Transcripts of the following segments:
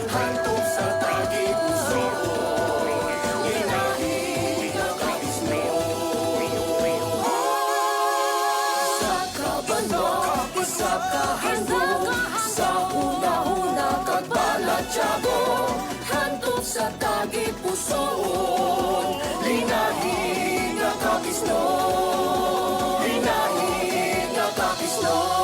hantog sa tagi-pusoon, linahig na kapisnon. Isa ka banwa, isa ka handog, sa una-una kagbalatyago, hantog sa tagi-pusoon, linahig na kapisnon, linahig na kapisnon.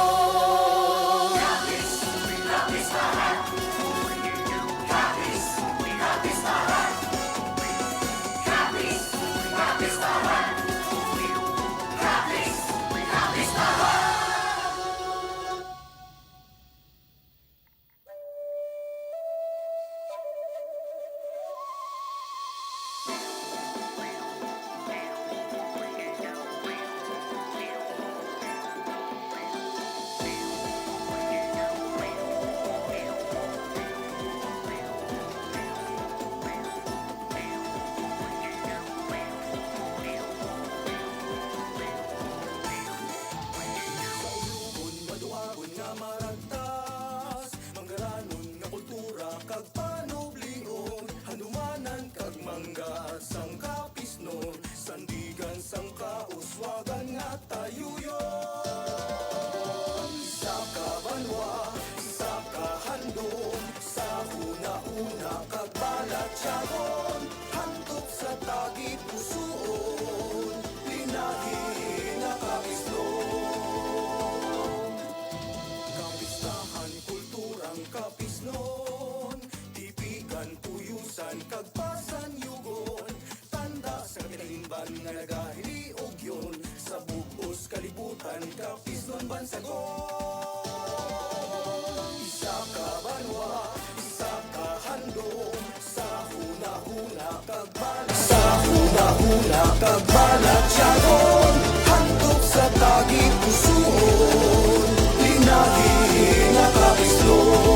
Kagbalatyagon, hantog sa tagi-pusoon, linahig na kapisnon.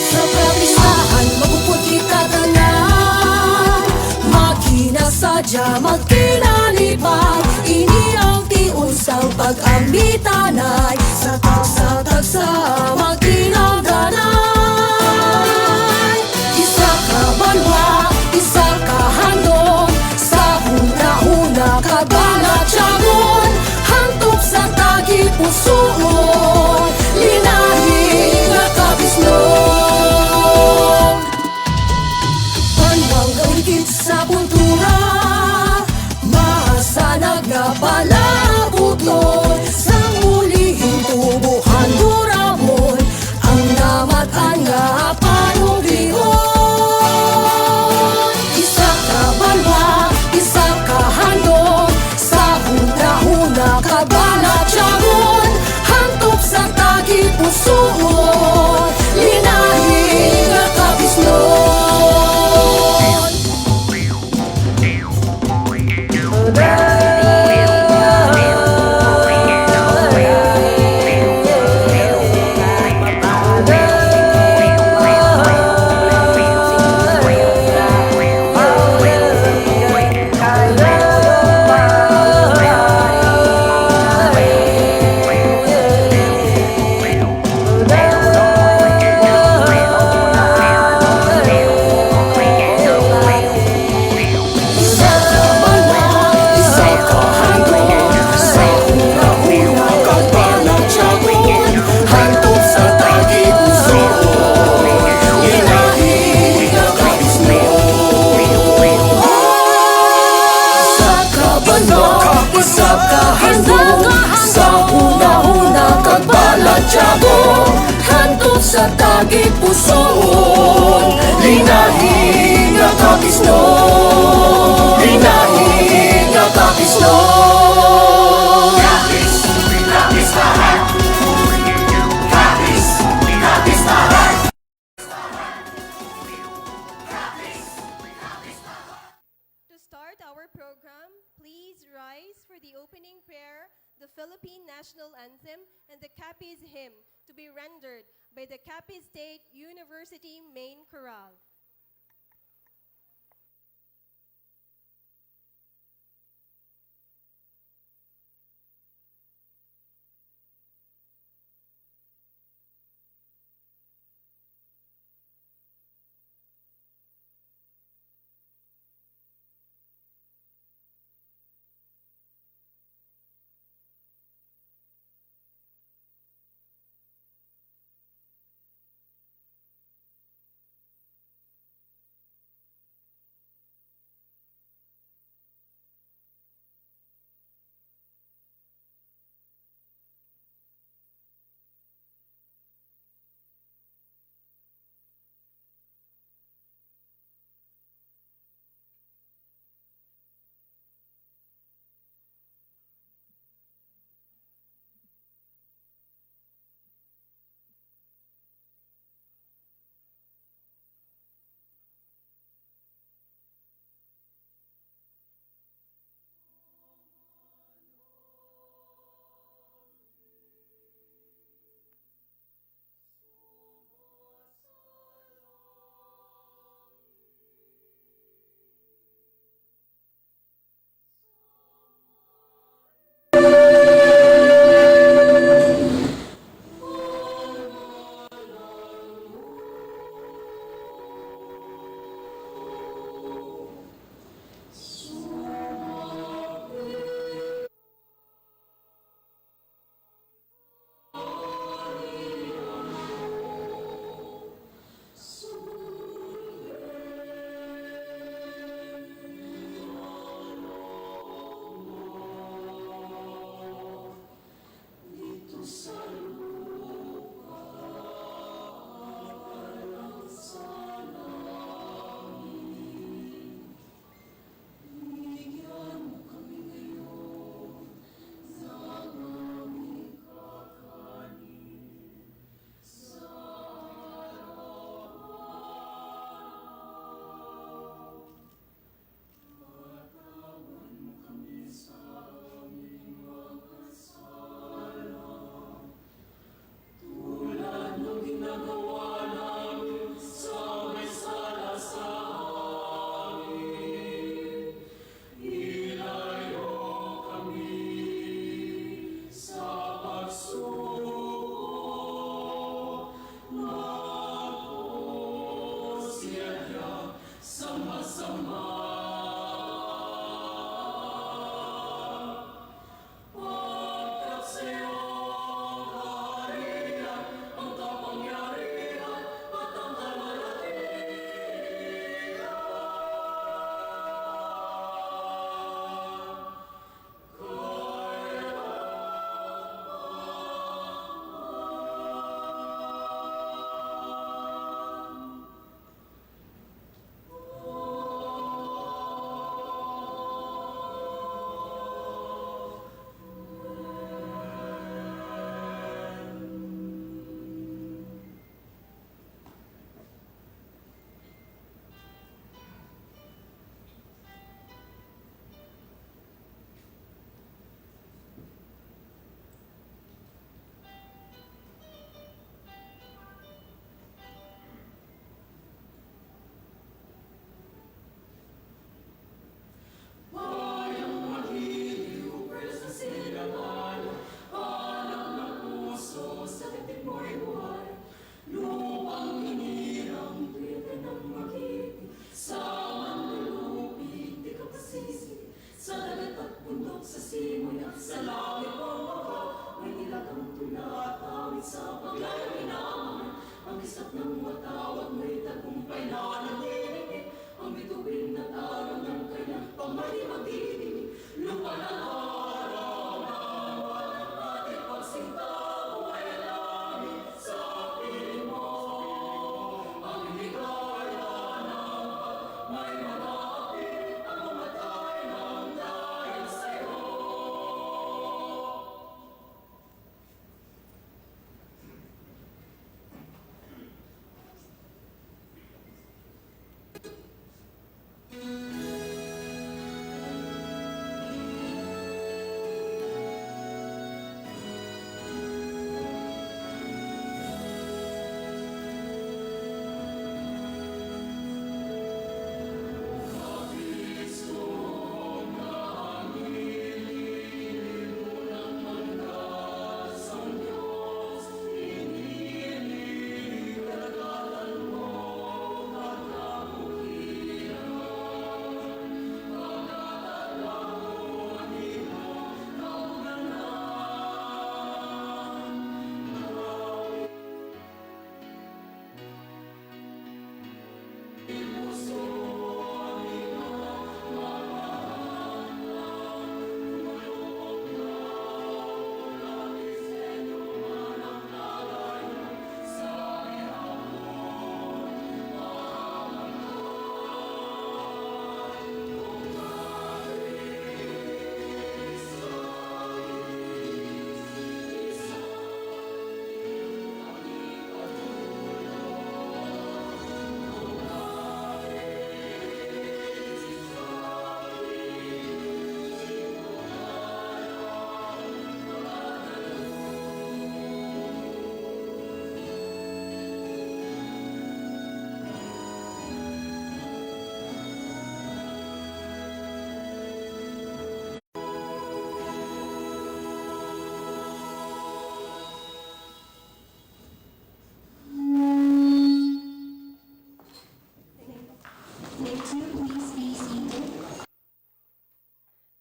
Sa kapistahan, magpuputi katanan, magkinasadya, magkinalipad, ini ang tiunsang pag-ambitanay, sa tagsa-tagsa, magkinagdanay. Isa ka banwa, isa ka handog, sa una-una kagbalatyagon, hantog sa tagi-pusoon, linahig na kapisnon. Banwang gawikit sa kultura, mahasanag na palabuton, sa mulihing tubuhan duramon, ang namatan nga panunglion. Isa ka banwa, isa ka handog, sa una-una kagbalatyagon, hantog sa tagi-pusoon, linahig na kapisnon. Hantog sa tagi-pusoon, linahig na kapisnon, linahig na kapisnon. Capiz, Capiz tahan, Capiz, Capiz tahan. To start our program, please rise for the opening prayer, the Philippine National Anthem, and the Capiz hymn to be rendered by the Capiz State University Main Chorale.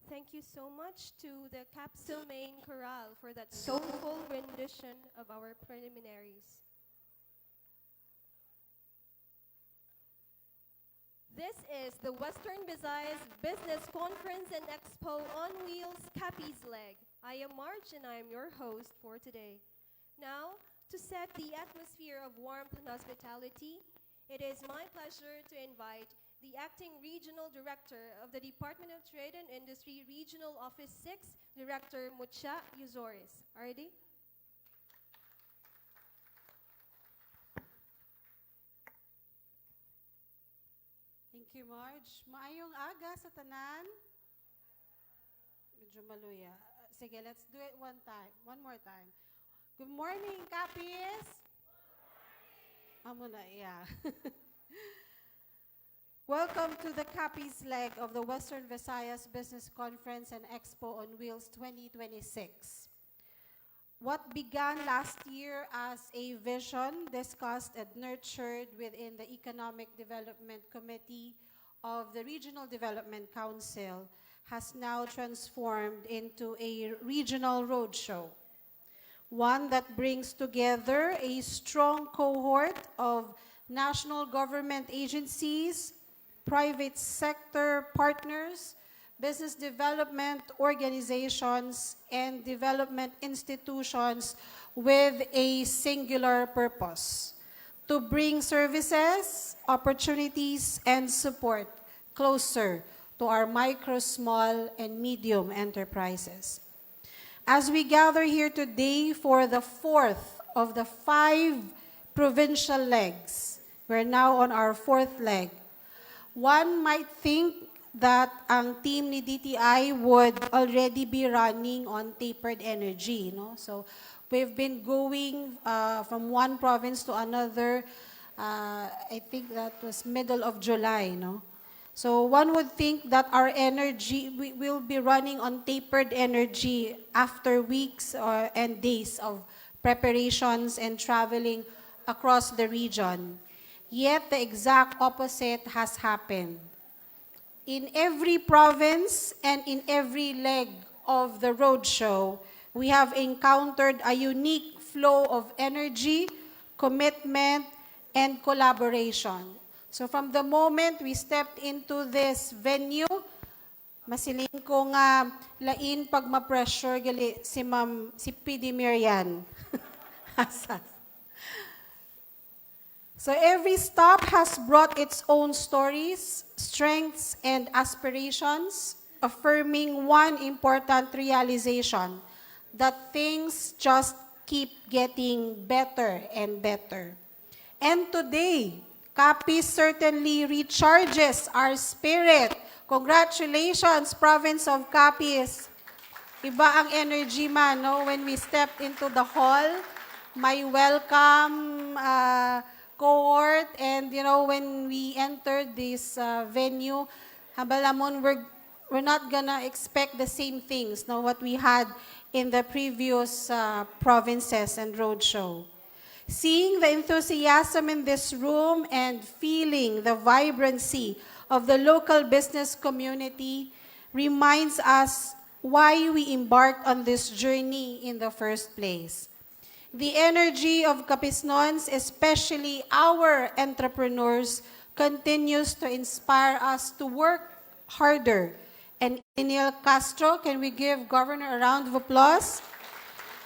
Thank you so much to the Capsule Main Chorale for that soulful rendition of our preliminaries. This is the Western Visayas Business Conference and Expo on Wheels Capiz leg. I am Marge and I am your host for today. Now, to set the atmosphere of warmth and hospitality, it is my pleasure to invite the Acting Regional Director of the Department of Trade and Industry Regional Office 6, Director Mucha Yuzores. Ready? Thank you, Marge. Maayong aga sa tanan. Medyo maluya. Sige, let's do it one more time. Good morning, Capiz. Amo na, yeah. Welcome to the Capiz leg of the Western Visayas Business Conference and Expo on Wheels 2026. What began last year as a vision discussed and nurtured within the Economic Development Committee of the Regional Development Council has now transformed into a regional roadshow, one that brings together a strong cohort of national government agencies, private sector partners, business development organizations, and development institutions with a singular purpose: to bring services, opportunities, and support closer to our micro, small, and medium enterprises. As we gather here today for the fourth of the 5 provincial legs, we're now on our 4th leg. One might think that ang team ni DTI would already be running on tapered energy, no? So we've been going from one province to another. I think that was middle of July, no? So one would think that our energy, we will be running on tapered energy after weeks and days of preparations and traveling across the region. Yet the exact opposite has happened. In every province and in every leg of the roadshow, we have encountered a unique flow of energy, commitment, and collaboration. So from the moment we stepped into this venue, masiling ko nga lain pag ma-pressure gali si Ma'am si PD Miriam. So every stop has brought its own stories, strengths, and aspirations, affirming one important realization: that things just keep getting better and better. And today, Capiz certainly recharges our spirit. Congratulations, Province of Capiz. Iba ang energy man, no? When we stepped into the hall, my welcome cohort, and you know, when we entered this venue, habalamon, we're not gonna expect the same things, no, what we had in the previous provinces and roadshow. Seeing the enthusiasm in this room and feeling the vibrancy of the local business community reminds us why we embarked on this journey in the first place. The energy of Capiznons, especially our entrepreneurs, continues to inspire us to work harder. And Enil Castro, can we give Governor a round of applause?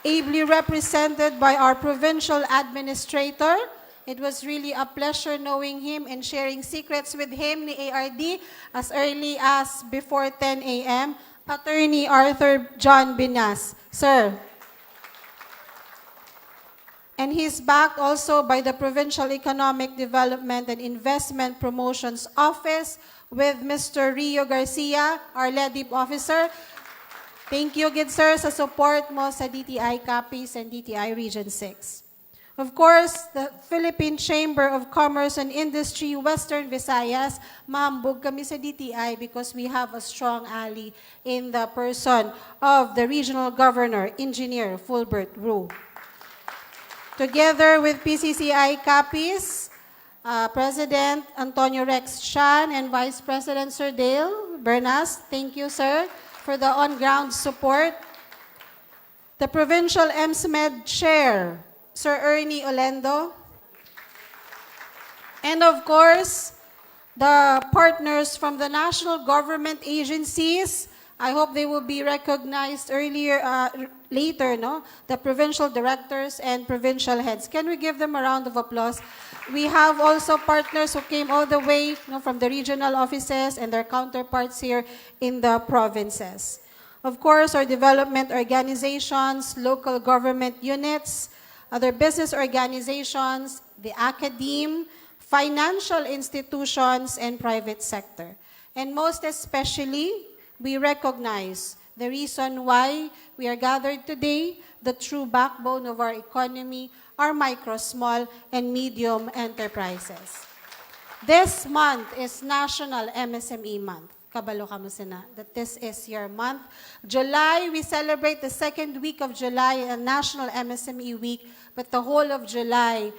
Ably represented by our provincial administrator. It was really a pleasure knowing him and sharing secrets with him, ni ARD, as early as before 10 a.m. Attorney Arthur John Binas. Sir. And he's backed also by the Provincial Economic Development and Investment Promotions Office with Mr. Rio Garcia, our LEDIP officer. Thank you, good sir, sa support mo sa DTI Capiz and DTI Region 6. Of course, the Philippine Chamber of Commerce and Industry, Western Visayas, mahambog kami sa DTI because we have a strong ally in the person of the Regional Governor, Engineer Fulbert Rue. Together with PCCI Capiz, President Antonio Rex Chan and Vice President Sir Dale Bernas, thank you, sir, for the on-ground support. The Provincial MSMED Chair, Sir Ernie Olendo. And of course, the partners from the national government agencies. I hope they will be recognized later, no? The provincial directors and provincial heads. Can we give them a round of applause? We have also partners who came all the way, from the regional offices and their counterparts here in the provinces. Of course, our development organizations, local government units, other business organizations, the academe, financial institutions, and private sector. And most especially, we recognize the reason why we are gathered today, the true backbone of our economy, our micro, small, and medium enterprises. This month is National MSME Month. Kabalo ka mo sina, that this is your month. July, we celebrate the second week of July, a National MSME Week, but the whole of July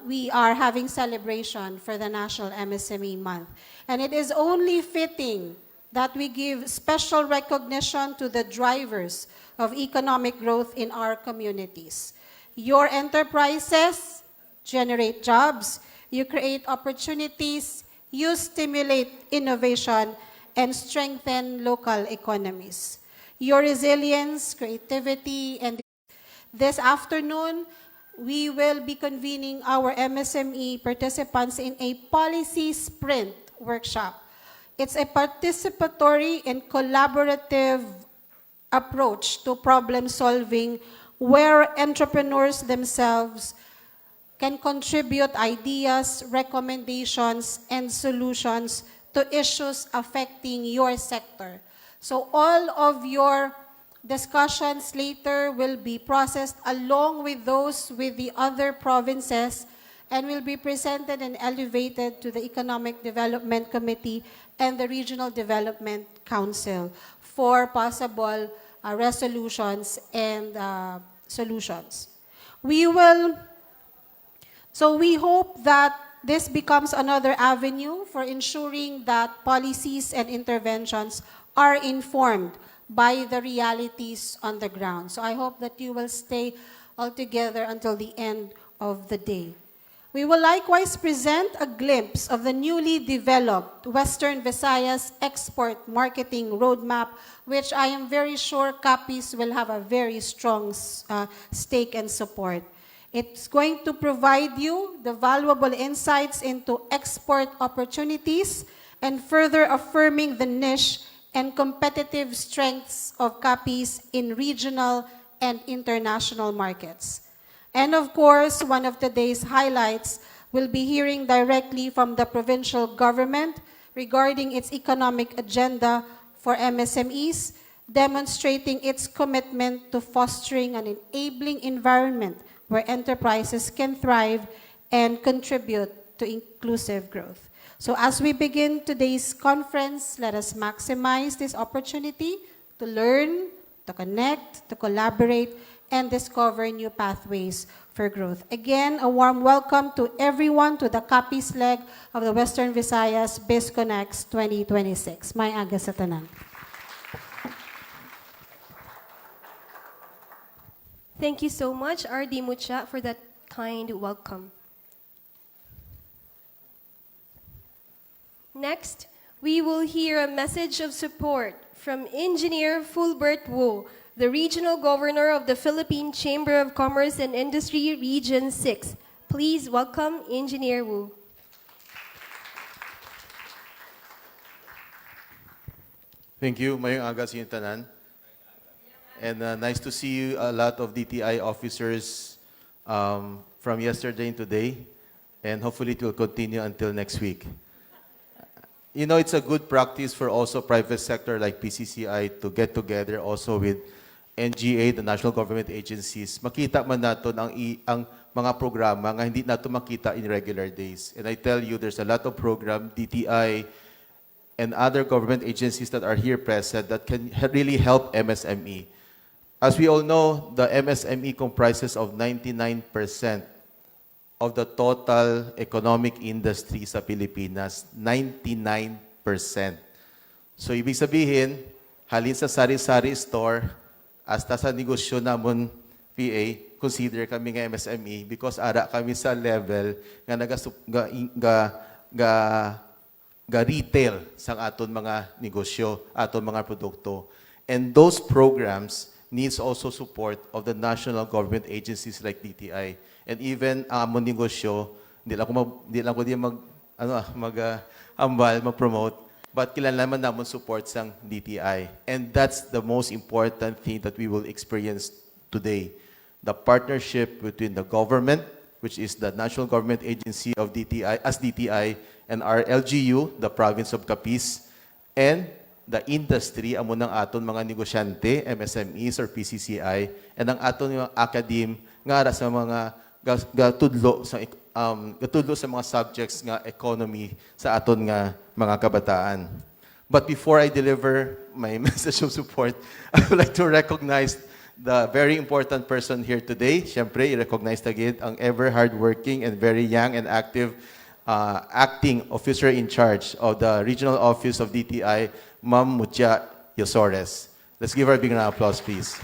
we are having celebration for the National MSME Month. And it is only fitting that we give special recognition to the drivers of economic growth in our communities. Your enterprises generate jobs, you create opportunities, you stimulate innovation, and strengthen local economies. Your resilience, creativity, and this afternoon, we will be convening our MSME participants in a policy sprint workshop. It's a participatory and collaborative approach to problem solving where entrepreneurs themselves can contribute ideas, recommendations, and solutions to issues affecting your sector. So all of your discussions later will be processed along with those with the other provinces and will be presented and elevated to the Economic Development Committee and the Regional Development Council for possible resolutions and solutions. So we hope that this becomes another avenue for ensuring that policies and interventions are informed by the realities on the ground. So I hope that you will stay all together until the end of the day. We will likewise present a glimpse of the newly developed Western Visayas Export Marketing Roadmap, which I am very sure Capiz will have a very strong stake and support. It's going to provide you the valuable insights into export opportunities and further affirming the niche and competitive strengths of Capiz in regional and international markets. And of course, one of today's highlights will be hearing directly from the provincial government regarding its economic agenda for MSMEs, demonstrating its commitment to fostering an enabling environment where enterprises can thrive and contribute to inclusive growth. So as we begin today's conference, let us maximize this opportunity to learn, to connect, to collaborate, and discover new pathways for growth. Again, a warm welcome to everyone to the Capiz leg of the Western Visayas BIZCONEX 2026. May aga sa tanan. Thank you so much, R.D. Mucha, for that kind welcome. Next, we will hear a message of support from Engineer Fulbert Wu, the Regional Governor of the Philippine Chamber of Commerce and Industry Region 6. Please welcome Engineer Wu. Thank you, Mayong aga sa inyong tanan. And nice to see you, a lot of DTI officers from yesterday and today. And hopefully it will continue until next week. You know, it's a good practice for also private sector like PCCI to get together also with NGA, the national government agencies. Makita man natin ang mga programa nga hindi nato makita in regular days. And I tell you, there's a lot of program, DTI, and other government agencies that are here present that can really help MSME. As we all know, the MSME comprises of 99% of the total economic industry sa Pilipinas. 99%. So, ibig sabihin, halin sa sari-sari store, hasta sa negosyo namon PA, consider kami nga MSME because ara kami sa level nga ga retail sang aton mga negosyo, aton mga produkto. And those programs needs also support of the national government agencies like DTI. And even amon negosyo, hindi lang ko mag-promote, but kailangan namon support sang DTI. And that's the most important thing that we will experience today. The partnership between the government, which is the national government agency of DTI, as DTI, and our LGU, the province of Capiz, and the industry, amo ng aton mga negosyante, MSMEs or PCCI, and ang aton mga academe, nga sa mga gatudlo sa mga subjects nga economy sa aton nga mga kabataan. But before I deliver my message of support, I would like to recognize the very important person here today. Siyempre, i-recognize agad ang ever hardworking and very young and active acting officer in charge of the regional office of DTI, Ma'am Mutia Yosores. Let's give her a big round of applause, please.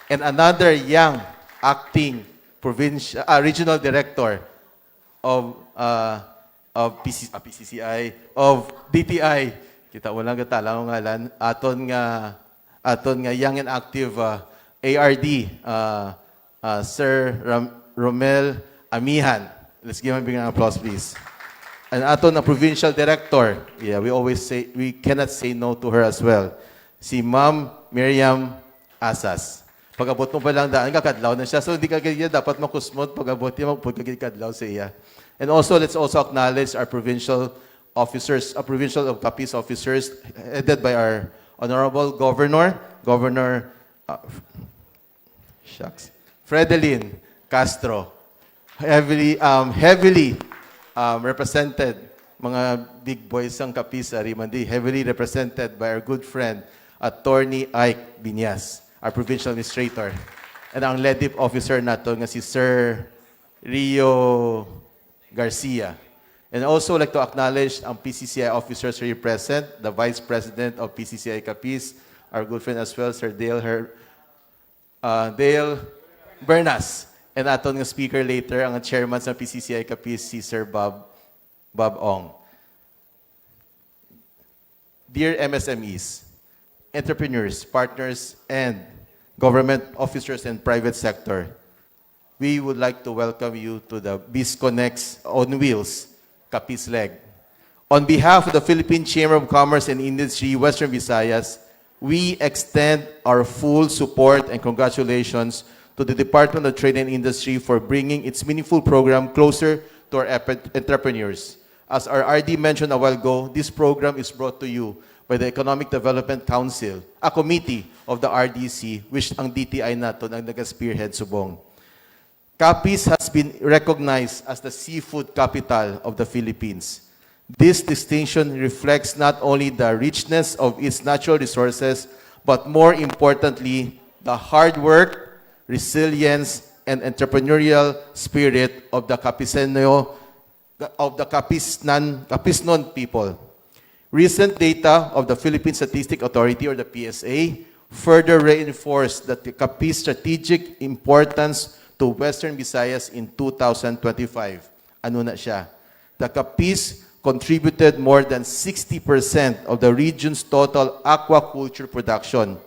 And another young acting regional director of PCCI, of DTI. Kita mo lang katala ng ngalan. Aton nga young and active ARD, Sir Romel Amihan. Let's give him a big round of applause, please. And aton na provincial director, yeah, we always say, we cannot say no to her as well. Si Ma'am Miriam Asas. Pag-abot mo pa lang daan, kakadlaw na siya. So hindi ka ganyan, dapat makusmot. Pag-abot niya, pagkakadlaw sa iya. And also, let's also acknowledge our provincial officers, provincial of Capiz officers, headed by our Honorable Governor Fredelin Castro, heavily represented, mga big boys ng Capiz, Arimandi, heavily represented by our good friend, Attorney Ike Binyas, our provincial administrator. And ang leadership officer nato nga si Sir Rio Garcia. And also like to acknowledge ang PCCI officers here present, the Vice President of PCCI Capiz, our good friend as well, Sir Dale Bernas. And aton nga speaker later, ang chairman sa PCCI Capiz, si Sir Bob Ong. Dear MSMEs, entrepreneurs, partners, and government officers and private sector, we would like to welcome you to the BIZCONEX on Wheels, Capiz Leg. On behalf of the Philippine Chamber of Commerce and Industry, Western Visayas, we extend our full support and congratulations to the Department of Trade and Industry for bringing its meaningful program closer to our entrepreneurs. As our RD mentioned a while ago, this program is brought to you by the Economic Development Council, a committee of the RDC, which ang DTI nato ang nag-spearhead subong. Capiz has been recognized as the seafood capital of the Philippines. This distinction reflects not only the richness of its natural resources, but more importantly, the hard work, resilience, and entrepreneurial spirit of the Capiznon people. Recent data of the Philippine Statistics Authority, or the PSA, further reinforced that the Capiz strategic importance to Western Visayas in 2025. Ano na siya? The Capiz contributed more than 60% of the region's total aquaculture production,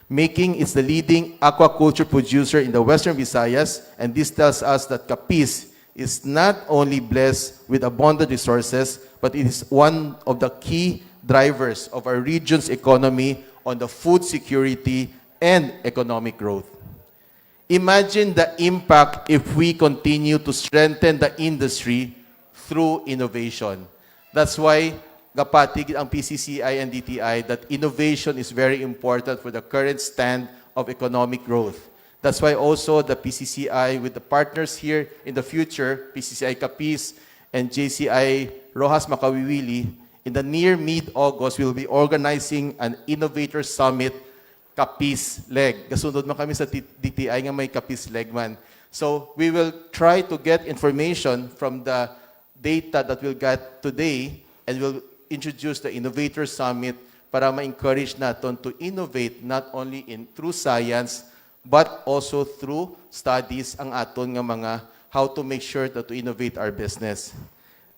making it the leading aquaculture producer in the Western Visayas, and this tells us that Capiz is not only blessed with abundant resources, but it is one of the key drivers of our region's economy on the food security and economic growth. Imagine the impact if we continue to strengthen the industry through innovation. That's why gapatig ang PCCI and DTI that innovation is very important for the current stand of economic growth. That's why also the PCCI with the partners here in the future, PCCI Capiz and JCI Rojas Makawiwili, in the near mid-August, we'll be organizing an Innovator Summit Capiz Leg. Kasunod man kami sa DTI nga may Capiz Leg man. So we will try to get information from the data that we'll get today, and we'll introduce the Innovator Summit para ma-encourage natin to innovate not only through science, but also through studies ang aton nga mga how to make sure that to innovate our business.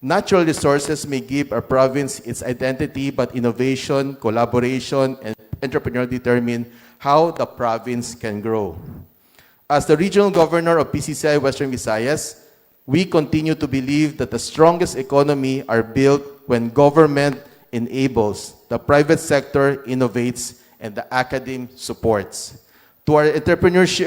Natural resources may give our province its identity, but innovation, collaboration, and entrepreneur determine how the province can grow. As the regional governor of PCCI Western Visayas, we continue to believe that the strongest economy are built when government enables, the private sector innovates, and the academe supports. To our entrepreneurs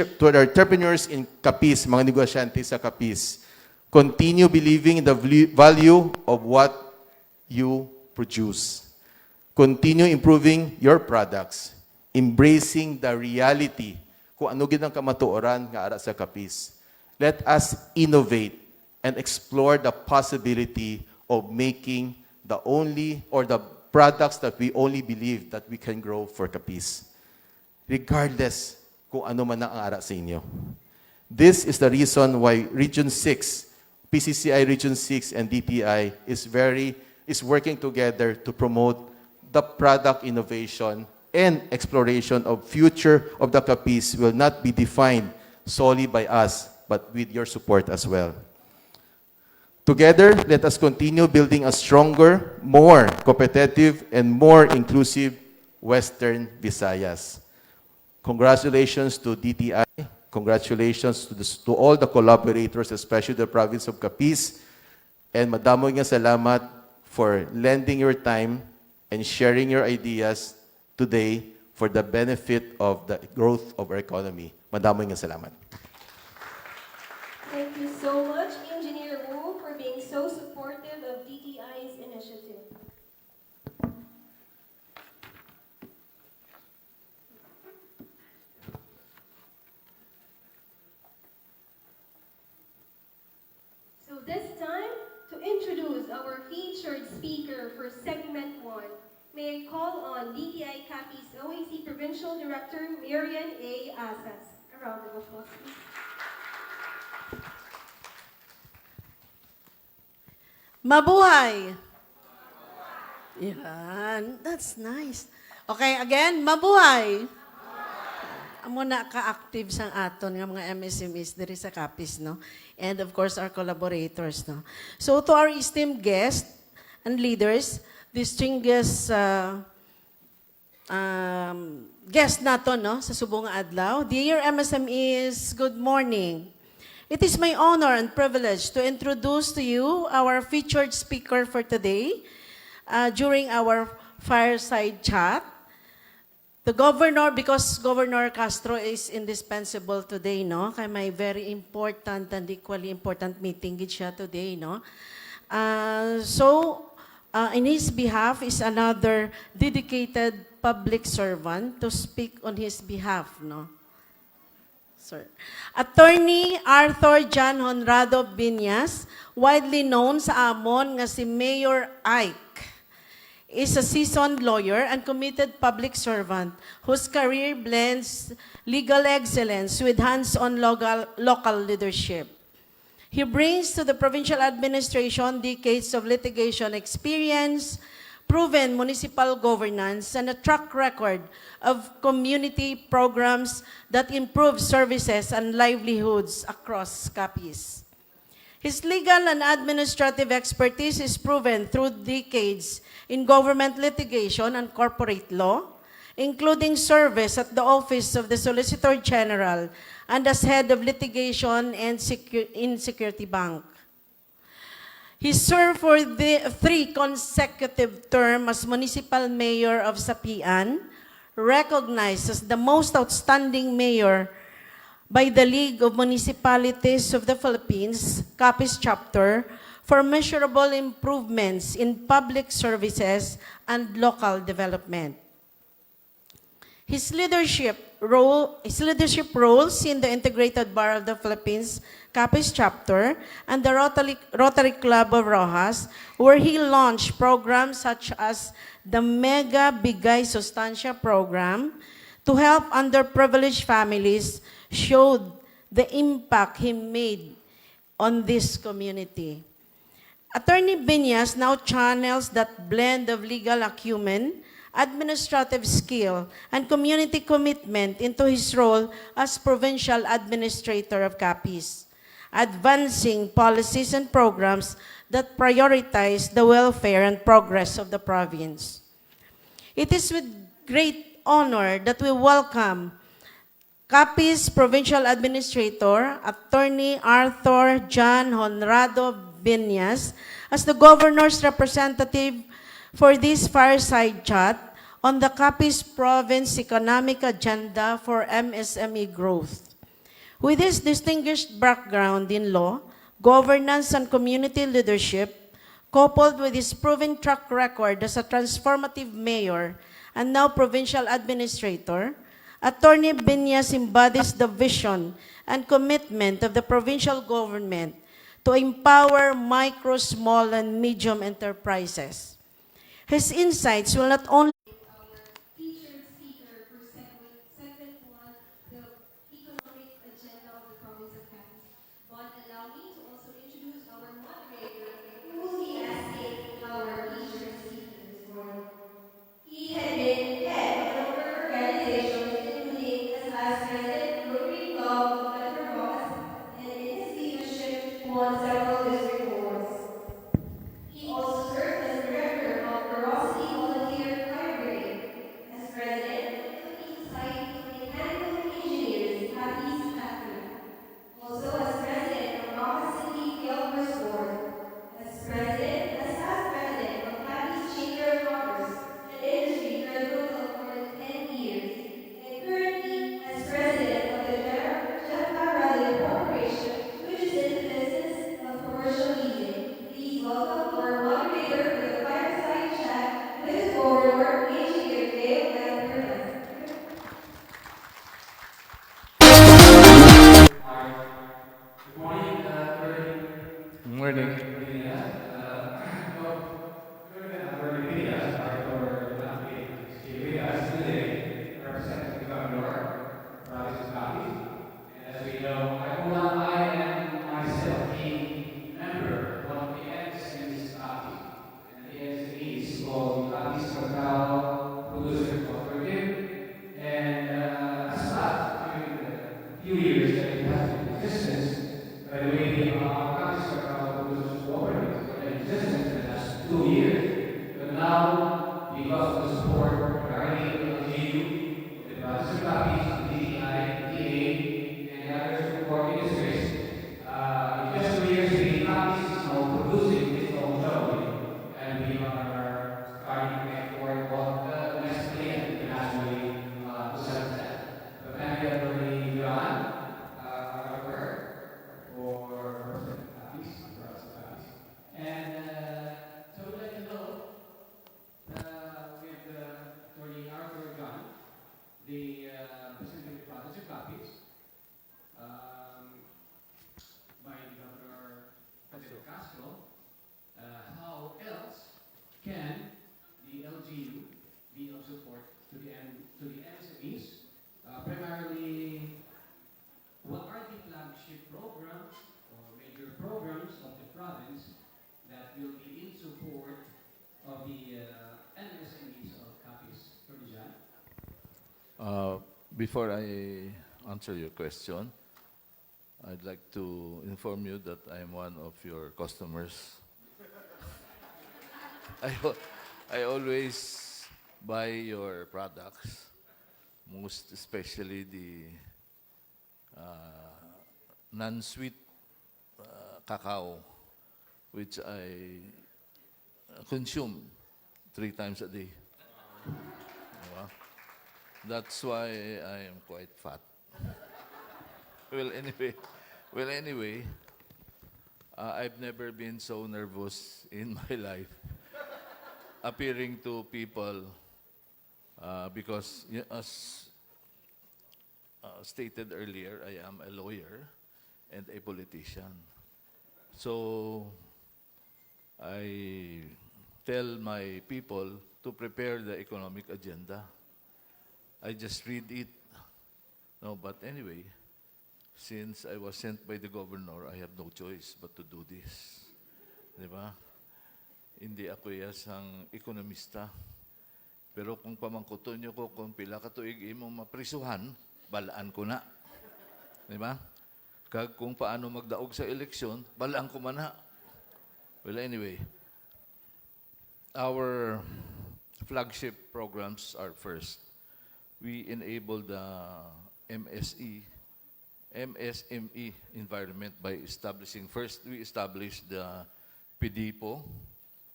in Capiz, mga negosyante sa Capiz, continue believing in the value of what you produce. Continue improving your products, embracing the reality kung ano gid ang kamatuoran nga ara sa Capiz. Let us innovate and explore the possibility of making the only or the products that we only believe that we can grow for Capiz. Regardless kung ano man ang ara sa inyo. This is the reason why Region 6, PCCI Region 6 and DTI is working together to promote the product innovation and exploration of future of the Capiz will not be defined solely by us, but with your support as well. Together, let us continue building a stronger, more competitive, and more inclusive Western Visayas. Congratulations to DTI. Congratulations to all the collaborators, especially the province of Capiz. And madamo nga salamat for lending your time and sharing your ideas today for the benefit of the growth of our economy. Madamo nga salamat. Thank you so much, Engineer Wu, for being so supportive of DTI's initiative. So this time, to introduce our featured speaker for segment 1, may I call on DTI Capiz OAC Provincial Director Marian A. Asas. A round of applause, please. Mabuhay! Yan, that's nice. Okay, again, mabuhay! Amo na ka-active sang aton nga mga MSMEs diri sa Capiz, no? And of course, our collaborators, no? So to our esteemed guests and leaders, distinguished guest nato, no, sa subong nga adlaw. Dear MSMEs, good morning. It is my honor and privilege to introduce to you our featured speaker for today during our fireside chat. The Governor, because Governor Castro is indispensable today, no? Kaya may very important and equally important meeting gid siya today, no? In his behalf is another dedicated public servant to speak on his behalf, no? Sir. Attorney Arthur John Honrado Binyas, widely known sa amon nga si Mayor Ike, is a seasoned lawyer and committed public servant whose career blends legal excellence with hands-on local leadership. He brings to the provincial administration decades of litigation experience, proven municipal governance, and a track record of community programs that improve services and livelihoods across Capiz. His legal and administrative expertise is proven through decades in government litigation and corporate law, including service at the Office of the Solicitor General and as head of litigation and in Security Bank. He served for the 3 consecutive terms as municipal mayor of Sapian, recognized as the most outstanding mayor by the League of Municipalities of the Philippines, Capiz Chapter, for measurable improvements in public services and local development. His leadership roles in the Integrated Bar of the Philippines, Capiz Chapter, and the Rotary Club of Roxas, where he launched programs such as the Mega Bigay Sustansya program to help underprivileged families, showed the impact he made on this community. Attorney Binyas now channels that blend of legal acumen, administrative skill, and community commitment into his role as provincial administrator of Capiz, advancing policies and programs that prioritize the welfare and progress of the province. It is with great honor that we welcome Capiz Provincial Administrator, Attorney Arthur John Honrado Binyas, as the Governor's representative for this fireside chat on the Capiz Province Economic Agenda for MSME Growth. With his distinguished background in law, governance, and community leadership, coupled with his proven track record as a transformative mayor and now provincial administrator, Attorney Binyas embodies the vision and commitment of the provincial government to empower micro, small, and medium enterprises. His insights will not only Featured speaker for segment 1, the Morning, Pilipinas. Our Pilipinas are for Capiz today, representing the governor, Roxas Capiz. And as we know, I am myself a member of the SMEs Capiz. And the SME is called Capiz Cacao Producer Cooperative. And as such, during the few years that it has been in existence, by the way, the Capiz Cacao Producers Cooperative has been in existence for the last 2 years. But now, because of the support regarding LGU, the Visayas Capiz, DTI, DA, and other support industries, in just 2 years, the Capiz is now producing its own chocolate, and we are starting to export both domestically and internationally to sell that. So thank you, Attorney John, for President Capiz, Roxas Capiz. And so we'd like to know with Attorney Arthur John, the President of the Province of Capiz, by Governor Pedro Castro, how else can the LGU be of support to the MSMEs? Primarily, what are the flagship programs or major programs of the province that will be in support of the MSMEs of Capiz? Attorney John? Before I answer your question, I'd like to inform you that I am one of your customers. I always buy your products, most especially the non-sweet cacao, which I consume 3 times a day. Diba? That's why I am quite fat. Well, anyway, I've never been so nervous in my life appearing to people because, as stated earlier, I am a lawyer and a politician. So I tell my people to prepare the economic agenda. I just read it. No, but anyway, since I was sent by the governor, I have no choice but to do this. Di ba? Hindi ako ang ekonomista. Pero kung pamangkuton nyo ko kung pila ka tuig imong maprisuhan, balaan ko na. Di ba? Kag kung paano magdaog sa eleksyon, balaan ko man na. Well, anyway, our flagship programs are first. We enable the MSME environment by establishing, first we established the PDPO,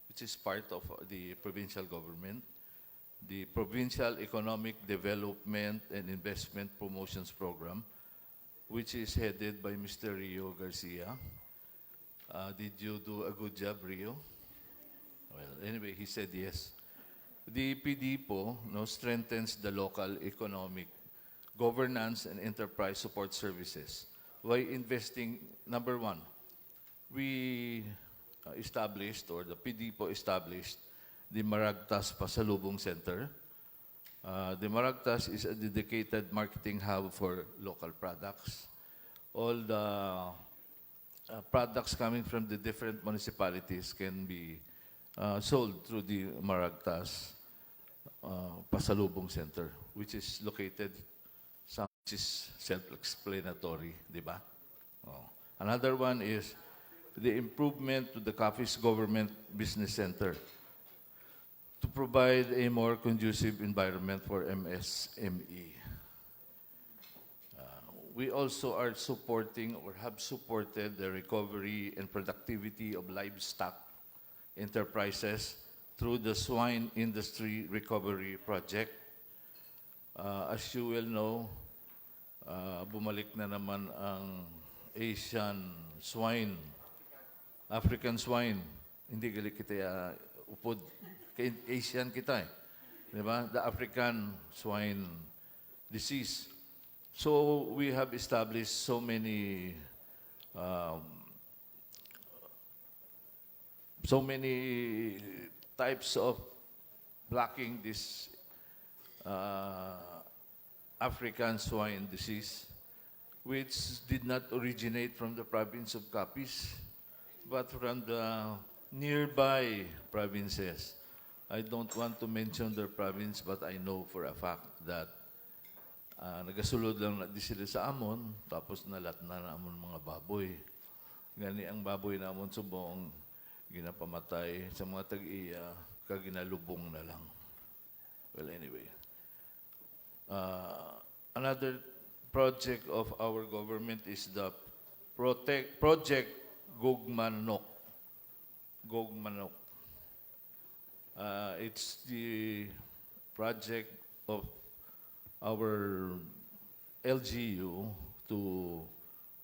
which is part of the provincial government, the Provincial Economic Development and Investment Promotions Program, which is headed by Mr. Rio Garcia. Did you do a good job, Rio? Well, anyway, he said yes. The PDPO strengthens the local economic governance and enterprise support services by investing, number one, we established, or the PDPO established, the Maragtas Pasalubong Center. The Maragtas is a dedicated marketing hub for local products. All the products coming from the different municipalities can be sold through the Maragtas Pasalubong Center, which is located, which is self-explanatory, di ba? Oh. Another one is the improvement to the Capiz Government Business Center to provide a more conducive environment for MSME. We also are supporting or have supported the recovery and productivity of livestock enterprises through the Swine Industry Recovery Project. As you will know, bumalik na naman ang Asian swine, African swine. Hindi gali kita upod. Asian kita eh. Diba? The African swine disease. So we have established so many so many types of blocking this African swine disease, which did not originate from the province of Capiz, but from the nearby provinces. I don't want to mention their province, but I know for a fact that nagasulod lang na di sila sa amon, tapos nalat na amon mga baboy. Gani ang baboy namon subong, ginapamatay sa mga tag-iya, kaginalubong na lang. Well, anyway. Another project of our government is the Project Gugmanok. Gugmanok. It's the project of our LGU to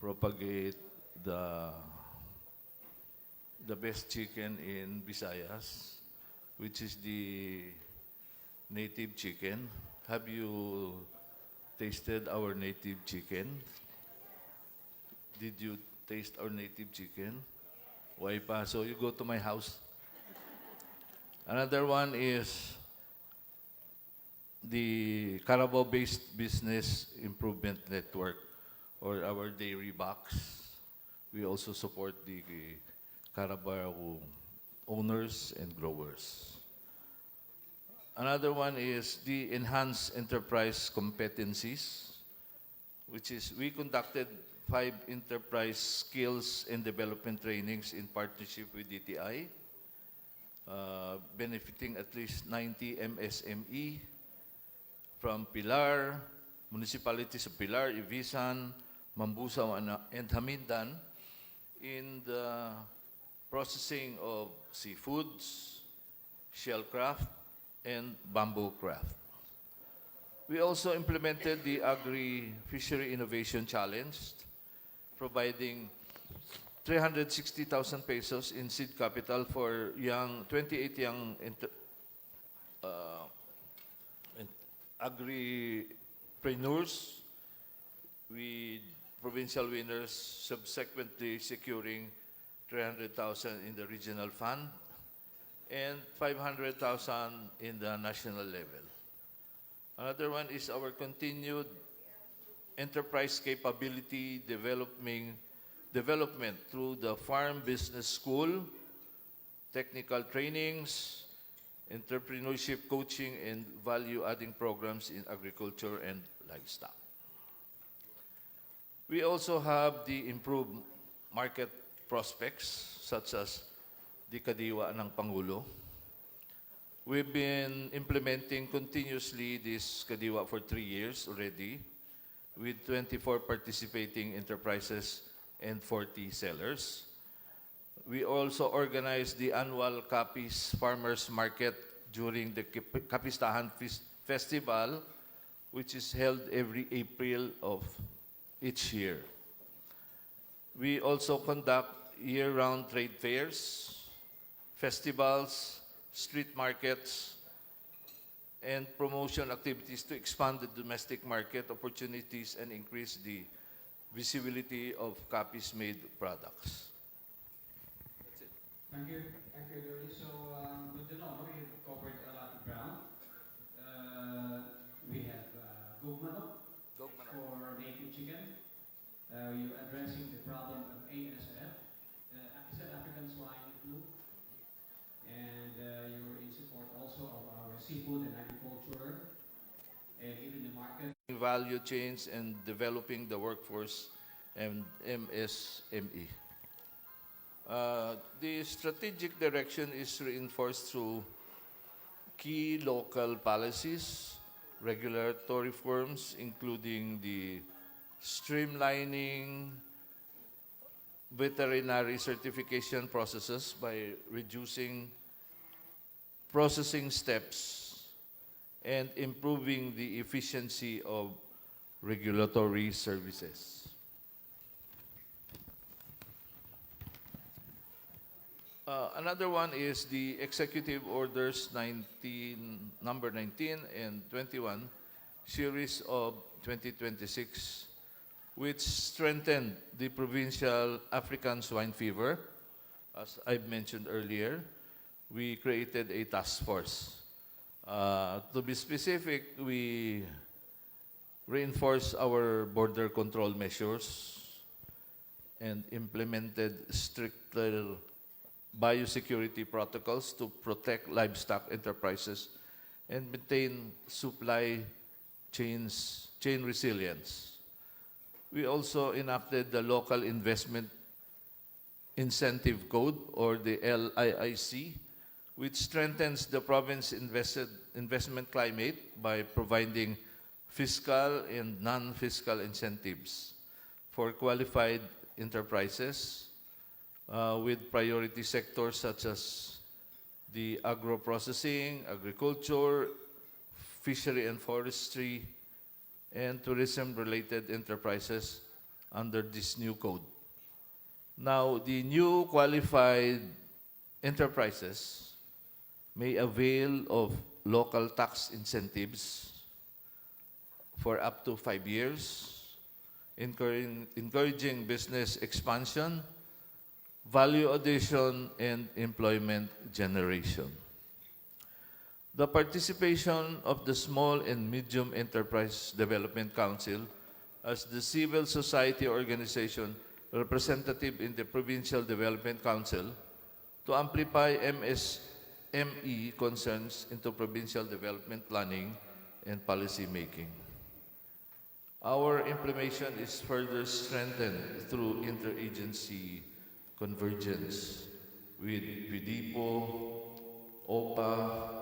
propagate the best chicken in Visayas, which is the native chicken. Have you tasted our native chicken? Did you taste our native chicken? Why pa? So you go to my house. Another one is the Carabao-based Business Improvement Network, or our dairy box. We also support the Carabao owners and growers. Another one is the Enhanced Enterprise Competencies, which is we conducted 5 enterprise skills and development trainings in partnership with DTI, benefiting at least 90 MSME from Pilar, municipalities of Pilar, Ibisan, Mambusaw, and Hamindan in the processing of seafoods, shellcraft, and bamboo craft. We also implemented the Agri-Fishery Innovation Challenge, providing 360,000 pesos in seed capital for 28 young agripreneurs, with provincial winners subsequently securing 300,000 in the regional fund and 500,000 in the national level. Another one is our continued enterprise capability development through the Farm Business School, technical trainings, entrepreneurship coaching, and value-adding programs in agriculture and livestock. We also have the improved market prospects, such as the Kadiwa ng Pangulo. We've been implementing continuously this Kadiwa for 3 years already, with 24 participating enterprises and 40 sellers. We also organized the annual Capiz Farmers Market during the Kapistahan Festival, which is held every April of each year. We also conduct year-round trade fairs, festivals, street markets, and promotion activities to expand the domestic market opportunities and increase the visibility of Capiz-made products. That's it. Thank you, Dory. So, good to know, we've covered a lot of ground. We have Gugmanok for native chicken. You're addressing the problem of ASF, African swine flu, and you're in support also of our seafood and agriculture, and even the market. Value chains and developing the workforce and MSME. The strategic direction is reinforced through key local policies, regulatory reforms, including the streamlining veterinary certification processes by reducing processing steps and improving the efficiency of regulatory services. Another one is the Executive Orders number 19 and 21, series of 2026, which strengthened the provincial African swine fever as I mentioned earlier, we created a task force. To be specific, we reinforced our border control measures and implemented stricter biosecurity protocols to protect livestock enterprises and maintain supply chain resilience. We also enacted the Local Investment Incentive Code, or the LIIC, which strengthens the province investment climate by providing fiscal and non-fiscal incentives for qualified enterprises with priority sectors such as the agro-processing, agriculture, fishery and forestry, and tourism-related enterprises under this new code. Now, the new qualified enterprises may avail of local tax incentives for up to 5 years, encouraging business expansion, value addition, and employment generation. The participation of the Small and Medium Enterprise Development Council as the civil society organization representative in the Provincial Development Council to amplify MSME concerns into provincial development planning and policy making. Our implementation is further strengthened through interagency convergence with VDIPO, OPA,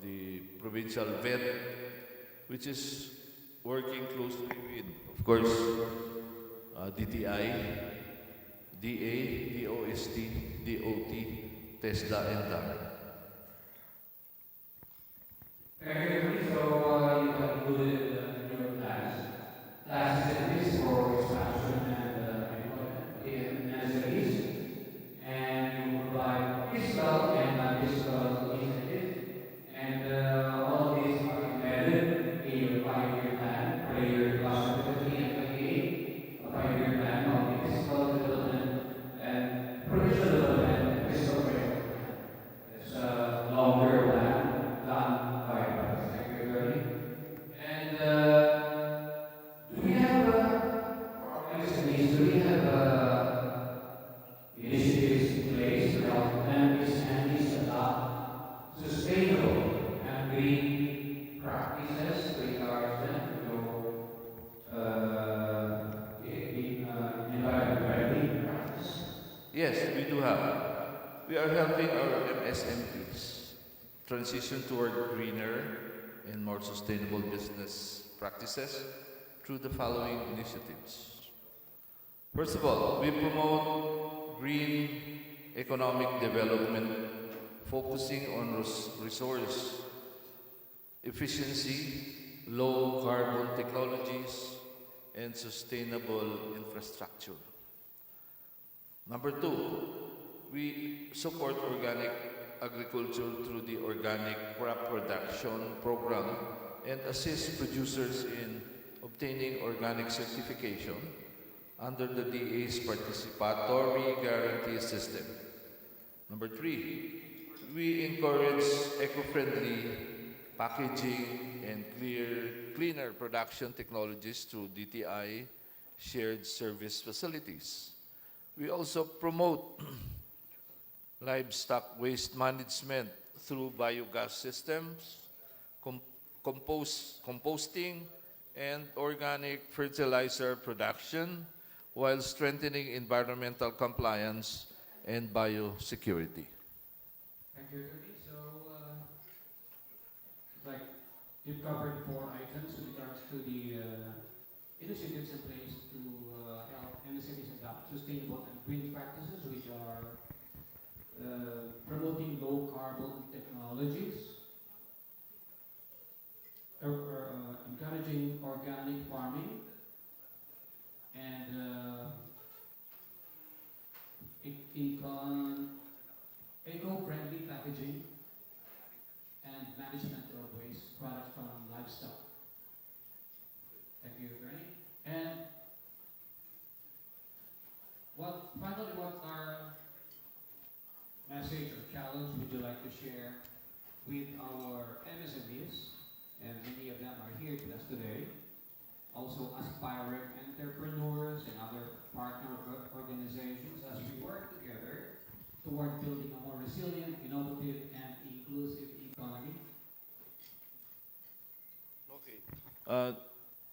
the provincial VET, which is working closely with, of course, DTI, DA, DOST, DOT, TESDA, and DAR. Thank you, Tony. So you have included in your class incentives for expansion and employment in SMEs, and you provide fiscal and non-fiscal incentives, and all of these are embedded in your 5-year plan for the year 2017 and 28, a 5-year plan of the fiscal development and provincial development and fiscal framework plan. It's a longer plan done by us. Thank you, Attorney. And do we have, for SMEs, do we have initiatives in place to help them SMEs adopt sustainable and green practices to encourage them to go environment friendly practice? Yes, we do have. We are helping our MSMEs transition toward greener and more sustainable business practices through the following initiatives. First of all, we promote green economic development, focusing on resource efficiency, low carbon technologies, and sustainable infrastructure. Number two, we support organic agriculture through the Organic Crop Production Program and assist producers in obtaining organic certification under the DA's Participatory Guarantee System. Number three, we encourage eco-friendly packaging and cleaner production technologies through DTI shared service facilities. We also promote livestock waste management through biogas systems, composting, and organic fertilizer production, while strengthening environmental compliance and biosecurity. Thank you, Attorney. So, like, you've covered 4 items with regards to the initiatives in place to help MSMEs adopt sustainable and green practices, which are promoting low carbon technologies, encouraging organic farming, and eco-friendly packaging, and management of waste products from livestock. Thank you, Attorney. And finally, what are like to share with our MSMEs, and many of them are here with us today. Also aspiring entrepreneurs and other partner organizations as we work together toward building a more resilient, innovative, and inclusive economy. Okay.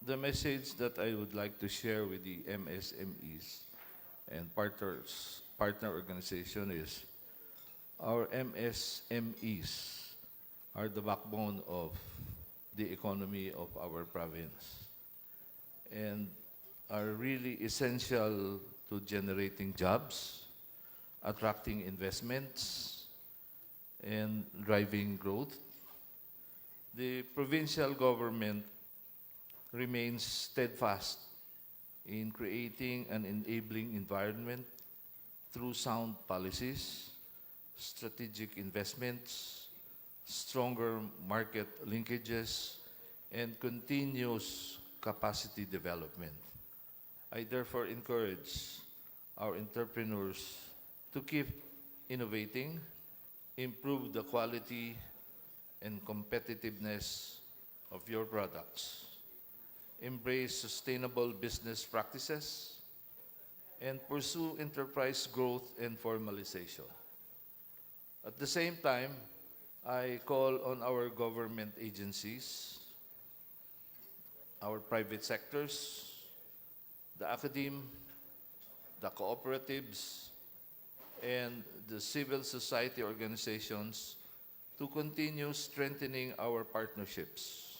The message that I would like to share with the MSMEs and partner organization is our MSMEs are the backbone of the economy of our province and are really essential to generating jobs, attracting investments, and driving growth. The provincial government remains steadfast in creating an enabling environment through sound policies, strategic investments, stronger market linkages, and continuous capacity development. I therefore encourage our entrepreneurs to keep innovating, improve the quality and competitiveness of your products, embrace sustainable business practices, and pursue enterprise growth and formalization. At the same time, I call on our government agencies, our private sectors, the academe, the cooperatives, and the civil society organizations to continue strengthening our partnerships.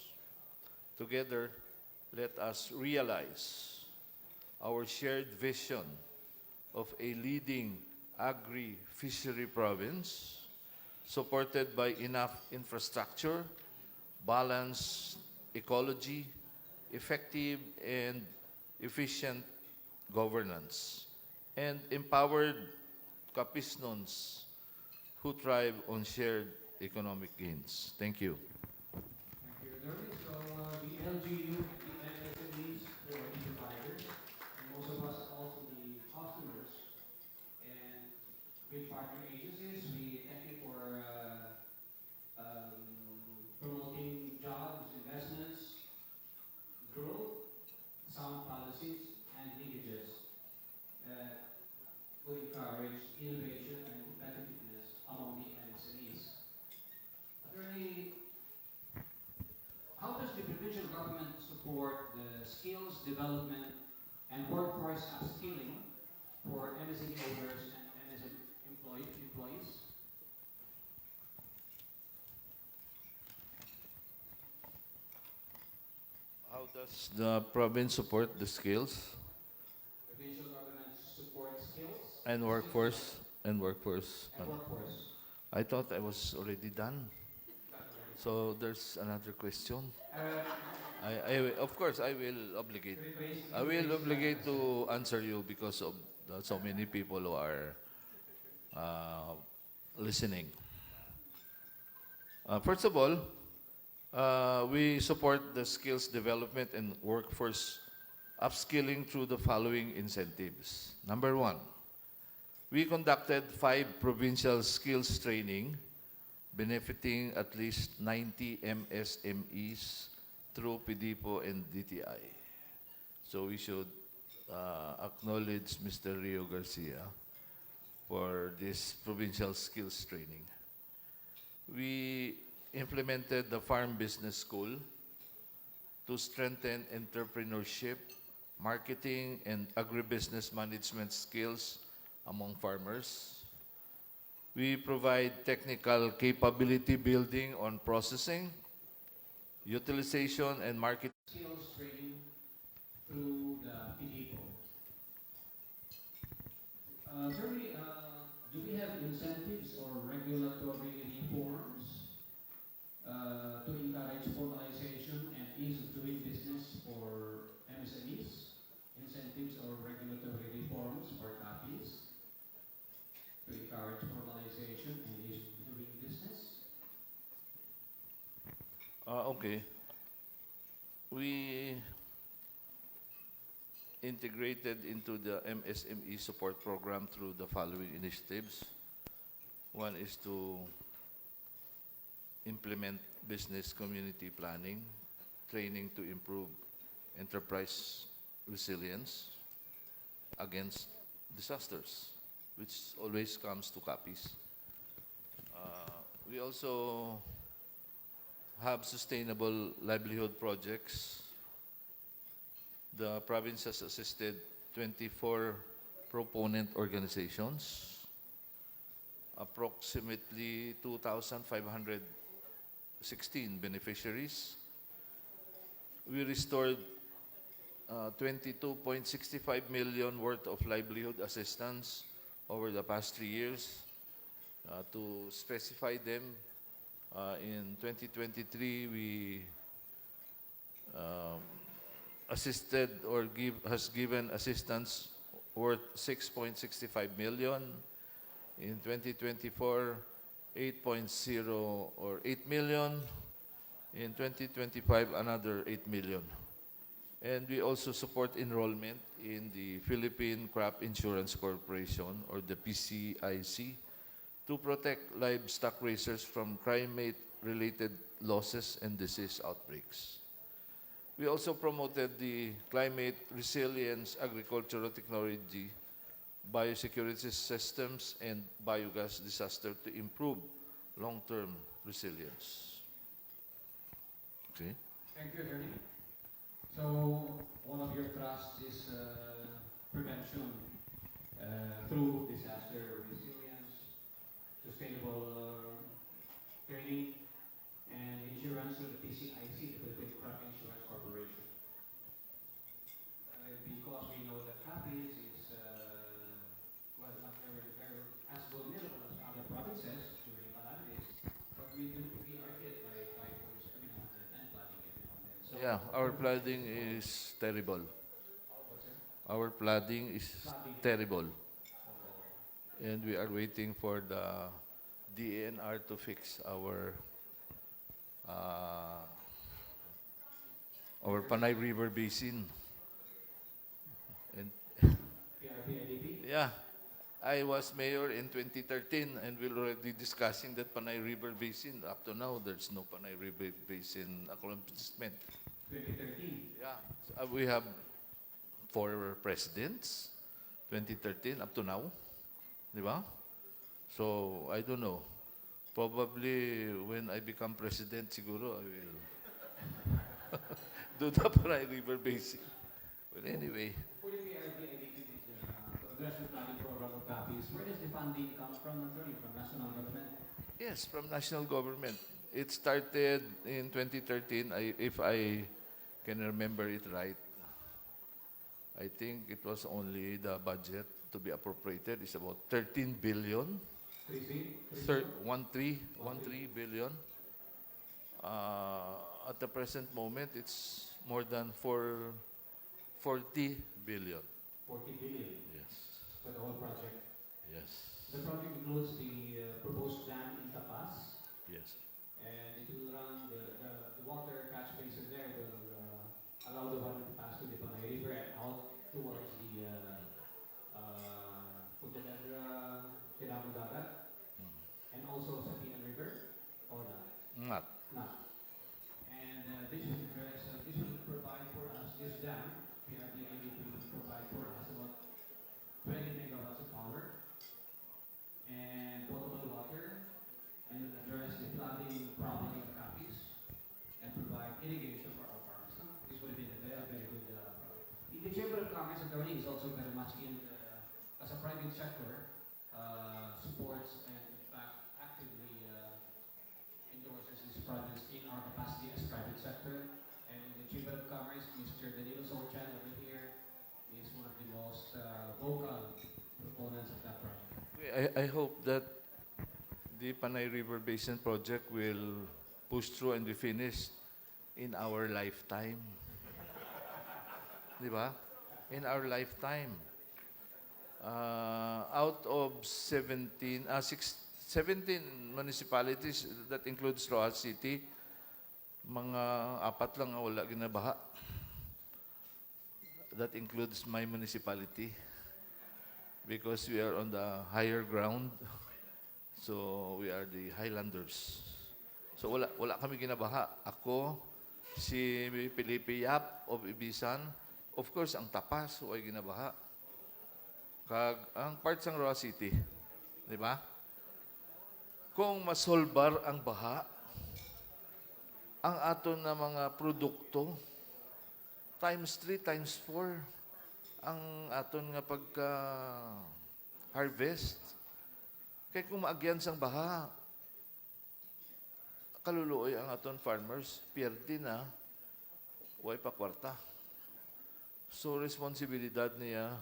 Together, let us realize our shared vision of a leading agri-fishery province supported by enough infrastructure, balanced ecology, effective and efficient governance, and empowered Capisnons who thrive on shared economic gains. Thank you. Thank you, Attorney. So the LGU and the MSMEs for the providers, and most of us also the customers and big partner agencies, we thank you for promoting jobs, investments, growth, sound policies, and linkages that will encourage innovation and competitiveness among the MSMEs. Attorney, how does the provincial government support the skills development and workforce upskilling for MSME owners and MSME employees? How does the province support the skills Provincial government support skills and workforce and workforce? and workforce. I thought I was already done. So there's another question. Of course, I will obligate. I will obligate to answer you because of so many people who are listening. First of all, we support the skills development and workforce upskilling through the following incentives. Number one, we conducted 5 provincial skills training benefiting at least 90 MSMEs through PDPO and DTI. So we should acknowledge Mr. Rio Garcia for this provincial skills training. We implemented the Farm Business School to strengthen entrepreneurship, marketing, and agribusiness management skills among farmers. We provide technical capability building on processing, utilization, and marketing. Skills training through the PDPO. Attorney, do we have incentives or regulatory reforms to encourage formalization and ease of doing business for MSMEs? Incentives or regulatory reforms for Capiz to encourage formalization and ease of doing business? Okay. We integrated into the MSME support program through the following initiatives. One is to implement business community planning, training to improve enterprise resilience against disasters, which always comes to Capiz. We also have sustainable livelihood projects. The province has assisted 24 proponent organizations, approximately 2,516 beneficiaries. We restored 22.65 million worth of livelihood assistance over the past 3 years. To specify them, in 2023, we assisted or has given assistance worth 6.65 million. In 2024, 8.0 or 8 million. In 2025, another 8 million. And we also support enrollment in the Philippine Crop Insurance Corporation, or the PCIC, to protect livestock raisers from climate-related losses and disease outbreaks. We also promoted the climate resilience agricultural technology, biosecurity systems, and biogas disaster to improve long-term resilience. Okay. Thank you, Attorney. So, one of your thrusts is prevention through disaster resilience, sustainable training, and insurance through the PCIC, the Philippine Crop Insurance Corporation. Because we know that Capiz is, well, not very as vulnerable as other provinces during calamities, but we are hit by typhoons every now and then, and flooding every now and then. So, Yeah, our flooding is terrible. Our flooding is terrible. And we are waiting for the DNR to fix our Panay River Basin. And PRPIDP. yeah, I was mayor in 2013 and we're already discussing that Panay River Basin. Up to now, there's no Panay River Basin accomplishment. 2013. Yeah, so, we have 4 presidents, 2013 up to now, di ba? So, I don't know. Probably when I become president, siguro I will do the Panay River Basin. But anyway, For the PRPIDP to address the planning program of Capiz, where does the funding come from, attorney? From national government? yes, from national government. It started in 2013, if I can remember it right. I think it was only the budget to be appropriated is about 13 billion. 13 billion. At the present moment, it's more than 40 billion. 40 billion Yes. for the whole project. Yes. The project includes the proposed dam in Capiz, Yes. and it will run the water catch basin there will allow the water to pass to the Panay River and out towards the Punta Tinamong Dagat, and also sa Pinan River, or not? Not. Not. And this will address, this will provide for us, this dam, PRPIDP will provide for us about 20 megawatts of power and potable water, and will address the flooding problem of Capiz and provide irrigation for our farmers. No? This would have been a very good project. The Chamber of Commerce Authority is also very much in, as a private sector, supports and in fact actively endorses this project in our capacity as private sector. And in the Chamber of Commerce, Mr. Danilo Sorchan over here is one of the most vocal proponents of that project. I hope that the Panay River Basin project will push through and be finished in our lifetime. Di ba? In our lifetime. Out of 17 municipalities, that includes Roxas City, mga 4 lang ang wala ginabaha. That includes my municipality because we are on the higher ground. So we are the highlanders. So wala kami ginabaha. Ako, si Felipe Yap of Ibisan, of course, ang tapas, ay ginabaha. Kag, ang part sang Roa City. Di ba? Kung masolbar ang baha, ang aton na mga produkto, times 3, times 4, ang aton nga pagka harvest. Kaya kung maagyan sang baha, kaluluoy ang aton farmers, pierde na, way pa kwarta. So, responsibilidad niya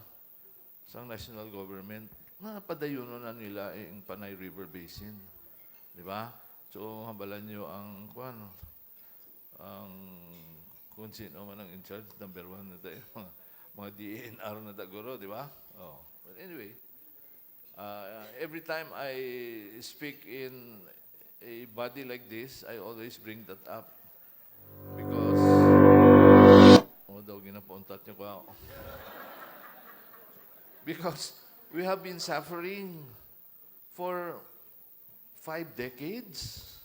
sa national government na padayuno na nila ang Panay River Basin. Di ba? So, hambalan nyo ang, ang kung sino man ang in charge, number 1 na tayo, mga DNR na taguro, di ba? Oh. But anyway, every time I speak in a body like this, I always bring that up. Because, daw ginapuntat niyo ko. Because we have been suffering for 5 decades.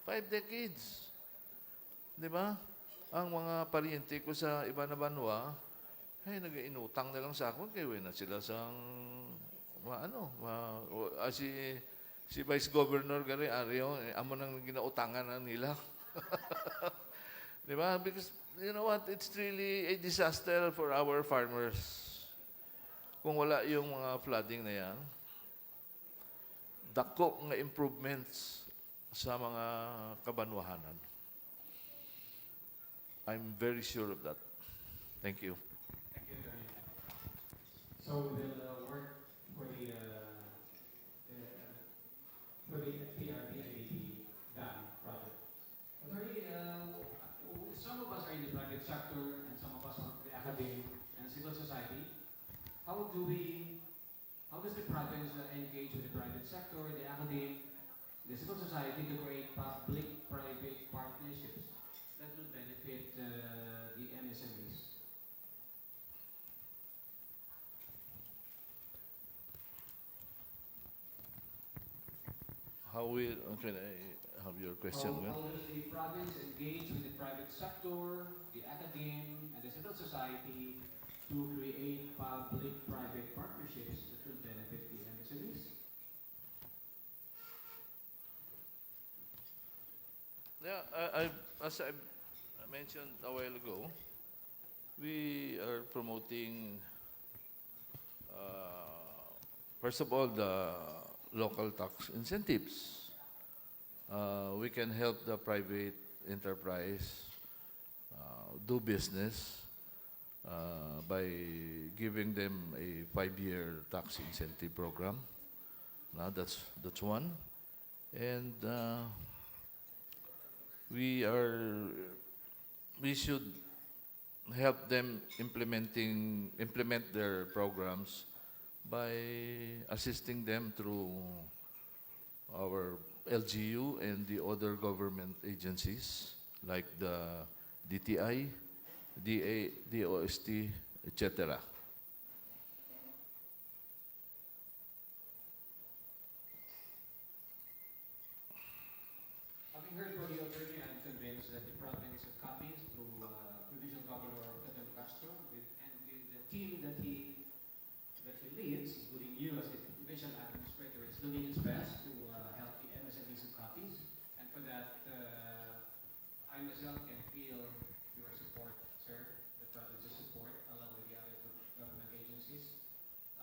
5 decades. Di ba? Ang mga pariente ko sa iba na banwa, ay nag-inutang na lang sa akin, kaya na sila sa si Vice Governor gari Aryo, amo nang ginautangan na nila. Di ba? Because, you know what, it's really a disaster for our farmers. Kung wala yung mga flooding na yan, dako nga improvements sa mga kabanwahanan. I'm very sure of that. Thank you. Thank you, Attorney. So we'll work for the PRB dam project. Attorney, some of us are in the private sector and some of us are the academic and civil society. How does the province engage with the private sector, the academic, the civil society to create public-private partnerships that will benefit the MSMEs? How will, can I have your question? How does the province engage with the private sector, the academe, and the civil society to create public-private partnerships that will benefit the MSMEs? Yeah, as I mentioned a while ago, we are promoting, first of all, the local tax incentives. We can help the private enterprise do business by giving them a 5-year tax incentive program. Now that's one. And we should help them implement their programs by assisting them through our LGU and the other government agencies like the DTI, DOST, etc. Having heard from you, Attorney, I'm convinced that the province of Capiz, through Provincial Governor Fidel Castro, and with the team that he leads, including you as the provincial administrator, is doing its best to help the MSMEs of Capiz. And for that, I myself can feel your support, sir, the province's support, along with the other government agencies,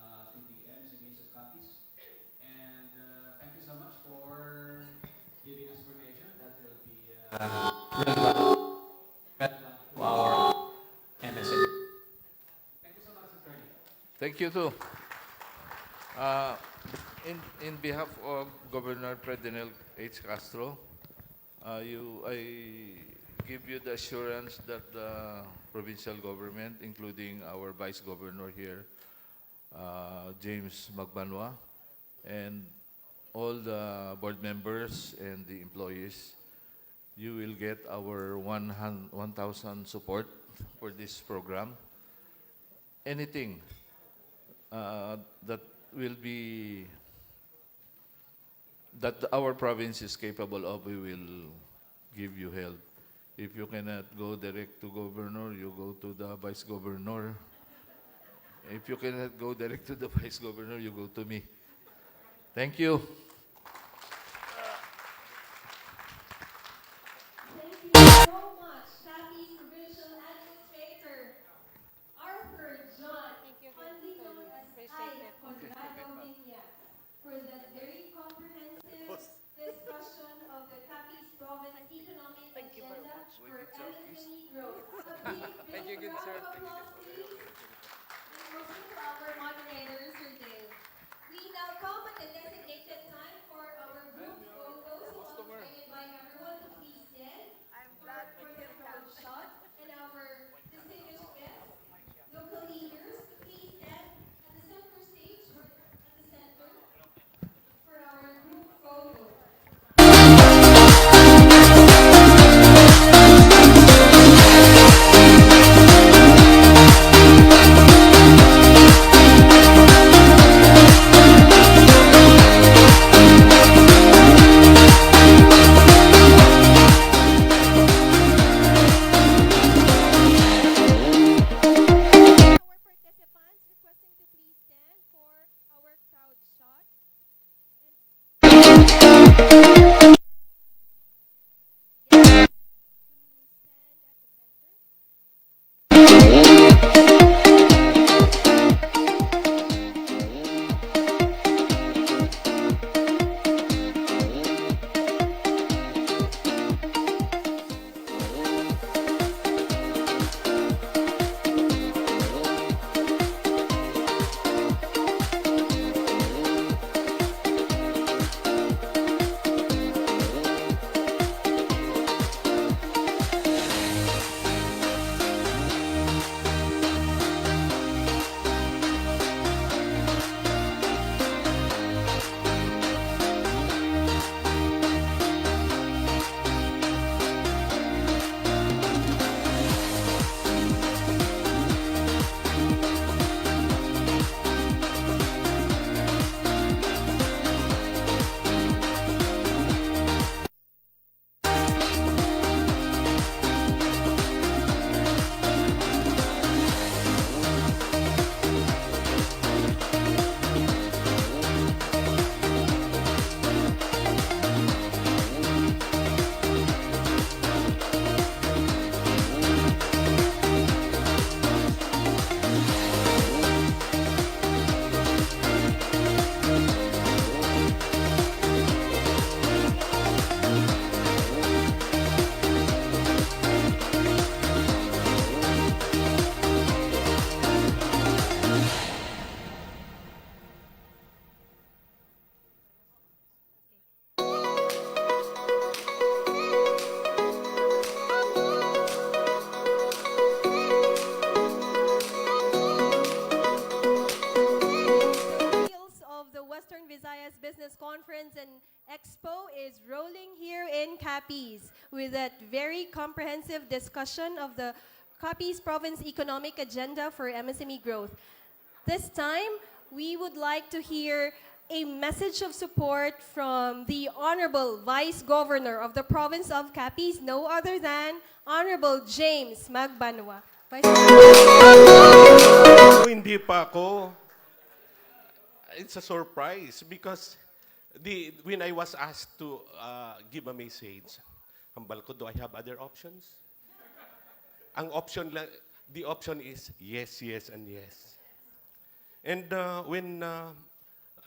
to the MSMEs of Capiz. And thank you so much for giving us information that will be relevant to our MSME. Thank you so much, Attorney. Thank you too. In behalf of Governor Ferdinand H. Castro, I give you the assurance that the provincial government, including our Vice Governor here, James Magbanwa, and all the board members and the employees, you will get our 1,000 support for this program. Anything that will be that our province is capable of, we will give you help. If you cannot go direct to governor, you go to the vice governor. If you cannot go direct to the vice governor, you go to me. Thank you. Thank you so much, Capiz Provincial Administrator Arthur John, fondly known as I. Conrado Viñas, for that very comprehensive discussion of the Capiz Province economic agenda for MSME growth. A big round of applause, please. And also to our moderator, Sir Dale. We now come at the designated time for our group photos. So I invite everyone to please stand for the crowd shot. And our distinguished guests, local leaders, please stand at the center stage or at the center for our group photo. Our participants requesting to please stand for our crowd shot. And guests to stand at the center. The wheels of the Western Visayas Business Conference and Expo is rolling here in Capiz with that very comprehensive discussion of the Capiz Province economic agenda for MSME growth. This time, we would like to hear a message of support from the Honorable Vice Governor of the Province of Capiz, no other than Honorable James Magbanwa. Vice Kung hindi pa ako, it's a surprise because when I was asked to give a message, hambal ko, do I have other options? Ang option lang, the option is yes, yes, and yes. And when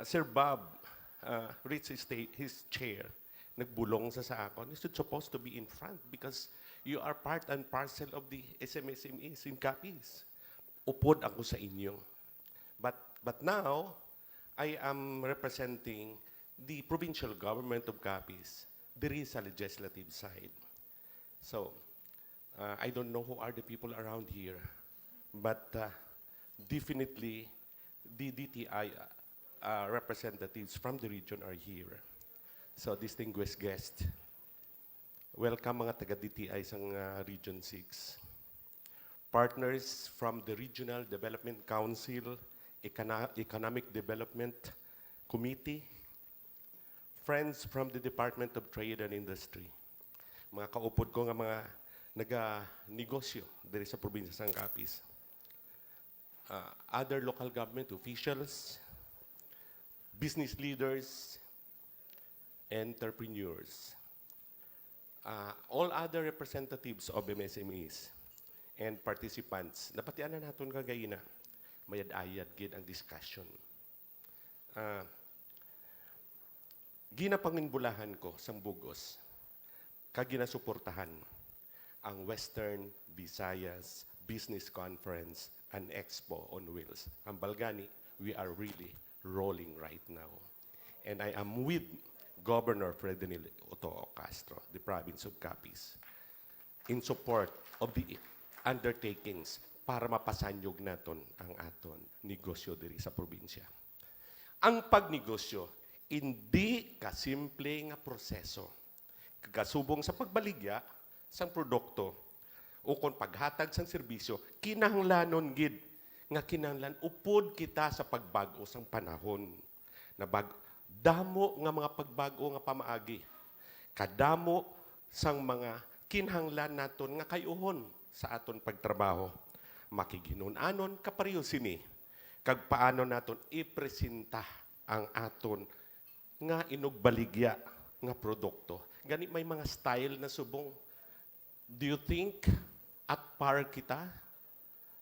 Sir Bob reached his chair, nagbulong sa akin, you should supposed to be in front because you are part and parcel of the SMSMEs in Capiz. Upod ako sa inyo. But now, I am representing the provincial government of Capiz. There is a legislative side. So, I don't know who are the people around here, but definitely the DTI representatives from the region are here. So, distinguished guests, welcome mga taga-DTI sa Region 6. Partners from the Regional Development Council, Economic Development Committee, friends from the Department of Trade and Industry, mga kaupod ko nga mga naga-negosyo diri sa probinsya sang Capiz, other local government officials, business leaders, entrepreneurs, all other representatives of MSMEs and participants, napatian na naton kagayina, mayad-ayad gid ang discussion. Ginapanginbulahan ko sang Bugos, kaginasuportahan ang Western Visayas Business Conference and Expo on Wheels. Ang Balgani, we are really rolling right now. And I am with Governor Fredinil Otoo Castro, the province of Capiz, in support of the undertakings para mapasanyog naton ang aton negosyo diri sa probinsya. Ang pagnegosyo, hindi kasimple nga proseso. Kagasubong sa pagbaligya sang produkto o kung paghatag sang serbisyo, kinahanglanon gid nga kinahanglan upod kita sa pagbago sang panahon. Damo nga mga pagbago nga pamaagi. Kadamo sang mga kinahanglan naton nga kayuhon sa aton pagtrabaho. Makiginon-anon kapareho sini. Kag paano naton ipresenta ang aton nga inugbaligya nga produkto. Gani may mga style na subong. Do you think at par kita?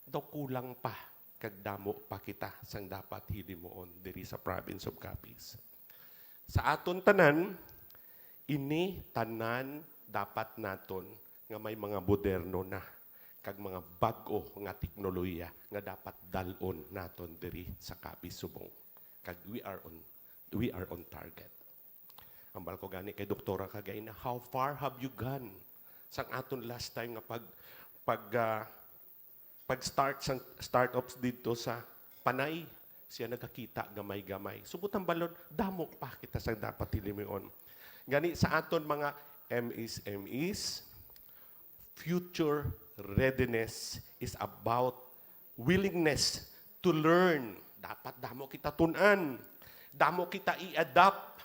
Daw kulang pa. Kag damo pa kita sang dapat himuon diri sa province of Capiz. Sa aton tanan, ini tanan dapat naton nga may mga moderno na kag mga bag-o nga teknolohiya nga dapat dalon naton diri sa Capiz subong. Kag we are on target. Ang balko gani kay Doktora Kagayna, how far have you gone? Sang aton last time nga pag-start sang startups dito sa Panay, siya nagkakita gamay-gamay. Subutan balon, damo pa kita sang dapat hilimion. Gani sa aton mga MSMEs, future readiness is about willingness to learn. Dapat damo kita tunan. Damo kita i-adapt.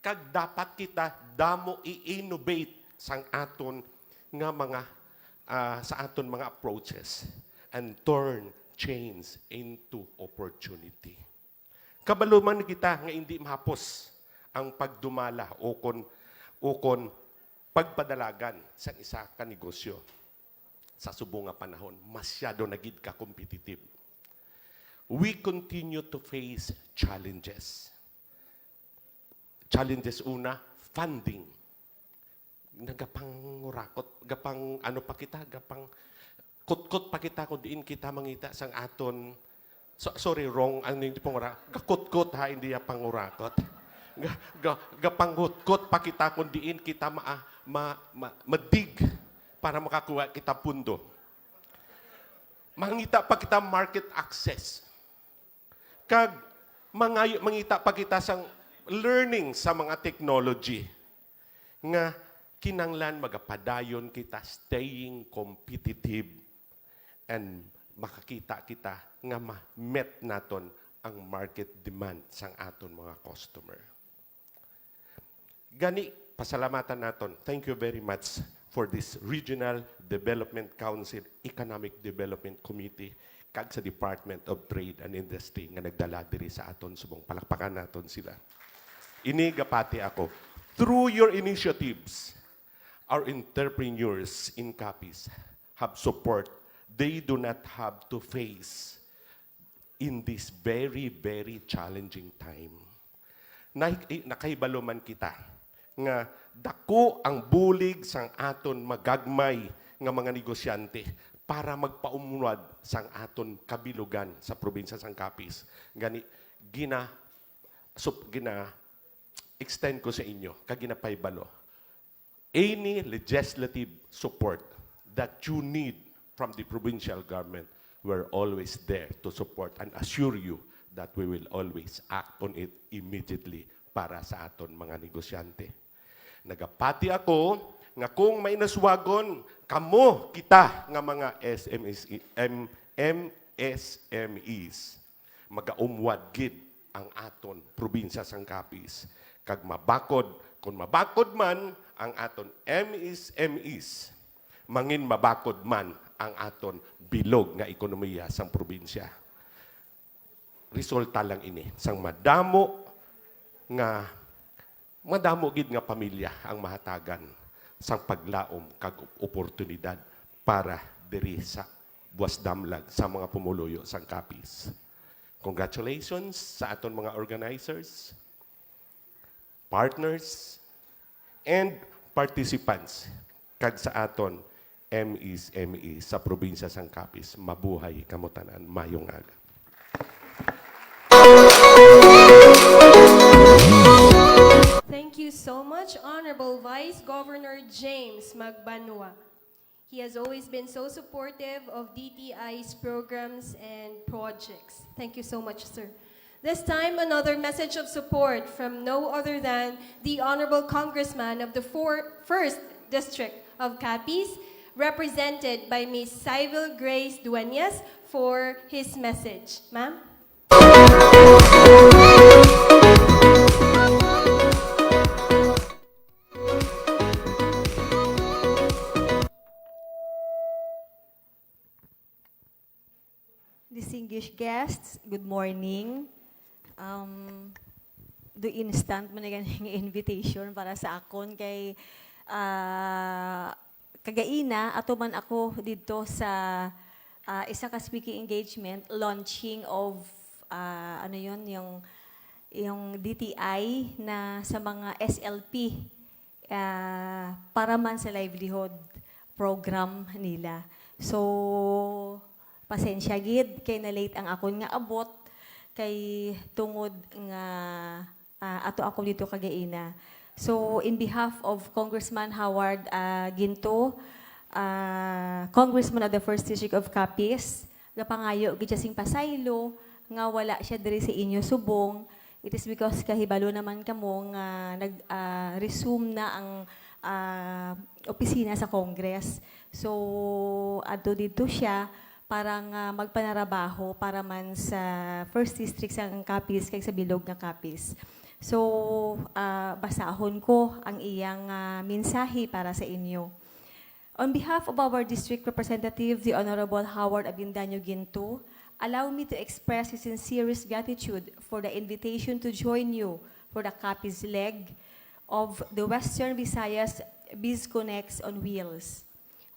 Kag dapat kita damo i-innovate sang aton nga mga sa aton mga approaches and turn change into opportunity. Kabaluman kita nga hindi mahapos ang pagdumala o kon pagpadalagan sa isa ka negosyo sa subong nga panahon. Masyado na gid ka competitive. We continue to face challenges. Challenges una, funding. Nagapangurakot, gapang ano pa kita, gapang kutkot pa kita kung diin kita mangita sang aton. Sorry, wrong. Ano hindi pangurakot? Gakutkot ha, hindi ya pangurakot. Gapanghutkot pa kita kung diin kita madig para makakuha kita pundo. Mangita pa kita market access. Kag mangita pa kita sang learning sa mga technology nga kinanglan magapadayon kita staying competitive and makakita kita nga ma-met naton ang market demand sang aton mga customer. Gani, pasalamatan naton. Thank you very much for this Regional Development Council Economic Development Committee kag sa Department of Trade and Industry nga nagdala diri sa aton subong palakpakan naton sila. Ini gapati ako. Through your initiatives, our entrepreneurs in Capiz have support. They do not have to face in this very, very challenging time. Nakahibalo man kita nga dako ang bulig sang aton magagmay nga mga negosyante para magpaunwad sang aton kabilugan sa probinsya sang Capiz. Gani gina extend ko sa inyo kag ginapaybalo. Any legislative support that you need from the provincial government, we're always there to support and assure you that we will always act on it immediately para sa aton mga negosyante. Nagapati ako nga kung may naswagon, kamo kita nga mga MSMEs, magaumwad gid ang aton probinsya sang Capiz. kag mabakod. Kung mabakod man ang aton MSMEs, mangin mabakod man ang aton bilog nga ekonomiya sang probinsya. Resulta lang ini sang madamo gid nga pamilya ang mahatagan sang paglaom kag oportunidad para diri sa buwas damlag sa mga pumuluyo sang Capiz. Congratulations sa aton mga organizers, partners, and participants kag sa aton MSME sa probinsya sang Capiz. Mabuhay kamo tanan, mayong aga. Thank you so much, Honorable Vice Governor James Magbanua. He has always been so supportive of DTI's programs and projects. Thank you so much, sir. This time, another message of support from no other than the Honorable Congressman of the 1st District of Capiz, represented by Ms. Cybel Grace Dueñas, for his message. Ma'am? Distinguished guests, good morning. Do instant mo na ganing invitation para sa akon kay kagaina ato man ako dito sa isa ka speaking engagement launching of ano yon yung DTI na sa mga SLP para man sa livelihood program nila. So pasensya gid kay na late ang akon nga abot kay tungod nga ato ako dito kagaina. So in behalf of Congressman Howard Ginto, Congressman of the 1st District of Capiz, gapangayo gid siya sing pasaylo nga wala siya diri sa inyo subong. It is because kahibalo naman kamo nga nag-resume na ang opisina sa Congress. So adto dito siya para nga magpanarabaho para man sa 1st District sa Capiz kay sa bilog nga Capiz. So, basahon ko ang iyang mensahe para sa inyo. On behalf of our district representative, the Honorable Howard Abindanyo Ginto, allow me to express his sincerest gratitude for the invitation to join you for the Capiz leg of the Western Visayas BIZCONEX on Wheels.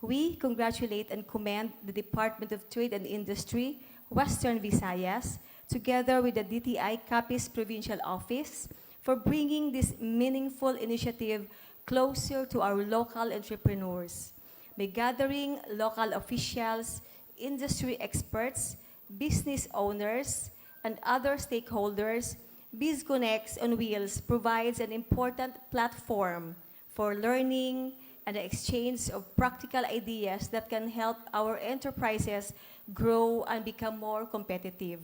We congratulate and commend the Department of Trade and Industry, Western Visayas, together with the DTI Capiz Provincial Office, for bringing this meaningful initiative closer to our local entrepreneurs. By gathering local officials, industry experts, business owners, and other stakeholders, BIZCONEX on Wheels provides an important platform for learning and the exchange of practical ideas that can help our enterprises grow and become more competitive.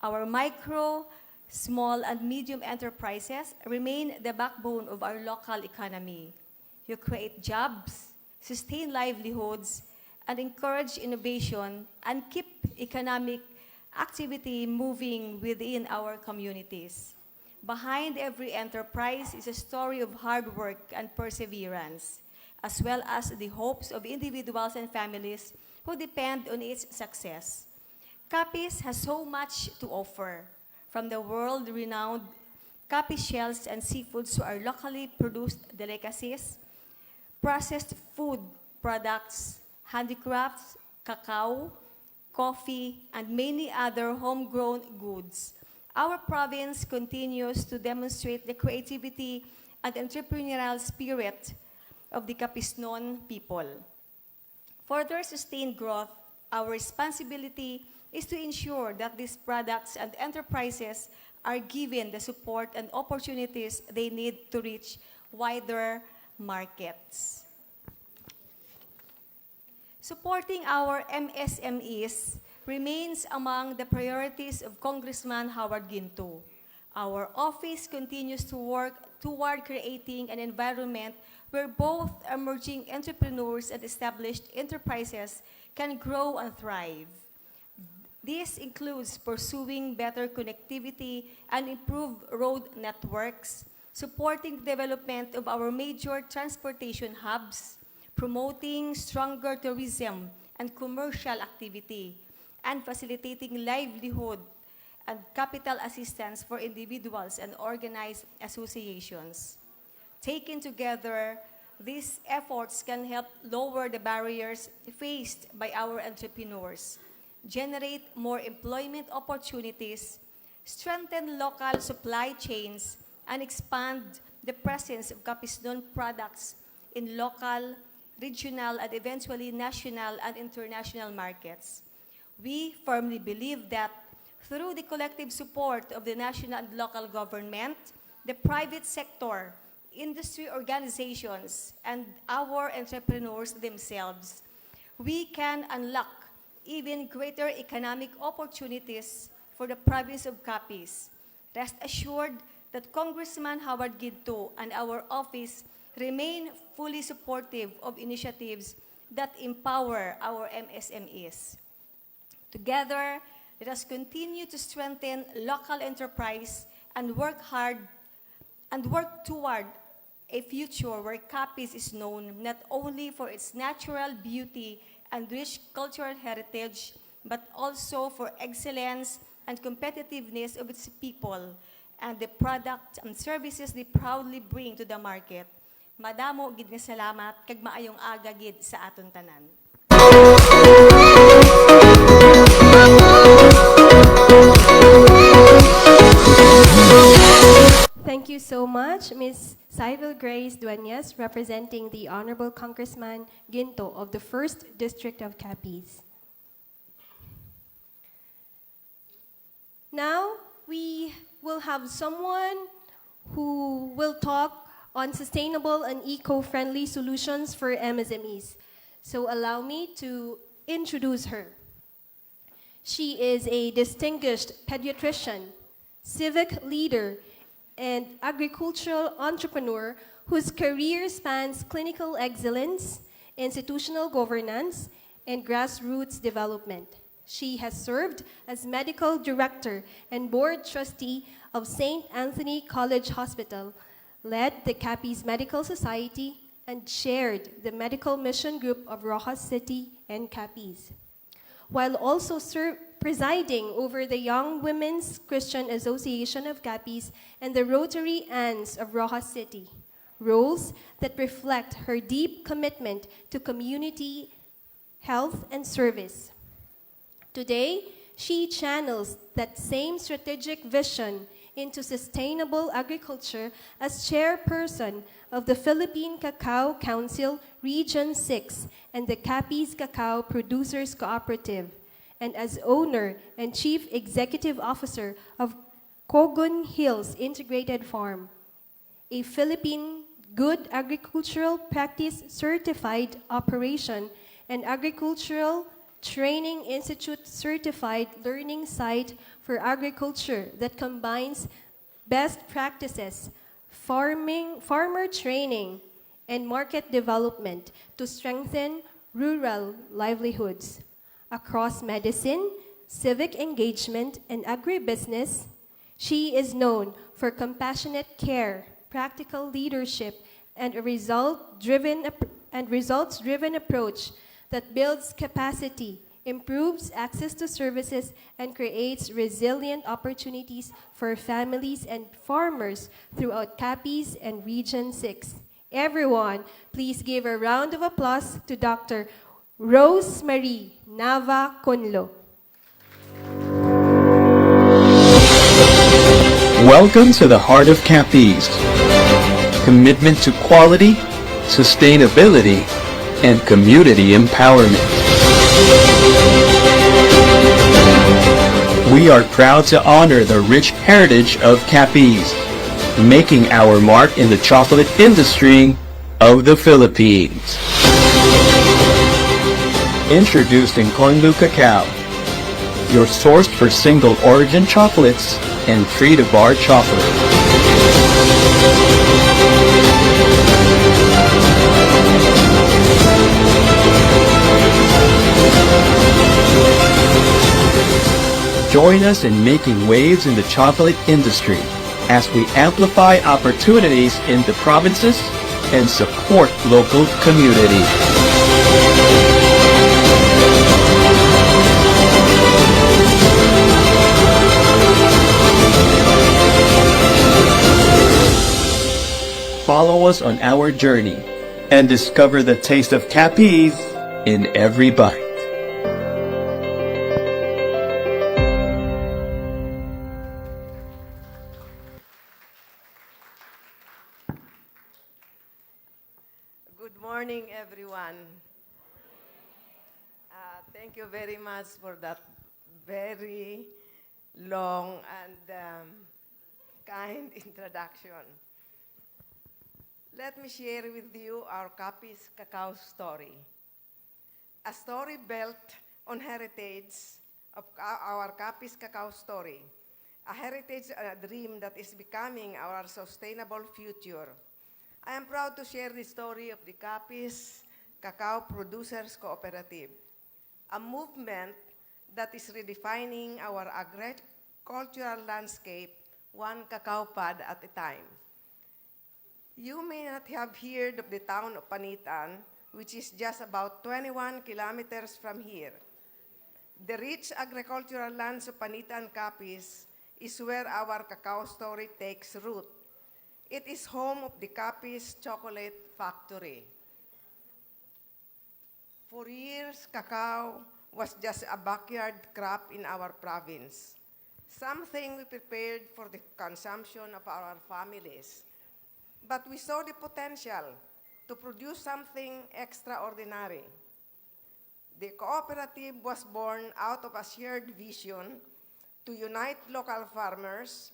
Our micro, small, and medium enterprises remain the backbone of our local economy. You create jobs, sustain livelihoods, and encourage innovation and keep economic activity moving within our communities. Behind every enterprise is a story of hard work and perseverance, as well as the hopes of individuals and families who depend on its success. Capiz has so much to offer, from the world-renowned Capiz shells and seafoods to our locally produced delicacies, processed food products, handicrafts, cacao, coffee, and many other homegrown goods. Our province continues to demonstrate the creativity and entrepreneurial spirit of the Capiznon people. For their sustained growth, our responsibility is to ensure that these products and enterprises are given the support and opportunities they need to reach wider markets. Supporting our MSMEs remains among the priorities of Congressman Howard Ginto. Our office continues to work toward creating an environment where both emerging entrepreneurs and established enterprises can grow and thrive. This includes pursuing better connectivity and improved road networks, supporting the development of our major transportation hubs, promoting stronger tourism and commercial activity, and facilitating livelihood and capital assistance for individuals and organized associations. Taken together, these efforts can help lower the barriers faced by our entrepreneurs, generate more employment opportunities, strengthen local supply chains, and expand the presence of Capiz products in local, regional, and eventually national and international markets. We firmly believe that through the collective support of the national and local government, the private sector, industry organizations, and our entrepreneurs themselves, we can unlock even greater economic opportunities for the province of Capiz. Rest assured that Congressman Howard Ginto and our office remain fully supportive of initiatives that empower our MSMEs. Together, let us continue to strengthen local enterprise and work toward a future where Capiz is known not only for its natural beauty and rich cultural heritage, but also for excellence and competitiveness of its people and the products and services they proudly bring to the market. Madamo gid nga salamat kag maayong aga gid sa aton tanan. Thank you so much, Ms. Cybel Grace Dueñas, representing the Honorable Congressman Ginto of the 1st District of Capiz. Now, we will have someone who will talk on sustainable and eco-friendly solutions for MSMEs. So allow me to introduce her. She is a distinguished pediatrician, civic leader, and agricultural entrepreneur whose career spans clinical excellence, institutional governance, and grassroots development. She has served as medical director and board trustee of St. Anthony College Hospital, led the Capiz Medical Society, and chaired the medical mission group of Roxas City and Capiz, while also presiding over the Young Women's Christian Association of Capiz and the Rotary Ants of Roxas City, roles that reflect her deep commitment to community health and service. Today, she channels that same strategic vision into sustainable agriculture as chairperson of the Philippine Cacao Council Region 6 and the Capiz Cacao Producers Cooperative, and as owner and chief executive officer of Cogon Hills Integrated Farm, a Philippine Good Agricultural Practice certified operation and agricultural Training Institute certified learning site for agriculture that combines best practices, farmer training, and market development to strengthen rural livelihoods. Across medicine, civic engagement, and agribusiness, she is known for compassionate care, practical leadership, and a results-driven approach that builds capacity, improves access to services, and creates resilient opportunities for families and farmers throughout Capiz and Region 6. Everyone, please give a round of applause to Dr. Rosemary Nava Conlo. Welcome to the heart of Capiz. Commitment to quality, sustainability, and community empowerment. We are proud to honor the rich heritage of Capiz, making our mark in the chocolate industry of the Philippines. Introducing Conlu Cacao, your source for single origin chocolates and tree-to-bar chocolate. Join us in making waves in the chocolate industry as we amplify opportunities in the provinces and support local communities. Follow us on our journey and discover the taste of Capiz in every bite. Good morning, everyone. Thank you very much for that very long and kind introduction. Let me share with you our Capiz cacao story. A story built on heritage of our Capiz cacao story. A heritage and a dream that is becoming our sustainable future. I am proud to share the story of the Capiz Cacao Producers Cooperative, a movement that is redefining our agricultural landscape one cacao pod at a time. You may not have heard of the town of Panitan, which is just about 21 kilometers from here. The rich agricultural lands of Panitan Capiz is where our cacao story takes root. It is home of the Capiz Chocolate Factory. For years, cacao was just a backyard crop in our province, something we prepared for the consumption of our families. But we saw the potential to produce something extraordinary. The cooperative was born out of a shared vision to unite local farmers,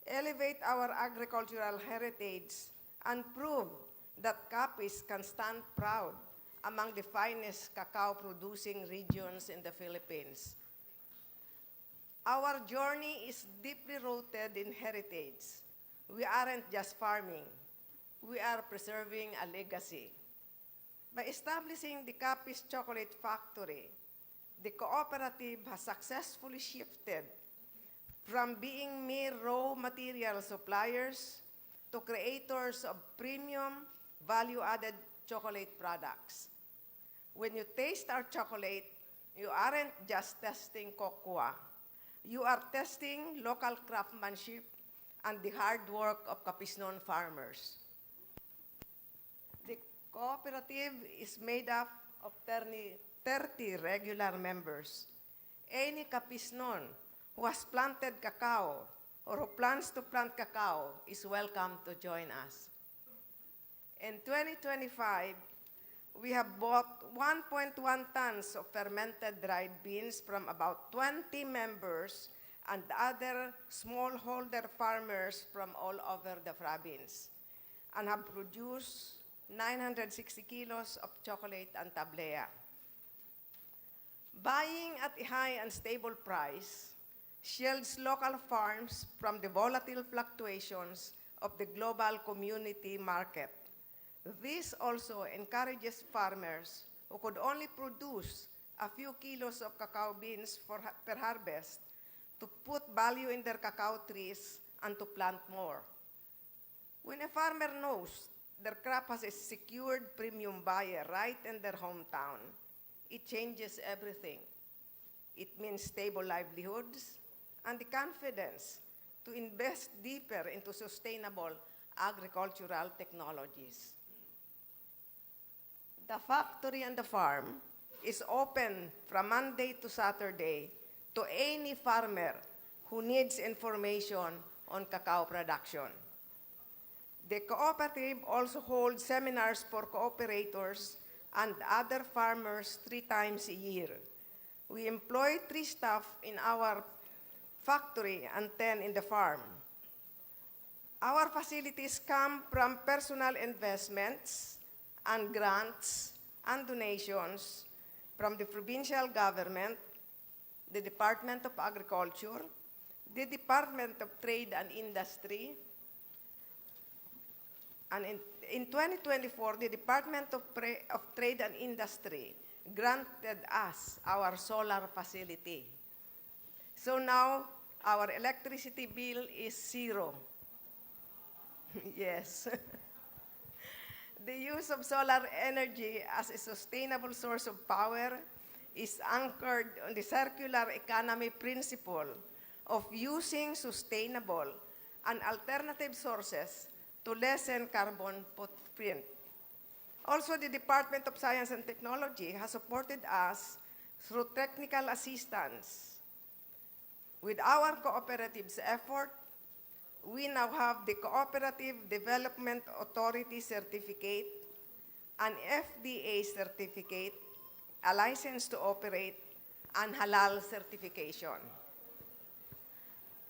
elevate our agricultural heritage, and prove that Capiz can stand proud among the finest cacao-producing regions in the Philippines. Our journey is deeply rooted in heritage. We aren't just farming. We are preserving a legacy. By establishing the Capiz Chocolate Factory, the cooperative has successfully shifted from being mere raw material suppliers to creators of premium, value-added chocolate products. When you taste our chocolate, you aren't just testing cocoa. You are testing local craftsmanship and the hard work of Capiznon farmers. The cooperative is made up of 30 regular members. Any Capiznon who has planted cacao or who plans to plant cacao is welcome to join us. In 2025, we have bought 1.1 tons of fermented dried beans from about 20 members and other smallholder farmers from all over the province, and have produced 960 kilos of chocolate and tablea. Buying at a high and stable price shields local farms from the volatile fluctuations of the global community market. This also encourages farmers who could only produce a few kilos of cacao beans per harvest to put value in their cacao trees and to plant more. When a farmer knows their crop has a secured premium buyer right in their hometown, it changes everything. It means stable livelihoods and the confidence to invest deeper into sustainable agricultural technologies. The factory and the farm is open from Monday to Saturday to any farmer who needs information on cacao production. The cooperative also holds seminars for cooperators and other farmers 3 times a year. We employ 3 staff in our factory and 10 in the farm. Our facilities come from personal investments and grants and donations from the provincial government, the Department of Agriculture, the Department of Trade and Industry, and in 2024, the Department of Trade and Industry granted us our solar facility. So now, our electricity bill is 0. Yes. The use of solar energy as a sustainable source of power is anchored on the circular economy principle of using sustainable and alternative sources to lessen carbon footprint. Also, the Department of Science and Technology has supported us through technical assistance. With our cooperatives' effort, we now have the Cooperative Development Authority Certificate, an FDA certificate, a license to operate, and halal certification.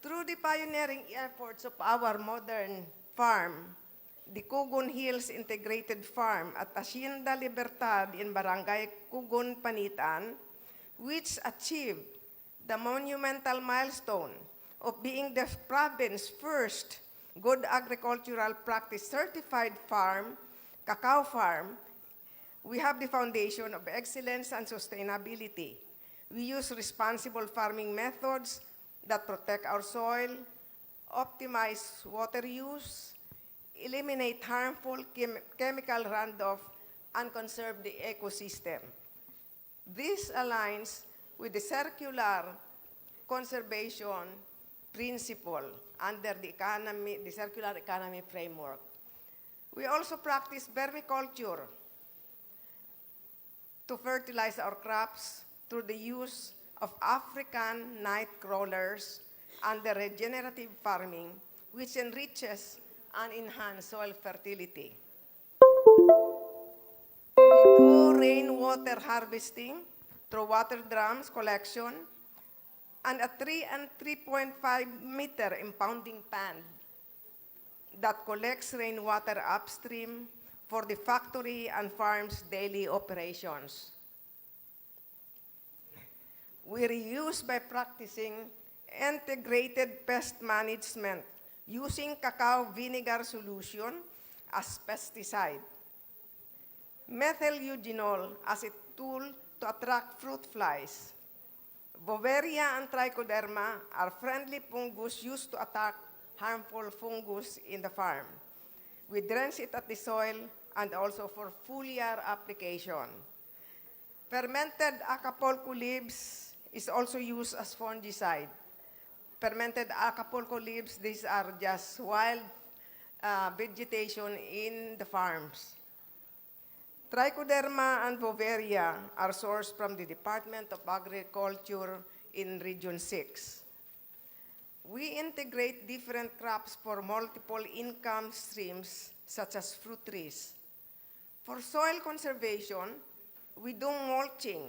Through the pioneering efforts of our modern farm, the Cugon Hills Integrated Farm at Hacienda Libertad in Barangay Cugon, Panitan, which achieved the monumental milestone of being the province's first good agricultural practice certified farm, cacao farm, we have the foundation of excellence and sustainability. We use responsible farming methods that protect our soil, optimize water use, eliminate harmful chemical runoff, and conserve the ecosystem. This aligns with the circular conservation principle under the circular economy framework. We also practice vermiculture to fertilize our crops through the use of African night crawlers under regenerative farming, which enriches and enhances soil fertility. We do rainwater harvesting through water drums collection and a 3 and 3.5 meter impounding pond that collects rainwater upstream for the factory and farm's daily operations. We reuse by practicing integrated pest management using cacao vinegar solution as pesticide, methyl eugenol as a tool to attract fruit flies. Boveria and Trichoderma are friendly fungus used to attack harmful fungus in the farm. We drench it at the soil and also for foliar application. Fermented Acapulco leaves is also used as fungicide. Fermented Acapulco leaves, these are just wild vegetation in the farms. Trichoderma and Boveria are sourced from the Department of Agriculture in Region 6. We integrate different crops for multiple income streams, such as fruit trees. For soil conservation, we do mulching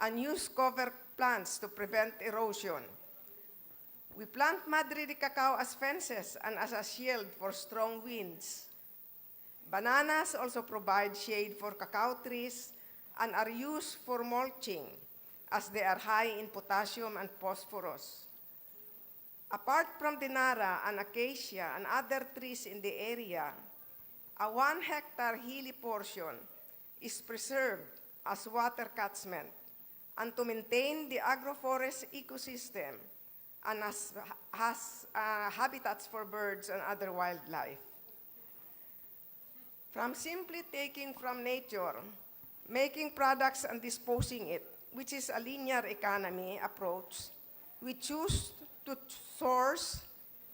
and use cover plants to prevent erosion. We plant Madre de Cacao as fences and as a shield for strong winds. Bananas also provide shade for cacao trees and are used for mulching as they are high in potassium and phosphorus. Apart from the Nara and acacia and other trees in the area, a 1 hectare hilly portion is preserved as water catchment and to maintain the agroforest ecosystem and has habitats for birds and other wildlife. From simply taking from nature, making products and disposing it, which is a linear economy approach, we choose to source,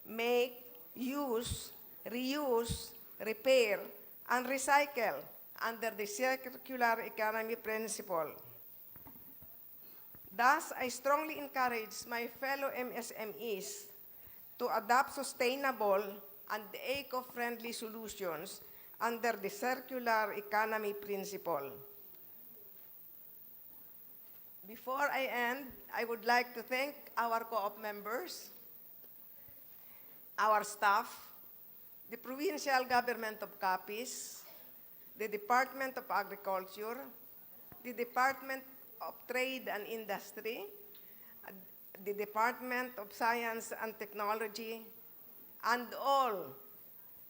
make, use, reuse, repair, and recycle under the circular economy principle. Thus, I strongly encourage my fellow MSMEs to adopt sustainable and eco-friendly solutions under the circular economy principle. Before I end, I would like to thank our co-op members, our staff, the provincial government of Capiz, the Department of Agriculture, the Department of Trade and Industry, the Department of Science and Technology, and all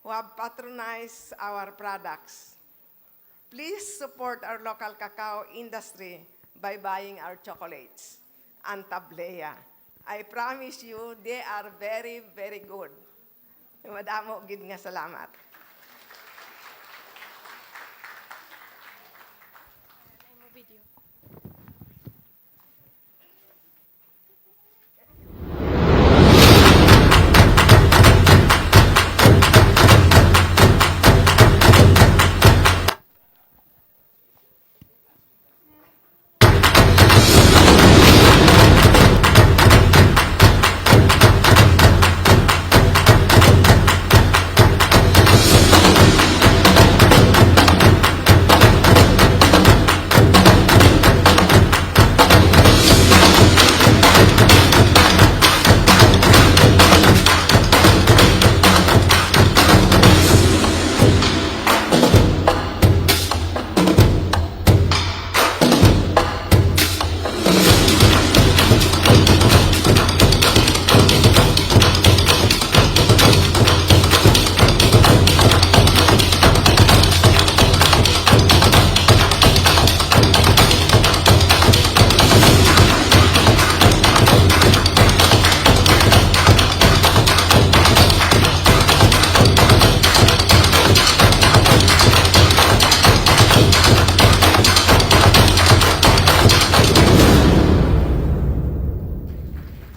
who have patronized our products. Please support our local cacao industry by buying our chocolates and tablea. I promise you, they are very, very good. Madamo gid nga salamat.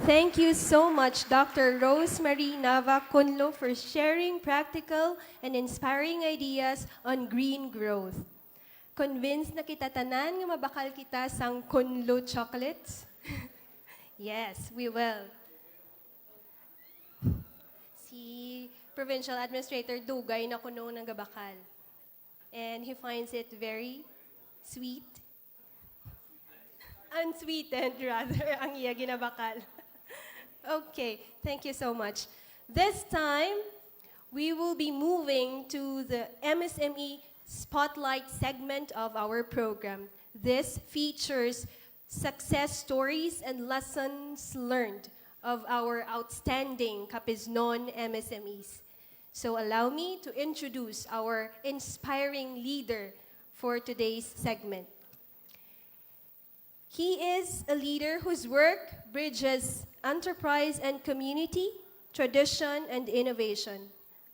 Thank you so much, Dr. Rosemary Nava Kunlo, for sharing practical and inspiring ideas on green growth. Convinced na kita tanan nga mabakal kita sang Kunlo chocolates? Yes, we will. Si Provincial Administrator Dugay na kuno ng gabakal. And he finds it very sweet. Unsweetened, rather, ang iya ginabakal. Okay, thank you so much. This time, we will be moving to the MSME Spotlight segment of our program. This features success stories and lessons learned of our outstanding Capiz non-MSMEs. So allow me to introduce our inspiring leader for today's segment. He is a leader whose work bridges enterprise and community, tradition and innovation,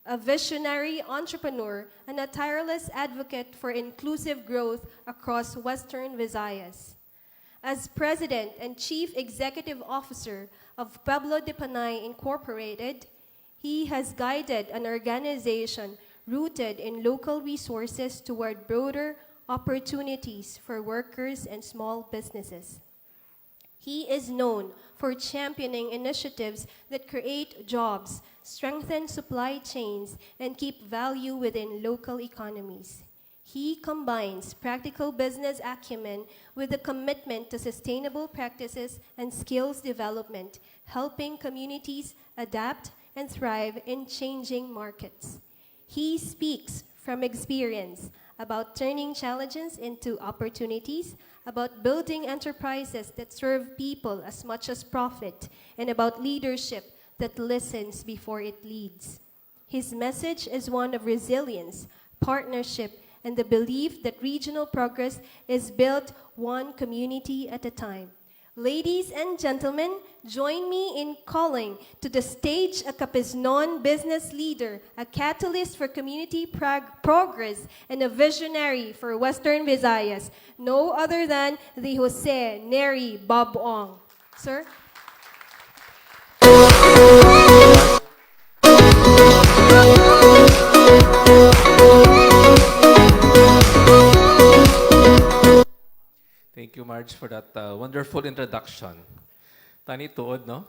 a visionary entrepreneur and a tireless advocate for inclusive growth across Western Visayas. As President and Chief Executive Officer of Pueblo de Panay Incorporated, he has guided an organization rooted in local resources toward broader opportunities for workers and small businesses. He is known for championing initiatives that create jobs, strengthen supply chains, and keep value within local economies. He combines practical business acumen with a commitment to sustainable practices and skills development, helping communities adapt and thrive in changing markets. He speaks from experience about turning challenges into opportunities, about building enterprises that serve people as much as profit, and about leadership that listens before it leads. His message is one of resilience, partnership, and the belief that regional progress is built one community at a time. Ladies and gentlemen, join me in calling to the stage a Capiznon business leader, a catalyst for community progress, and a visionary for Western Visayas. No other than the Jose Neri Babong. Sir? Thank you, Marge, for that wonderful introduction. Tani tuod, no?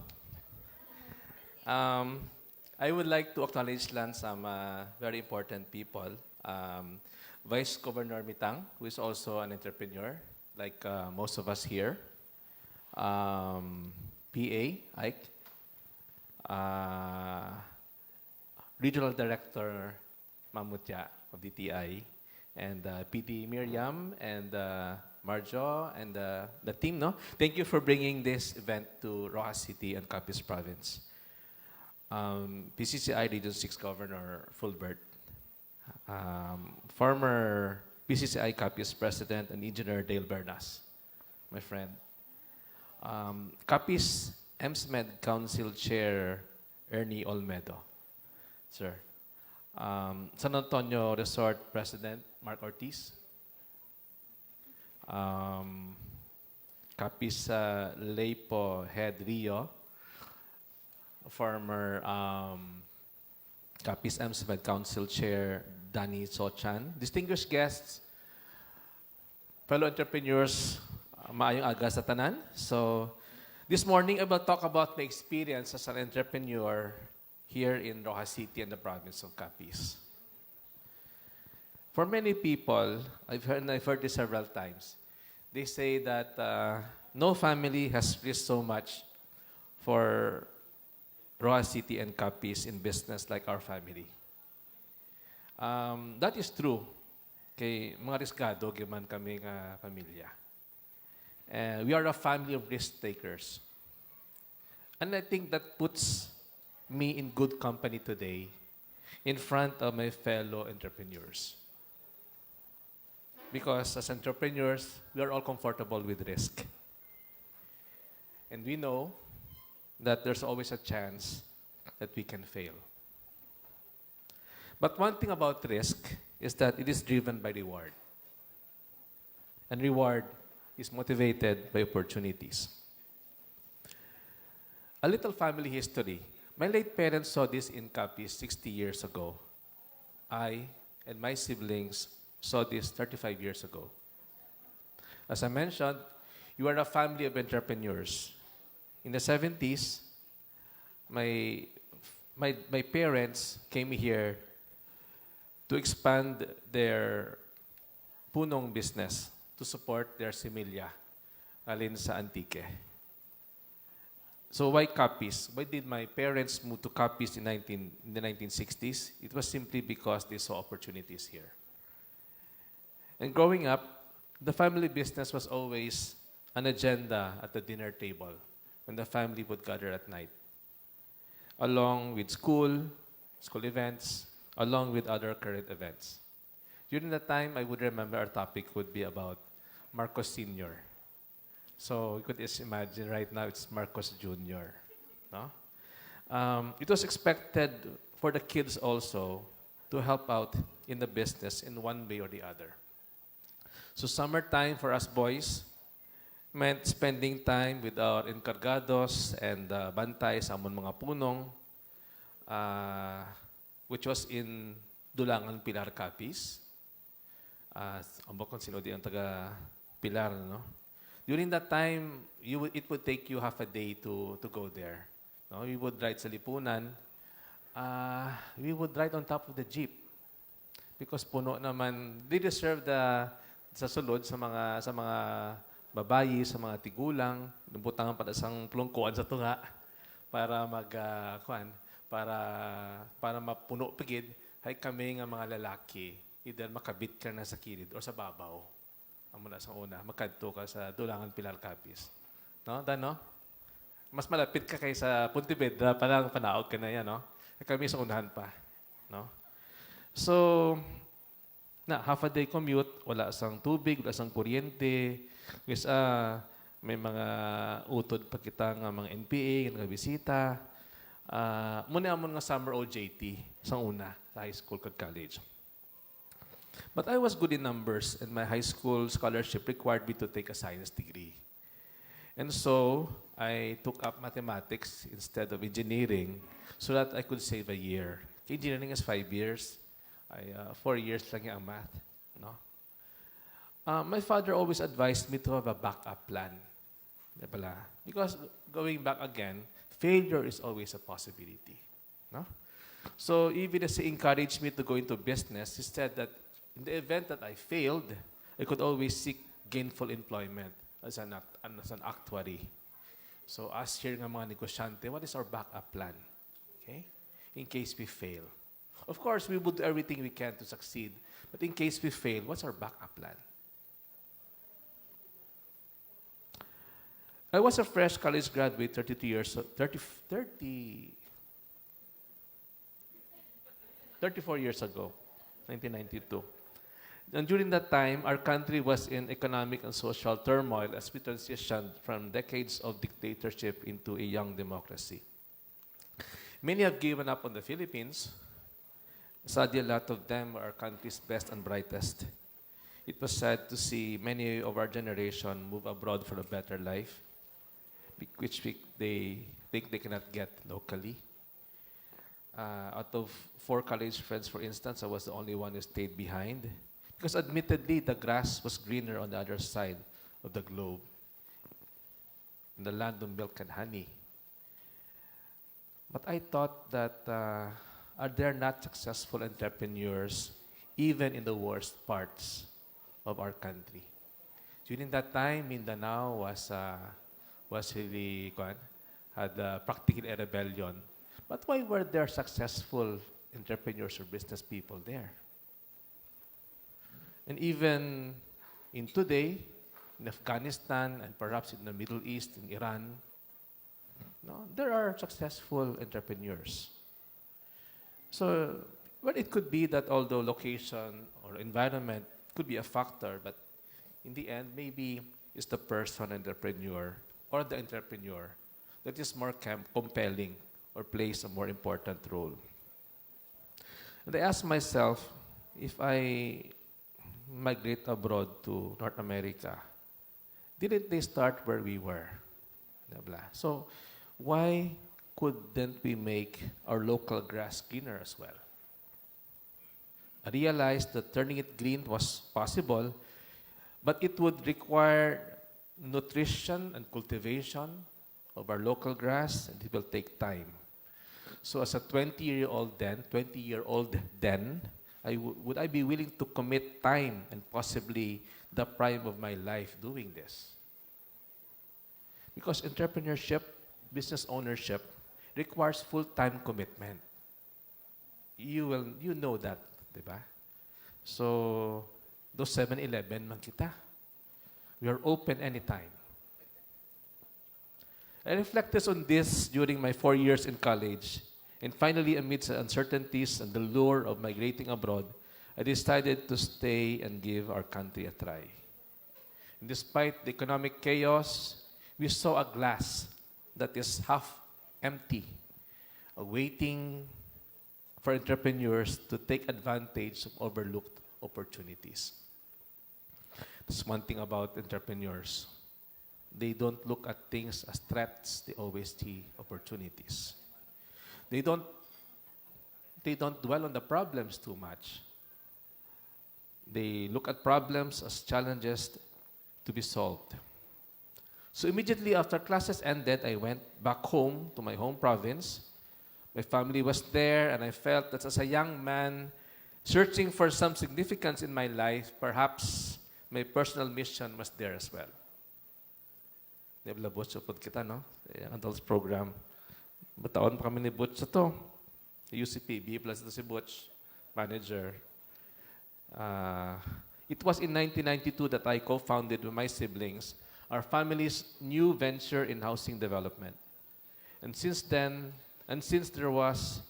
I would like to acknowledge lang some very important people. Vice Governor Mitang, who is also an entrepreneur, like most of us here. PA, Ike. Regional Director Mamutya of DTI. And PD Miriam and Marjo and the team, no? Thank you for bringing this event to Roxas City and Capiz Province. PCCI Region 6 Governor Fulbert, former PCCI Capiz President and Engineer Dale Bernas, my friend. Capiz EMSMED Council Chair Ernie Olmedo. sir. San Antonio Resort President Mark Ortiz. Capiz Leipo Head Rio. Former Capiz MSMED Council Chair Danny Sochan. Distinguished guests, fellow entrepreneurs, maayong aga sa tanan. So, this morning I will talk about my experience as an entrepreneur here in Roxas City and the province of Capiz. For many people, I've heard this several times. They say that no family has risked so much for Roxas City and Capiz in business like our family. That is true. Kay mga riskado giman kami nga pamilya. We are a family of risk takers. And I think that puts me in good company today in front of my fellow entrepreneurs. Because as entrepreneurs, we are all comfortable with risk. And we know that there's always a chance that we can fail. But one thing about risk is that it is driven by reward. And reward is motivated by opportunities. A little family history. My late parents saw this in Capiz 60 years ago. I and my siblings saw this 35 years ago. As I mentioned, you are a family of entrepreneurs. In the 70s, my parents came here to expand their punong business to support their similya alin sa Antique. So why Capiz? Why did my parents move to Capiz in the 1960s? It was simply because they saw opportunities here. And growing up, the family business was always an agenda at the dinner table when the family would gather at night, along with school events, along with other current events. During that time, I would remember our topic would be about Marcos Sr. So you could just imagine right now it's Marcos Jr. No? It was expected for the kids also to help out in the business in one way or the other. So summertime for us boys meant spending time with our encargados and bantay sa amon mga punong, which was in Dulangan, Pilar, Capiz. Amo kung sino di ang taga Pilar, no? During that time, it would take you half a day to go there. No? We would ride sa lipunan. We would ride on top of the jeep. Because puno naman, they deserve sa sulod sa mga babayi, sa mga tigulang, nabutangan pa isang plungkuan sa tunga para para mapuno pigid, hay kami nga mga lalaki, either makabit ka na sa kilid or sa babaw. Amo na sa una, makadto ka sa Dulangan, Pilar, Capiz. No? No? Mas malapit ka kaysa Pontevedra, parang panaog ka na yan, no? Kami sa unahan pa. No? So, half a day commute, wala sang tubig, wala sang kuryente. Kasi may mga utod pa kita nga mga NPA, nga bisita. Muna amon nga summer OJT sa una, sa high school kag college. But I was good in numbers, and my high school scholarship required me to take a science degree. And so, I took up mathematics instead of engineering so that I could save a year. Engineering is 5 years. 4 years lang yung math. No? My father always advised me to have a backup plan. Because going back again, failure is always a possibility. No? So even as he encouraged me to go into business, he said that in the event that I failed, I could always seek gainful employment as an actuary. So ask here ng mga negosyante, what is our backup plan? Okay? In case we fail. Of course, we would do everything we can to succeed. But in case we fail, what's our backup plan? I was a fresh college graduate 34 years ago, 1992. And during that time, our country was in economic and social turmoil as we transitioned from decades of dictatorship into a young democracy. Many have given up on the Philippines Sadly, a lot of them are our country's best and brightest. It was sad to see many of our generation move abroad for a better life, they think they cannot get locally. Out of 4 college friends, for instance, I was the only one who stayed behind. Because admittedly, the grass was greener on the other side of the globe, in the land of milk and honey. But I thought that, are there not successful entrepreneurs even in the worst parts of our country? During that time, Mindanao was really, had practically a rebellion. But why were there successful entrepreneurs or business people there? And even in today, in Afghanistan and perhaps in the Middle East, in Iran, no, there are successful entrepreneurs. So, well, it could be that although location or environment could be a factor, but in the end, maybe it's the person entrepreneur or the entrepreneur that is more compelling or plays a more important role. And I ask myself, if I migrate abroad to North America, didn't they start where we were? Blah, blah. So why couldn't we make our local grass greener as well? I realized that turning it green was possible, but it would require nutrition and cultivation of our local grass, and it will take time. So as a 20-year-old then, would I be willing to commit time and possibly the prime of my life doing this? Because entrepreneurship, business ownership, requires full-time commitment. You know that, di ba? So, those 7-Eleven man kita. We are open anytime. I reflected on this during my 4 years in college, and finally, amidst the uncertainties and the lure of migrating abroad, I decided to stay and give our country a try. And despite the economic chaos, we saw a glass that is half empty, waiting for entrepreneurs to take advantage of overlooked opportunities. That's one thing about entrepreneurs. They don't look at things as threats, they always see opportunities. They don't dwell on the problems too much. They look at problems as challenges to be solved. So immediately after classes ended, I went back home to my home province. My family was there, and I felt that as a young man searching for some significance in my life, perhaps my personal mission was there as well. Nebla Butch, upod kita, no? Ang adults program. Bataon pa kami ni Butch sa to. UCPB, plus ito si Butch, manager. It was in 1992 that I co-founded with my siblings our family's new venture in housing development. And since then, and since there was,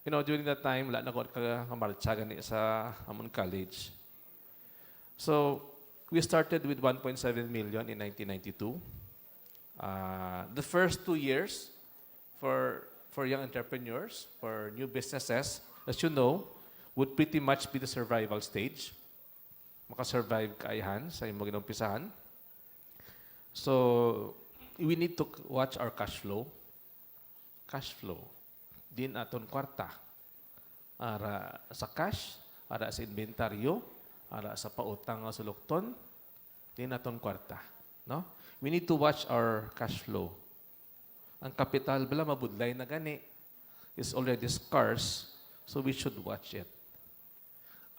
during that time, wala na ko kamartsagan sa amon college. So, we started with 1.7 million in 1992. The first 2 years for young entrepreneurs, for new businesses, as you know, would pretty much be the survival stage. Makasurvive kaayahan sa imong ginumpisahan. So, we need to watch our cash flow. Cash flow. Din aton kwarta. Ara sa cash, ara sa inventaryo, ara sa pautang nga sulukton, din aton kwarta. No? We need to watch our cash flow. Ang kapital bala mabudlay na gani is already scarce, so we should watch it.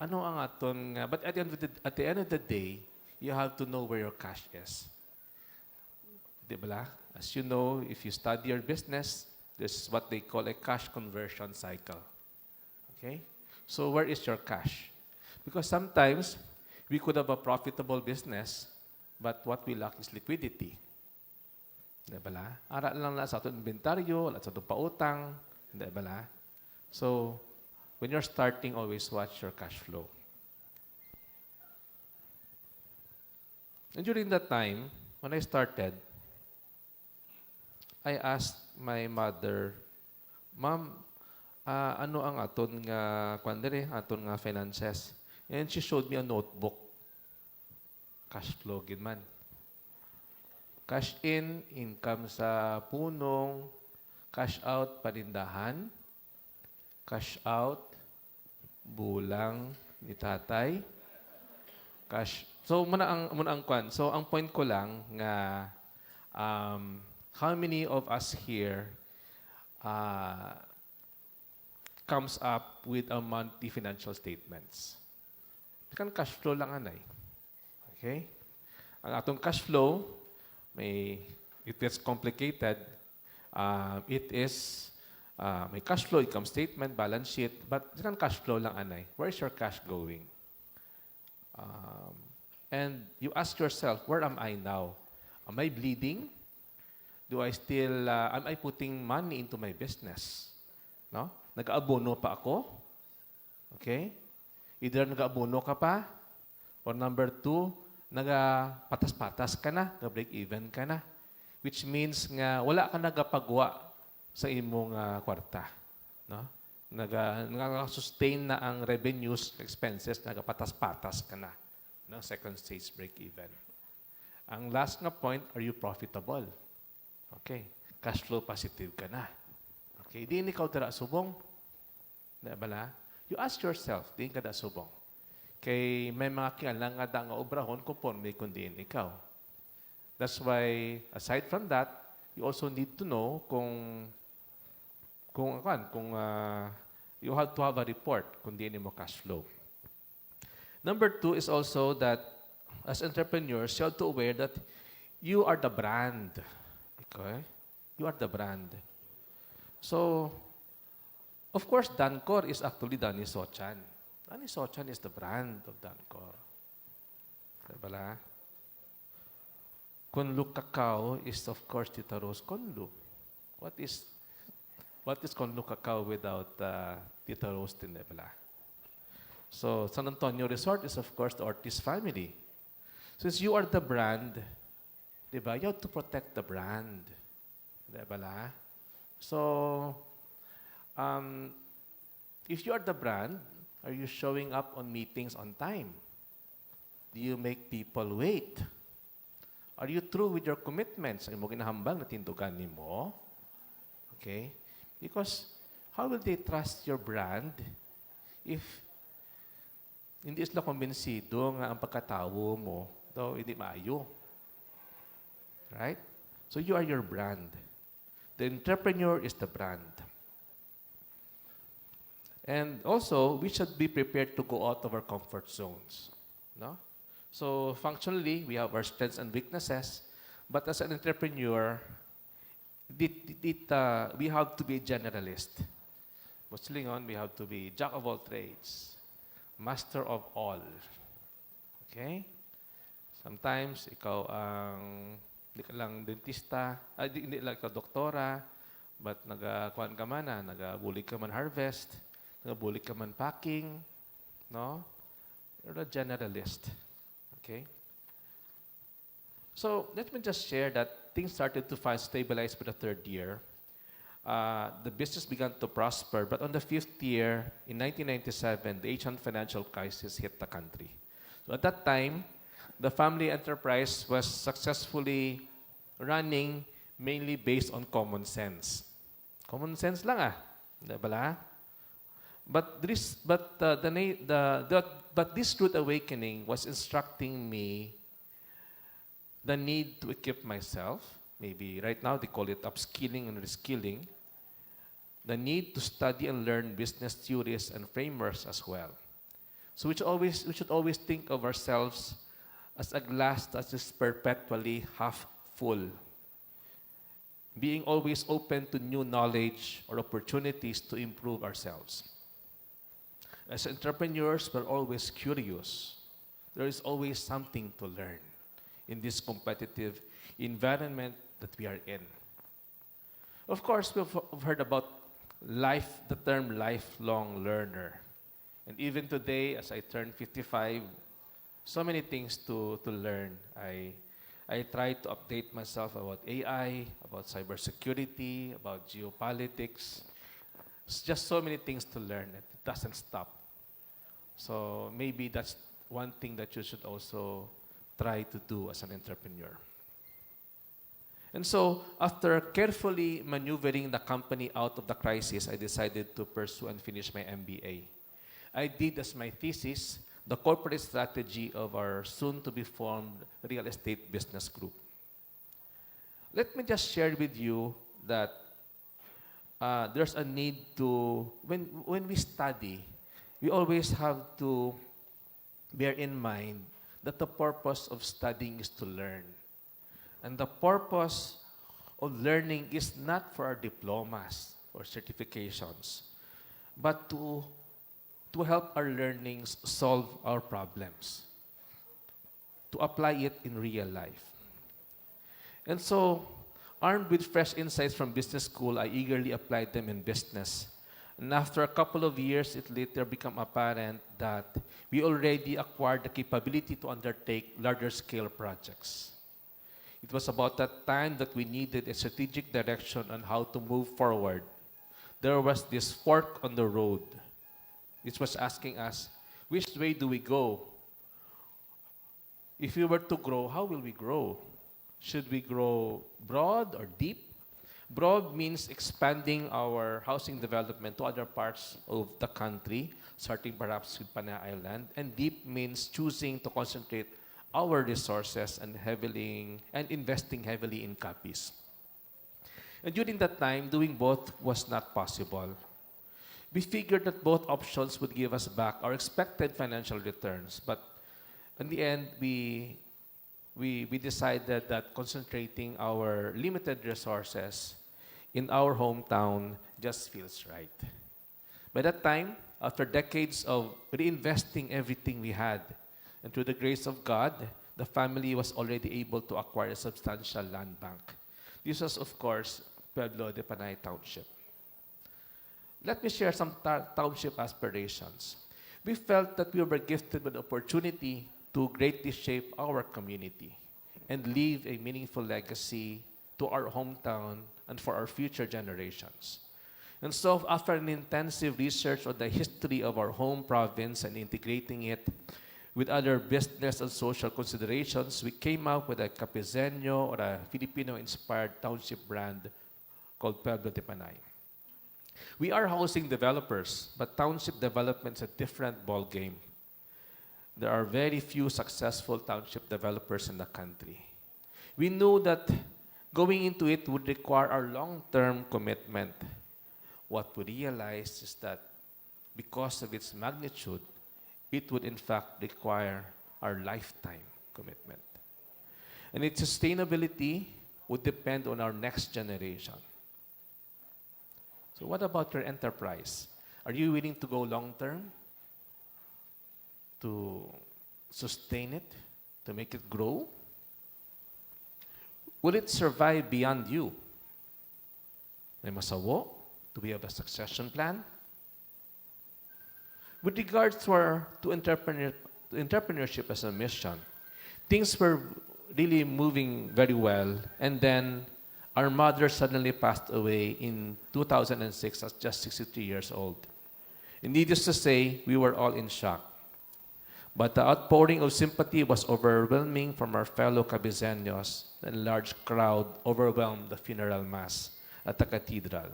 Ano ang aton but at the end of the day, you have to know where your cash is. Di ba? As you know, if you study your business, this is what they call a cash conversion cycle. Okay? So where is your cash? Because sometimes we could have a profitable business, but what we lack is liquidity. Di ba? Ara lang sa ating inventaryo, sa ating pautang. Di ba? So, when you're starting, always watch your cash flow. And during that time, when I started, I asked my mother, Mom, ano ang aton nga kwan diri, aton nga finances. And she showed me a notebook. Cash flow gid man. Cash in, income sa punong, cash out panindahan, cash out bulang ni tatay, cash. So muna ang kwan. So ang point ko lang nga how many of us here comes up with a monthly financial statements? Kan cash flow lang anay. Okay? Ang atong cash flow, it is complicated. It is may cash flow, income statement, balance sheet, but kan cash flow lang anay. Where is your cash going? And you ask yourself, where am I now? Am I bleeding? Am I putting money into my business? No? Nag-aabono pa ako? Okay? Either nag-aabono ka pa, or number 2, nagapatas-patas ka na, nag-break even ka na. Which means nga wala ka nagapagwa sa imong kwarta. No? Nag-sustain na ang revenues, expenses, nagapatas-patas ka na. No? Second stage break even. Ang last na point, are you profitable? Okay. Cash flow positive ka na. Okay. Di ikaw tara subong. Bala? You ask yourself, di ka da subong. Kay may mga kingalang nga obrahon conforme kundi ikaw. That's why, aside from that, you also need to know kung you have to have a report kung di mo cash flow. Number 2 is also that as entrepreneurs, you have to aware that you are the brand. Okay? You are the brand. So, of course, Dancor is actually Danny Sochan. Danny Sochan is the brand of Dancor. Diba? Kunlu Cacao is, of course, Tita Rose Kunlu. What is Kunlu Cacao without Tita Rose Tinebla? So, San Antonio Resort is, of course, the Ortiz family. Since you are the brand, diba, you have to protect the brand. Diba? So, if you are the brand, are you showing up on meetings on time? Do you make people wait? Are you true with your commitments? Ay mo ginahambal na tindugan ni mo? Okay? Because how will they trust your brand if hindi sila kumbinsido nga ang pagkatawo mo daw hindi maayo? Right? So you are your brand. The entrepreneur is the brand. And also, we should be prepared to go out of our comfort zones. No? So, functionally, we have our strengths and weaknesses. But as an entrepreneur, we have to be a generalist. Muslingon, we have to be jack of all trades, master of all. Okay? Sometimes, ikaw ang hindi ka lang dentista, hindi lang ikaw doktora, but nagakuan ka man nagabulig ka man harvest, nagabulig ka man packing, no? You're a generalist. Okay? So, let me just share that things started to stabilize for the 3rd year. The business began to prosper, but on the 5th year, in 1997, the Asian financial crisis hit the country. So at that time, the family enterprise was successfully running mainly based on common sense. Common sense lang Diba? But this truth awakening was instructing me the need to equip myself. Maybe right now they call it upskilling and reskilling. The need to study and learn business theories and frameworks as well. So we should always think of ourselves as a glass that is perpetually half full. Being always open to new knowledge or opportunities to improve ourselves. As entrepreneurs, we're always curious. There is always something to learn in this competitive environment that we are in. Of course, we've heard about the term lifelong learner. And even today, as I turn 55, so many things to learn. I try to update myself about AI, about cybersecurity, about geopolitics. It's just so many things to learn. It doesn't stop. So maybe that's one thing that you should also try to do as an entrepreneur. And so, after carefully maneuvering the company out of the crisis, I decided to pursue and finish my MBA. I did as my thesis the corporate strategy of our soon-to-be-formed real estate business group. Let me just share with you that there's a need to, when we study, we always have to bear in mind that the purpose of studying is to learn. And the purpose of learning is not for our diplomas or certifications, but to help our learnings solve our problems, to apply it in real life. And so, armed with fresh insights from business school, I eagerly applied them in business. And after a couple of years, it later became apparent that we already acquired the capability to undertake larger scale projects. It was about that time that we needed a strategic direction on how to move forward. There was this fork on the road. It was asking us, which way do we go? If we were to grow, how will we grow? Should we grow broad or deep? Broad means expanding our housing development to other parts of the country, starting perhaps with Panay Island. And deep means choosing to concentrate our resources and investing heavily in Capiz. And during that time, doing both was not possible. We figured that both options would give us back our expected financial returns, but in the end, we decided that concentrating our limited resources in our hometown just feels right. By that time, after decades of reinvesting everything we had, and through the grace of God, the family was already able to acquire a substantial land bank. This was, of course, Pueblo de Panay Township. Let me share some township aspirations. We felt that we were gifted with the opportunity to greatly shape our community and leave a meaningful legacy to our hometown and for our future generations. And so, after an intensive research on the history of our home province and integrating it with other business and social considerations, we came up with a Capizeño or a Filipino-inspired township brand called Pueblo de Panay. We are housing developers, but township development is a different ballgame. There are very few successful township developers in the country. We knew that going into it would require our long-term commitment. What we realized is that because of its magnitude, it would in fact require our lifetime commitment. And its sustainability would depend on our next generation. So what about your enterprise? Are you willing to go long-term? To sustain it? To make it grow? Will it survive beyond you? May masawo? Do we have a succession plan? With regards to entrepreneurship as a mission, things were really moving very well, and then our mother suddenly passed away in 2006 at just 63 years old. And needless to say, we were all in shock. But the outpouring of sympathy was overwhelming from our fellow Capizeños, and a large crowd overwhelmed the funeral mass at the cathedral.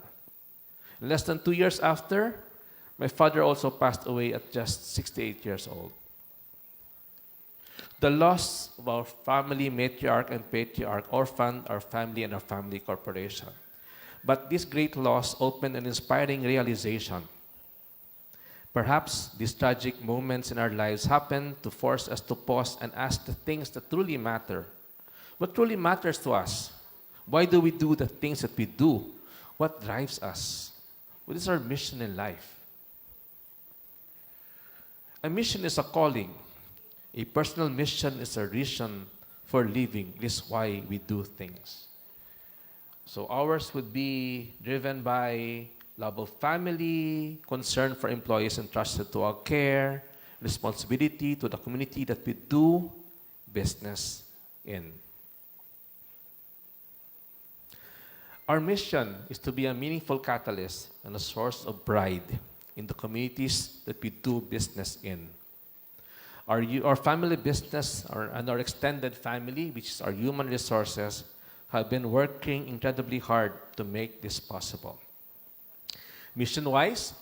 Less than 2 years after, my father also passed away at just 68 years old. The loss of our family matriarch and patriarch orphaned our family and our family corporation. But this great loss opened an inspiring realization. Perhaps these tragic moments in our lives happen to force us to pause and ask the things that truly matter. What truly matters to us? Why do we do the things that we do? What drives us? What is our mission in life? A mission is a calling. A personal mission is a reason for living. This is why we do things. So ours would be driven by love of family, concern for employees entrusted to our care, responsibility to the community that we do business in. Our mission is to be a meaningful catalyst and a source of pride in the communities that we do business in. Our family business and our extended family, which is our human resources, have been working incredibly hard to make this possible. Mission-wise,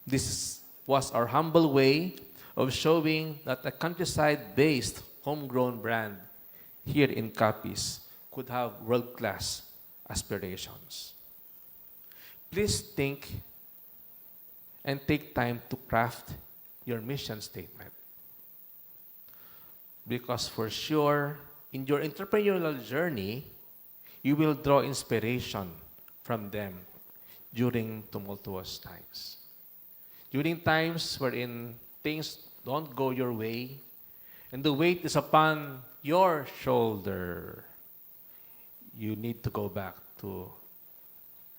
this was our humble way of showing that a countryside-based homegrown brand here in Capiz could have world-class aspirations. Please think and take time to craft your mission statement. Because for sure, in your entrepreneurial journey, you will draw inspiration from them during tumultuous times. During times wherein things don't go your way, and the weight is upon your shoulder, you need to go back to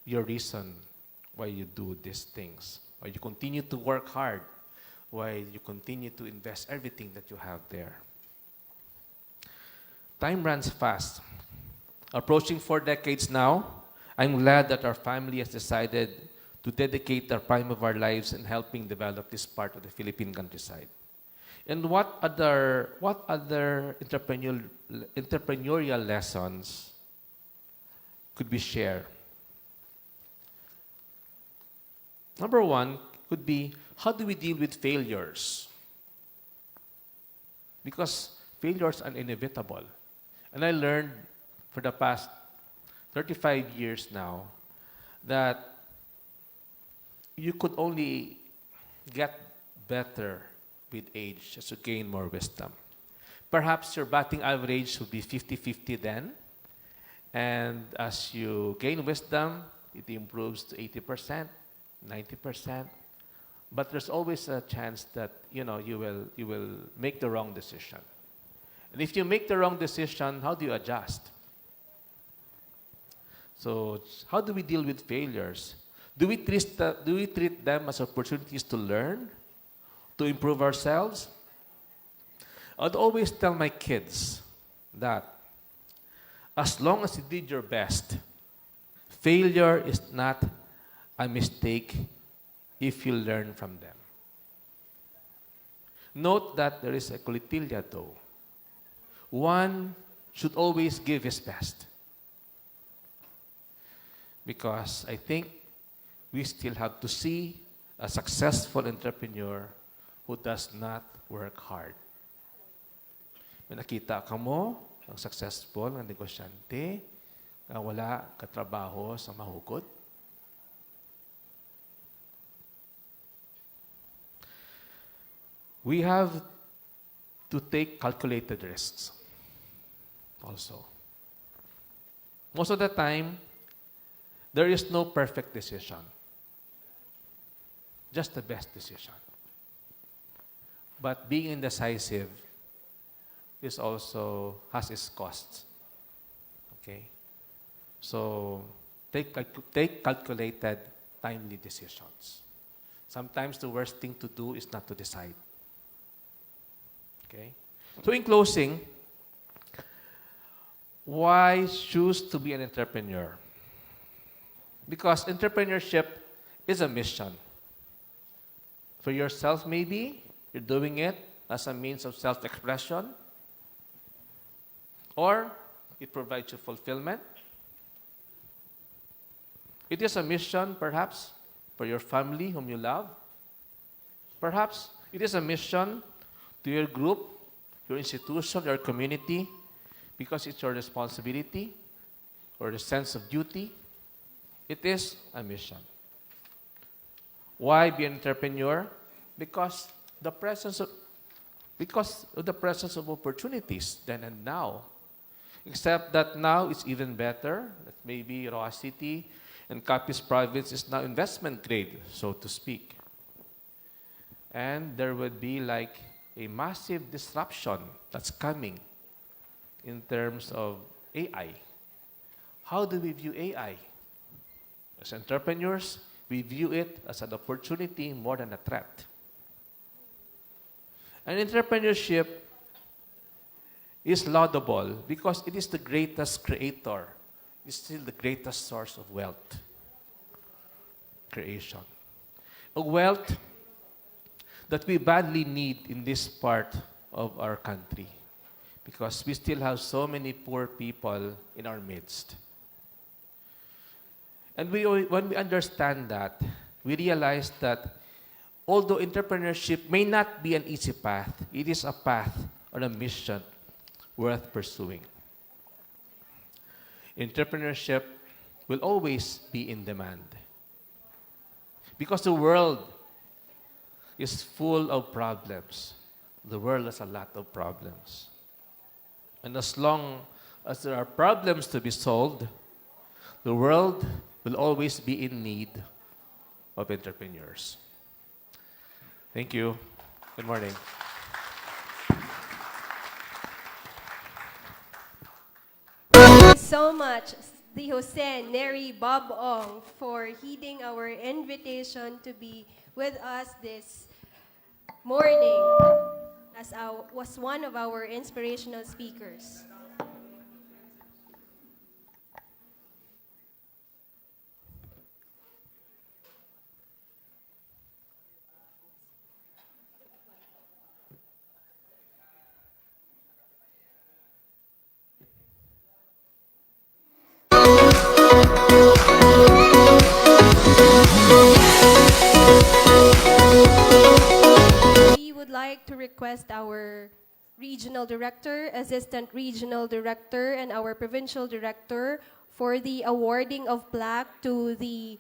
your reason why you do these things, why you continue to work hard, why you continue to invest everything that you have there. Time runs fast. Approaching 4 decades now, I'm glad that our family has decided to dedicate the prime of our lives in helping develop this part of the Philippine countryside. And what other entrepreneurial lessons could we share? Number one could be, how do we deal with failures? Because failures are inevitable. And I learned for the past 35 years now that you could only get better with age as you gain more wisdom. Perhaps your batting average would be 50-50 then, and as you gain wisdom, it improves to 80%, 90%. But there's always a chance that you will make the wrong decision. And if you make the wrong decision, how do you adjust? So how do we deal with failures? Do we treat them as opportunities to learn, to improve ourselves? I'd always tell my kids that as long as you did your best, failure is not a mistake if you learn from them. Note that there is a colitilia though. One should always give his best. Because I think we still have to see a successful entrepreneur who does not work hard. May nakita ka mo, ang successful na negosyante, na wala katrabaho sa mahukot? We have to take calculated risks also. Most of the time, there is no perfect decision. Just the best decision. But being indecisive has its costs. Okay? So, take calculated, timely decisions. Sometimes the worst thing to do is not to decide. Okay? So in closing, why choose to be an entrepreneur? Because entrepreneurship is a mission. For yourself, maybe, you're doing it as a means of self-expression, or it provides you fulfillment. It is a mission, perhaps, for your family whom you love. Perhaps it is a mission to your group, your institution, your community, because it's your responsibility or the sense of duty. It is a mission. Why be an entrepreneur? Because of the presence of opportunities then and now. Except that now it's even better. That maybe Roxas City and Capiz province is now investment grade, so to speak. And there would be like a massive disruption that's coming in terms of AI. How do we view AI? As entrepreneurs, we view it as an opportunity more than a threat. And entrepreneurship is laudable because it is the greatest creator is still the greatest source of wealth creation. A wealth that we badly need in this part of our country because we still have so many poor people in our midst. And when we understand that, we realize that although entrepreneurship may not be an easy path, it is a path or a mission worth pursuing. Entrepreneurship will always be in demand because the world is full of problems. The world has a lot of problems. And as long as there are problems to be solved, the world will always be in need of entrepreneurs. Thank you. Good morning. Thank you so much, the Jose Neri Bob Ong, for heeding our invitation to be with us this morning as was one of our inspirational speakers. We would like to request our regional director, assistant regional director, and our provincial director for the awarding of plaque to the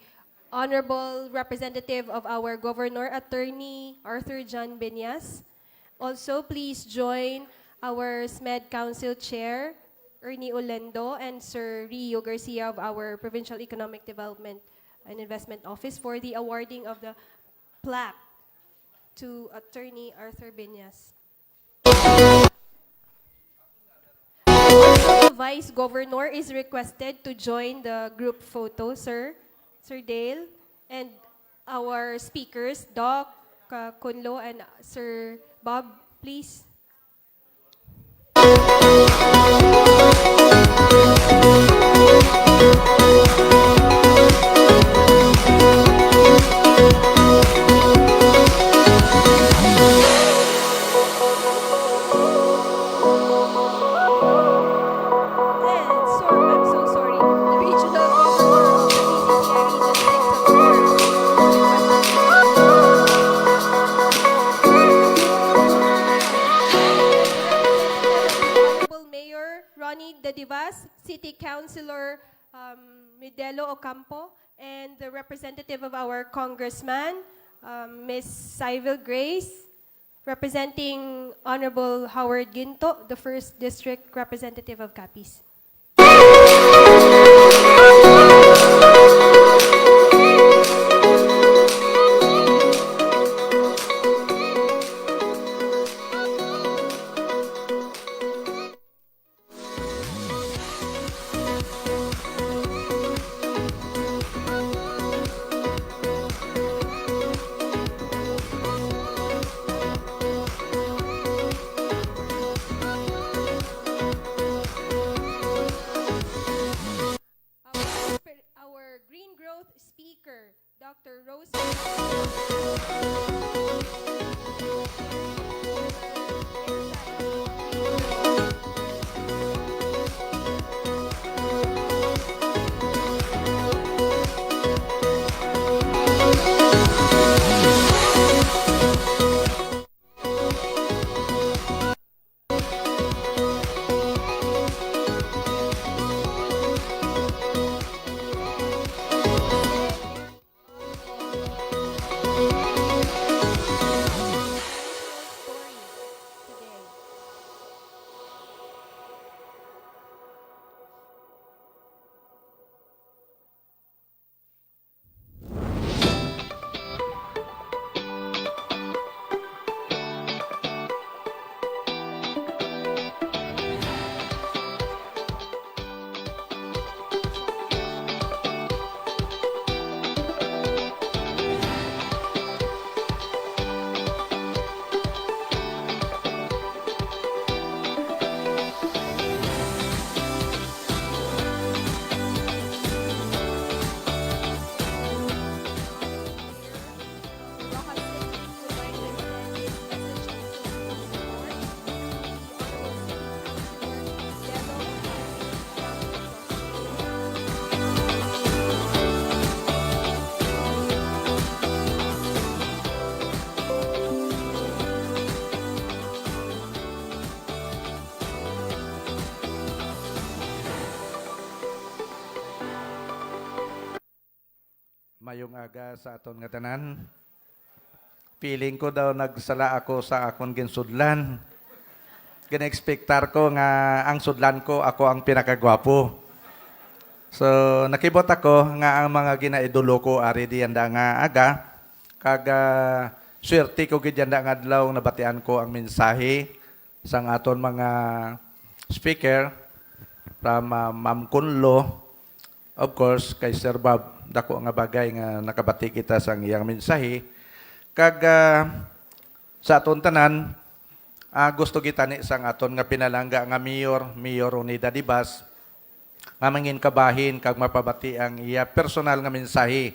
honorable representative of our governor, Attorney Arthur John Benyas. Also, please join our SMED Council Chair, Ernie Olendo, and Sir Rio Garcia of our Provincial Economic Development and Investment Office for the awarding of the plaque to Attorney Arthur Benyas. Also, the Vice Governor is requested to join the group photo, Sir Dale, and our speakers, Doc Kunlo and Sir Bob, please. I'm so sorry. The regional governor of the BCCI Region 6 of Honorable Mayor Ronnie De Divas, City Councilor Midelo Ocampo, and the representative of our congressman, Ms. Syville Grace, representing Honorable Howard Ginto, the 1st District Representative of Capiz. mayong aga sa aton nga tanan. Feeling ko daw nagsala ako sa akon ginsudlan. Gina-expectar ko nga ang sudlan ko ako ang pinakagwapo. So nakibot ako nga ang mga ginaidolo ko ari diyan da nga aga kag swerte ko gid nga adlaw nabatian ko ang mensahe sang aton mga speaker from Ma'am Kunlo, of course kay Sir Bob, dako nga bagay nga nakabati kita sang iyang mensahe kag sa aton tanan gusto kita ni sang aton nga pinalangga nga Mayor Unida Dibas nga mangin kabahin kag mapabati ang iya personal nga mensahe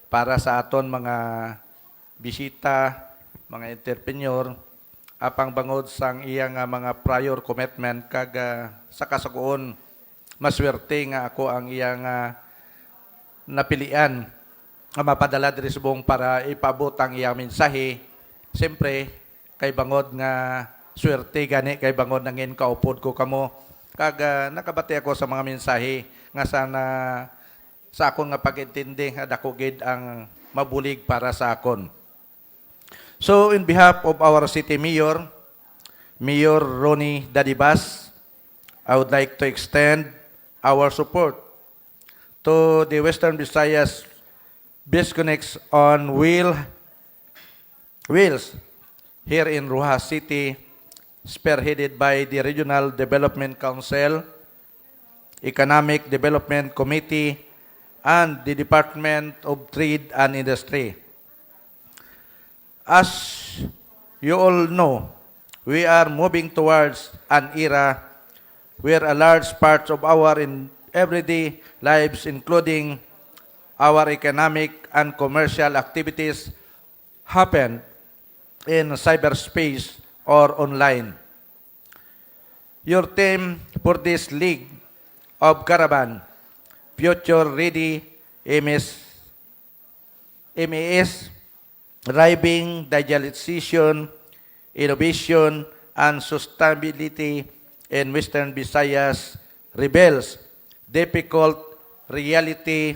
para sa aton mga bisita, mga entrepreneur, apang bangod sang iya nga mga prior commitment kag sa kasugoon maswerte nga ako ang iya nga napilian nga mapadala diri subong para ipabot ang iya mensahe. Siyempre kay bangod nga swerte gani kay bangod nangin kaupod ko kamo kag nakabati ako sa mga mensahe nga sana sa akon nga pag-intindi nga dako gid ang mabulig para sa akon. So in behalf of our City Mayor, Mayor Ronnie Dadibas, I would like to extend our support to the Western Visayas BIZCONEX on wheels here in Roxas City, spearheaded by the Regional Development Council, Economic Development Committee, and the Department of Trade and Industry. As you all know, we are moving towards an era where a large part of our everyday lives, including our economic and commercial activities, happen in cyberspace or online. Your theme for this League of Caravan, Future Ready MES, driving digitalization, innovation, and sustainability in Western Visayas reveals difficult reality,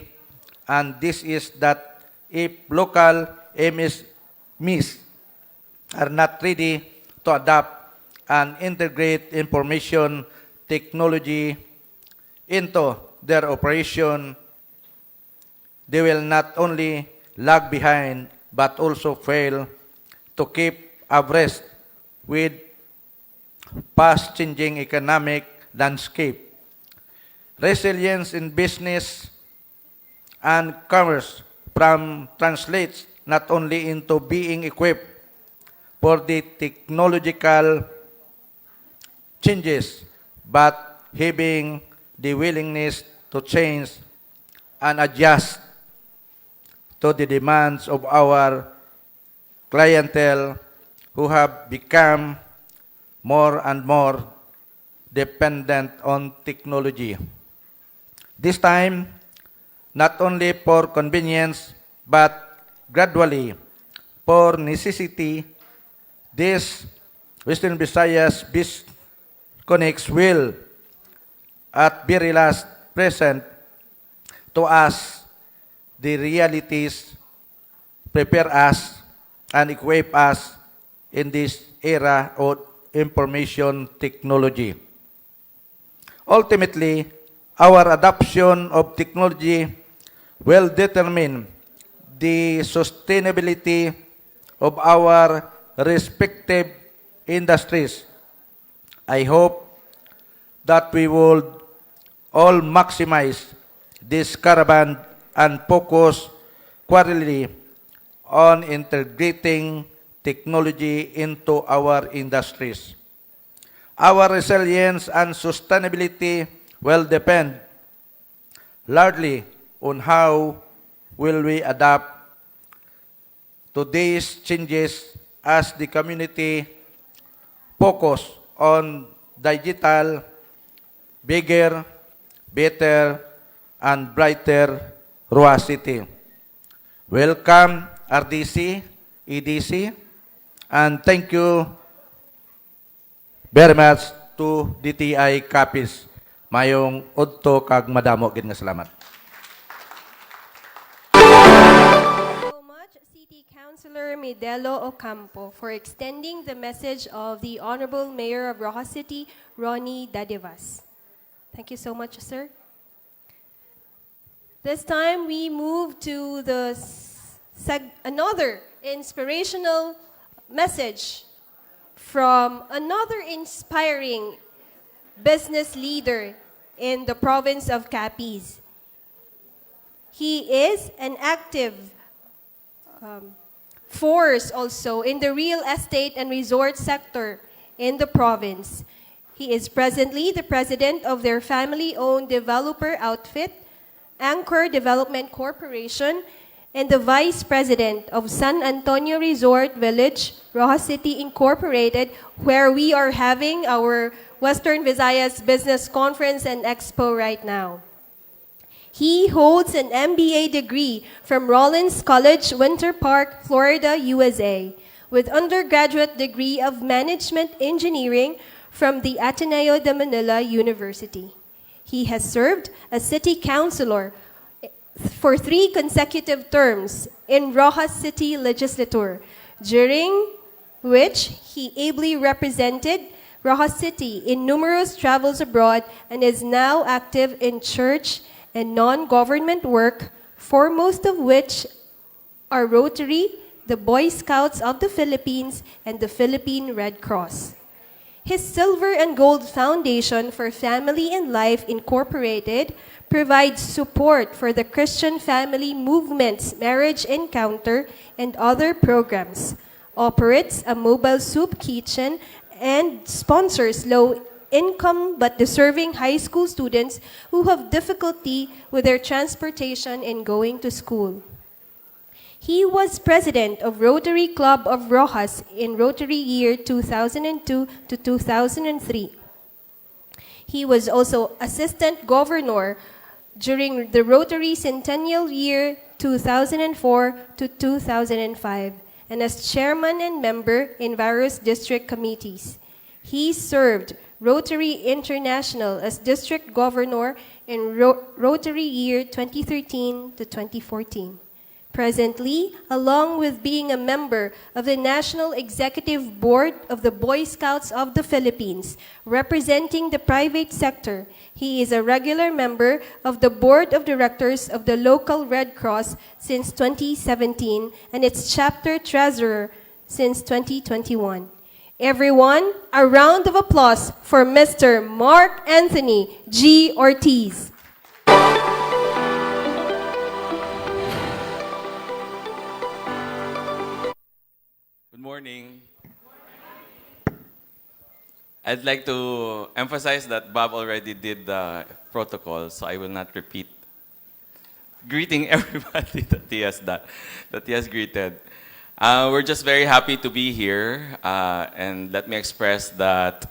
and this is that if local MSMEs are not ready to adapt and integrate information technology into their operation, they will not only lag behind but also fail to keep abreast with fast-changing economic landscape. Resilience in business and commerce translates not only into being equipped for the technological changes, but having the willingness to change and adjust to the demands of our clientele who have become more and more dependent on technology. This time, not only for convenience, but gradually for necessity, this Western Visayas BIZCONEX will, at very last, present to us the realities, prepare us, and equip us in this era of information technology. Ultimately, our adoption of technology will determine the sustainability of our respective industries. I hope that we will all maximize this caravan and focus quarterly on integrating technology into our industries. Our resilience and sustainability will depend largely on how will we adapt to these changes as the community focus on digital, bigger, better, and brighter Roxas City. Welcome RDC, EDC, and thank you very much to DTI Capiz. Mayong udto kag madamo gid nga salamat. Councilor Medelo Ocampo for extending the message of the Honorable Mayor of Roxas City, Ronnie Dadevas. Thank you so much, sir. This time we move to the another inspirational message from another inspiring business leader in the province of Capiz. He is an active force also in the real estate and resort sector in the province. He is presently the president of their family-owned developer outfit, Anchor Development Corporation, and the vice president of San Antonio Resort Village, Roxas City Incorporated, where we are having our Western Visayas Business Conference and Expo right now. He holds an MBA degree from Rollins College, Winter Park, Florida, USA, with undergraduate degree of Management Engineering from the Ateneo de Manila University. He has served as city councilor for 3 consecutive terms in Roxas City Legislature, during which he ably represented Roxas City in numerous travels abroad and is now active in church and non-government work, foremost of which are Rotary, the Boy Scouts of the Philippines, and the Philippine Red Cross. His Silver and Gold Foundation for Family and Life Incorporated provides support for the Christian family movement's marriage encounter and other programs, operates a mobile soup kitchen, and sponsors low-income but deserving high school students who have difficulty with their transportation and going to school. He was president of Rotary Club of Roxas in Rotary year 2002 to 2003. He was also assistant governor during the Rotary Centennial year 2004 to 2005, and as chairman and member in various district committees. He served Rotary International as district governor in Rotary year 2013 to 2014. Presently, along with being a member of the National Executive Board of the Boy Scouts of the Philippines, representing the private sector, he is a regular member of the Board of Directors of the local Red Cross since 2017 and its chapter treasurer since 2021. Everyone, a round of applause for Mr. Mark Anthony G. Ortiz. Good morning. I'd like to emphasize that Bob already did the protocol, so I will not repeat. Greeting everybody that he has greeted. We're just very happy to be here, and let me express that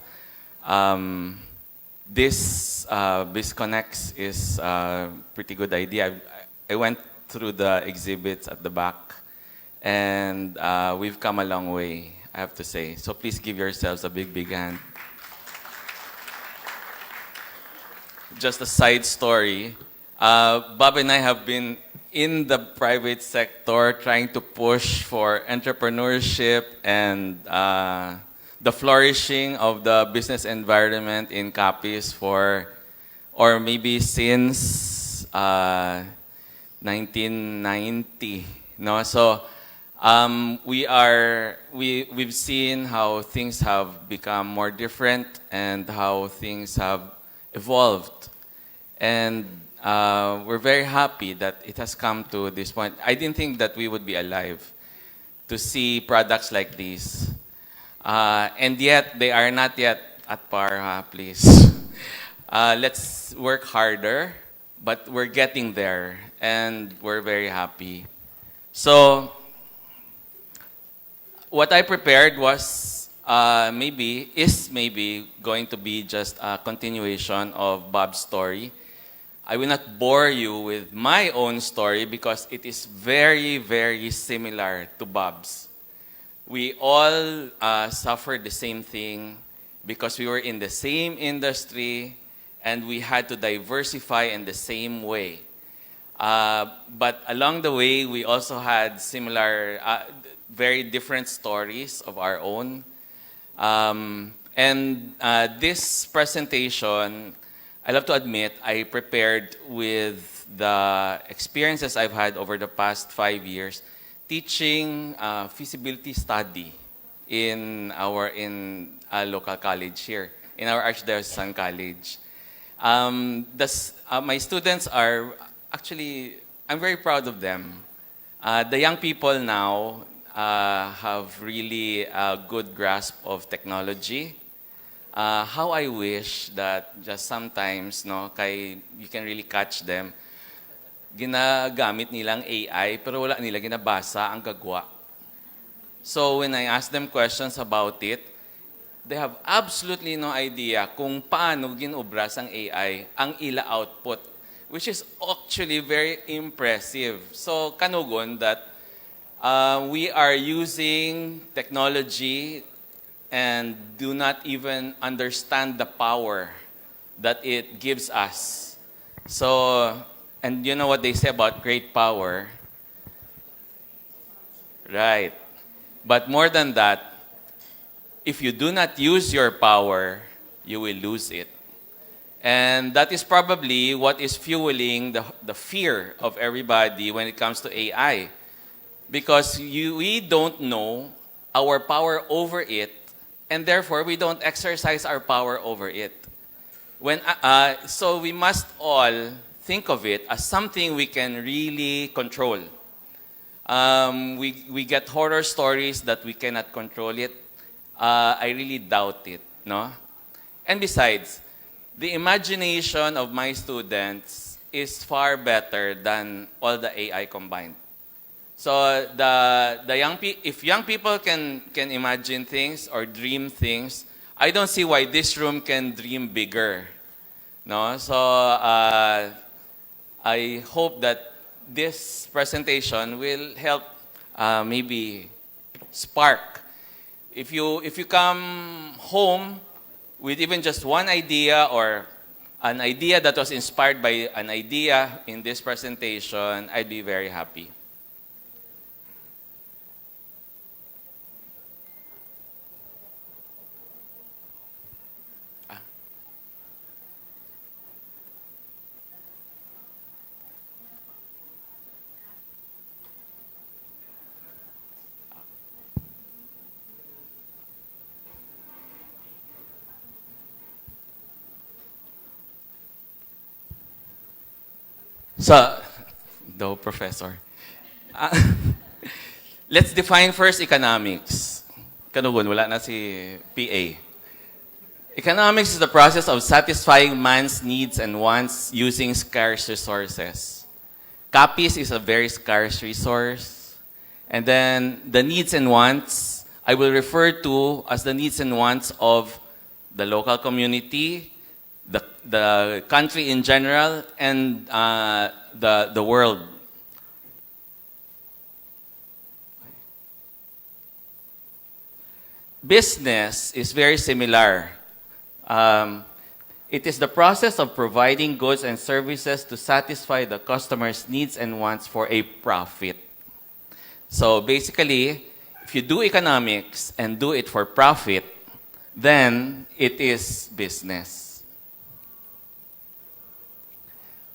this BIZCONEX is a pretty good idea. I went through the exhibits at the back, and we've come a long way, I have to say. So please give yourselves a big, big hand. Just a side story. Bob and I have been in the private sector trying to push for entrepreneurship and the flourishing of the business environment in Capiz or maybe since 1990. No? So we've seen how things have become more different and how things have evolved. And we're very happy that it has come to this point. I didn't think that we would be alive to see products like these. And yet, they are not yet at par, please. Let's work harder, but we're getting there, and we're very happy. So, what I prepared was maybe going to be just a continuation of Bob's story. I will not bore you with my own story because it is very, very similar to Bob's. We all suffered the same thing because we were in the same industry and we had to diversify in the same way. But along the way, we also had similar, very different stories of our own. This presentation, I love to admit, I prepared with the experiences I've had over the past 5 years teaching feasibility study in a local college here, in our Archdiocesan College. My students are actually, I'm very proud of them. The young people now have really a good grasp of technology. How I wish that just sometimes, no, you can really catch them, ginagamit nilang AI, pero wala nila ginabasa ang gagwa. So when I ask them questions about it, they have absolutely no idea kung paano ginubras ang AI ang ila output, which is actually very impressive. So kanugon that we are using technology and do not even understand the power that it gives us. So, and you know what they say about great power? Right. But more than that, if you do not use your power, you will lose it. And that is probably what is fueling the fear of everybody when it comes to AI. Because we don't know our power over it, and therefore we don't exercise our power over it. So we must all think of it as something we can really control. We get horror stories that we cannot control it. I really doubt it, no? And besides, the imagination of my students is far better than all the AI combined. So if young people can imagine things or dream things, I don't see why this room can dream bigger. No? So I hope that this presentation will help maybe spark. If you come home with even just one idea or an idea that was inspired by an idea in this presentation, I'd be very happy. So, the professor. Let's define first economics. Kanugon, wala na si PA. Economics is the process of satisfying man's needs and wants using scarce resources. Capiz is a very scarce resource. And then the needs and wants, I will refer to as the needs and wants of the local community, the country in general, and the world. Business is very similar. It is the process of providing goods and services to satisfy the customer's needs and wants for a profit. So basically, if you do economics and do it for profit, then it is business.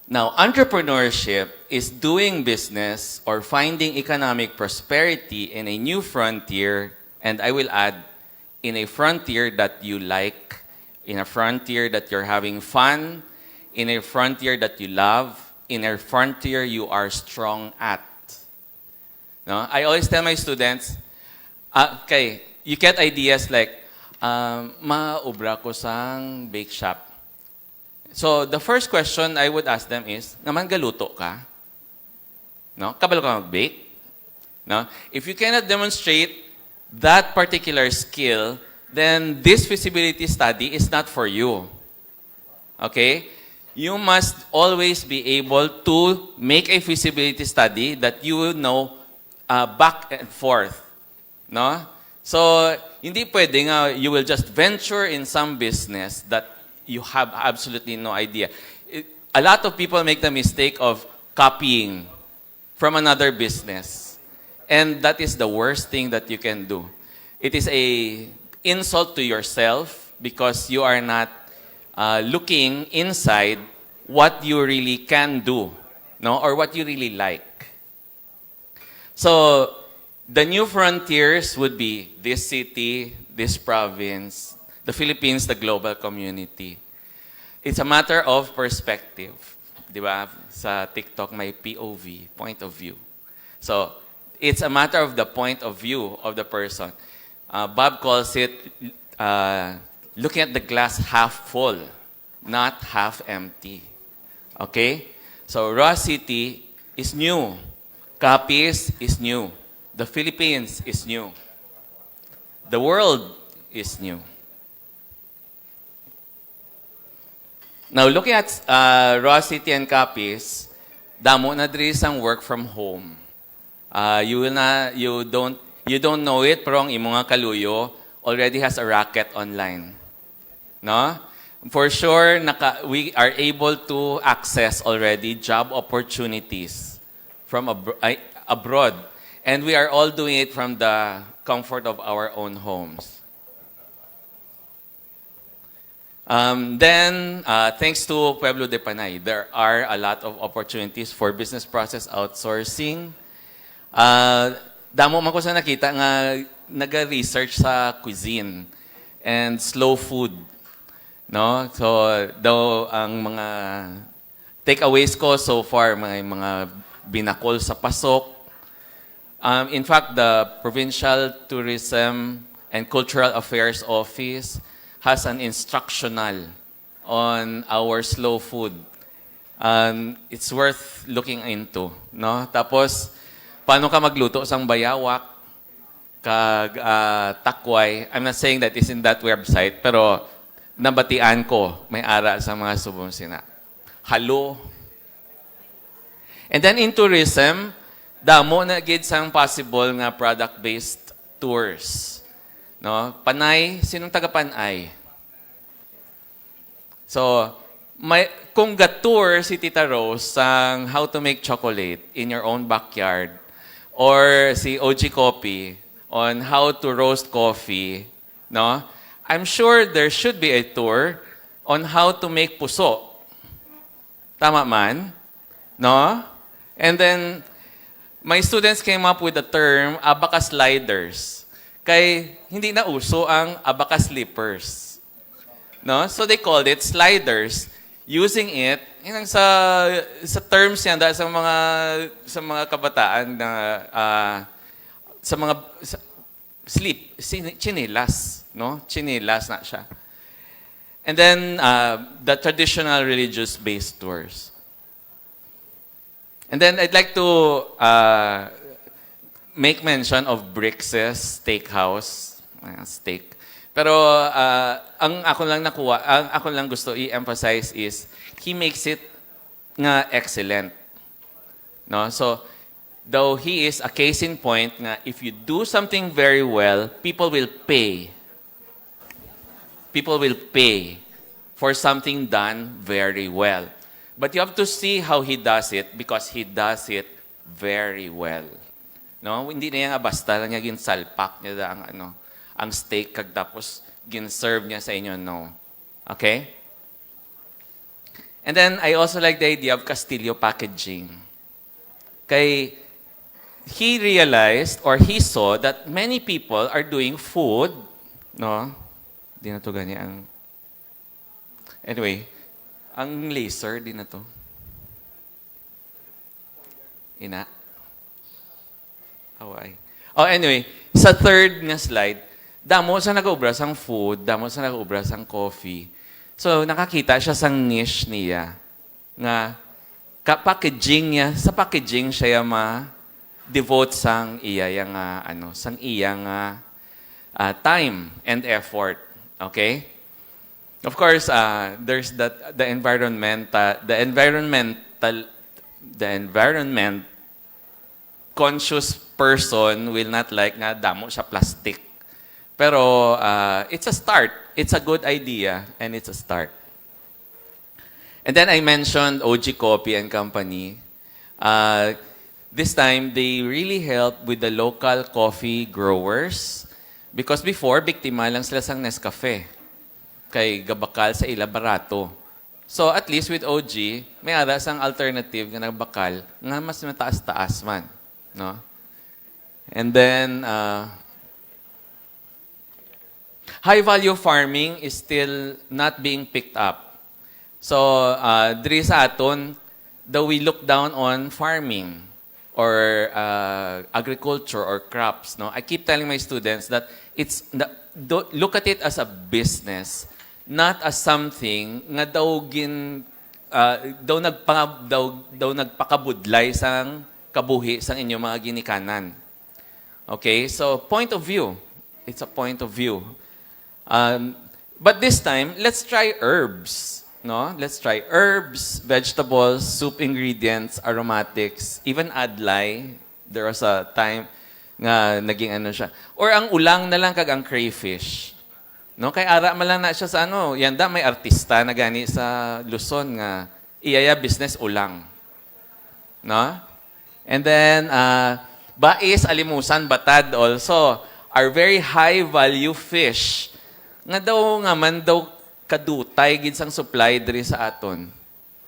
Now, entrepreneurship is doing business or finding economic prosperity in a new frontier, and I will add, in a frontier that you like, in a frontier that you're having fun, in a frontier that you love, in a frontier you are strong at. No? I always tell my students, okay, you get ideas like, maubra ko sang bake shop. So the first question I would ask them is, naman galuto ka? No? Kabalo ka mag-bake? No? If you cannot demonstrate that particular skill, then this feasibility study is not for you. Okay? You must always be able to make a feasibility study that you will know back and forth. No? So, hindi pwede nga you will just venture in some business that you have absolutely no idea. A lot of people make the mistake of copying from another business. And that is the worst thing that you can do. It is a insult to yourself because you are not looking inside what you really can do, no, or what you really like. So the new frontiers would be this city, this province, the Philippines, the global community. It's a matter of perspective. Di ba? Sa TikTok may POV, point of view. So it's a matter of the point of view of the person. Bob calls it looking at the glass half full, not half empty. Okay? So Ross City is new. Capiz is new. The Philippines is new. The world is new. Now, looking at Ross City and Capiz, damo na diri sang work from home. You don't know it, pero ang imong nga kaluyo already has a racket online. No? For sure, we are able to access already job opportunities from abroad. And we are all doing it from the comfort of our own homes. Thanks to Pueblo de Panay, there are a lot of opportunities for business process outsourcing. Damo man ko sa nakita nga nag-research sa cuisine and slow food. No? So, daw ang mga takeaways ko so far, mga binakol sa pasok. In fact, the Provincial Tourism and Cultural Affairs Office has an instructional on our slow food. It's worth looking into. No? Tapos, paano ka magluto sang bayawak, takway. I'm not saying that is in that website, pero nabatian ko, may ara sa mga subong sina. Halo. And then in tourism, damo na gid sang possible nga product-based tours. No? Panay, sinong taga Panay? So, kung ga-tour si Tita Rose sang how to make chocolate in your own backyard, or si OG Coffee on how to roast coffee, no? I'm sure there should be a tour on how to make puso. Tama man? No? And then, my students came up with the term abacus sliders. Kay hindi na uso ang abacus slippers. No? So they called it sliders. Using it, yun sa terms yan dahil sa mga kabataan na sa mga chinilas, no? Chinilas na siya. And then the traditional religious-based tours. And then I'd like to make mention of Brix's Steakhouse, steak. Pero ang ako lang gusto i-emphasize is he makes it nga excellent. No? So though he is a case in point nga if you do something very well, people will pay. People will pay for something done very well. But you have to see how he does it because he does it very well. No? Hindi na yan basta lang niya ginsalpak niya ang steak kag tapos gin-serve niya sa inyo, no. Okay? And then, I also like the idea of Castillo packaging. Kay, he realized or he saw that many people are doing food, no? Di na to ganyan. Anyway, ang laser, di na to. Ina? Oh, anyway, sa third nga slide, damo sa nag-ubras ang food, damo sa nag-ubras ang coffee. So, nakakita siya sang niche niya. Nga, packaging niya, sa packaging siya ma-devote sang iya sang iya time and effort. Okay? Of course, there's the environment conscious person will not like nga damo sa plastic. Pero it's a start. It's a good idea and it's a start. And then I mentioned OG Coffee and Company. This time, they really help with the local coffee growers because before, biktima lang sila sang Nescafe kay gabakal sa ila barato. So at least with OG, may ara sang alternative nga nagbakal nga mas mataas-taas man. No? And then, high-value farming is still not being picked up. So, diri sa aton, though we look down on farming or agriculture or crops, no? I keep telling my students that look at it as a business, not as something nga daw nagpakabudlay sang kabuhi sang inyong mga ginikanan. Okay? So, point of view. It's a point of view. But this time, let's try herbs. No? Let's try herbs, vegetables, soup ingredients, aromatics, even adlay. There was a time nga naging ano siya. Or ang ulang na lang kag ang crayfish. No? Kay ara man lang na siya sa ano. Yanda may artista na gani sa Luzon nga iyaya business ulang. No? And then, bais, alimusan, batad also are very high value fish. Nga daw nga man daw kadutay gid sang supply diri sa aton.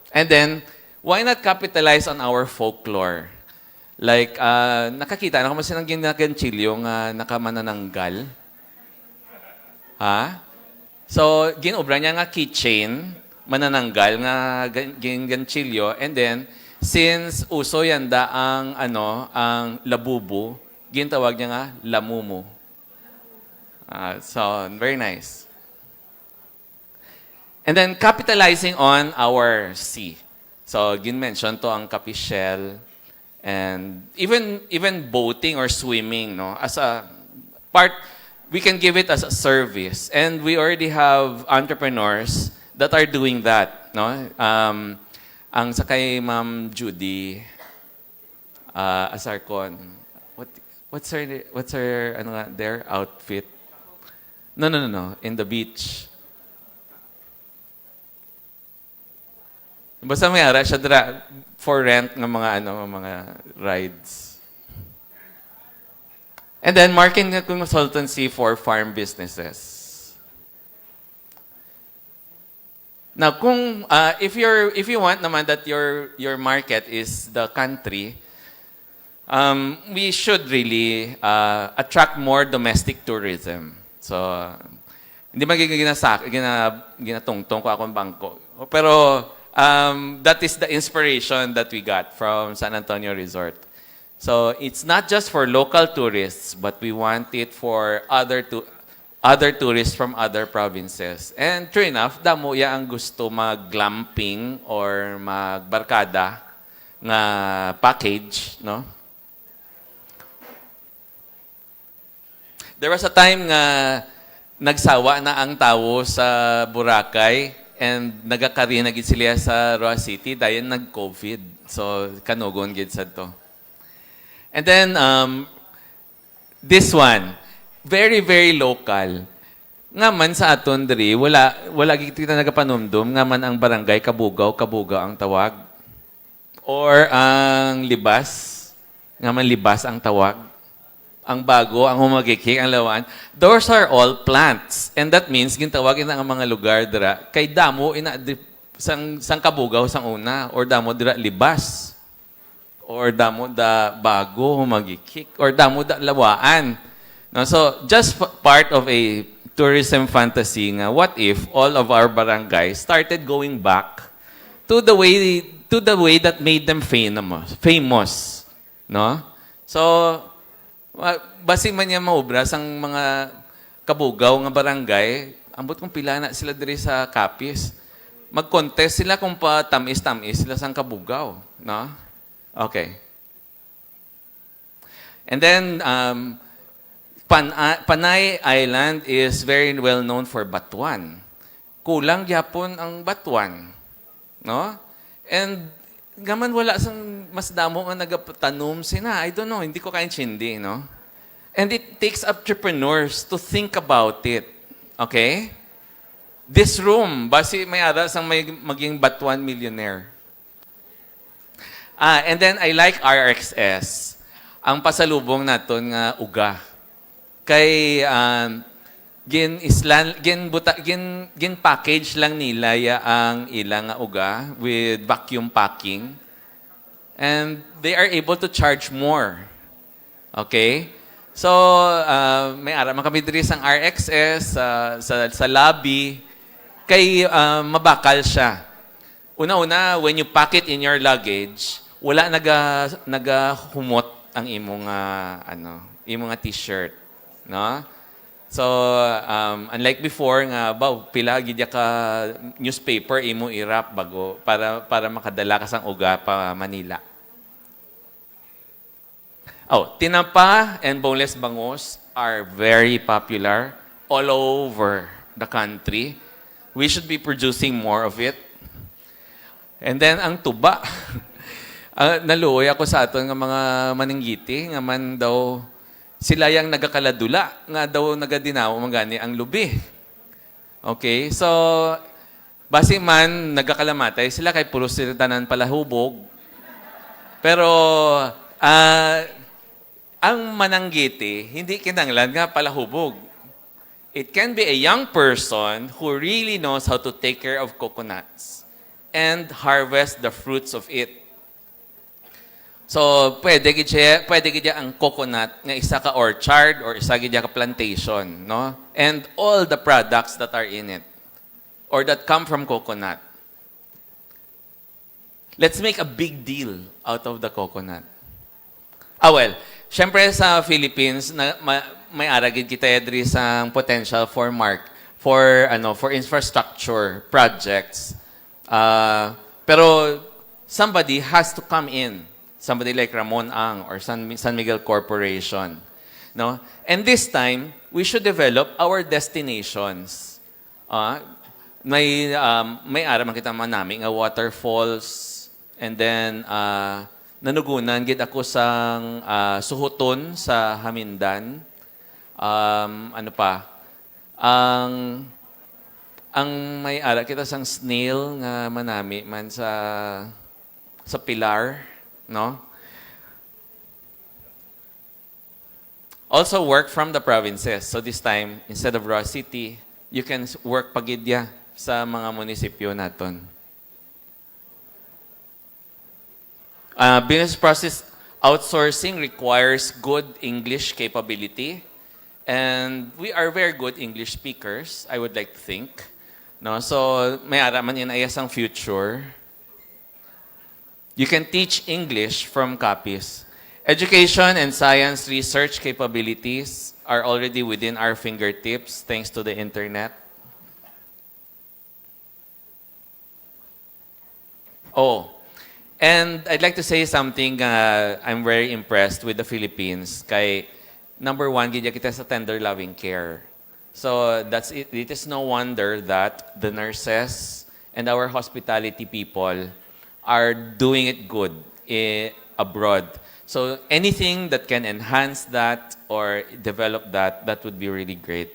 And then, why not capitalize on our folklore? Like, nakakita na kung sinang ginaganchilyo nga nakamanananggal. Ha? So, ginobra niya nga keychain, manananggal nga ginganchilyo. And then, since uso yanda ang, ang labubo, gintawag niya nga lamumu. So, very nice. And then, capitalizing on our sea. So, gin-mention to ang Capiz shell. And even boating or swimming, no? As a part, we can give it as a service. And we already have entrepreneurs that are doing that, no? Ang sakay Ma'am Judy Asarcon, what's her their outfit? No. In the beach. Basta may ara siya for rent ng mga rides. And then marketing consultancy for farm businesses. Now, kung if you want naman that your market is the country, we should really attract more domestic tourism. So, hindi magiging ginatungtong ko akong bangko. Pero that is the inspiration that we got from San Antonio Resort. So, it's not just for local tourists, but we want it for other tourists from other provinces. And true enough, damo ya ang gusto mag-glamping or magbarkada nga package, no? There was a time nga nagsawa na ang tao sa Boracay and nagakari na gid sila sa Roa City dayon nag-COVID. So kanugon gid sad to. And then this one, very very local. Nga man sa aton diri wala gid kita nagapanumdum nga man ang barangay kabugaw ang tawag. Or ang libas, nga man libas ang tawag. Ang bago, ang humagikik, ang lawan, those are all plants. And that means, gintawagin na ang mga lugar dira, kay damo, sang kabugaw, sang una, or damo dira libas, or damo da bago, humagikik, or damo da lawaan. No, so, just part of a tourism fantasy nga, what if all of our barangays started going back to the way that made them famous. No? So, basi man niya maubra sang mga kabugaw nga barangay, ambot kung pila na sila diri sa Capiz. Mag-contest sila kung pa tamis-tamis sila sang kabugaw, no? Okay. And then Panay Island is very well known for batuan. Kulang gyapon ang batuan, no? And gaman wala sang mas damo nga nagatanom sina. I don't know, hindi ko kaintindi, no? And it takes entrepreneurs to think about it. Okay? This room, basi may ara sang maging batuan millionaire. And then I like RXS. Ang pasalubong naton nga uga. Kay gin package lang nila ya ang ilang nga uga with vacuum packing. And they are able to charge more. Okay? So, may araman kami diri sang RXS sa lobby kay mabakal siya. Una-una, when you pack it in your luggage, wala nagahumot ang imong t-shirt, no? So, unlike before nga pila gid ka newspaper imo i-wrap bago para makadala ka sang uga pa Manila. Tinapa and boneless bangus are very popular all over the country. We should be producing more of it. And then ang tuba. Naluoy ako sa aton nga mga maninggiti nga man daw sila yang nagakaladula nga daw nagadinaw magani ang lubi. Okay? So basi man nagakalamatay sila kay puro sila tanan palahubog. Pero ang mananggiti hindi kinahanglan nga palahubog. It can be a young person who really knows how to take care of coconuts and harvest the fruits of it. So, pwede gid ang coconut nga isa ka orchard or isa gid ka plantation, no? And all the products that are in it or that come from coconut. Let's make a big deal out of the coconut. Syempre sa Philippines may aragid kita diri sang potential for infrastructure projects. Pero somebody has to come in. Somebody like Ramon Ang or San Miguel Corporation. No? And this time, we should develop our destinations. May araman kita manami nga waterfalls and then nanugunan gid ako sang Suhuton sa Hamindan. Ang may ara kita sang snail nga manami man sa Pilar, no? Also work from the provinces. So this time, instead of Roa City, you can work pagidya sa mga munisipyo naton. Business process outsourcing requires good English capability. And we are very good English speakers, I would like to think. No? So, may araman yun ay isang future. You can teach English from Capiz. Education and science research capabilities are already within our fingertips thanks to the internet. And I'd like to say something, I'm very impressed with the Philippines. Kay, number one, gidya kita sa tender loving care. So that's it. It is no wonder that the nurses and our hospitality people are doing it good abroad. So anything that can enhance that or develop that would be really great.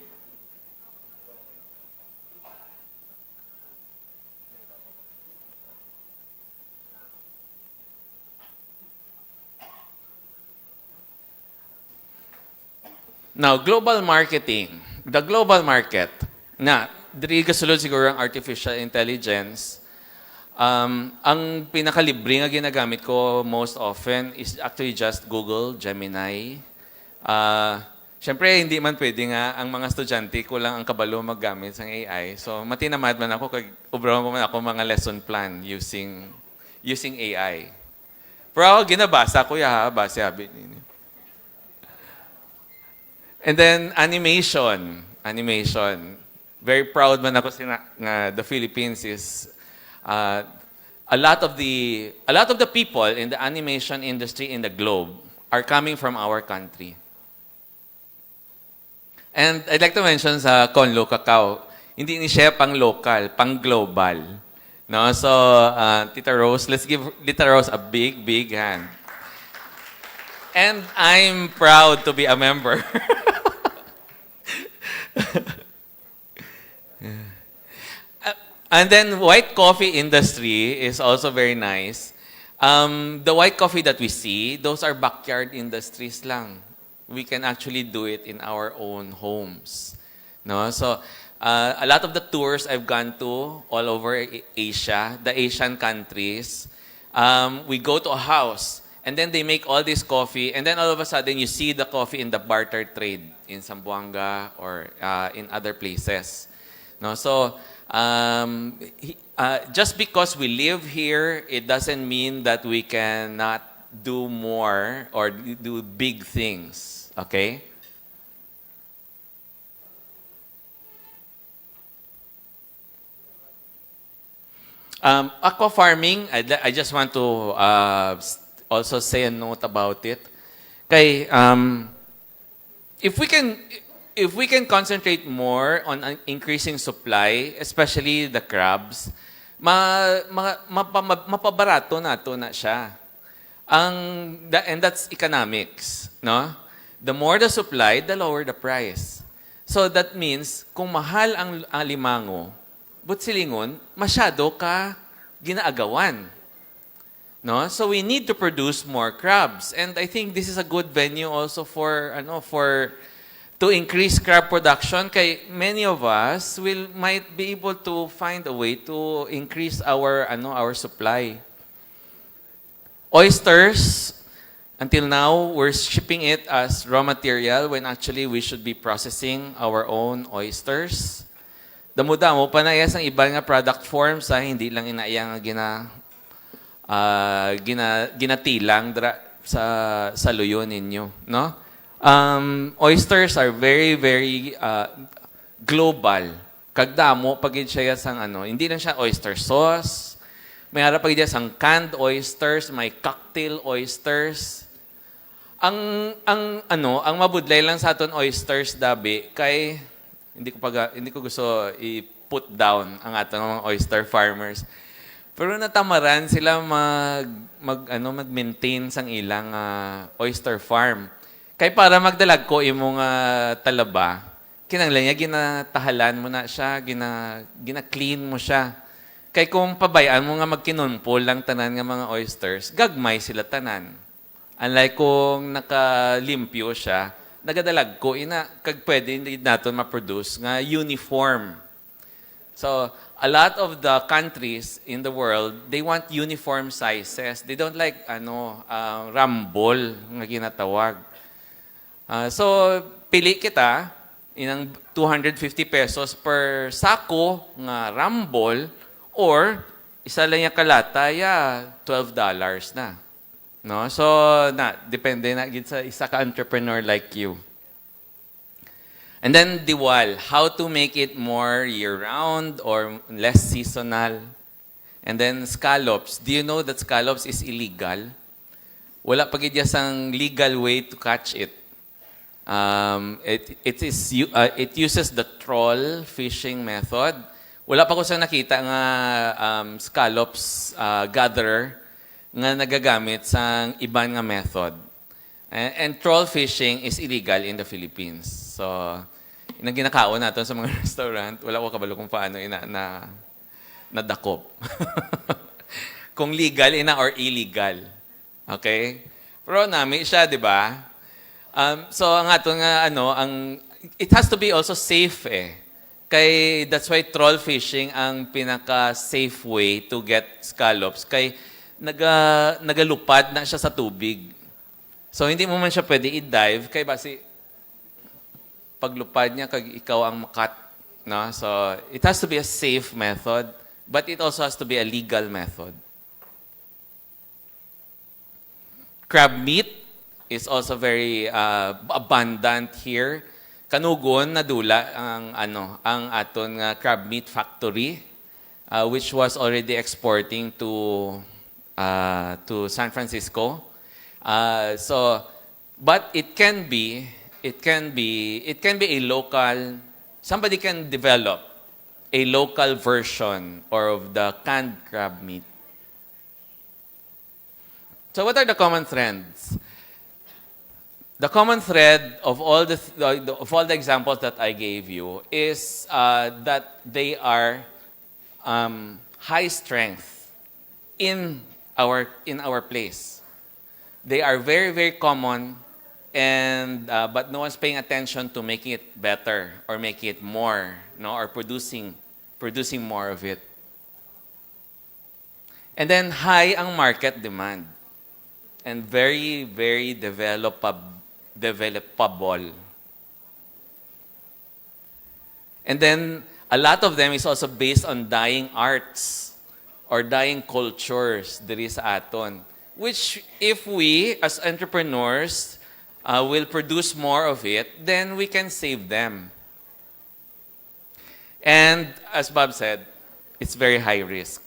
Now, global marketing. The global market. Diri kasulod siguro ang artificial intelligence. Ang pinakalibre nga ginagamit ko most often is actually just Google, Gemini. Siyempre, hindi man pwede nga ang mga estudyante ko lang ang kabalo maggamit sa AI. So, matinamad man ako kag ubrawan pa man ako mga lesson plan using AI. Pero ako ginabasa ko base habit ninyo. And then animation. Very proud man ako nga the Philippines is a lot of the people in the animation industry in the globe are coming from our country. And I'd like to mention sa Conlo Cacao, hindi ni siya pang local, pang global. No? So, Tita Rose, let's give Tita Rose a big, big hand. And I'm proud to be a member. And then white coffee industry is also very nice. The white coffee that we see, those are backyard industries lang. We can actually do it in our own homes. No? So, a lot of the tours I've gone to all over Asia, the Asian countries, we go to a house, and then they make all this coffee, and then all of a sudden you see the coffee in the barter trade in Zamboanga or in other places. No, so just because we live here, it doesn't mean that we cannot do more or do big things. Okay? Aqua farming, I just want to also say a note about it. Okay, if we can concentrate more on increasing supply, especially the crabs, mapabarato na to na siya. And that's economics, no? The more the supply, the lower the price. So that means kung mahal ang alimango, but silingon, masyado ka ginaagawan. No? So we need to produce more crabs. And I think this is a good venue also for to increase crab production. Kay many of us might be able to find a way to increase our supply. Oysters, until now, we're shipping it as raw material when actually we should be processing our own oysters. Damo-damo, panayas ang iba nga product forms, hindi lang inaayang ginatilang sa luyo ninyo. No? Oysters are very, very global. Kagdamo, pagid siya sang hindi lang siya oyster sauce, may harap pagid siya sang canned oysters, may cocktail oysters. Ang mabudlay lang sa aton oysters dabi kay hindi ko gusto i-put down ang ating mga oyster farmers. Pero natamaran sila mag-maintain sang ilang oyster farm. Kay para magdalag ko imong talaba, kinanglan niya ginatahalan mo na siya, gina-clean mo siya. Kay kung pabayaan mo nga magkinunpol lang tanan nga mga oysters, gagmay sila tanan. Unlike kung nakalimpyo siya, nagadalag ko, kag pwede natin ma-produce nga uniform. So, a lot of the countries in the world, they want uniform sizes. They don't like, rambol, nga ginatawag. So, pili kita, inang 250 pesos per sako nga rambol, or isa lang yung kalata, $12 na. No? So, depende na sa isa ka entrepreneur like you. And then, diwal, how to make it more year-round or less seasonal. And then, scallops. Do you know that scallops is illegal? Wala pagidya sang legal way to catch it. It uses the troll fishing method. Wala pa ko sa nakita nga scallops gatherer nga nagagamit sa ibang nga method. And troll fishing is illegal in the Philippines. So, inang ginakaon natin sa mga restaurant, wala ko kabalo kung paano nadakop. Kung legal or illegal. Okay? Pero nami siya, di ba? So, ang ato nga, it has to be also safe Kay, that's why troll fishing ang pinaka-safe way to get scallops. Kay, nagalupad na siya sa tubig. So, hindi mo man siya pwede i-dive, kay basi paglupad niya, kag ikaw ang makat. No? So, it has to be a safe method, but it also has to be a legal method. Crab meat is also very abundant here. Kanugon na dula ang aton crab meat factory, which was already exporting to San Francisco. But it can be a local. Somebody can develop a local version of the canned crab meat. So, what are the common trends? The common thread of all the examples that I gave you is that they are high strength in in our place. They are very, very common, and but no one's paying attention to making it better or making it more, no, or producing more of it. And then high ang market demand and very, very developable. And then a lot of them is also based on dying arts or dying cultures diri sa aton, which if we as entrepreneurs will produce more of it, then we can save them. And as Bob said, it's very high risk.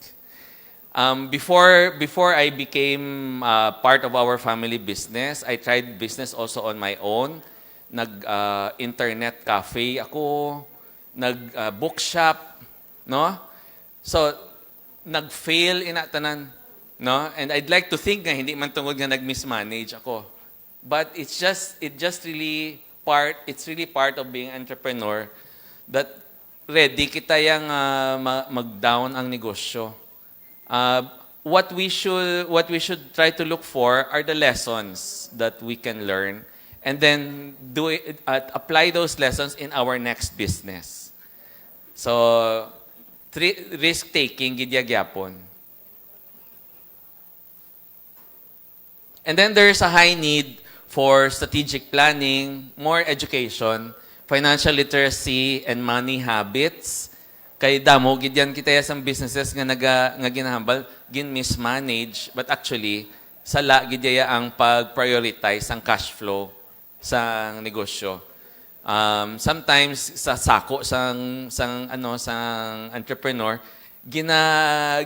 Before I became part of our family business, I tried business also on my own. Nag-internet cafe ako, nag-bookshop, no? So, nag-fail inatanan, no? And I'd like to think nga hindi man tungod nga nag-mismanage ako. But it's really part of being entrepreneur that ready kita yang mag-down ang negosyo. What we should try to look for are the lessons that we can learn, and then apply those lessons in our next business. So, risk-taking, gidyagyapon. And then there's a high need for strategic planning, more education, financial literacy, and money habits. Kay damo, gidyan kita sa businesses nga ginahambal, mismanage, but actually, sala gidyaya ang pag-prioritize ang cash flow sa negosyo. Sometimes sa sako sang entrepreneur,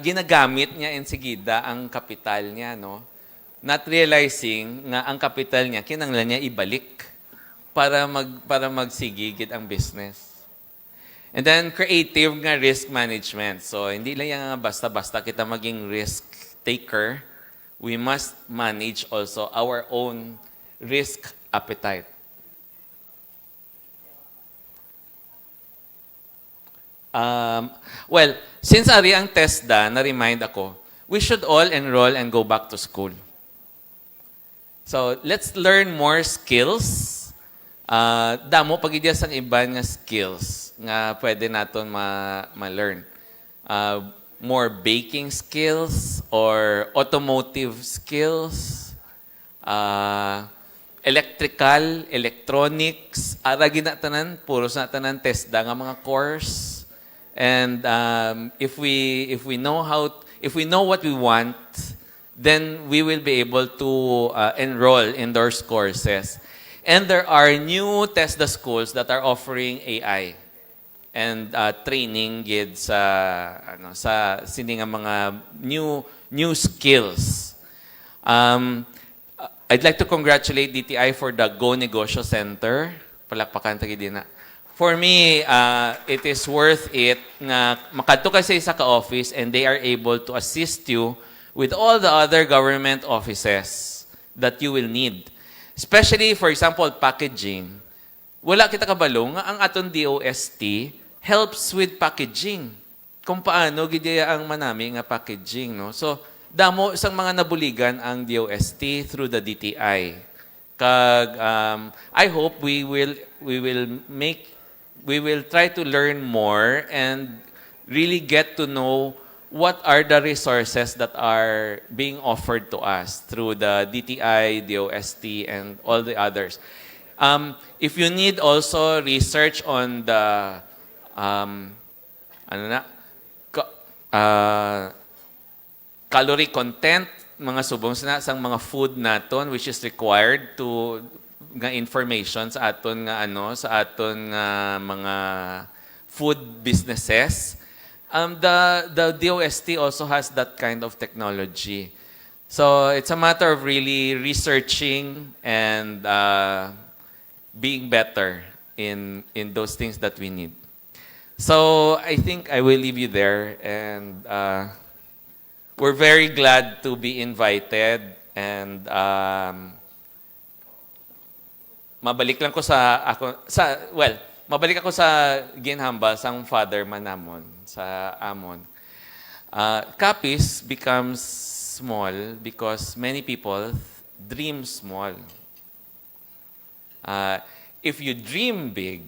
ginagamit niya enseguida ang kapital niya, no? Not realizing nga ang kapital niya kinanglan niya ibalik para magsigigit ang business. And then creative nga risk management. So hindi lang yan basta-basta kita maging risk taker. We must manage also our own risk appetite. Well, since ari ang TESDA, na-remind ako, we should all enroll and go back to school. So, let's learn more skills. Damo pagidya sang iban nga skills nga pwede naton ma-learn. More baking skills or automotive skills, electrical, electronics, ara ginatanan, puros na tanan TESDA nga mga course. And if we know what we want, then we will be able to enroll in those courses. And there are new TESDA schools that are offering AI and training gid sa sini nga mga new skills. I'd like to congratulate DTI for the Go Negosyo Center. Palakpakan ta gid na. For me, it is worth it na makadto ka sa isa ka office and they are able to assist you with all the other government offices that you will need. Especially, for example, packaging. Wala kita kabalo nga ang aton DOST helps with packaging. Kung paano gidya ang manami nga packaging, no? So, damo isang mga nabuligan ang DOST through the DTI. I hope we will try to learn more and really get to know what are the resources that are being offered to us through the DTI, DOST, and all the others. If you need also research on the calorie content, mga subong sa mga food naton which is required to nga information sa aton mga food businesses. The DOST also has that kind of technology. So it's a matter of really researching and being better in those things that we need. So I think I will leave you there, and we're very glad to be invited, and mabalik ako sa ginhambal sang father manamon sa amon. Capiz becomes small because many people dream small. If you dream big,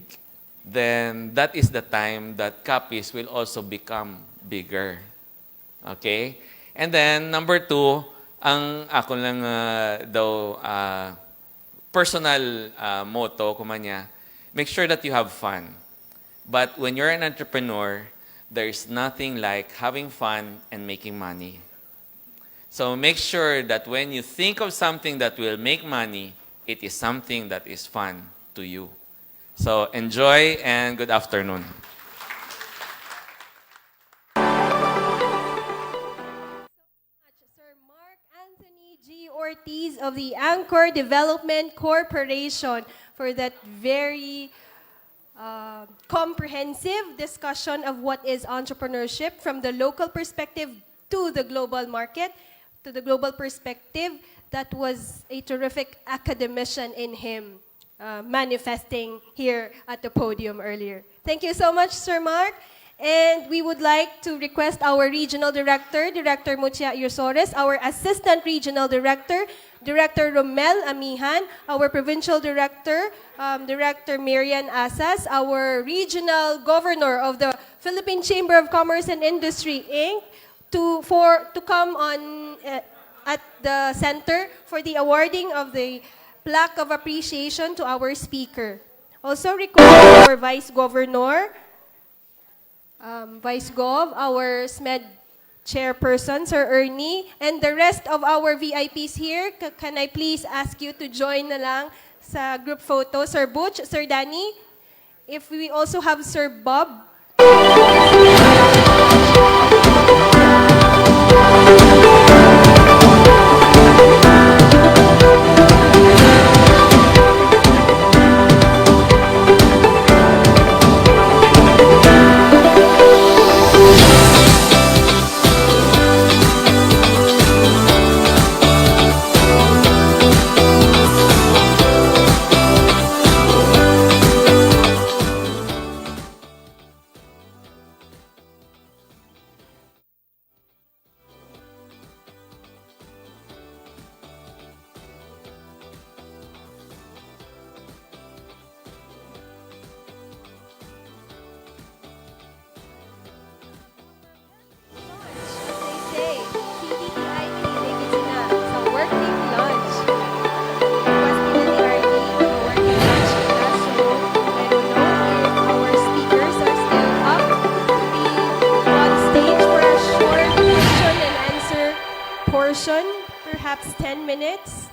then that is the time that Capiz will also become bigger. Okay? And then, number 2, ang ako lang personal motto kumanya, make sure that you have fun. But when you're an entrepreneur, there is nothing like having fun and making money. So make sure that when you think of something that will make money, it is something that is fun to you. So enjoy and good afternoon. Sir Mark Anthony G. Ortiz of the Anchor Development Corporation for that very comprehensive discussion of what is entrepreneurship from the local perspective to the global market, to the global perspective. That was a terrific academician in him manifesting here at the podium earlier. Thank you so much, Sir Mark. And we would like to request our Regional Director, Director Mutia Irsores, our Assistant Regional Director, Director Romel Amihan, our Provincial Director, Director Miriam Asas, our Regional Governor of the Philippine Chamber of Commerce and Industry, Inc., to come on at the center for the awarding of the plaque of appreciation to our speaker. Also request our Vice Governor, Vice Gov, our SMED Chairperson, Sir Ernie, and the rest of our VIPs here. Can I please ask you to join na lang sa group photo? Sir Butch, Sir Danny, if we also have Sir Bob. Perhaps 10 minutes.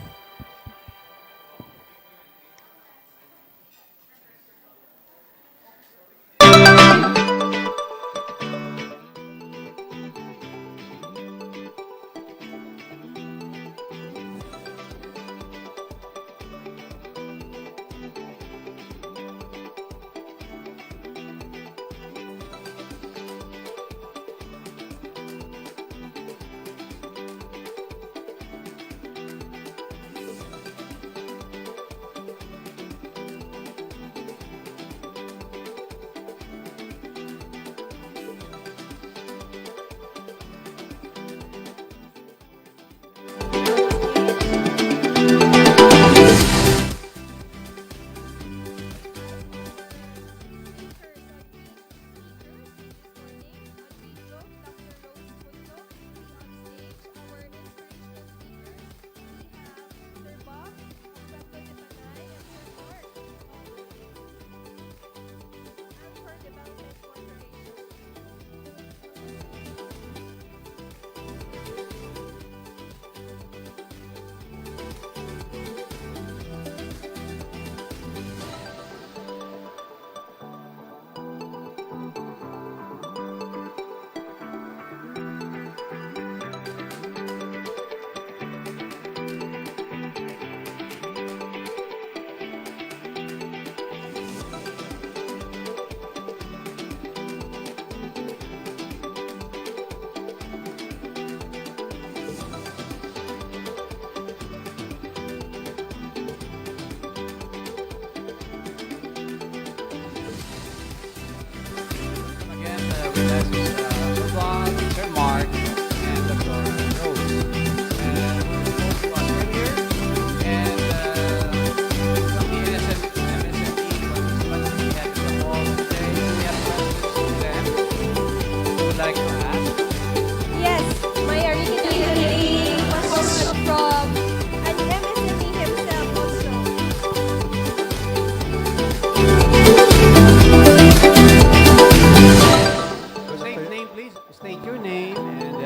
your name and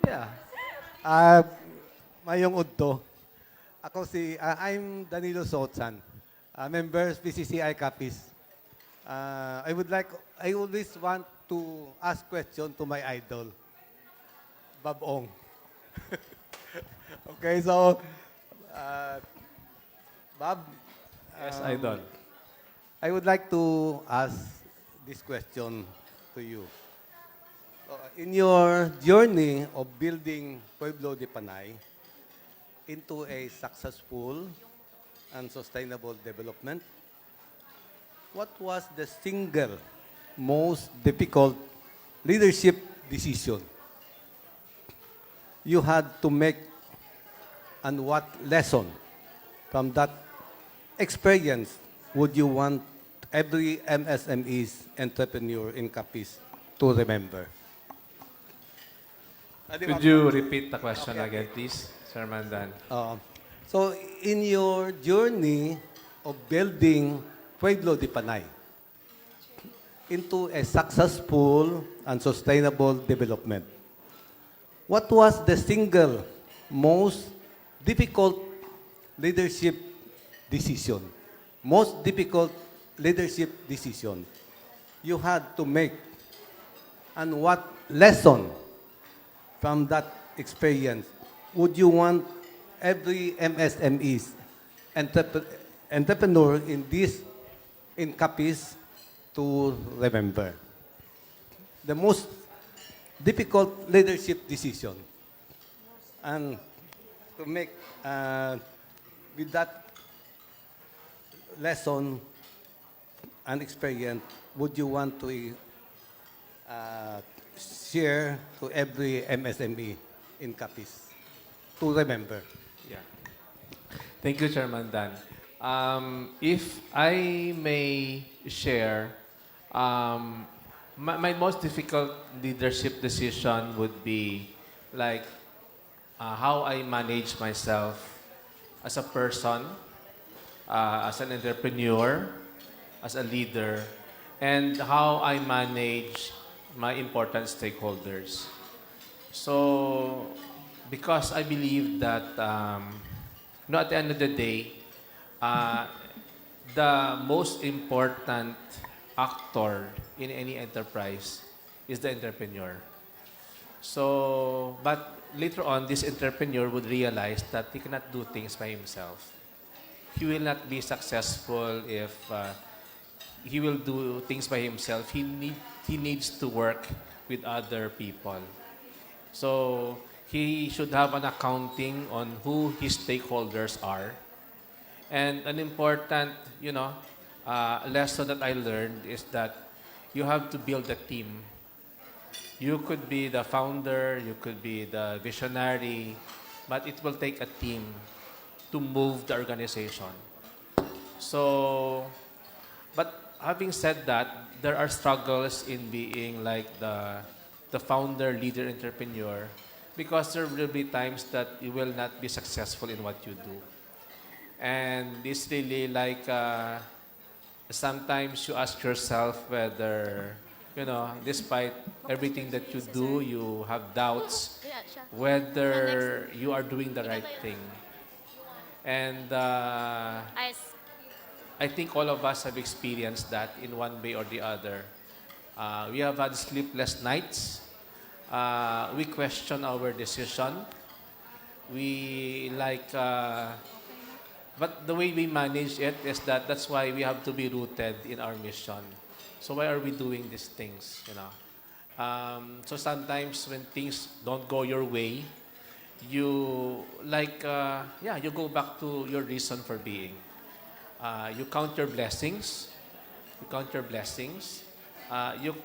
yeah. Mayong udto. I'm Danilo Sotsan, members PCCI Capiz. I always want to ask question to my idol, Bob Ong. Okay, so, Bob. Yes, idol. I would like to ask this question to you. In your journey of building Pueblo de Panay into a successful and sustainable development, what was the single most difficult leadership decision you had to make, and what lesson from that experience would you want every MSME's entrepreneur in Capiz to remember? Could you repeat the question again, please, Sir Mandan? So, in your journey of building Pueblo de Panay into a successful and sustainable development, what was the single most difficult leadership decision? Most difficult leadership decision you had to make, and what lesson from that experience would you want every MSME's entrepreneur in Capiz to remember? The most difficult leadership decision, and to make with that lesson and experience, would you want to share to every MSME in Capiz to remember? Yeah. Thank you, Chairman Dan. If I may share, my most difficult leadership decision would be like how I manage myself as a person, as an entrepreneur, as a leader, and how I manage my important stakeholders. So, because I believe that, at the end of the day, the most important actor in any enterprise is the entrepreneur. So, but later on, this entrepreneur would realize that he cannot do things by himself. He will not be successful if he will do things by himself. He needs to work with other people. So he should have an accounting on who his stakeholders are. And an important, lesson that I learned is that you have to build a team. You could be the founder, you could be the visionary, but it will take a team to move the organization. So, but having said that, there are struggles in being like the founder, leader, entrepreneur, because there will be times that you will not be successful in what you do. And it's really like, sometimes you ask yourself whether, despite everything that you do, you have doubts whether you are doing the right thing. And I think all of us have experienced that in one way or the other. We have had sleepless nights. We question our decision. But the way we manage it is that's why we have to be rooted in our mission. So why are we doing these things, So sometimes when things don't go your way, you go back to your reason for being. You count your blessings. You count your blessings. You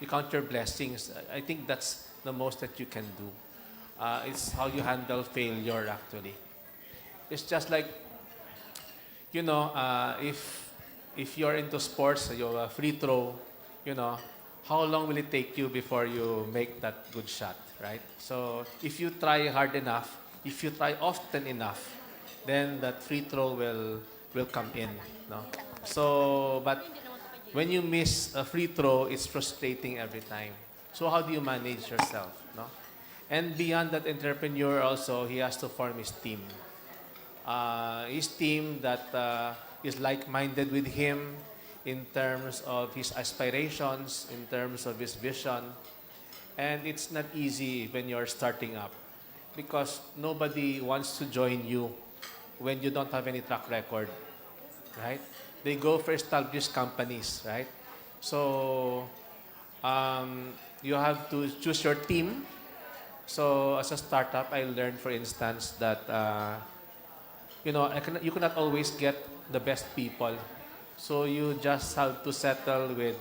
count your blessings. I think that's the most that you can do. It's how you handle failure, actually. It's just like, if you're into sports, you're free throw, how long will it take you before you make that good shot, right? So if you try hard enough, if you try often enough, then that free throw will come in, no? So, but when you miss a free throw, it's frustrating every time. So how do you manage yourself, no? And beyond that entrepreneur also, he has to form his team. His team that is like-minded with him in terms of his aspirations, in terms of his vision. And it's not easy when you're starting up because nobody wants to join you when you don't have any track record, right? They go for established companies, right? So you have to choose your team. So as a startup, I learned, for instance, that you cannot always get the best people. So you just have to settle with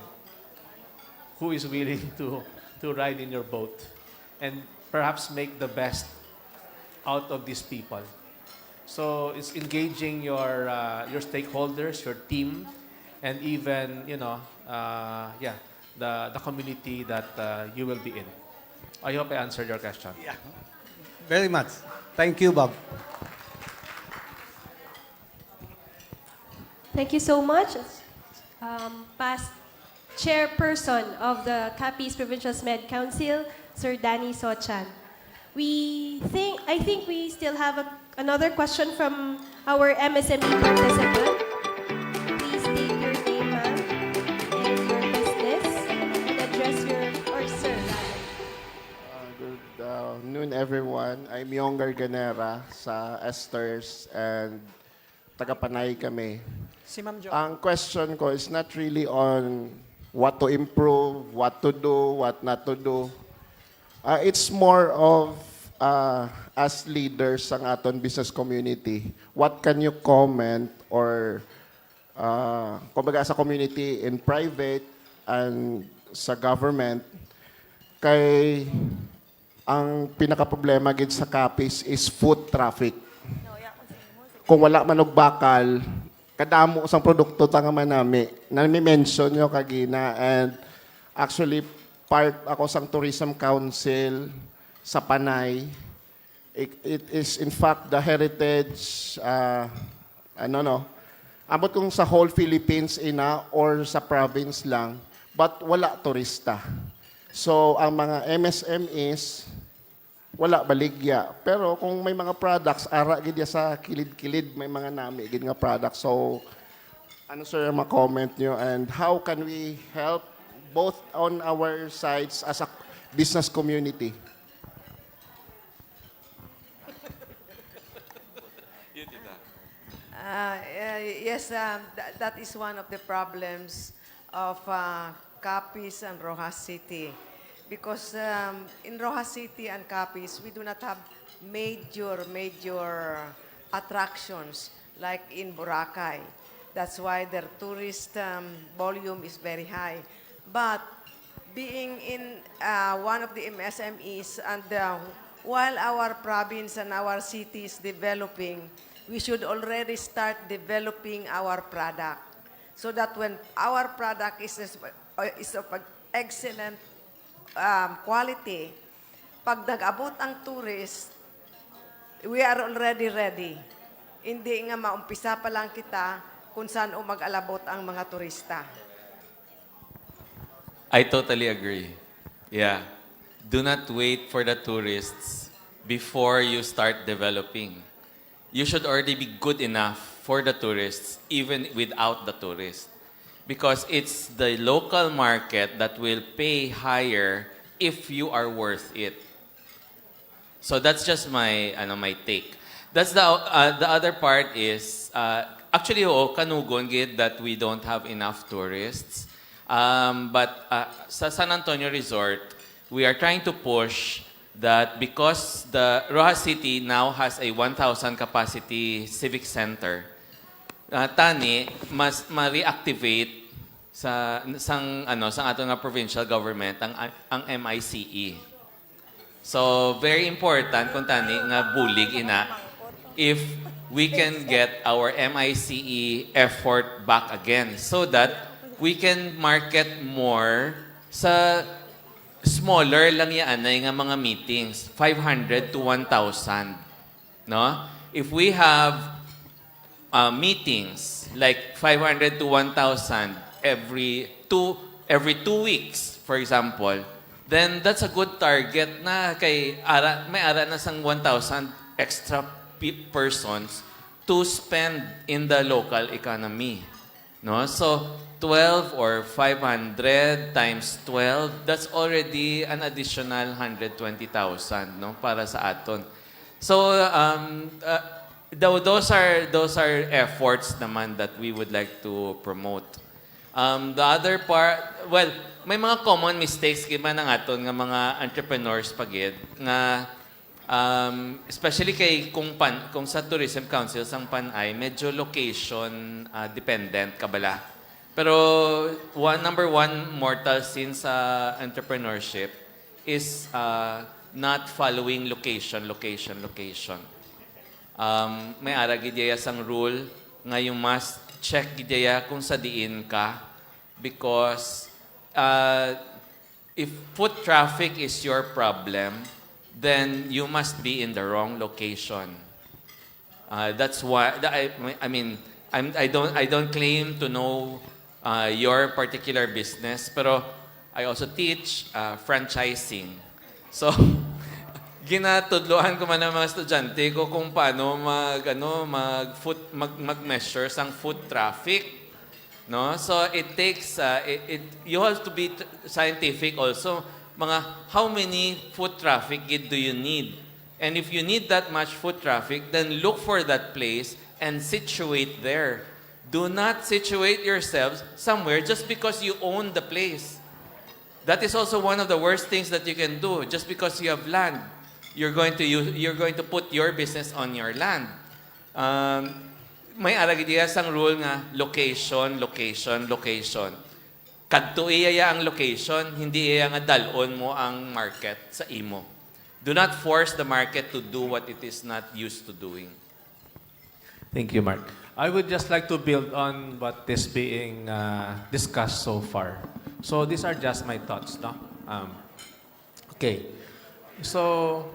who is willing to ride in your boat and perhaps make the best out of these people. So it's engaging your stakeholders, your team, and even the community that you will be in. I hope I answered your question. Yeah. Very much. Thank you, Bob. Thank you so much. Past Chairperson of the Capiz Provincial SMED Council, Sir Danny Sochan. I think we still have another question from our MSME participant. Please state your name, ma'am, and your business, and address or sir, rather. Good noon, everyone. I'm Yongar Ganera sa Esters and taga-Panay kami. Si Ma'am Jo. Ang question ko is not really on what to improve, what to do, what not to do. It's more of as leaders ng aton business community. What can you comment or kumbaga sa community in private and sa government kay ang pinaka-problema gid sa Capiz is foot traffic. Kung wala man og bakal, kadamo sang produkto tanga manami na mention nyo kagina, and actually part ako sang tourism council sa Panay. It is in fact the heritage abot kung sa whole Philippines ina or sa province lang, but wala turista. So ang mga MSMEs wala baligya. Pero kung may mga products, ara gid ya sa kilid-kilid, may mga nami gid nga products. So, ano sir ang comment nyo, and how can we help both on our sides as a business community? Yes, that is one of the problems of Capiz and Roxas City. Because in Roxas City and Capiz, we do not have major attractions like in Boracay. That's why their tourist volume is very high. But being in one of the MSMEs, and while our province and our city is developing, we should already start developing our product. So that when our product is of excellent quality, pag nag-abot ang tourist, we are already ready. Hindi nga maumpisa pa lang kita kung saan mag-alabot ang mga turista. I totally agree. Yeah. Do not wait for the tourists before you start developing. You should already be good enough for the tourists, even without the tourists. Because it's the local market that will pay higher if you are worth it. So that's just my take. That's the other part is actually kanugon gid that we don't have enough tourists. But sa San Antonio Resort, we are trying to push that because the Roxas City now has a 1,000 capacity civic center. Tani mas ma-reactivate sa ato nga provincial government ang MICE. So very important kung tani nga bulig ina if we can get our MICE effort back again so that we can market more sa smaller lang yan nga mga meetings, 500 to 1,000. No? If we have meetings like 500 to 1,000 every 2 weeks, for example, then that's a good target na may ara na sang 1,000 extra persons to spend in the local economy. No? So 12 or 500 times 12, that's already an additional 120,000, no, para sa aton. So those are efforts naman that we would like to promote. The other part, well, may mga common mistakes giba ng aton nga mga entrepreneurs pagid nga especially kung sa Tourism Council sang Panay, medyo location dependent kabala. Pero number one mortal sin sa entrepreneurship is not following location. May ara gidya sang rule nga you must check gidya kung sa diin ka, because if foot traffic is your problem, then you must be in the wrong location. That's why I don't claim to know your particular business, pero I also teach franchising. So ginatudloan ko man ng mga estudyante ko kung paano mag-measure sang foot traffic. No? So it takes you have to be scientific also. How many foot traffic do you need? And if you need that much foot traffic, then look for that place and situate there. Do not situate yourselves somewhere just because you own the place. That is also one of the worst things that you can do. Just because you have land, you're going to put your business on your land. May aragidya sang rule nga location. Kadto iya ang location, hindi iya nga dalon mo ang market sa imo. Do not force the market to do what it is not used to doing. Thank you, Mark. I would just like to build on what is being discussed so far. So these are just my thoughts, no? Okay. So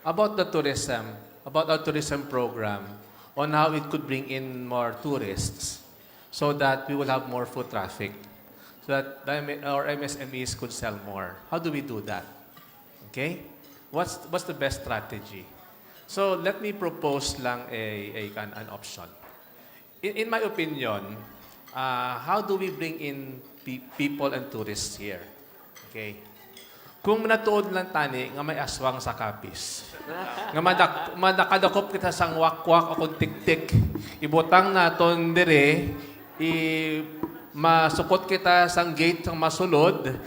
about our tourism program, on how it could bring in more tourists, so that we will have more foot traffic, so that our MSMEs could sell more. How do we do that? Okay? What's the best strategy? So let me propose lang an option. In my opinion, how do we bring in people and tourists here? Okay? Kung natuod lang tani nga may aswang sa Capiz, nga madakadakop kita sang wakwak o tik-tik, ibutang naton dire, masukot kita sang gate sang masulod,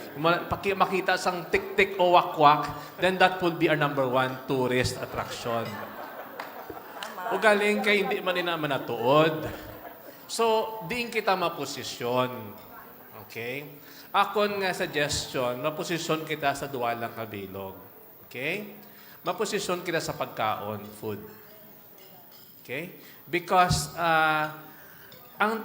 makita sang tik-tik o wakwak, then that would be our number one tourist attraction. O galing kay hindi man ina manatuod. So, diin kita maposisyon. Okay? Akon nga suggestion, maposisyon kita sa duwalang kabilog. Okay? Maposisyon kita sa pagkaon, food. Okay? Because ang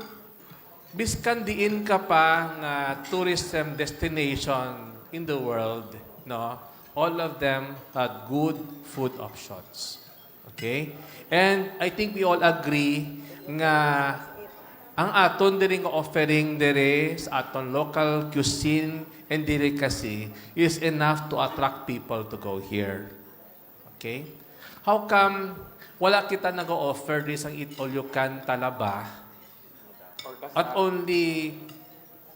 biskan diin ka pa nga tourism destination in the world, no? All of them had good food options. Okay? And I think we all agree nga ang aton diri nga offering diri sa aton local cuisine and delicacy is enough to attract people to go here. Okay? How come wala kita nag-offer diri sang eat all you can Talaba at only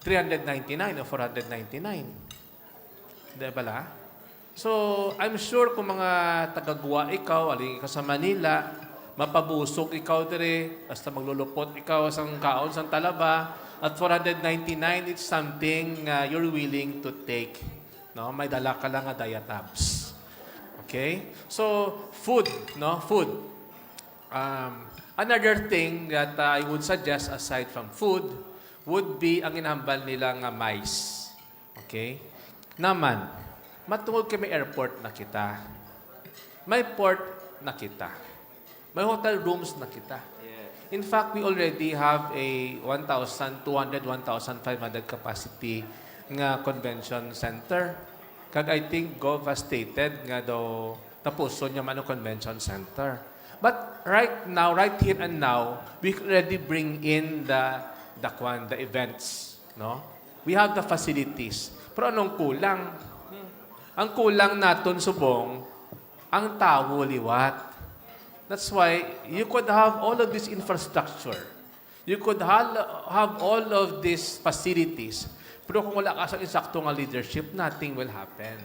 399 or 499? Di ba la? So, I'm sure kung mga taga-Gua ikaw, aling ka sa Manila, mapabusog ikaw dire, basta maglulupot ikaw sang kaon sang Talaba, at 499, it's something you're willing to take. No? May dala ka lang nga diatabs. Okay? So, food, no? Food. Another thing that I would suggest aside from food would be ang inambal nila nga mais. Okay? Naman, matungod kay may airport na kita. May port na kita. May hotel rooms na kita. In fact, we already have a 1,200, 1,500 capacity nga convention center. Kag I think Gov has stated nga daw tapuson niya man ang convention center. But right now, right here and now, we already bring in the events, no? We have the facilities. Pero anong kulang? Ang kulang naton subong, ang tao liwat. That's why you could have all of this infrastructure. You could have all of these facilities. Pero kung wala ka sa insakto nga leadership, nothing will happen.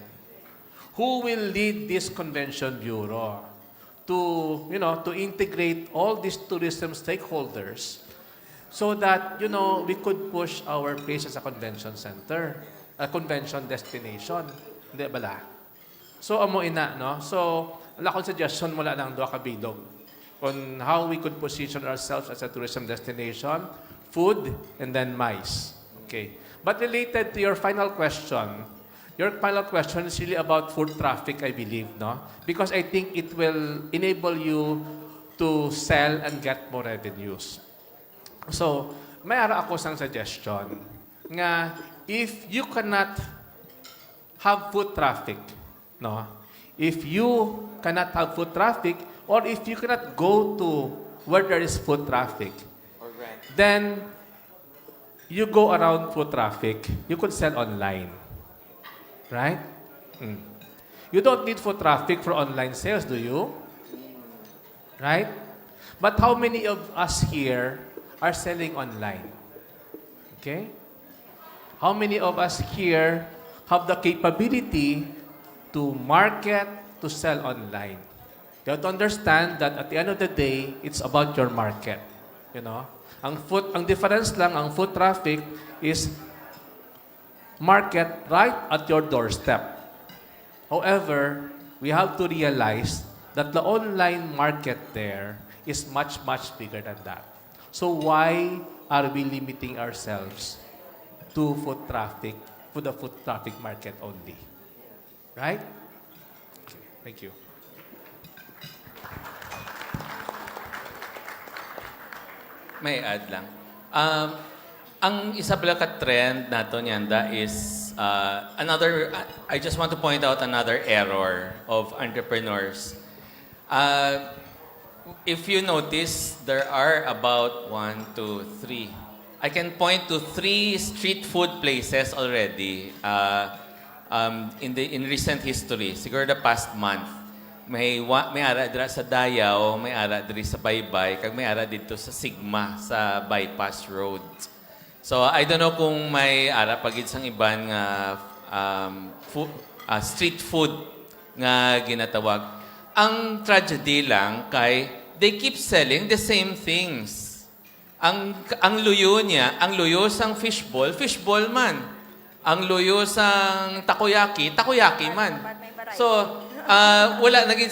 Who will lead this convention bureau to integrate all these tourism stakeholders so that, we could push our place as a convention center, a convention destination. Hindi bala? So, amo ina, no? So, wala akong suggestion mula ng duha ka bilog on how we could position ourselves as a tourism destination, food, and then MICE. Okay. But related to your final question is really about food traffic, I believe, no? Because I think it will enable you to sell and get more revenues. So, may ara ako sang suggestion nga if you cannot have food traffic, no? If you cannot have food traffic, or if you cannot go to where there is food traffic, then you go around food traffic. You could sell online. Right? You don't need food traffic for online sales, do you? Right? But how many of us here are selling online? Okay? How many of us here have the capability to market, to sell online? You have to understand that at the end of the day, it's about your market. Ang difference lang, ang food traffic is market right at your doorstep. However, we have to realize that the online market there is much, much bigger than that. So why are we limiting ourselves to the food traffic market only? Right? Okay, thank you. May add lang. Ang isa pala ka-trend nato nyanda is I just want to point out another error of entrepreneurs. If you notice, there are about 1, 2, 3. I can point to 3 street food places already in recent history, siguro the past month. May ara dira sa Dayaw, may ara diri sa Baybay, kag may ara dito sa Sigma sa Bypass Road. So I don't know kung may ara pagid sang iban nga street food nga ginatawag. Ang tragedy lang kay they keep selling the same things. Ang luyo niya, ang luyo sang fishball man. Ang luyo sang takoyaki man. So wala naging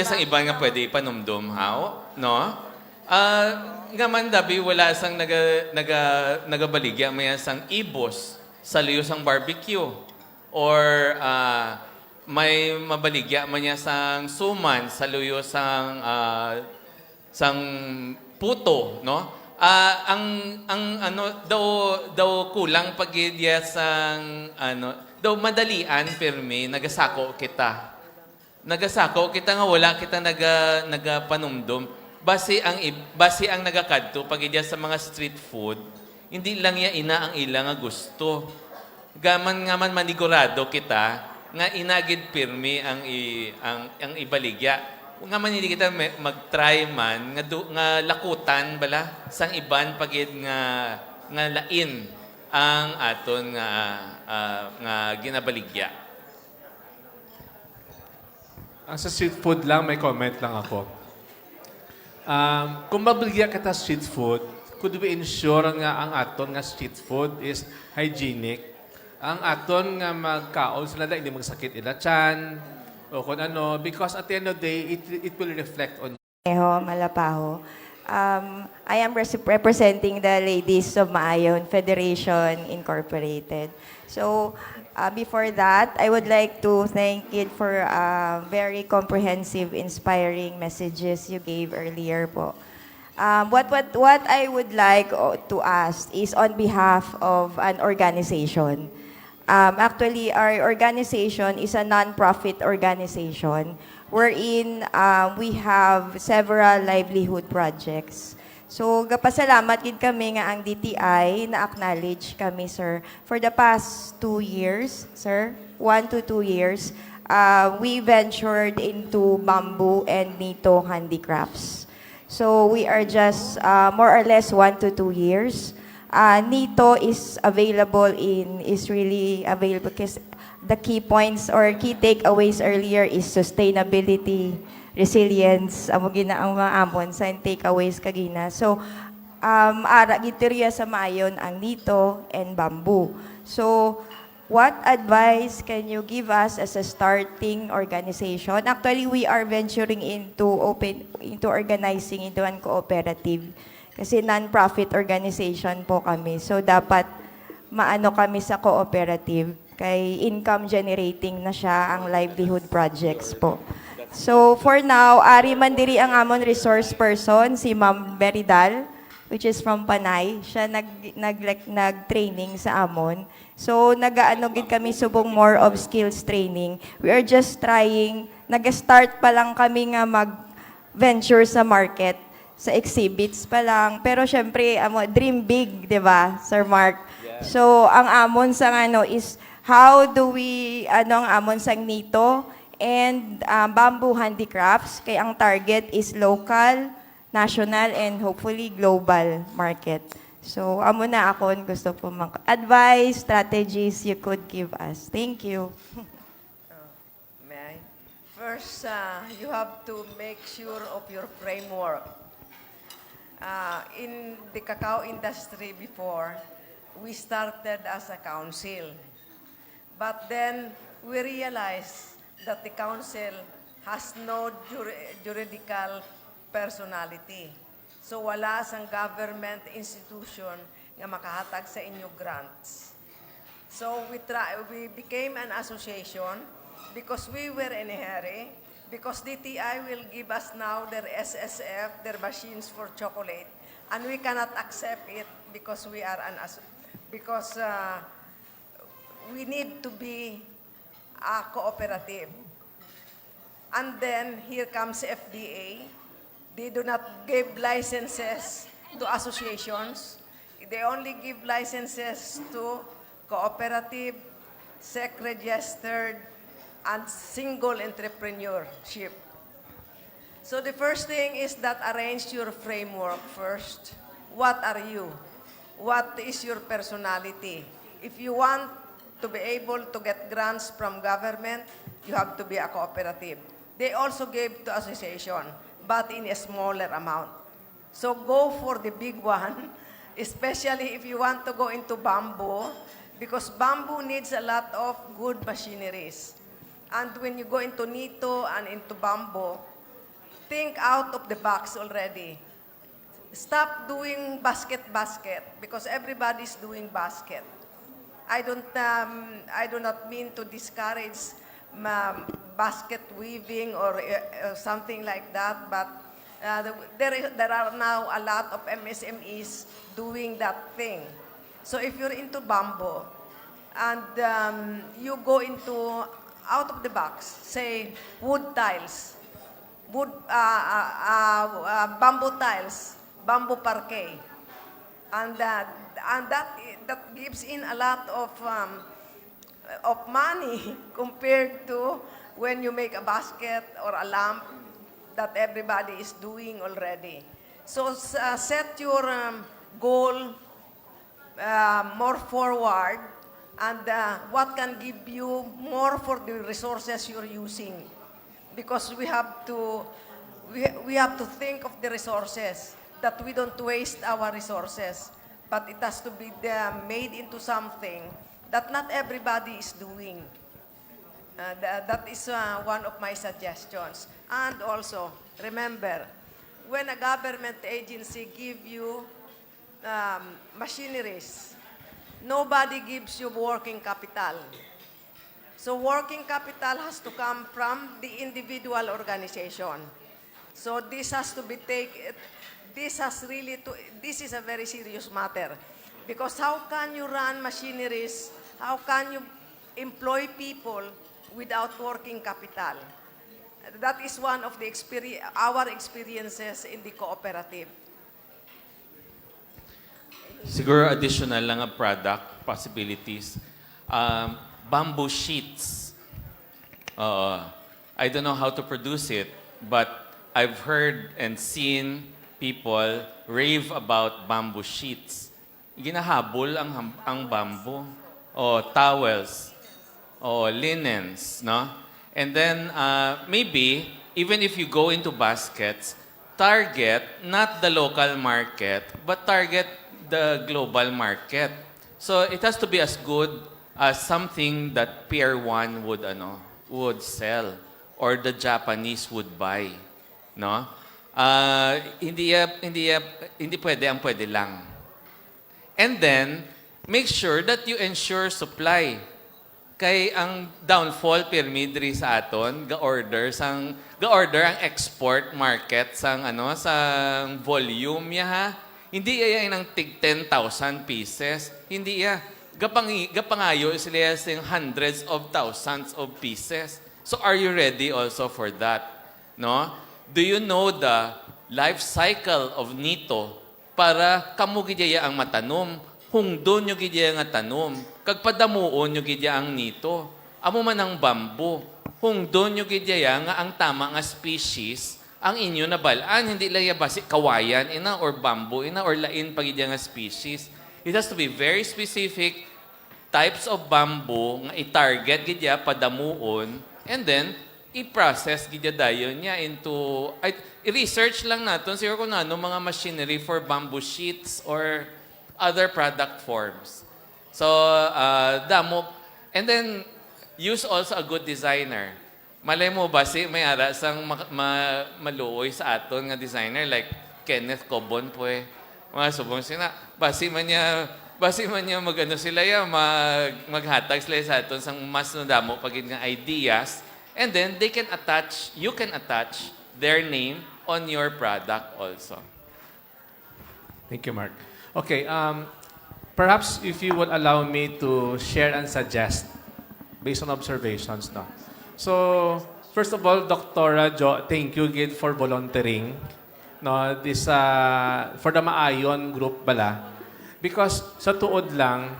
sang iban nga pwede ipanumdum, no? Nga man dabi wala sang nagabaligya may sang ibos sa luyo sang barbecue or may mabaligya man niya sang suman sa luyo sang puto, no? Ang daw kulang pagidya sang daw madalian permi nagasako kita nga wala kita nagapanumdum base ang nagakadto pagidya sa mga street food hindi lang ya ina ang ilang nga gusto gaman nga man manigurado kita nga inagid pirmi ang ibaligya nga man hindi kita mag-try man nga lakutan bala sang iban pagid nga lain ang aton nga ginabaligya. Ang sa street food lang, may comment lang ako. Kung mabaligya kita street food, could we ensure nga ang aton nga street food is hygienic? Ang aton nga magkaon sila hindi magsakit ila tiyan o kung ano, because at the end of the day, it will reflect on Malapaho. I am representing the Ladies of Maayon Federation Incorporated. So, before that, I would like to thank it for very comprehensive, inspiring messages you gave earlier po. What I would like to ask is on behalf of an organization. Actually, our organization is a non-profit organization wherein we have several livelihood projects. So, gapasalamat gid kami nga ang DTI na-acknowledge kami, sir. For the past 2 years, sir, 1 to 2 years, we ventured into bamboo and nito handicrafts. So, we are just more or less 1 to 2 years. Nito is really available because the key points or key takeaways earlier is sustainability, resilience, amo gina ang mga amon sa takeaways kagina. So, ara giteriya sa maayon ang nito and bamboo. So, what advice can you give us as a starting organization? Actually, we are venturing into organizing into an cooperative. Kasi non-profit organization po kami. So, dapat maano kami sa cooperative. Kay income generating na siya ang livelihood projects po. So, for now, ari man diri ang amon resource person, si Ma'am Beridal, which is from Panay. Siya nag-training sa amon. So, nag-ano gid kami subong more of skills training. We are just trying, nag-start pa lang kami nga mag-venture sa market, sa exhibits pa lang. Pero syempre, dream big, di ba, Sir Mark? Yeah. So, ang amon sa is, how do we, ang amon sang nito, and bamboo handicrafts, kay ang target is local, national, and hopefully global market. So, amo na ako gusto po advice, strategies you could give us. Thank you. May I? First, you have to make sure of your framework. In the cacao industry before, we started as a council. But then, we realized that the council has no juridical personality. So wala sang government institution nga makahatag sa inyo grants. So we became an association because we were in a hurry, because DTI will give us now their SSF, their machines for chocolate, and we cannot accept it because we are we need to be a cooperative. And then, here comes FDA. They do not give licenses to associations. They only give licenses to cooperative, SEC-registered, and single entrepreneurship. So the first thing is that arrange your framework first. What are you? What is your personality? If you want to be able to get grants from government, you have to be a cooperative. They also gave to association, but in a smaller amount. So go for the big one, especially if you want to go into bamboo, because bamboo needs a lot of good machineries. And when you go into nito and into bamboo, think out of the box already. Stop doing basket, because everybody's doing basket. I do not mean to discourage basket weaving or something like that, but there are now a lot of MSMEs doing that thing. So if you're into bamboo and you go into out of the box, say wood tiles, bamboo tiles, bamboo parquet, and that gives in a lot of money compared to when you make a basket or a lamp that everybody is doing already. So set your goal more forward, and what can give you more for the resources you're using, because we have to think of the resources, that we don't waste our resources, but it has to be made into something that not everybody is doing. That is one of my suggestions. And also, remember, when a government agency give you machineries, nobody gives you working capital. So working capital has to come from the individual organization. So this has to be this is a very serious matter. Because how can you run machineries, how can you employ people without working capital? That is one of the our experiences in the cooperative. siguro additional lang ang product possibilities. Bamboo sheets. I don't know how to produce it, but I've heard and seen people rave about bamboo sheets. Ginahabol ang bamboo. O towels. O linens, no? And then, maybe, even if you go into baskets, target not the local market, but target the global market. So it has to be as good as something that Pier 1 would sell or the Japanese would buy, no? Hindi pwede lang. And then make sure that you ensure supply. Kay ang downfall pyramid diri sa aton ga-order ang export market sang volume niya ha. Hindi iya ng tig 10,000 pieces. Hindi iya gapangayo sila sing hundreds of thousands of pieces. So are you ready also for that? No? Do you know the life cycle of nito para kamo gidya ang matanom? Hungdo nyo gidya nga tanom. Kagpadamuon nyo gidya ang nito. Amo man ang bambo. Hungdo nyo gidya nga ang tama nga species ang inyo nabalaan. Hindi lang basi kawayan ina or bamboo ina or lain pagidya nga species. It has to be very specific types of bamboo nga i-target gidya padamuon and then i-process gidya dayon niya into i-research lang naton siguro kung ano mga machinery for bamboo sheets or other product forms. So, damo. And then, use also a good designer. Malay mo ba may ara sang maluoy sa aton nga designer like Kenneth Cobon po mga subong sina. Basi man niya magano sila maghatag sila sa aton sang mas damo pagid nga ideas. And then, you can attach their name on your product also. Thank you, Mark. Okay, perhaps if you would allow me to share and suggest based on observations. No? So, first of all, Dr. Jo, thank you again for volunteering. No, this, for the Maayon group bala. Because sa tuod lang,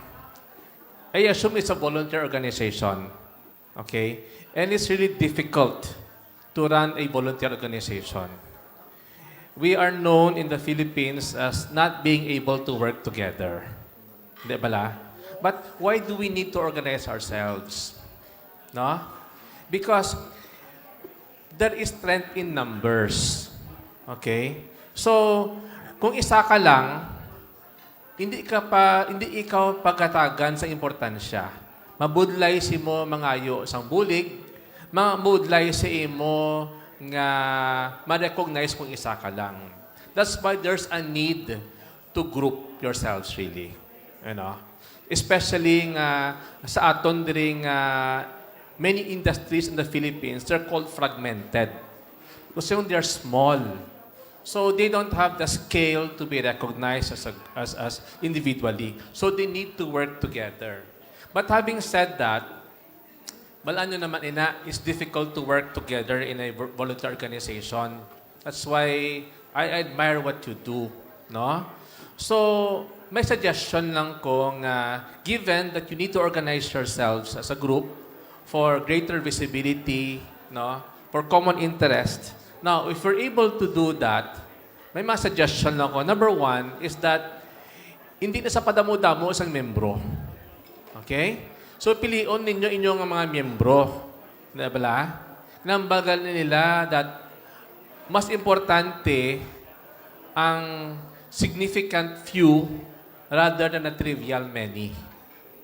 I assume it's a volunteer organization. Okay? And it's really difficult to run a volunteer organization. We are known in the Philippines as not being able to work together. Di ba? But why do we need to organize ourselves? No? Because there is strength in numbers. Okay? So, kung isa ka lang, hindi ikaw pagkatagan sa importansya. Mabudlay si mo mangayo sang bulig, mabudlay si imo nga ma-recognize kung isa ka lang. That's why there's a need to group yourselves really. You know? Especially nga sa aton diri many industries in the Philippines, they're called fragmented. Kasi they're small. So they don't have the scale to be recognized as individually. So they need to work together. But having said that, malaan nyo naman it's difficult to work together in a volunteer organization. That's why I admire what you do. No? So, may suggestion lang ko given that you need to organize yourselves as a group for greater visibility, no? For common interest. Now, if you're able to do that, may mga suggestion lang ko. Number one is that hindi na sa padamo-damo isang membro. Okay? So, pilion ninyo inyong mga miyembro. Diba? Nambagal nila that mas importante ang significant few rather than a trivial many.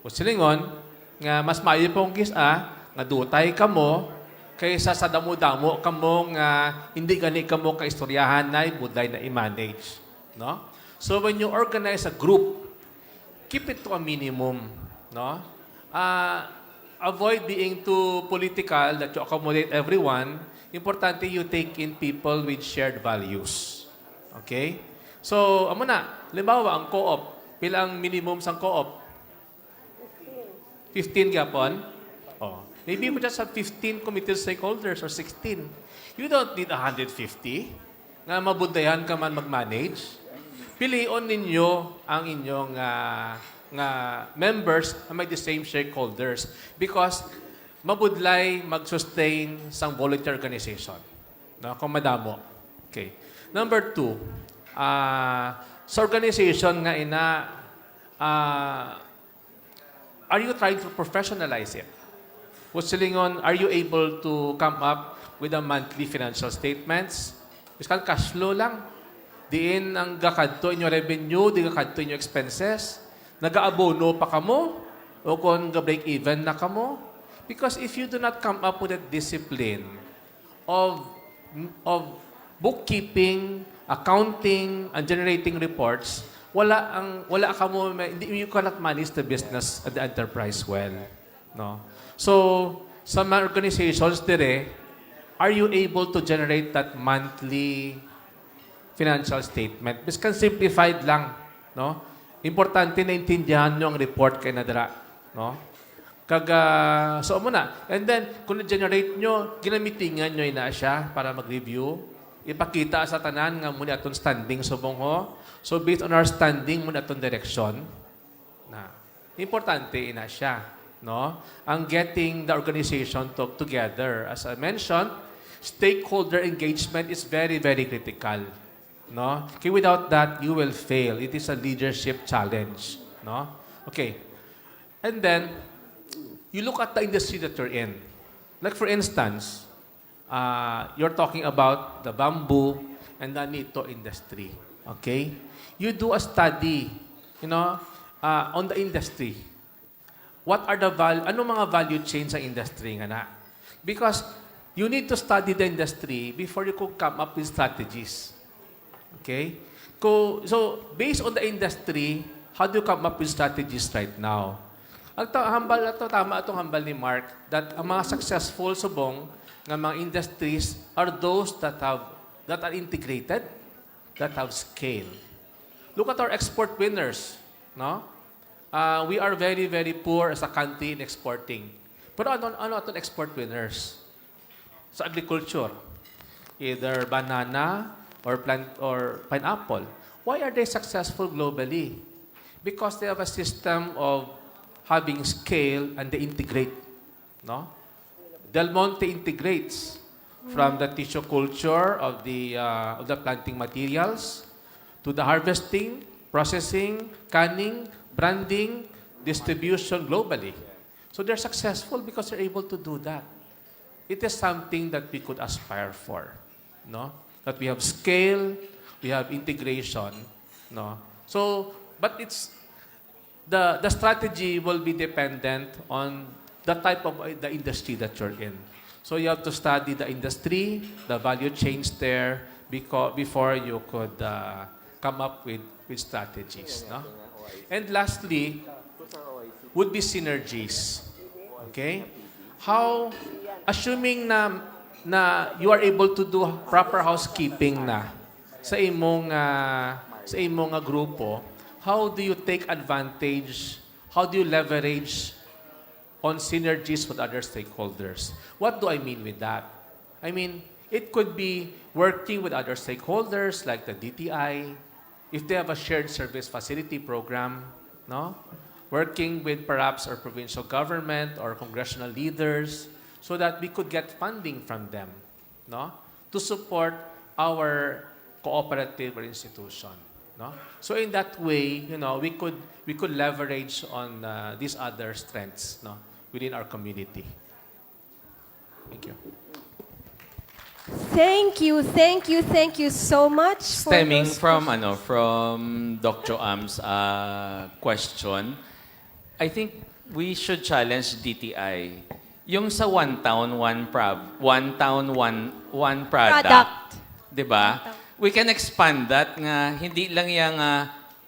O silingon, nga mas maayo pong nga dutay kamo, kaysa sa damo-damo kamo nga hindi gani kamo kaistoryahan na budlay na i-manage. No? So, when you organize a group, keep it to a minimum. No? Avoid being too political that you accommodate everyone. Importante you take in people with shared values. Okay? So, amo na. Limbawa, ang co-op. Pilang minimum sang co-op? 15 gapon? Oh. Maybe we just have 15 committed stakeholders or 16. You don't need 150 nga mabundayan ka man mag-manage. pilion ninyo ang inyong nga members na may the same shareholders because mabudlay mag-sustain sang voluntary organization. No? Kung madamo. Okay. Number 2, sa organization nga are you trying to professionalize it? Silingon, are you able to come up with a monthly financial statements? Fiscal cash flow lang. Diin ang gakadto inyo revenue, di gakadto inyo expenses. Nag-aabono pa kamo? O kung ga-break even na kamo? Because if you do not come up with a discipline of bookkeeping, accounting, and generating reports, wala kamo, you cannot manage the business at the enterprise well. No? So, sa mga organizations dire, are you able to generate that monthly financial statement? Biskan simplified lang, no? Importante na intindihan nyo ang report kay nadara, no? So muna. And then, kung na-generate nyo, ginamitingan nyo ina siya para mag-review. Ipakita sa tanan nga muna atong standing subong ho. So, based on our standing muna atong direction, na importante ina siya, no? Ang getting the organization together. As I mentioned, stakeholder engagement is very, very critical. No? Okay, without that, you will fail. It is a leadership challenge. No? Okay. And then, you look at the industry that you're in. Like for instance, you're talking about the bamboo and the nito industry. Okay? You do a study, on the industry. What are the ano mga value chains sa industry nga na? Because you need to study the industry before you could come up with strategies. Okay? So, based on the industry, how do you come up with strategies right now? Tama itong hambal ni Mark that ang mga successful subong ng mga industries are those that are integrated, that have scale. Look at our export winners. No? We are very, very poor as a country in exporting. Pero ano itong export winners? Sa agriculture. Either banana, or plant or pineapple. Why are they successful globally? Because they have a system of having scale and they integrate. No? Del Monte integrates from the tissue culture of the planting materials to the harvesting, processing, canning, branding, distribution globally. So they're successful because they're able to do that. It is something that we could aspire for. No? That we have scale, we have integration, no. So, but it's the strategy will be dependent on the type of the industry that you're in. So you have to study the industry, the value chains there, before you could come up with strategies, no. And lastly, would be synergies. Okay, assuming na you are able to do proper housekeeping na sa imong grupo, how do you take advantage, how do you leverage on synergies with other stakeholders? What do I mean with that? I mean, it could be working with other stakeholders like the DTI, if they have a shared service facility program, no? Working with perhaps our provincial government or congressional leaders, so that we could get funding from them, no, to support our cooperative or institution, no. So in that way, we could leverage on these other strengths, no, within our community. Thank you. Thank you so much. Stemming from Doc Joam's question, I think we should challenge DTI. Yung sa one town, one product. Diba? We can expand that nga, hindi lang yung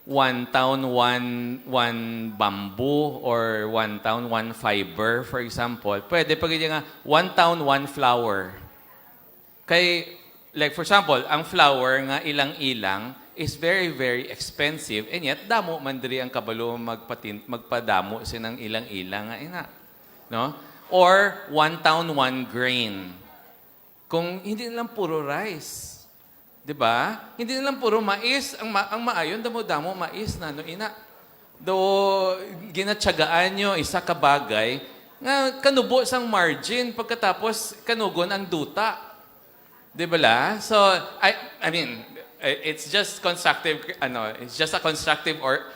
one town, one bamboo, or one town, one fiber, for example. Pwede pag nga, one town, one flower. Like for example, ang flower nga ilang-ilang is very, very expensive, and yet, damo man diri ang kabalo magpadamo sinang ilang-ilang nga ina. No? Or one town, one grain. Kung hindi lang puro rice. 'Di ba? Hindi na lang puro mais. Ang maayon, damo-damo mais na, no, ina. Do, ginatsagaan nyo, isa ka bagay, nga kanubo sang margin, pagkatapos kanugon ang duta. Di ba la? So, I mean, it's just constructive, it's just a constructive or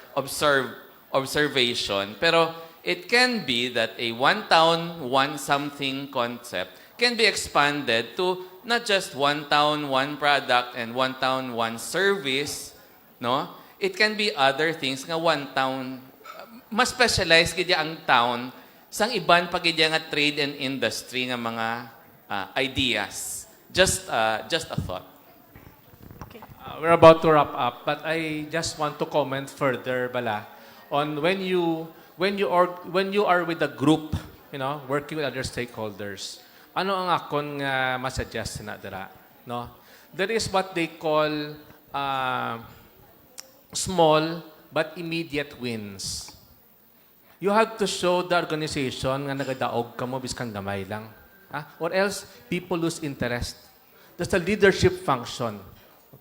observation. Pero it can be that a one town, one something concept can be expanded to not just one town, one product, and one town, one service, no? It can be other things nga one town, mas specialized gid ang town sang iban pa gid nga trade and industry nga mga ideas. Just a thought. We're about to wrap up, but I just want to comment further, Bala, on when you are with a group, working with other stakeholders. Ano ang akon nga masuggest na dira, no? There is what they call small but immediate wins. You have to show the organization nga nagadaog ka mo biskan gamay lang. Or else, people lose interest. That's the leadership function.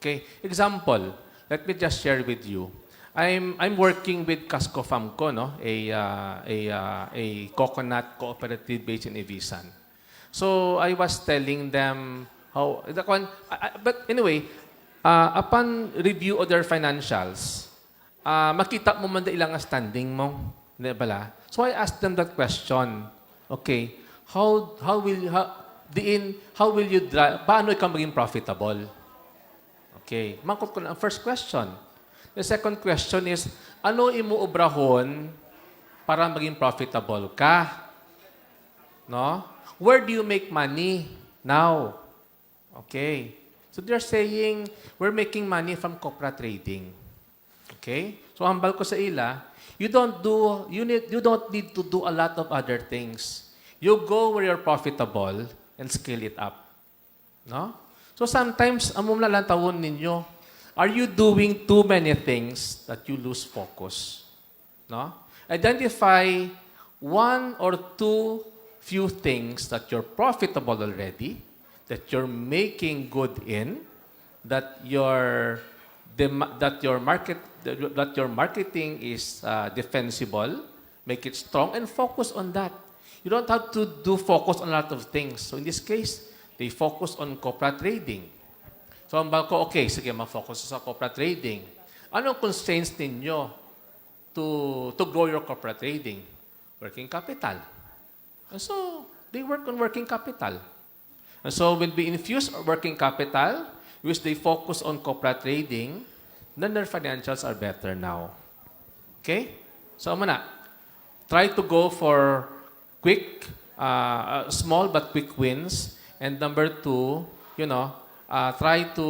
Okay? Example, let me just share with you. I'm working with Casco Famco, no? A coconut cooperative based in Evisan. So I was telling them how but anyway, upon review of their financials, makita mo man da ilang standing mo, di ba? So I asked them that question. Okay, how will you drive? Paano ikaw maging profitable? Okay, mangkot ko na ang first question. The second question is, ano imuobrahon para maging profitable ka? No? Where do you make money now? Okay. So they're saying, we're making money from copra trading. Okay? So hambal ko sa ila, you don't need to do a lot of other things. You go where you're profitable and scale it up. No? So sometimes, amom na lang tawon ninyo, are you doing too many things that you lose focus? No? Identify one or two few things that you're profitable already, that you're making good in, that your marketing is defensible, make it strong, and focus on that. You don't have to focus on a lot of things. So in this case, they focus on copra trading. So ang ko, okay, sige, ma-focus sa copra trading. Anong constraints ninyo to grow your copra trading? Working capital. And so they work on working capital. And so when we infuse working capital, which they focus on copra trading, then their financials are better now. Okay? So muna, try to go for quick, small but quick wins. And number two, try to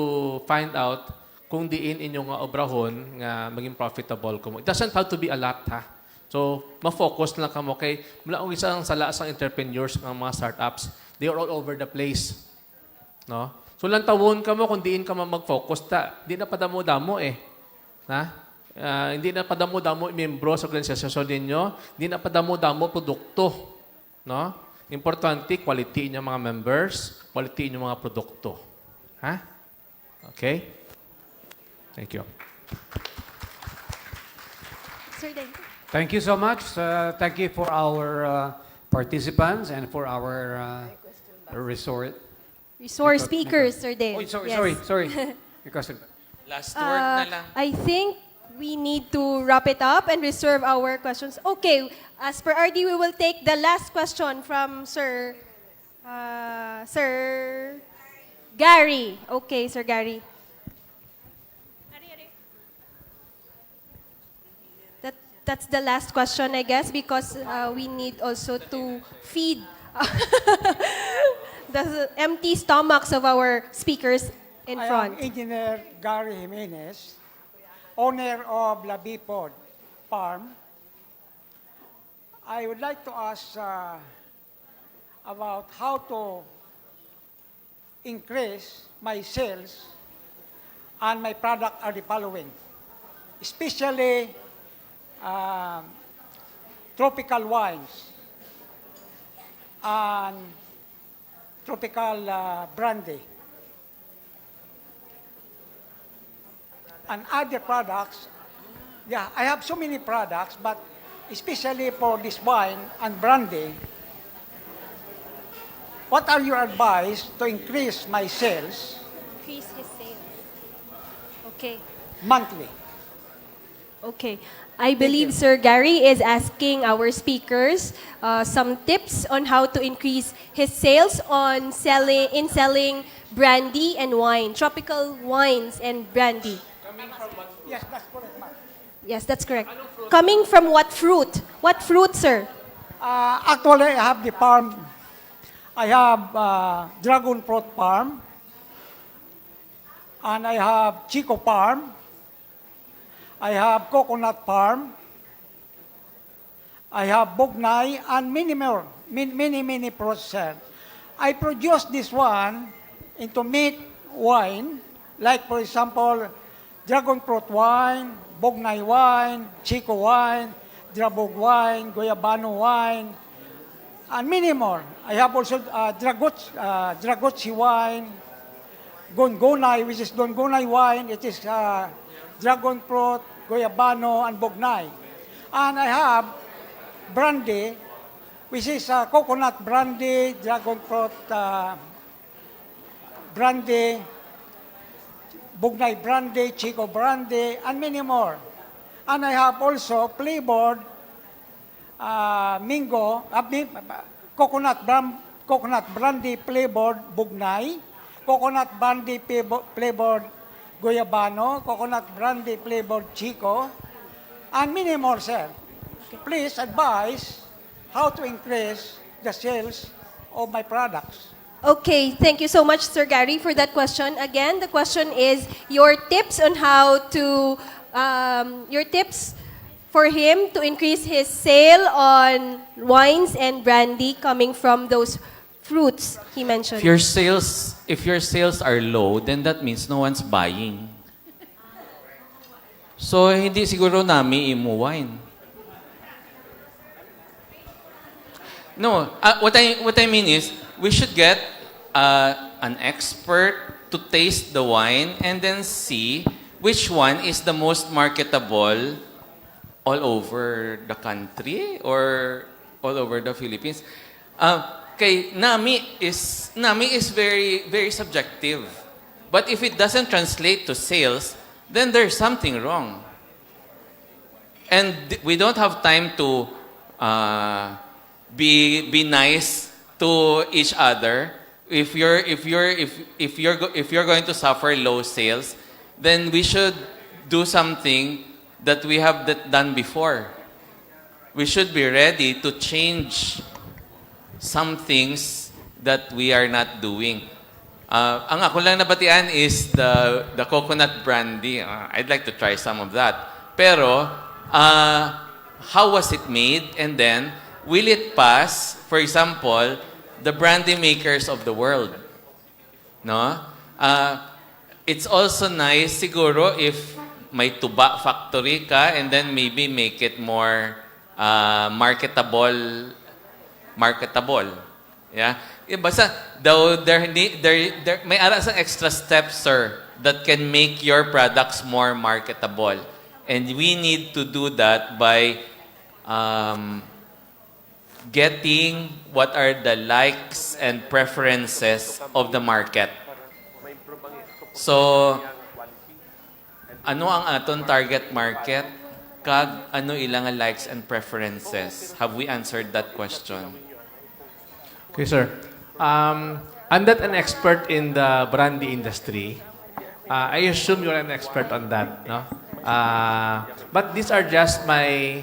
find out kung diin inyong obrahon nga maging profitable ko. It doesn't have to be a lot, ha? So, ma-focus lang ka mo kay mula ang isang sala sa entrepreneurs ng mga startups, they are all over the place. No? So, lang tawon ka mo kung diin ka mag-focus hindi na padamo-damo eh. Hindi na padamo-damo membro sa organisasyon ninyo, hindi na padamo-damo produkto. No? Importante, quality inyong mga members, quality inyong mga produkto. Ha? Okay? Thank you. Sir Dave. Thank you so much. Thank you for our participants and for our resource speakers, Sir Dave. Oh, Yes. sorry. Because Last word na lang. I think we need to wrap it up and reserve our questions. Okay, as per RD, we will take the last question from Sir Gary. Okay, Sir Gary. That's the last question, I guess, because we need also to feed the empty stomachs of our speakers in front. I am Engineer Gary Jimenez, owner of La Bipod Farm. I would like to ask about how to increase my sales, and my product are the following, especially tropical wines and tropical brandy. and other products. Yeah, I have so many products, but especially for this wine and brandy, what are your advice to increase my sales Increase his sales. Okay. monthly? Okay. I believe Sir Gary is asking our speakers some tips on how to increase his sales on selling brandy and wine, tropical wines and brandy. Yes, that's correct, ma'am. Yes, that's correct. Coming from what fruit? What fruit, sir? Actually, I have the farm. I have dragon fruit farm, and I have chico farm. I have coconut farm. I have bognay and many more, many process. I produce this one into meat wine, like for example, dragon fruit wine, bognay wine, chico wine, drabog wine, goyabano wine, and many more. I have also dragotsi wine, gongonay, which is gongonay wine. It is dragon fruit, goyabano, and bognay. And I have brandy, which is coconut brandy, dragon fruit brandy, bognay brandy, chico brandy, and many more. And I have also flavored mango, coconut brandy flavored bognay, coconut brandy flavored goyabano, coconut brandy flavored chico, and many more, sir. Please advise how to increase the sales of my products. Okay, thank you so much, Sir Gary, for that question. Again, the question is your tips on how to, your tips for him to increase his sale on wines and brandy coming from those fruits he mentioned. If your sales are low, then that means no one's buying. So hindi siguro nami imo wine. No, what I mean is we should get an expert to taste the wine and then see which one is the most marketable all over the country or all over the Philippines. Okay, nami is very subjective. But if it doesn't translate to sales, then there's something wrong. And we don't have time to be nice to each other. If you're going to suffer low sales, then we should do something that we have done before. We should be ready to change some things that we are not doing. Ang ako lang nabatian is the coconut brandy. I'd like to try some of that. Pero, how was it made? And then, will it pass, for example, the brandy makers of the world? No? It's also nice siguro if may tuba factory ka and then maybe make it more marketable. Yeah? Basta, though there may ara sa extra steps, sir, that can make your products more marketable. And we need to do that by getting what are the likes and preferences of the market. So, ano ang aton target market? Kag ano ilang likes and preferences? Have we answered that question? Okay, sir. I'm not an expert in the brandy industry. I assume you're an expert on that, no? But these are just my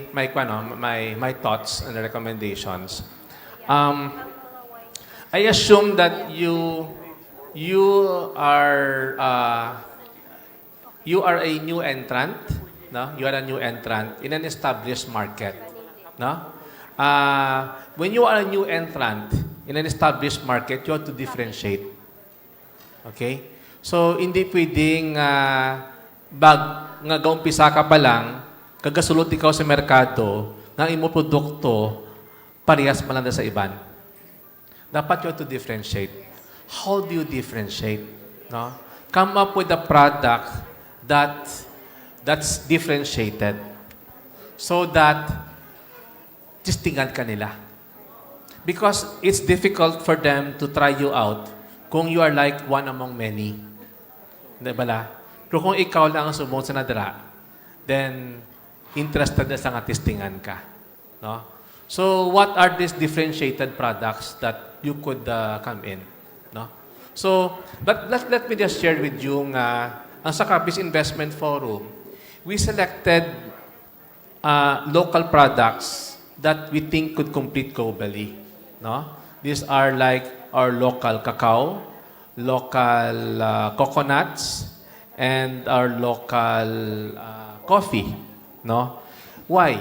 thoughts and recommendations. I assume that you are a new entrant, no? You are a new entrant in an established market, no? When you are a new entrant in an established market, you have to differentiate. Okay? So, hindi pwedeng nga gaumpisa ka pa lang, kagasulot ikaw sa merkado, nga imo produkto, parehas malanda sa iban. Dapat you have to differentiate. How do you differentiate? No? Come up with a product that that's differentiated so that testingan ka nila. Because it's difficult for them to try you out kung you are like one among many. Di ba la? Pero kung ikaw lang ang subong sa nadra, then interested na sa nga testingan ka. No? So, what are these differentiated products that you could come in? No? So, but let me just share with you ang sa Capiz Investment Forum, we selected local products that we think could compete globally. No? These are like our local cacao, local coconuts, and our local coffee. No? Why?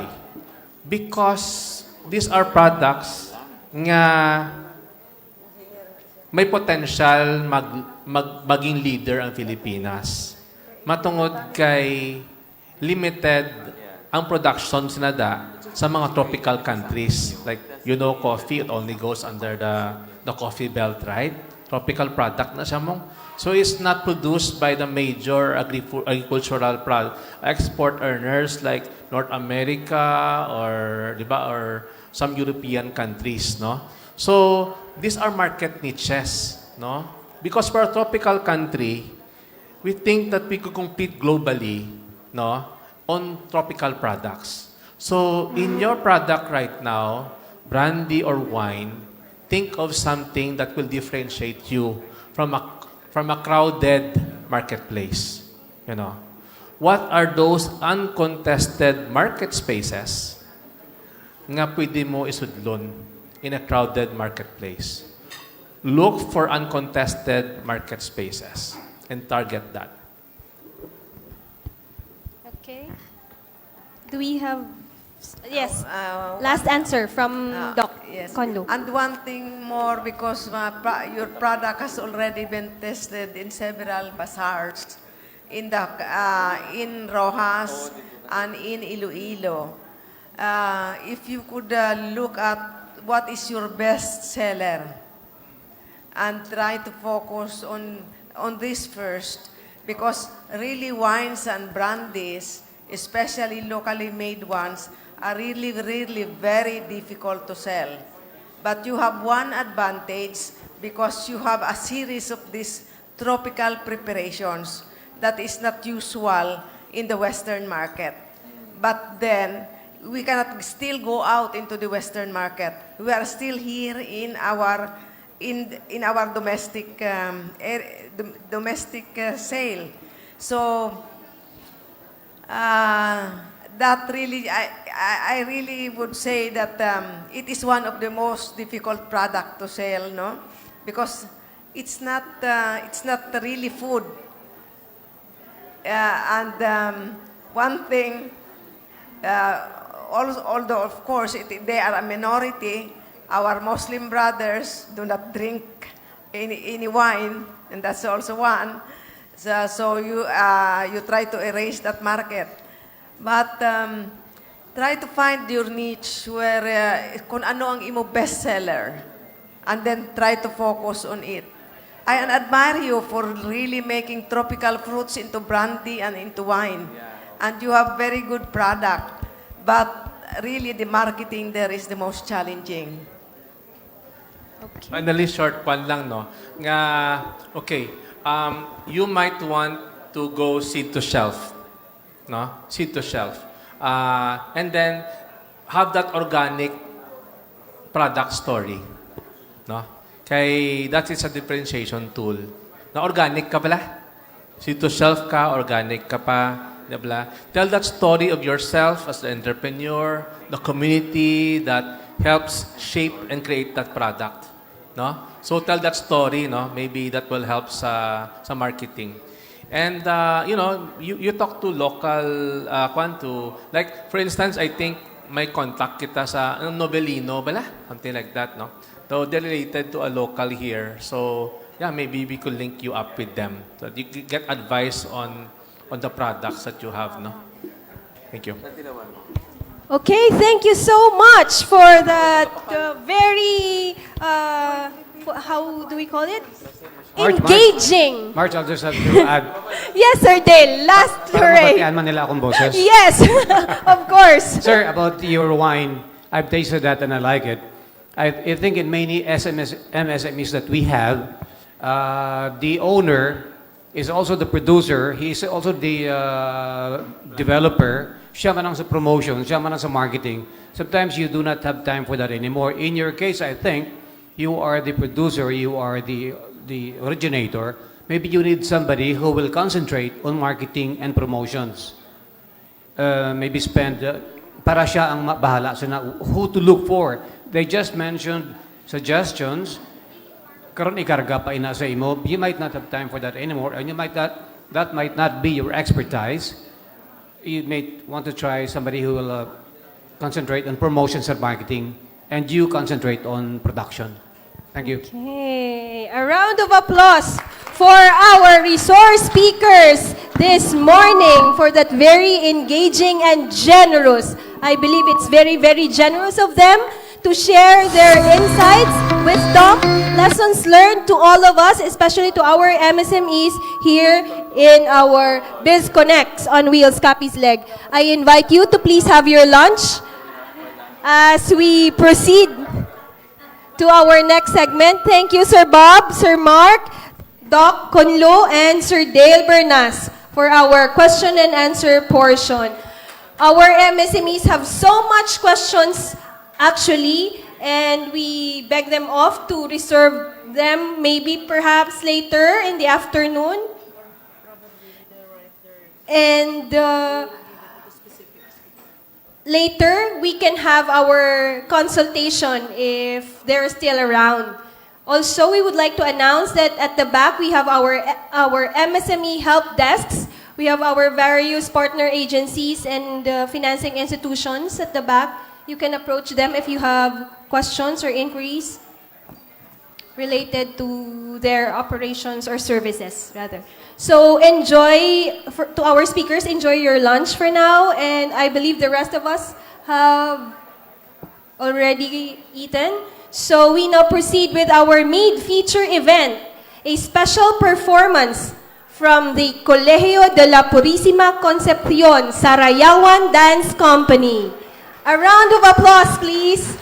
Because these are products nga may potential maging leader ang Pilipinas. Matungod kay limited ang production sinada sa mga tropical countries. Like, you know, coffee, it only goes under the coffee belt, right? Tropical product na siya mong. So it's not produced by the major agricultural export earners like North America or, di ba, or some European countries, no? So these are market niches, no? Because for a tropical country, we think that we could compete globally, no, on tropical products. So in your product right now, brandy or wine, think of something that will differentiate you from a crowded marketplace. You know, what are those uncontested market spaces nga pwede mo isudlon in a crowded marketplace? Look for uncontested market spaces and target that. Okay. Do we have... Yes. Last answer from Doc Kondo. And one thing more, because your product has already been tested in several bazaars in Roxas and in Iloilo. If you could look at what is your best seller and try to focus on this first, because really wines and brandies, especially locally made ones, are really, really very difficult to sell. But you have one advantage because you have a series of these tropical preparations that is not usual in the Western market. But then, we cannot still go out into the Western market. We are still here in our domestic sale. So that really, I really would say that it is one of the most difficult product to sell, no? Because it's not really food. And one thing, although of course they are a minority, our Muslim brothers do not drink any wine, and that's also one. So you try to erase that market. But try to find your niche where kung ano ang imo bestseller, and then try to focus on it. I admire you for really making tropical fruits into brandy and into wine. And you have very good product. But really the marketing there is the most challenging. Okay. Finally, short one lang, no? Nga, okay, you might want to go seed to shelf. No? Seed to shelf. And then, have that organic product story. No? Kay, that is a differentiation tool. Na organic ka pala. Seed to shelf ka, organic ka pa. Diba? Tell that story of yourself as the entrepreneur, the community that helps shape and create that product. No? So tell that story, no? Maybe that will help sa marketing. And, you know, you talk to local, like, for instance, I think may contact kita sa Novelino, bala? Something like that, no? So they're related to a local here. So, yeah, maybe we could link you up with them. So you get advice on the products that you have, no? Thank you. Okay, thank you so much for that very how do we call it? March, Engaging. March, I'll just have to add. Yes, Sir Dale. Last Para hooray. mabatian man nila akong boses. Yes, of course. Sir, about your wine, I've tasted that and I like it. I think in many MSMEs that we have, the owner is also the producer. He is also the developer. Siya man ang sa promotion, siya man ang sa marketing. Sometimes you do not have time for that anymore. In your case, I think, you are the producer, you are the originator. Maybe you need somebody who will concentrate on marketing and promotions. Maybe spend, para siya ang bahala sa who to look for. They just mentioned suggestions. Karon ikarga pa ina sa imo. You might not have time for that anymore, and that might not be your expertise. You may want to try somebody who will concentrate on promotions and marketing, and you concentrate on production. Thank you. Okay, a round of applause for our resource speakers this morning for that very engaging and generous. I believe it's very, very generous of them to share their insights, wisdom, lessons learned to all of us, especially to our MSMEs here in our BIZCONEX on Wheels, Capiz Leg. I invite you to please have your lunch as we proceed to our next segment. Thank you, Sir Bob, Sir Mark, Doc Conlo, and Sir Dale Bernas for our question and answer portion. Our MSMEs have so much questions actually, and we beg them off to reserve them maybe perhaps later in the afternoon. And later, we can have our consultation if they're still around. Also, we would like to announce that at the back, we have our MSME help desks. We have our various partner agencies and financing institutions at the back. You can approach them if you have questions or inquiries related to their operations or services, rather. So enjoy, to our speakers, enjoy your lunch for now, and I believe the rest of us have already eaten. So we now proceed with our mid-feature event, a special performance from the Colegio de la Purísima Concepción Sarayawan Dance Company. A round of applause, please.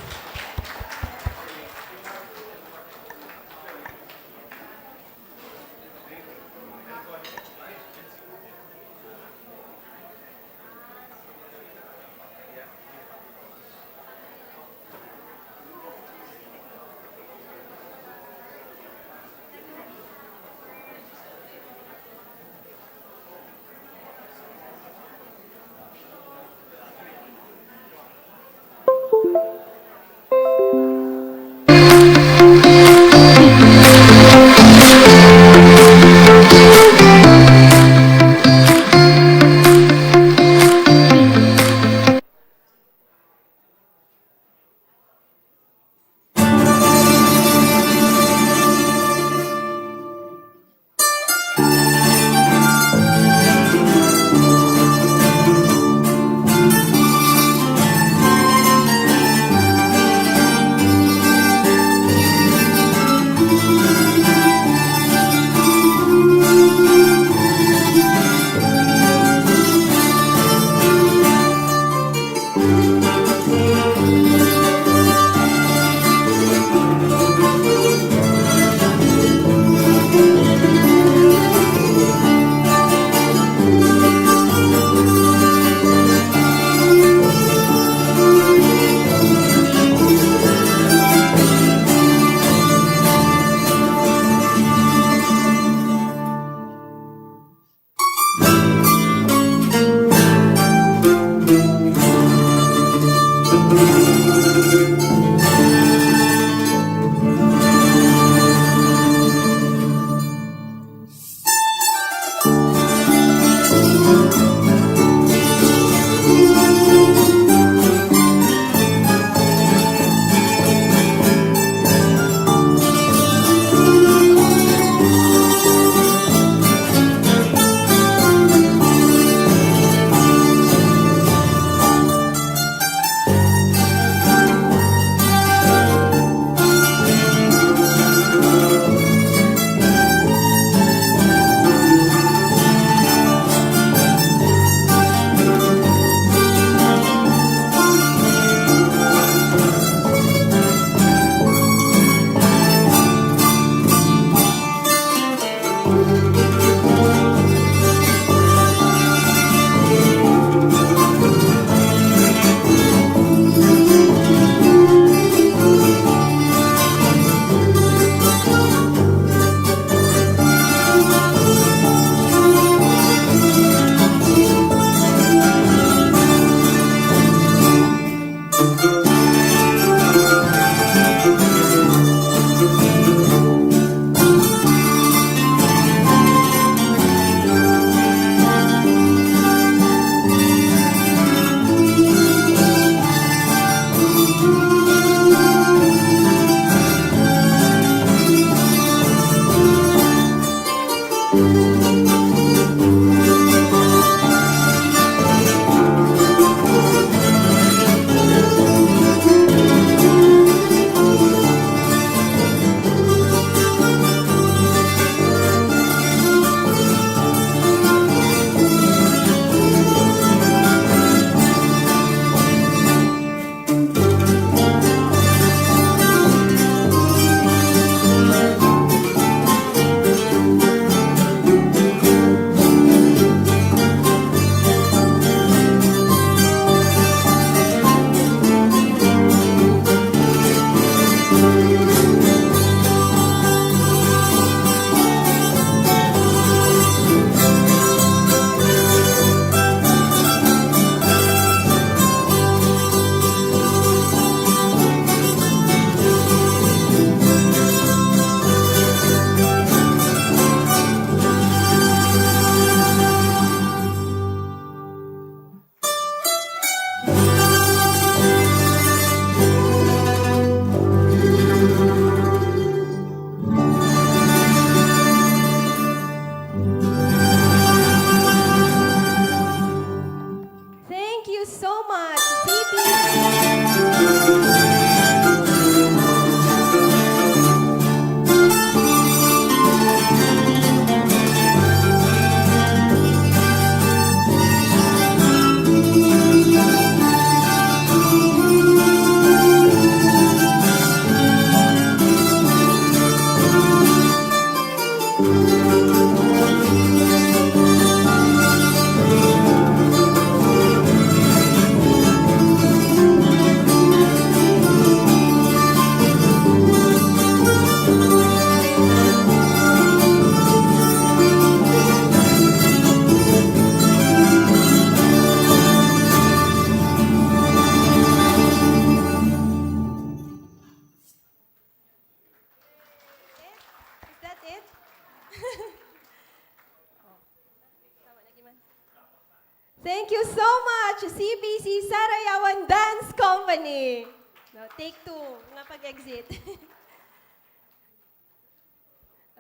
Thank you so much, CPC Sarayawan Dance Company. No, take 2, nga pag-exit.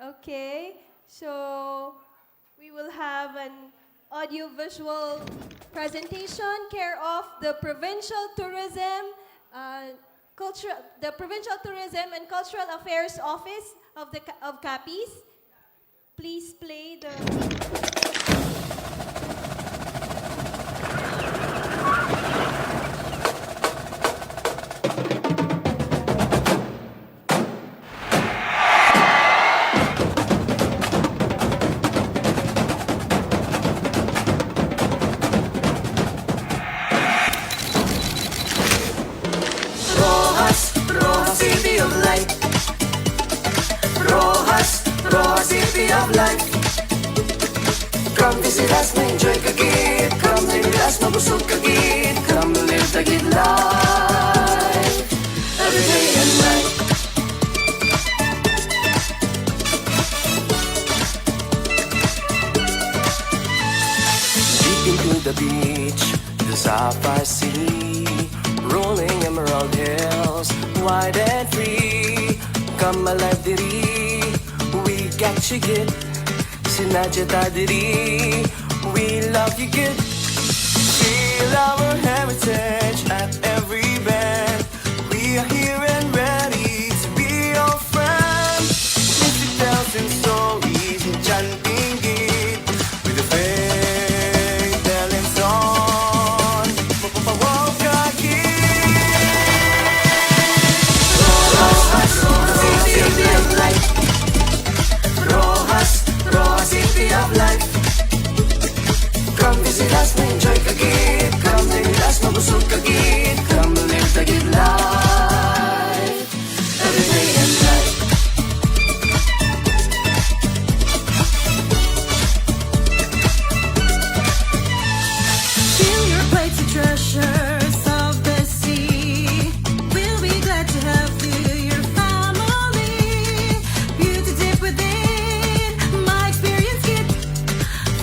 Okay, so we will have an audio-visual presentation care of the Provincial Tourism, the Provincial Tourism and Cultural Affairs Office of Capiz. Please play the... Rojas, City of Light. Rojas, City of Light. Come visit us, enjoy kagit. Come visit us, mabusog kagit. Come live the good life every day and night. Deep into the beach, the sapphire sea, rolling emerald hills, wide and free. Come alive diri, we got you good. Sinadya ta diri, we love you good. Feel our heritage at every bend. We are here and ready to be your friend. Music tells and stories and chanting it with the faith telling song. Rojas, City of Life. Come visit us, enjoy kagit. Come visit us, mabusog kagit. Come live the good life every day and night. Fill your plates with treasures of the sea. We'll be glad to have you, your family. Beauty deep within, my experience kit.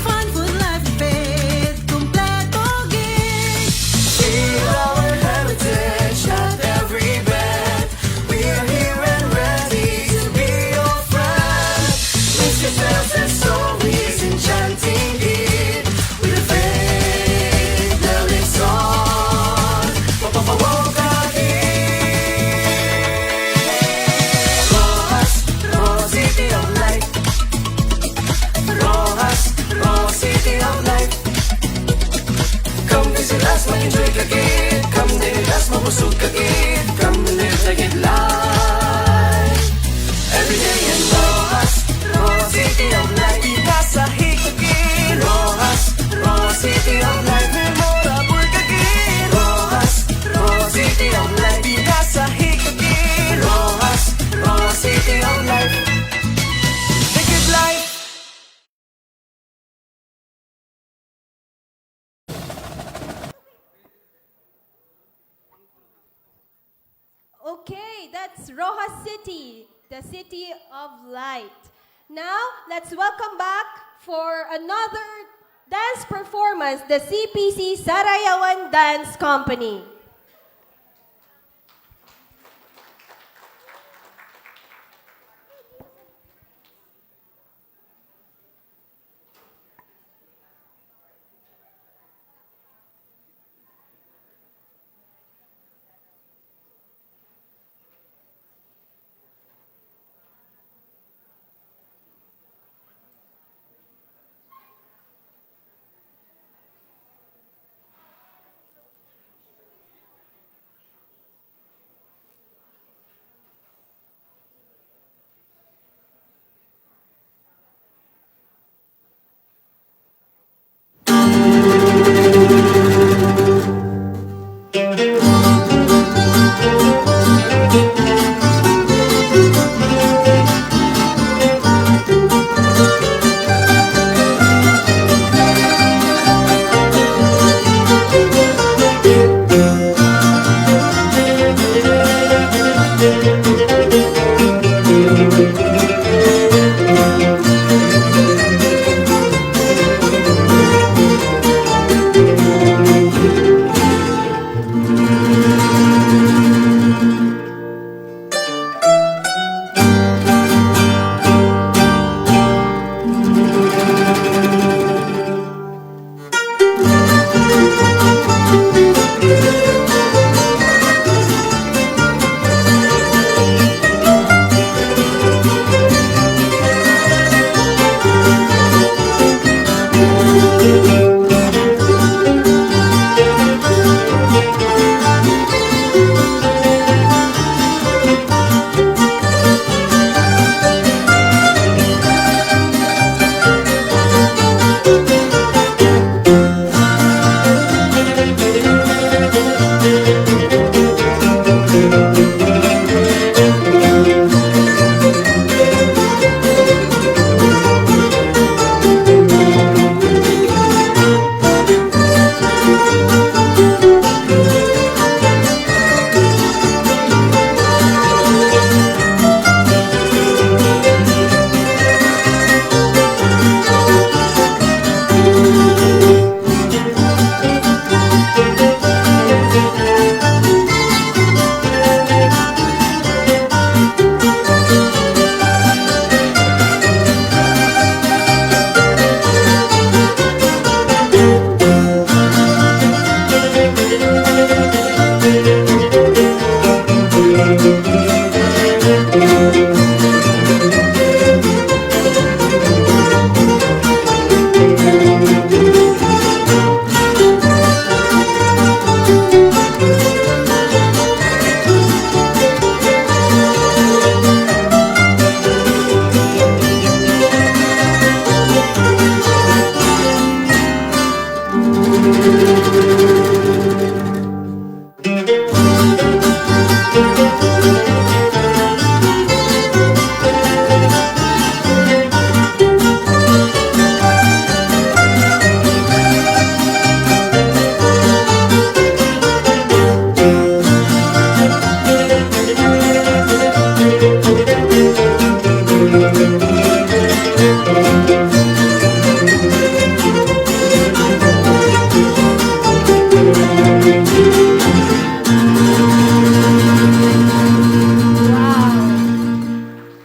Fun food, life, faith, completo gift. Feel our heritage at every bend. We are here and ready to be your friend. Music tells and stories, enchanting it with a faith that lives on. Rojas, City of Light. Rojas, City of Light. Come visit us, mag-enjoy kagit. Come visit us, mabusog kagit. Come live the good life every day in Rojas, City of Light. Pinasahi kagit. Rojas, City of Light. Memorable kagit. Rojas, City of Light. Pinasahi kagit. Rojas, City of Light. The good life. Okay, that's Rojas City, the City of Light. Now, let's welcome back for another dance performance, the CPC Sarayawan Dance Company.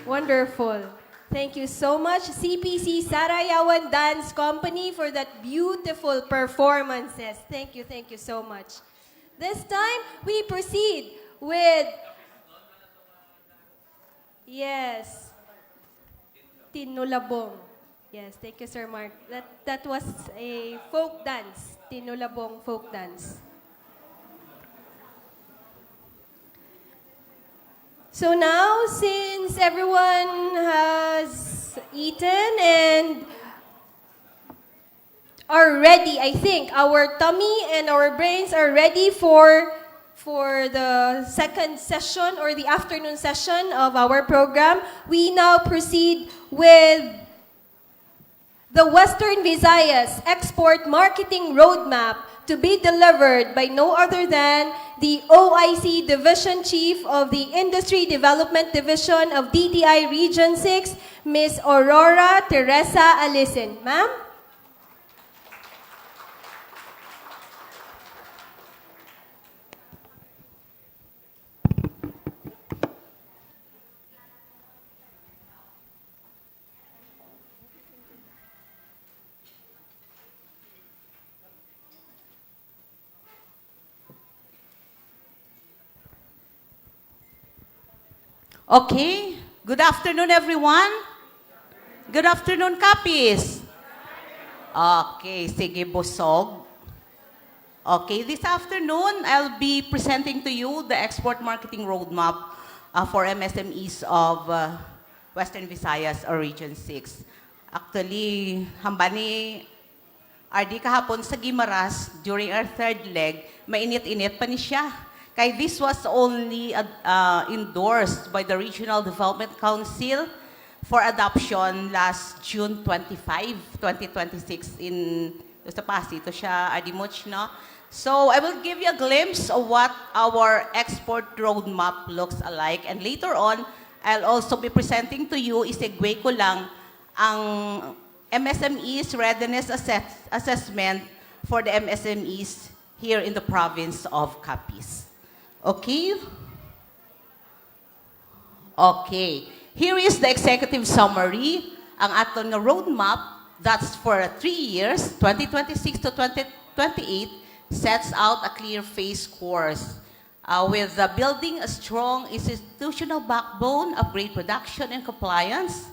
Wonderful. Thank you so much, CPC Sarayawan Dance Company, for that beautiful performances. Thank you so much. This time, we proceed with, yes, Tinulabong. Yes, thank you, Sir Mark. That was a folk dance, Tinulabong folk dance. So now, since everyone has eaten and are ready, I think our tummy and our brains are ready for the second session or the afternoon session of our program. We now proceed with the Western Visayas Export Marketing Roadmap, to be delivered by no other than the OIC Division Chief of the Industry Development Division of DTI Region 6, Ms. Aurora Teresa Alisen. Ma'am? Okay. Good afternoon, everyone. Good afternoon, Capiz. Okay, sige, busog. Okay, this afternoon, I'll be presenting to you the Export Marketing Roadmap for MSMEs of Western Visayas or Region 6. Actually, hambani RD kahapon sa Guimaras, during our third leg, mainit-init pa ni siya. Kaya this was only endorsed by the Regional Development Council for adoption last June 25, 2026 in sa Pasig. Ito siya, Ardimuch, no? So I will give you a glimpse of what our export roadmap looks alike. And later on, I'll also be presenting to you, isegue ko lang, ang MSMEs Readiness Assessment for the MSMEs here in the province of Capiz. Okay? Okay. Here is the executive summary. Ang aton nga roadmap, that's for 3 years, 2026 to 2028, sets out a clear phase course with building a strong institutional backbone, upgrade production and compliance.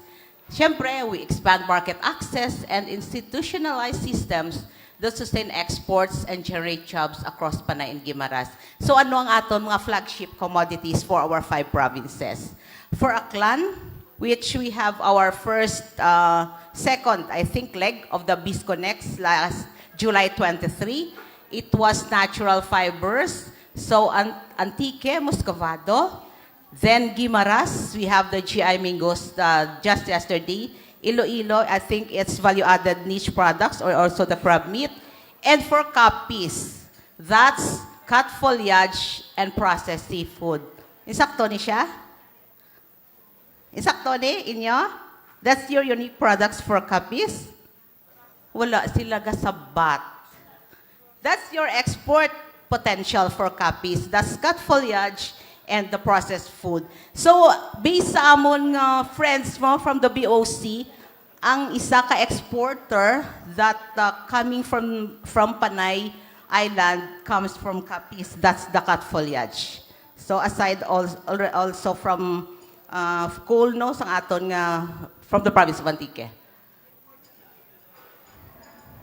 Siyempre, we expand market access and institutionalize systems that sustain exports and generate jobs across Panay and Guimaras. So ano ang aton mga flagship commodities for our 5 provinces? For Aklan, which we have our second, I think, leg of the BIZCONEX last July 23. It was natural fibers, so Antique, Muscovado. Then Guimaras, we have the GI mangoes just yesterday. Iloilo, I think it's value-added niche products or also the crab meat. And for Capiz, that's cut foliage and processed seafood. Insakto ni siya? Insakto ni inyo? That's your unique products for Capiz? Wala sila gasabat. That's your export potential for Capiz. That's cut foliage and the processed food. So, based sa amon friends mo from the BOC, ang isa ka exporter that coming from Panay Island comes from Capiz. That's the cut foliage. So, aside also from coal, no, sa aton from the province of Antique.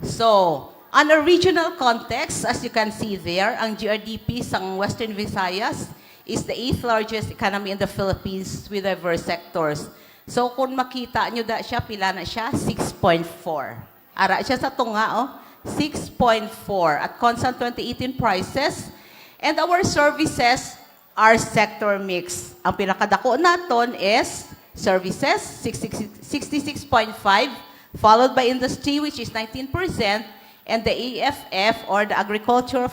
So, on a regional context, as you can see there, ang GRDP sa Western Visayas is the 8th largest economy in the Philippines with diverse sectors. So kung makita nyo da siya, pila na siya? 6.4. Ara siya sa tunga, oh. 6.4 at constant 2018 prices. And our services are sector mix. Ang pinakadako naton is services, 66.5, followed by industry, which is 19%, and the AFF, or the agriculture,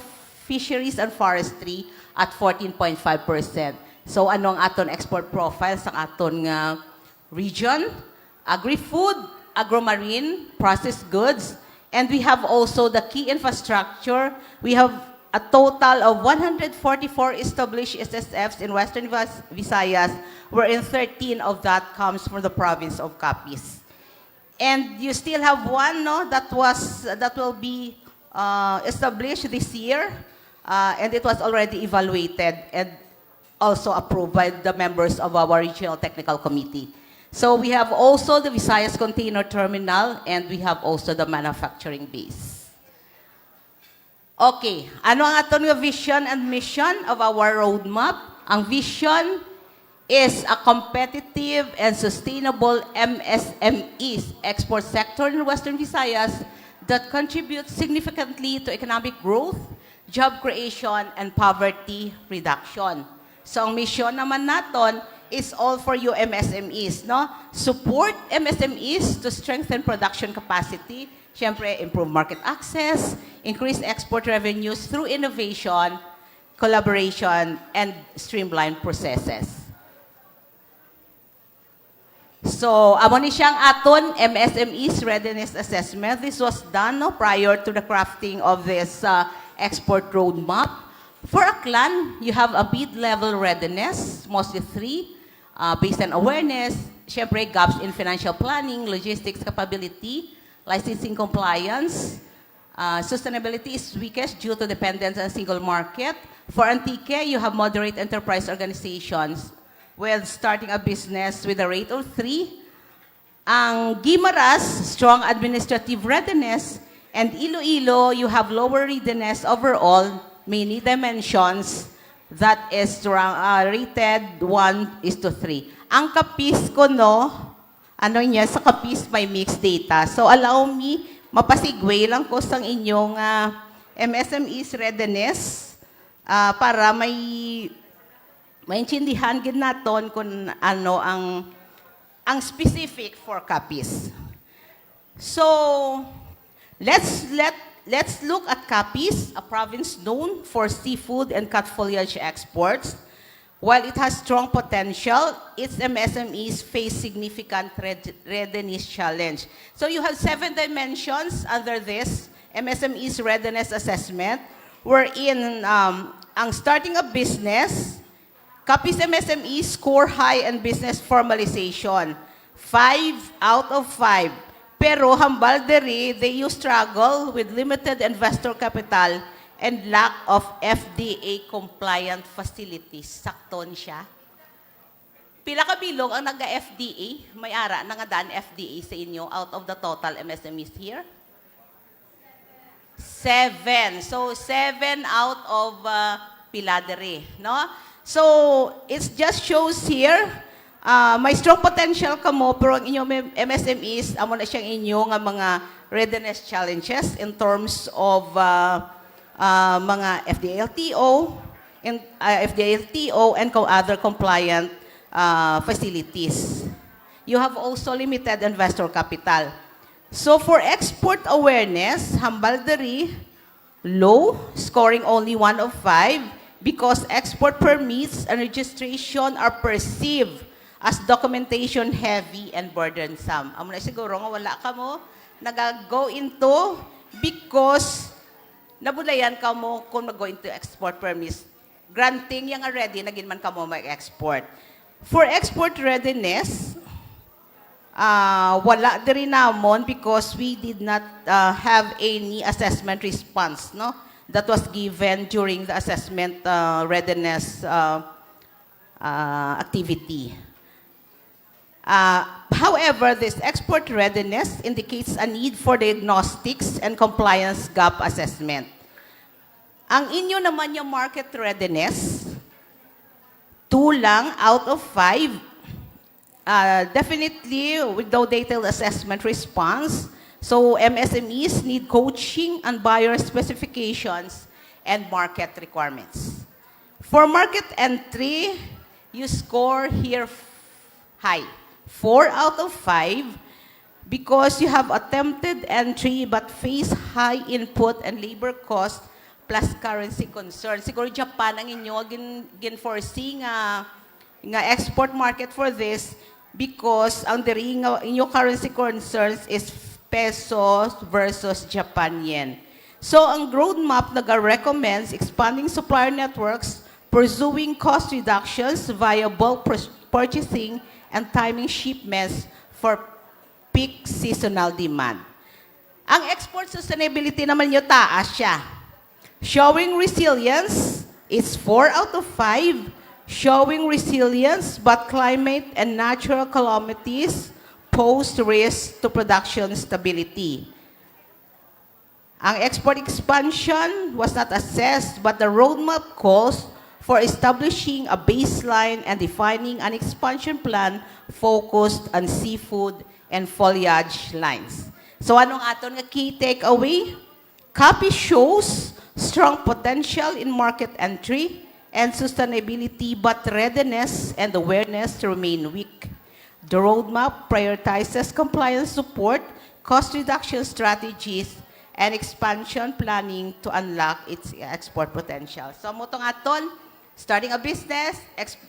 fisheries, and forestry, at 14.5%. So, ano ang aton export profile sa aton nga region, agri-food, agro-marine, processed goods, and we have also the key infrastructure. We have a total of 144 established SSFs in Western Visayas, wherein 13 of that comes from the province of Capiz. And you still have one, no, that will be established this year, and it was already evaluated and also approved by the members of our Regional Technical Committee. So we have also the Visayas Container Terminal, and we have also the manufacturing base. Okay, ano ang aton nga vision and mission of our roadmap? Ang vision is a competitive and sustainable MSMEs export sector in Western Visayas that contributes significantly to economic growth, job creation, and poverty reduction. So ang mission naman naton is all for you MSMEs, no? Support MSMEs to strengthen production capacity, syempre improve market access, increase export revenues through innovation, collaboration, and streamlined processes. So, amo ni siyang aton MSMEs Readiness Assessment. This was done prior to the crafting of this export roadmap. For Aklan, you have a mid-level readiness, mostly 3, based on awareness, syempre gaps in financial planning, logistics capability, licensing compliance. Sustainability is weakest due to dependence on single market. For Antique, you have moderate enterprise organizations with starting a business with a rate of 3. Ang Guimaras, strong administrative readiness. And Iloilo, you have lower readiness overall, many dimensions, that is rated 1:3. Ang Capiz ko, no, ano niya, sa Capiz may mixed data. So allow me, mapasigway lang ko sa inyong MSMEs readiness para maintindihan gid naton kung ano ang specific for Capiz. So let's look at Capiz, a province known for seafood and cut foliage exports. While it has strong potential, its MSMEs face significant readiness challenge. So you have 7 dimensions under this MSMEs readiness assessment, wherein ang starting a business, Capiz MSMEs score high in business formalization, 5 out of 5. Pero hambal diri, they struggle with limited investor capital and lack of FDA-compliant facilities. Sakton siya. Pila ka bilog ang naga-FDA? May ara na nga daan FDA sa inyo out of the total MSMEs here? 7. So, 7 out of pila diri, no? So, it just shows here, may strong potential ka mo, pero ang inyong MSMEs, amo na siyang inyong mga readiness challenges in terms of mga FDA-LTO and other compliant facilities. You have also limited investor capital. So for export awareness, hambal diri, low, scoring only 1 of 5 because export permits and registration are perceived as documentation heavy and burdensome. Amo na siguro nga wala ka mo nag-go into because nabulayan ka mo kung mag-go into export permits. Granting yung ready, naging man ka mo mag-export. For export readiness, wala diri namon because we did not have any assessment response, no? That was given during the assessment readiness activity. However, this export readiness indicates a need for diagnostics and compliance gap assessment. Ang inyo naman yung market readiness, 2 lang out of 5. Definitely with no detailed assessment response. So MSMEs need coaching on buyer specifications and market requirements. For market entry, you score here high. 4 out of 5 because you have attempted entry but face high input and labor cost plus currency concern. Siguro Japan ang inyo gin-foresee nga export market for this because ang diri nga inyo currency concerns is pesos versus Japan yen. So ang roadmap nag-recommends expanding supplier networks, pursuing cost reductions via bulk purchasing, and timing shipments for peak seasonal demand. Ang export sustainability naman nyo taas siya. Showing resilience is 4 out of 5. Showing resilience, but climate and natural calamities pose risk to production stability. Ang export expansion was not assessed, but the roadmap calls for establishing a baseline and defining an expansion plan focused on seafood and foliage lines. So anong aton nga key takeaway? Capiz shows strong potential in market entry and sustainability, but readiness and awareness remain weak. The roadmap prioritizes compliance support, cost reduction strategies, and expansion planning to unlock its export potential. So mo tong aton, starting a business,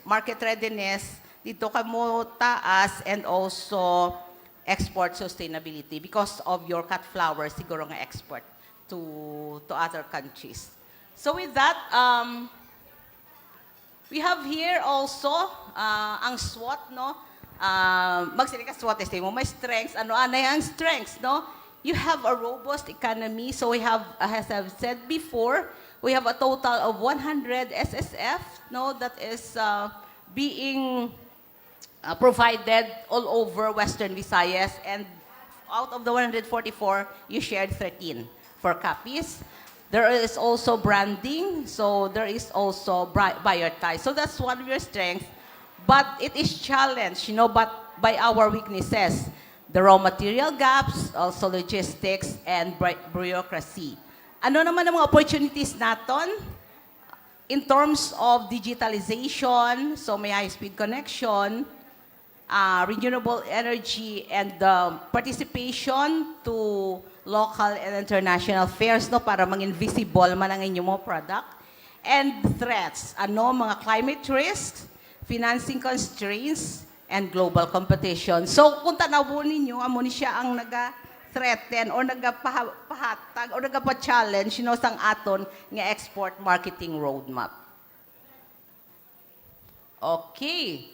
market readiness, dito ka mo taas, and also export sustainability because of your cut flower, siguro nga export to other countries. So with that, we have here also ang SWOT, no? Magsili ka SWOT test mo, may strengths, ano ang strengths, no? You have a robust economy, so we have, as I've said before, we have a total of 100 SSF, no, that is being provided all over Western Visayas, and out of the 144, you shared 13 for Capiz. There is also branding, so there is also buyer ties. So that's one of your strengths, but it is challenged, but by our weaknesses. The raw material gaps, also logistics, and bureaucracy. Ano naman ang mga opportunities naton? In terms of digitalization, so may high-speed connection, renewable energy, and participation to local and international fairs, no, para maging visible man ang inyong mga product. And threats, mga climate risks, financing constraints, and global competition. So kung tanawon ninyo, amo ni siya ang naga-threaten or nagapahatag or nagapa-challenge sang aton nga export marketing roadmap. Okay.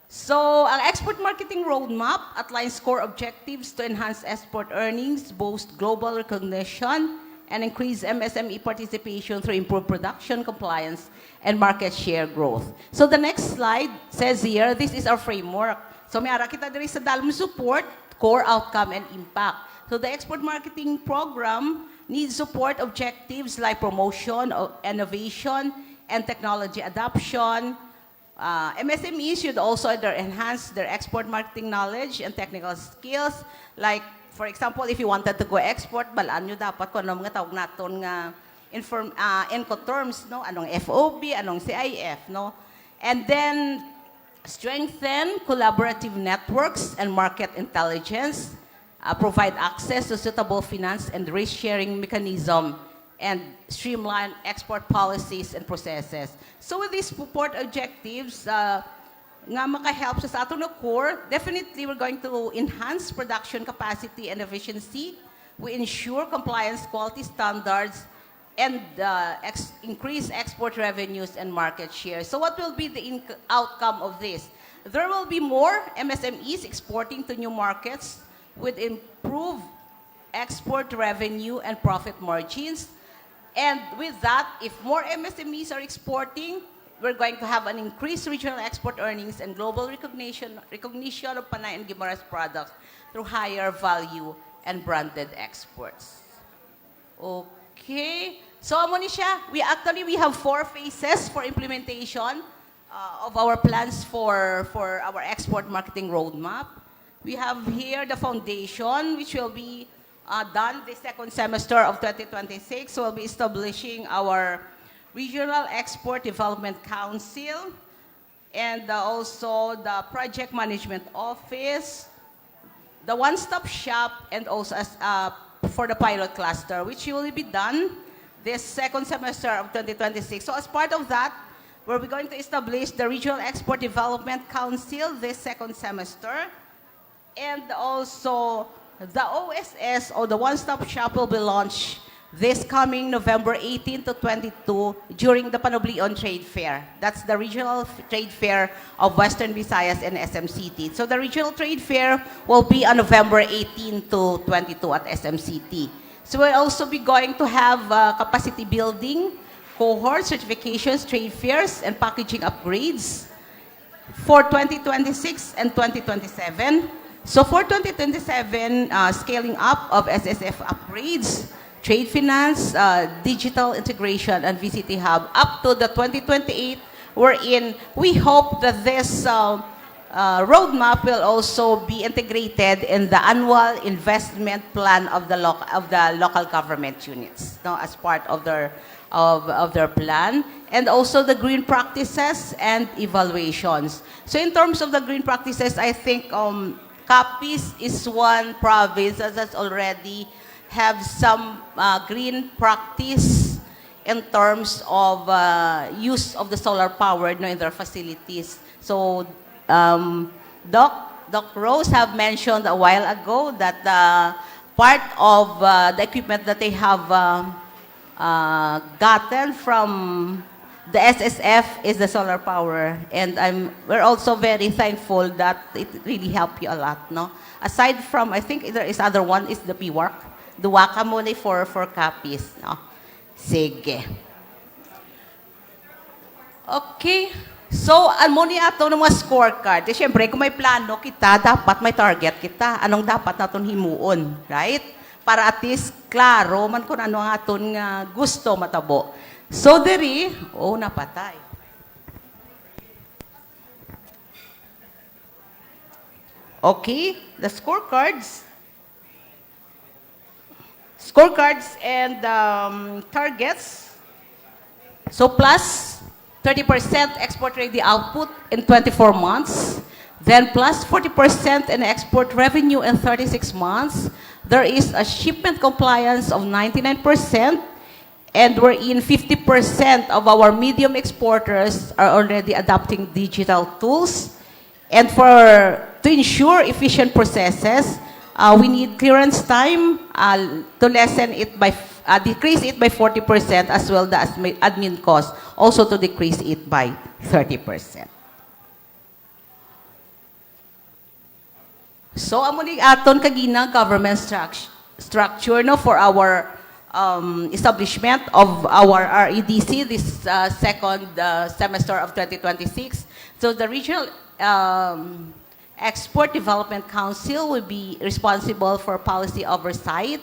So, ang export marketing roadmap outlines core objectives to enhance export earnings, boost global recognition, and increase MSME participation through improved production compliance and market share growth. So the next slide says here, this is our framework. So may ara kita diri sa dalom support, core outcome, and impact. So the export marketing program needs support objectives like promotion, innovation, and technology adoption. MSMEs should also enhance their export marketing knowledge and technical skills. Like, for example, if you wanted to go export, balaan nyo dapat kung ano mga tawag naton nga Incoterms, no? Anong FOB, anong CIF, no? And then, strengthen collaborative networks and market intelligence, provide access to suitable finance and risk-sharing mechanism, and streamline export policies and processes. So with these support objectives, nga makahelp sa ato na core, definitely we're going to enhance production capacity and efficiency. We ensure compliance quality standards and increase export revenues and market share. So what will be the outcome of this? There will be more MSMEs exporting to new markets with improved export revenue and profit margins. And with that, if more MSMEs are exporting, we're going to have an increased regional export earnings and global recognition of Panay and Guimaras products through higher value and branded exports. Okay. So, we have 4 phases for implementation of our plans for our export marketing roadmap. We have here the foundation, which will be done the second semester of 2026. So we'll be establishing our Regional Export Development Council and also the Project Management Office, the one-stop shop, and also for the pilot cluster, which will be done this second semester of 2026. So as part of that, where we're going to establish the Regional Export Development Council this second semester. And also, the OSS, or the One-Stop Shop, will be launched this coming November 18 to 22 during the Panoblion Trade Fair. That's the regional trade fair of Western Visayas and SM City. So the regional trade fair will be on November 18 to 22 at SM City. So we'll also be going to have capacity building, cohort certifications, trade fairs, and packaging upgrades for 2026 and 2027. So for 2027, scaling up of SSF upgrades, trade finance, digital integration, and VCT Hub up to the 2028, wherein we hope that this roadmap will also be integrated in the annual investment plan of the local government units, no, as part of their plan, and also the green practices and evaluations. So in terms of the green practices, I think Capiz is one province that has already have some green practice in terms of use of the solar power, in their facilities. So Doc Rose have mentioned a while ago that part of the equipment that they have gotten from the SSF is the solar power, and we're also very thankful that it really helped you a lot, no? Aside from, I think there is other one is the PWAC, the WACA muna for Capiz, no? Sige. Okay. So, ano niya ito ng mga scorecard? Eh, syempre, kung may plano kita, dapat may target kita. Anong dapat natin himuon, right? Para at least, klaro man kung ano nga aton gusto matabo. So, diri, napatay. Okay, the scorecards. Scorecards and targets. So, plus 30% export-ready output in 24 months. Then plus 40% in export revenue in 36 months. There is a shipment compliance of 99%. And we're in 50% of our medium exporters are already adopting digital tools. And to ensure efficient processes, we need clearance time to lessen it by, decrease it by 40%, as well as admin costs, also to decrease it by 30%. So, amuning aton kaginang government structure no, for our establishment of our REDC this second semester of 2026. So the Regional Export Development Council will be responsible for policy oversight,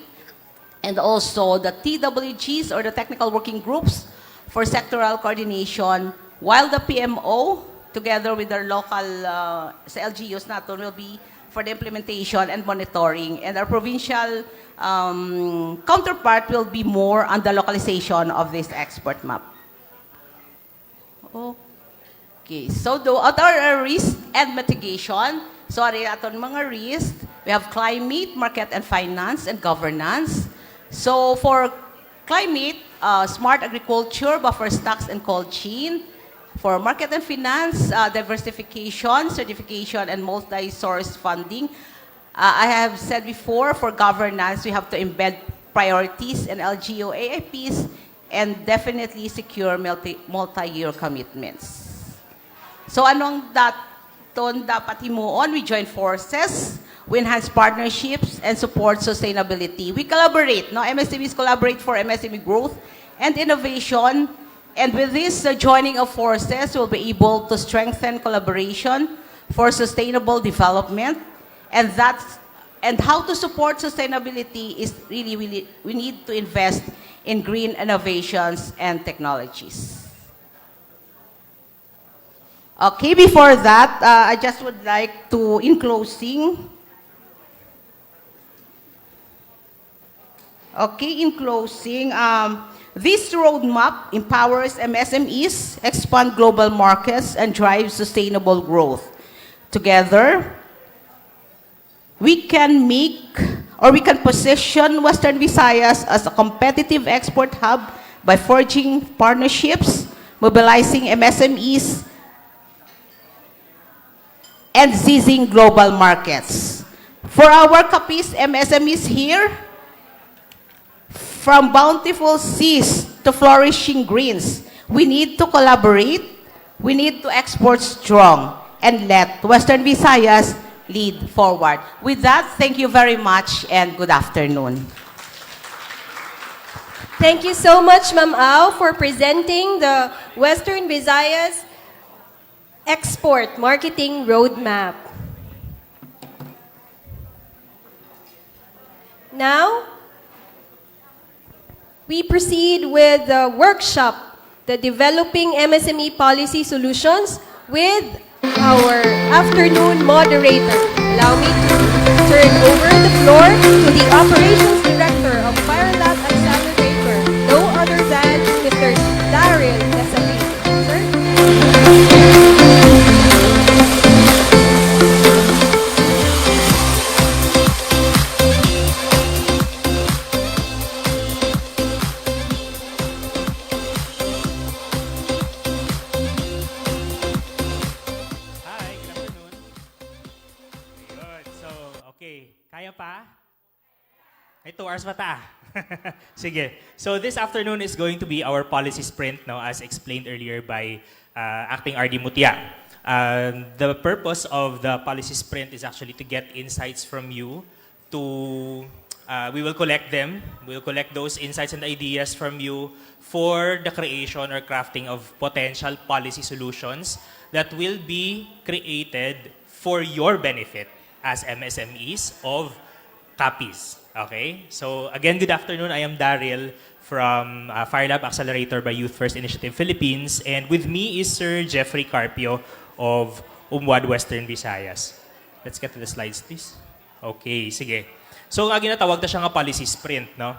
and also the TWGs, or the Technical Working Groups, for sectoral coordination, while the PMO, together with their local LGUs natin, will be for the implementation and monitoring, and our provincial counterpart will be more on the localization of this export map. Okay, so the other risk and mitigation, sorry, aton mga risk, we have climate, market and finance, and governance. So for climate, smart agriculture, buffer stocks and cold chain. For market and finance, diversification, certification, and multi-source funding. I have said before, for governance, we have to embed priorities in LGU AIPs and definitely secure multi-year commitments. So anong dapat himuon? We join forces, we enhance partnerships, and support sustainability. We collaborate, no? MSMEs collaborate for MSME growth and innovation. And with this joining of forces, we'll be able to strengthen collaboration for sustainable development. And how to support sustainability is really, we need to invest in green innovations and technologies. Okay, before that, I just would like to, in closing, this roadmap empowers MSMEs, expand global markets, and drive sustainable growth. Together, we can position Western Visayas as a competitive export hub by forging partnerships mobilizing MSMEs, and seizing global markets. For our Capiz MSMEs here, from bountiful seas to flourishing greens, we need to collaborate, we need to export strong, and let Western Visayas lead forward. With that, thank you very much and good afternoon. Thank you so much, Ma'am Au, for presenting the Western Visayas Export Marketing Roadmap. Now, we proceed with the workshop, the Developing MSME Policy Solutions, with our afternoon moderator. Allow me to turn over the floor to the Operations Director of Fire Lab Accelerator, no other than Mr. Daryl Casamin. Sir? Hi, good afternoon. Good. So, okay. Kaya pa? Ay, 2 hours pa ta. Sige. So, this afternoon is going to be our policy sprint, no, as explained earlier by Acting RD Mutia. The purpose of the policy sprint is actually to get insights from you to we will collect them. We'll collect those insights and ideas from you for the creation or crafting of potential policy solutions that will be created for your benefit as MSMEs of Capiz. Okay? So again, good afternoon. I am Daryl from Fire Lab Accelerator by Youth First Initiative Philippines. And with me is Sir Jeffrey Carpio of UMWAD Western Visayas. Let's get to the slides, please. Okay, sige. So ginatawag na siya nga policy sprint, no?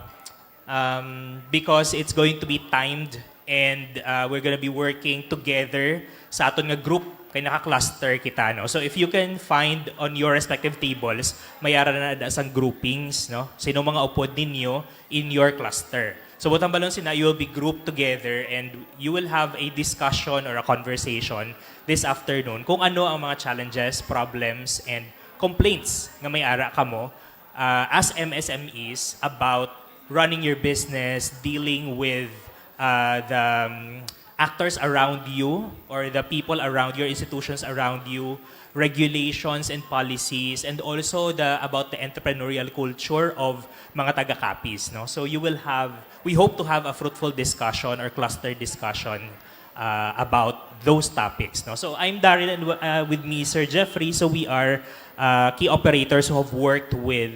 Because it's going to be timed and we're gonna be working together sa aton nga group kay naka-cluster kita, no? So if you can find on your respective tables, mayara na sang groupings, no? Sino mga upod ninyo in your cluster. So butang balon sina, you will be grouped together and you will have a discussion or a conversation this afternoon kung ano ang mga challenges, problems, and complaints nga may ara kamo as MSMEs about running your business, dealing with the actors around you or the people around your institutions around you, regulations and policies, and also about the entrepreneurial culture of mga taga-Capiz, no? So you will have, we hope to have a fruitful discussion or cluster discussion about those topics, no? So I'm Daryl and with me Sir Jeffrey. So we are key operators who have worked with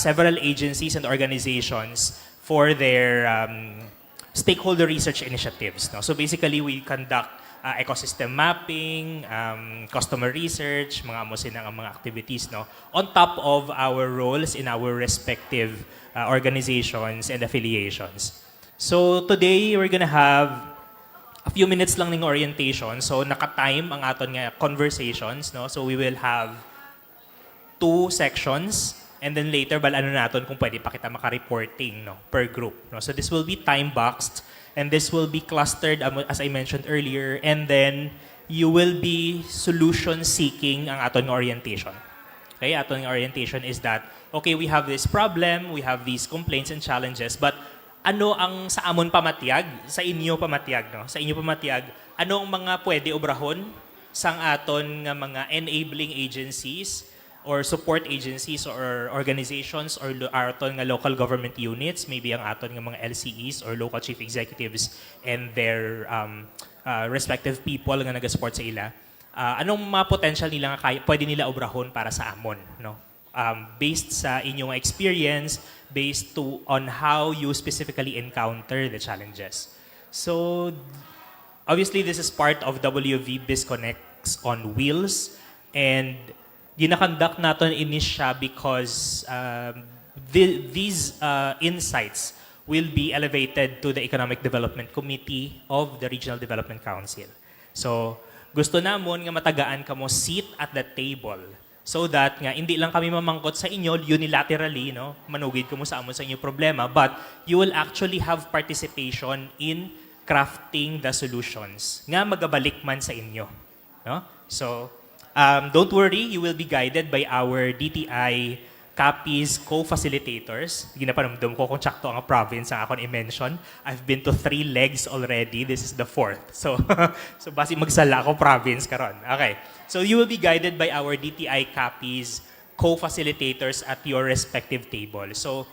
several agencies and organizations for their stakeholder research initiatives, no? So basically we conduct ecosystem mapping, customer research, mga amo sinang mga activities, no? On top of our roles in our respective organizations and affiliations. So today we're gonna have a few minutes lang ng orientation. So naka-time ang aton nga conversations, no? So we will have 2 sections and then later balano naton kung pwede pa kita maka-reporting, no, per group, no? So this will be time-boxed and this will be clustered as I mentioned earlier, and then you will be solution seeking ang aton nga orientation. Okay, aton nga orientation is that okay, we have this problem, we have these complaints and challenges, but ano ang sa amon pamatiyag, sa inyo pamatiyag, no? Sa inyo pamatiyag, ano ang mga pwede obrahon sang aton nga mga enabling agencies or support agencies or organizations or aton nga local government units, maybe ang aton nga mga LCEs or local chief executives and their respective people nga nagasupport sa ila. Anong mga potential nila nga pwede nila obrahon para sa amon, no? Based sa inyong experience, based on how you specifically encounter the challenges. So obviously this is part of WV BIZCONEX on Wheels, and ginakonduct natin ini siya because these insights will be elevated to the Economic Development Committee of the Regional Development Council. So gusto namon nga matagaan kamo seat at the table so that nga hindi lang kami mamangkot sa inyo unilaterally, no, manugid kamo sa amon sa inyo problema, but you will actually have participation in crafting the solutions nga magabalik man sa inyo. No? So, don't worry, you will be guided by our DTI Capiz co-facilitators. Ginapanamdam ko kung tsakto ang province ang akong i-mention. I've been to 3 legs already. This is the 4th. So, so basi magsala ako province karon. Okay. So you will be guided by our DTI Capiz co-facilitators at your respective table. So,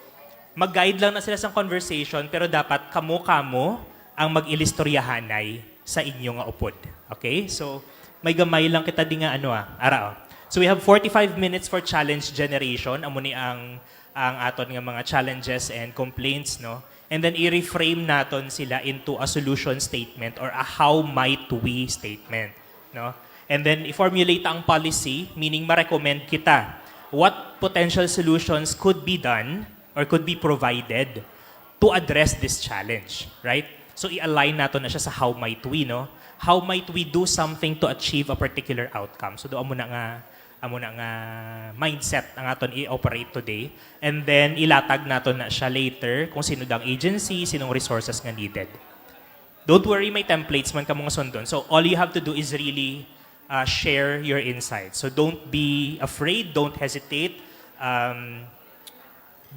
mag-guide lang na sila sa conversation pero dapat kamo-kamo ang mag-ilistoryahanay sa inyong upod. Okay? So, may gamay lang kita di nga ara. So we have 45 minutes for challenge generation. Amo ni ang aton nga mga challenges and complaints, no? And then i-reframe naton sila into a solution statement or a how might we statement, no? And then i-formulate ang policy, meaning ma-recommend kita what potential solutions could be done or could be provided to address this challenge, right? So i-align nato na siya sa how might we, no? How might we do something to achieve a particular outcome? So doon mo na nga mindset ang aton i-operate today. And then ilatag naton na siya later kung sino dang agency, sinong resources nga needed. Don't worry, may templates man ka mga sundon. So all you have to do is really share your insights. So don't be afraid, don't hesitate.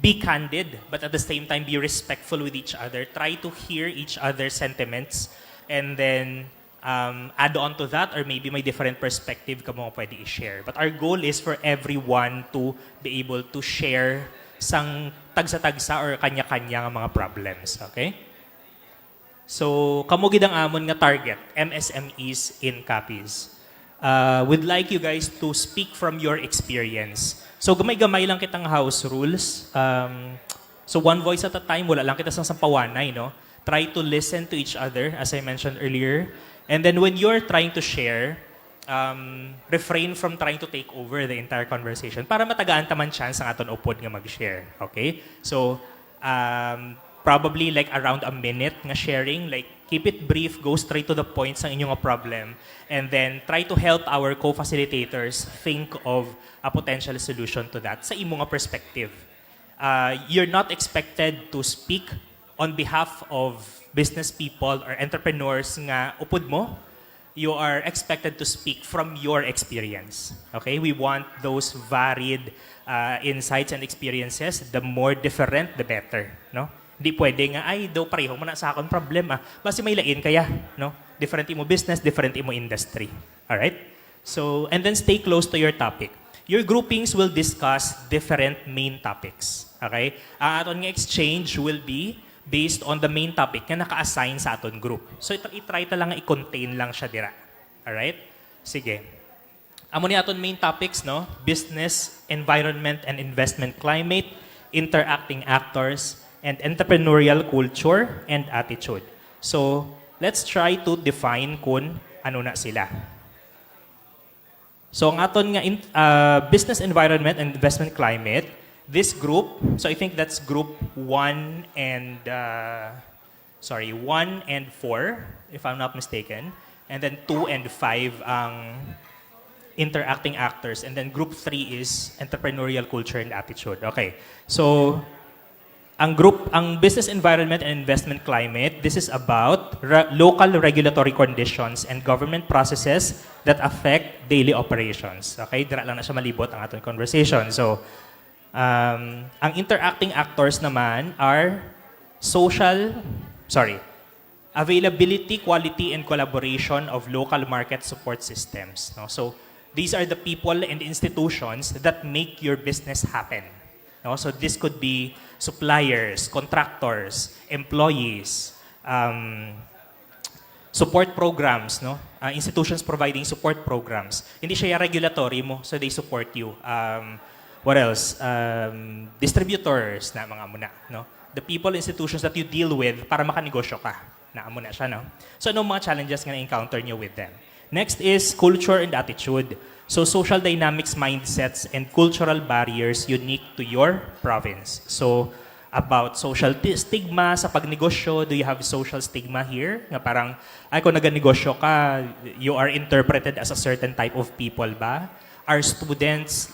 Be candid, but at the same time, be respectful with each other. Try to hear each other's sentiments and then add on to that or maybe may different perspective ka mo pwede i-share. But our goal is for everyone to be able to share sang tagsa-tagsa or kanya-kanya nga mga problems. Okay? So, kamo gid ang amon nga target, MSMEs in Capiz. We'd like you guys to speak from your experience. So, gamay-gamay lang kitang house rules. So, one voice at a time, wala lang kita sang sampawanay, no? Try to listen to each other, as I mentioned earlier. And then when you're trying to share, refrain from trying to take over the entire conversation para matagaan taman chance ang aton upod nga mag-share. Okay? So, probably like around a minute nga sharing, like keep it brief, go straight to the point sa inyong problem, and then try to help our co-facilitators think of a potential solution to that sa imong perspective. You're not expected to speak on behalf of business people or entrepreneurs nga upod mo. You are expected to speak from your experience. Okay? We want those varied insights and experiences. The more different, the better. No? Hindi pwede nga, ay, daw pareho mo na sa akong problema. Basta may lain kaya. No? Different imo business, different imo industry. Alright? So, and then stay close to your topic. Your groupings will discuss different main topics. Okay? Ang aton nga exchange will be based on the main topic na naka-assign sa aton group. So, i-try ta lang nga i-contain lang siya dira. Alright? Sige. Amo ni aton main topics, no? Business, environment, and investment climate, interacting actors, and entrepreneurial culture and attitude. So, let's try to define kung ano na sila. So, ang aton nga business, environment, and investment climate, this group, so I think that's group 1 and 1 and 4, if I'm not mistaken. And then 2 and 5 ang interacting actors. And then group 3 is entrepreneurial culture and attitude. Okay. So, ang business environment and investment climate, this is about local regulatory conditions and government processes that affect daily operations. Okay? Dira lang na siya malibot ang ating conversation. So, ang interacting actors naman are availability, quality, and collaboration of local market support systems. No? So, these are the people and institutions that make your business happen. No? So, this could be suppliers, contractors, employees, support programs, no? Institutions providing support programs. Hindi siya regulatory mo, so they support you. What else? Distributors na mga muna, no? The people, institutions that you deal with para makanegosyo ka. Na muna siya, no? So, anong mga challenges nga na-encounter nyo with them? Next is culture and attitude. So, social dynamics, mindsets, and cultural barriers unique to your province. So, about social stigma sa pagnegosyo, do you have social stigma here? Nga parang, ay, kung naganegosyo ka, you are interpreted as a certain type of people ba? Are students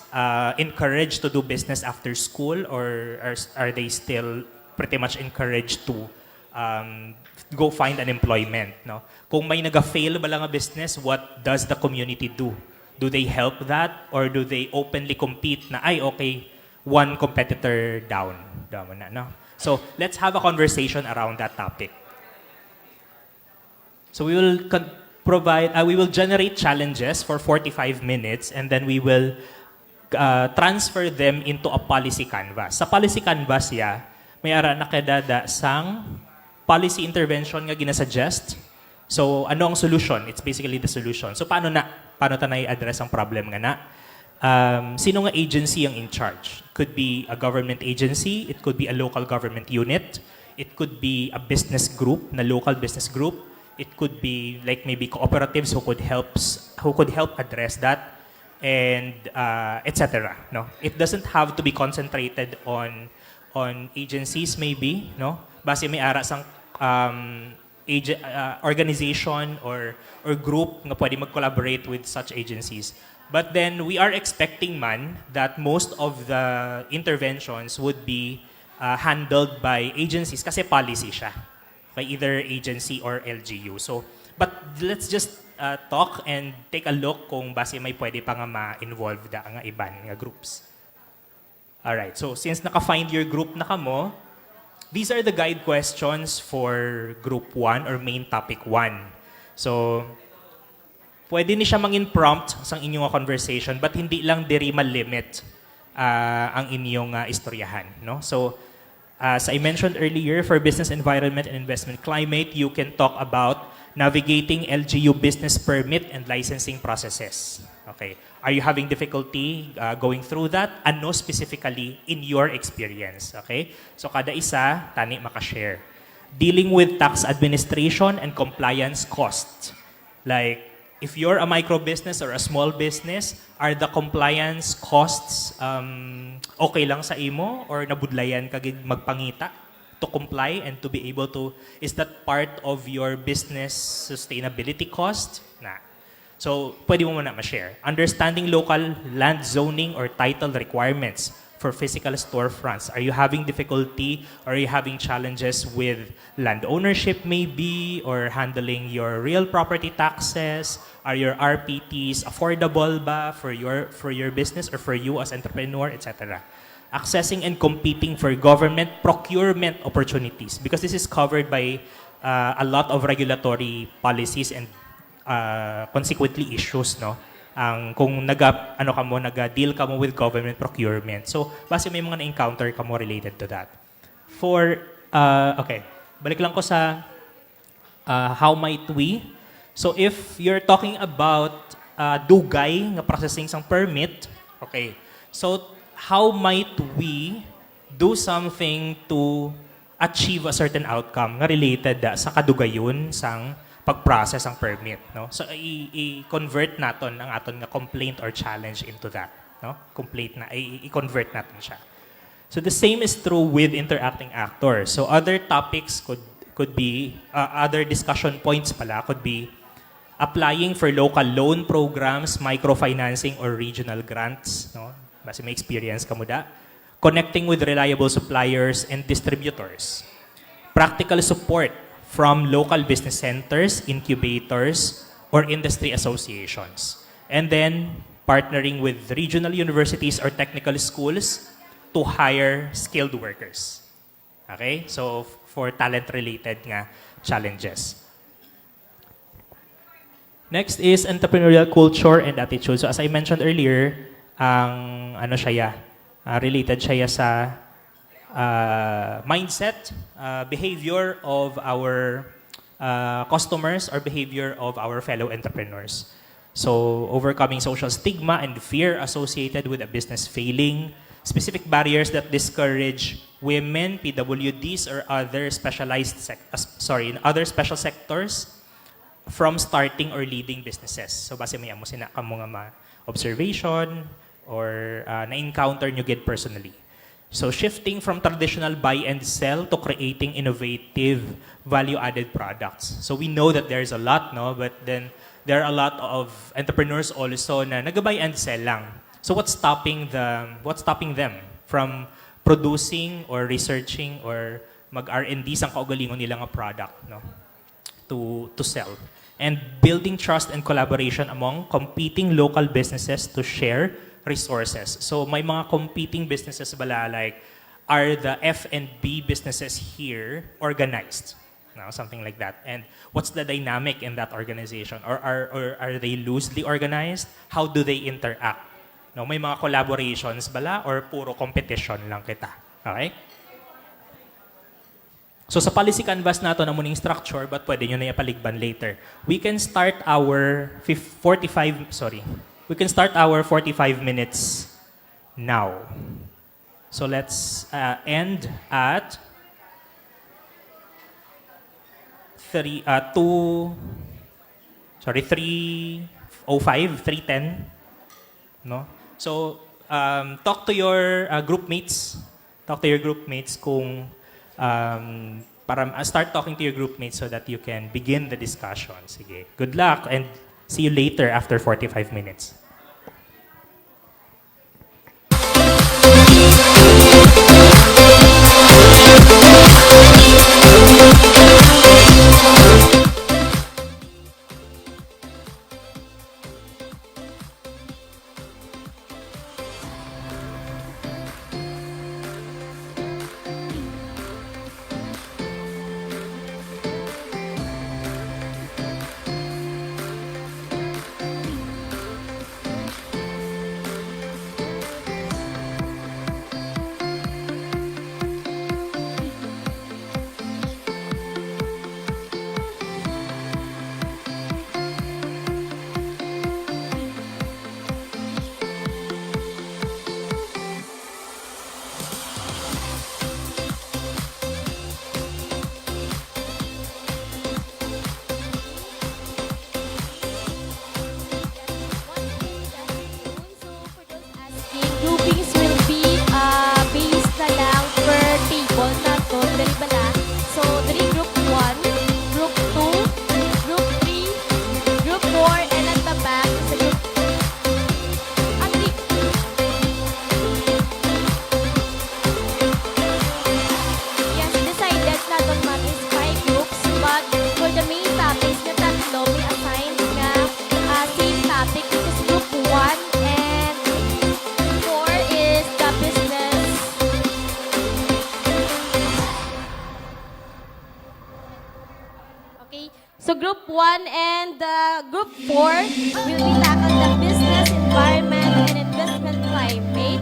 encouraged to do business after school or are they still pretty much encouraged to go find an employment. No? Kung may naga-fail ba lang a business, what does the community do? Do they help that or do they openly compete na, ay, okay, one competitor down? Na, no? So let's have a conversation around that topic. So we will we will generate challenges for 45 minutes and then we will transfer them into a policy canvas. Sa policy canvas may ara nakadada sang policy intervention nga ginasuggest. So ano ang solution? It's basically the solution. So paano ta i-address ang problem nga na? Sino nga agency ang in charge? It could be a government agency, it could be a local government unit, it could be a business group, na local business group, it could be like maybe cooperatives who could help address that, and etc. No, it doesn't have to be concentrated on agencies maybe, no. Base may ara sang organization or group nga pwede mag-collaborate with such agencies. But then we are expecting that most of the interventions would be handled by agencies kasi policy siya. By either agency or LGU. So, but let's just talk and take a look kung base may pwede pa nga ma-involve da nga iban nga groups. Alright, so since naka-find your group na kamo, these are the guide questions for group 1 or main topic 1. So, pwede ni siya mangin prompt sa inyong conversation but hindi lang diri ma-limit ang inyong istoryahan. No? So, as I mentioned earlier, for business environment and investment climate, you can talk about navigating LGU business permit and licensing processes. Okay. Are you having difficulty going through that? Ano specifically in your experience? Okay. So kada isa, tani makashare. Dealing with tax administration and compliance costs. Like, if you're a micro business or a small business, are the compliance costs okay lang sa imo or nabudlayan kag magpangita to comply and to be able to, is that part of your business sustainability cost? Na. So, pwede mo muna ma-share. Understanding local land zoning or title requirements for physical storefronts. Are you having difficulty or are you having challenges with land ownership maybe or handling your real property taxes? Are your RPTs affordable ba for your business or for you as entrepreneur, etc.? Accessing and competing for government procurement opportunities because this is covered by a lot of regulatory policies and consequently issues, no? Kung naga-deal ka mo with government procurement. So, base may mga na-encounter ka mo related to that. Okay, balik lang ko sa how might we. So, if you're talking about dugay nga processing sang permit, okay, so how might we do something to achieve a certain outcome nga related sa kadugayon sang pag-process ang permit, no? So i-convert naton ang aton nga complaint or challenge into that, no? Complaint na i-convert natin siya. So the same is true with interacting actors. So other topics could be other discussion points pala could be applying for local loan programs, microfinancing or regional grants, no? Base may experience ka mo da. Connecting with reliable suppliers and distributors. Practical support from local business centers, incubators, or industry associations. And then, partnering with regional universities or technical schools to hire skilled workers. Okay? So, for talent-related nga challenges. Next is entrepreneurial culture and attitude. So, as I mentioned earlier, ang related siya sa mindset, behavior of our customers or behavior of our fellow entrepreneurs. So, overcoming social stigma and fear associated with a business failing, specific barriers that discourage women, PWDs, or other in other special sectors from starting or leading businesses. So, base may amo sina kamo nga observation or na-encounter nyo get personally. So shifting from traditional buy and sell to creating innovative value-added products. So we know that there's a lot, no? But then there are a lot of entrepreneurs also na nag-buy and sell lang. So what's stopping them from producing or researching or mag R&D sang kaugalingon nila nga product, no, to sell. And building trust and collaboration among competing local businesses to share resources. So may mga competing businesses bala, like, are the F&B businesses here organized? No, something like that. And what's the dynamic in that organization? Or are they loosely organized? How do they interact? No, may mga collaborations bala or puro competition lang kita? Okay? So sa policy canvas nato na muning structure, but pwede nyo na ipaligban later. We can start our 45 minutes now. So let's end at 3:10. No? So talk to your group mates. Talk to your group mates kung para start talking to your group mates so that you can begin the discussion. Sige. Good luck and see you later after 45 minutes. Groupings will be based na lang per table na to, dari bala. So, dari group 1, group 2, group 3, group 4, and at the back is a group Yes, decided na doon man is 5 groups, but for the main topics na tatlo, may assigned na same topic, which is group 1 and 4 is the business. Okay, so group 1 and group 4 will be tackled the business, environment, and investment climate.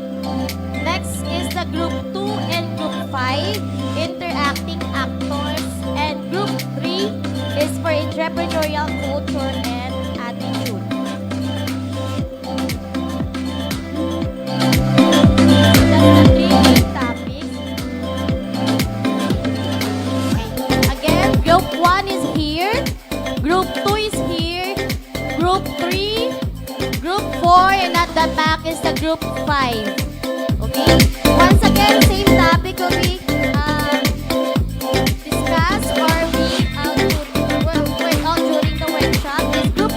Next is the group 2 and group 5, interacting actors. And group 3 is for entrepreneurial culture and attitude. Again, group 1 is here, group 2 is here, group 3, group 4, and at the back is the group 5. Okay? Once again, same topic will be discussed or be worked out during the workshop. Is group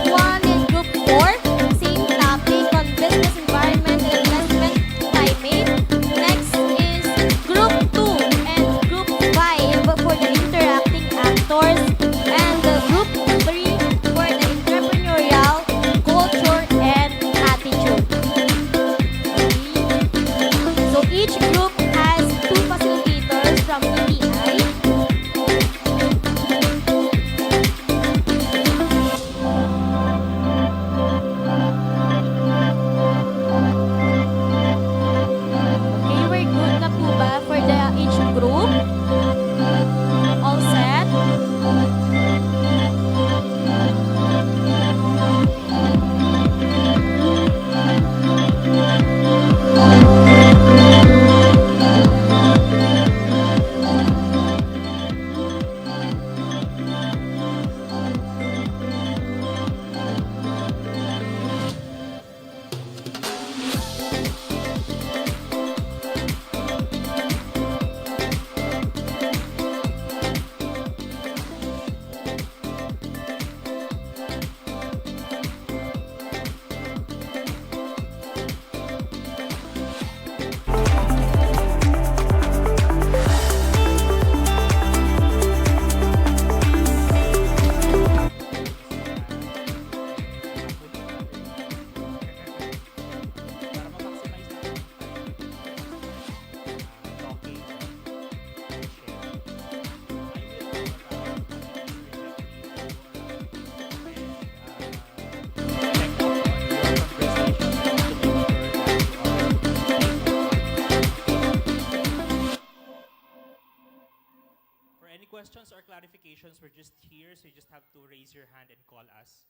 questions or clarifications, we're just here, so you just have to raise your hand and call us.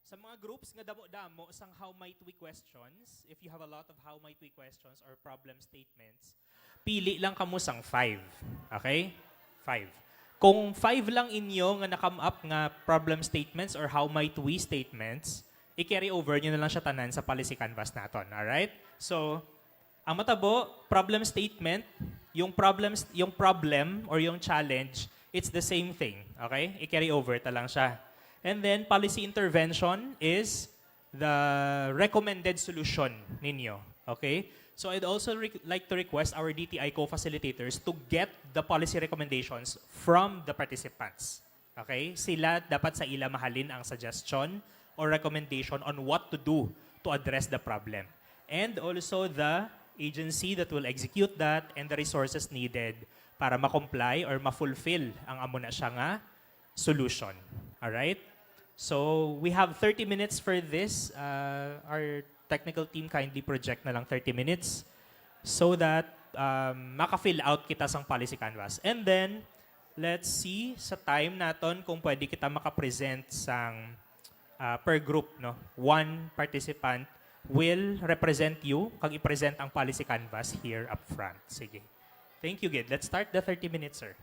Sa mga groups nga damo-damo sang how might we questions, if you have a lot of how might we questions or problem statements, pili lang kamo sang 5. Okay? 5. Kung 5 lang inyo nga na-come up nga problem statements or how might we statements, i-carry over nyo na lang siya tanan sa policy canvas naton. Alright? So, ang matabo, problem statement, yung problem or yung challenge, it's the same thing. Okay? I-carry over ta lang siya. And then, policy intervention is the recommended solution ninyo. Okay? So, I'd also like to request our DTI co-facilitators to get the policy recommendations from the participants. Okay? Sila dapat sa ila mahalin ang suggestion or recommendation on what to do to address the problem. And also the agency that will execute that and the resources needed para ma-comply or ma-fulfill ang amo na siya nga solution. Alright? So, we have 30 minutes for this. Our technical team kindly project na lang 30 minutes so that maka-fill out kita sang policy canvas. And then, let's see sa time naton kung pwede kita maka-present sang per group. No? One participant will represent you kag i-present ang policy canvas here up front. Sige. Thank you, Gid. Let's start the 30 minutes, sir.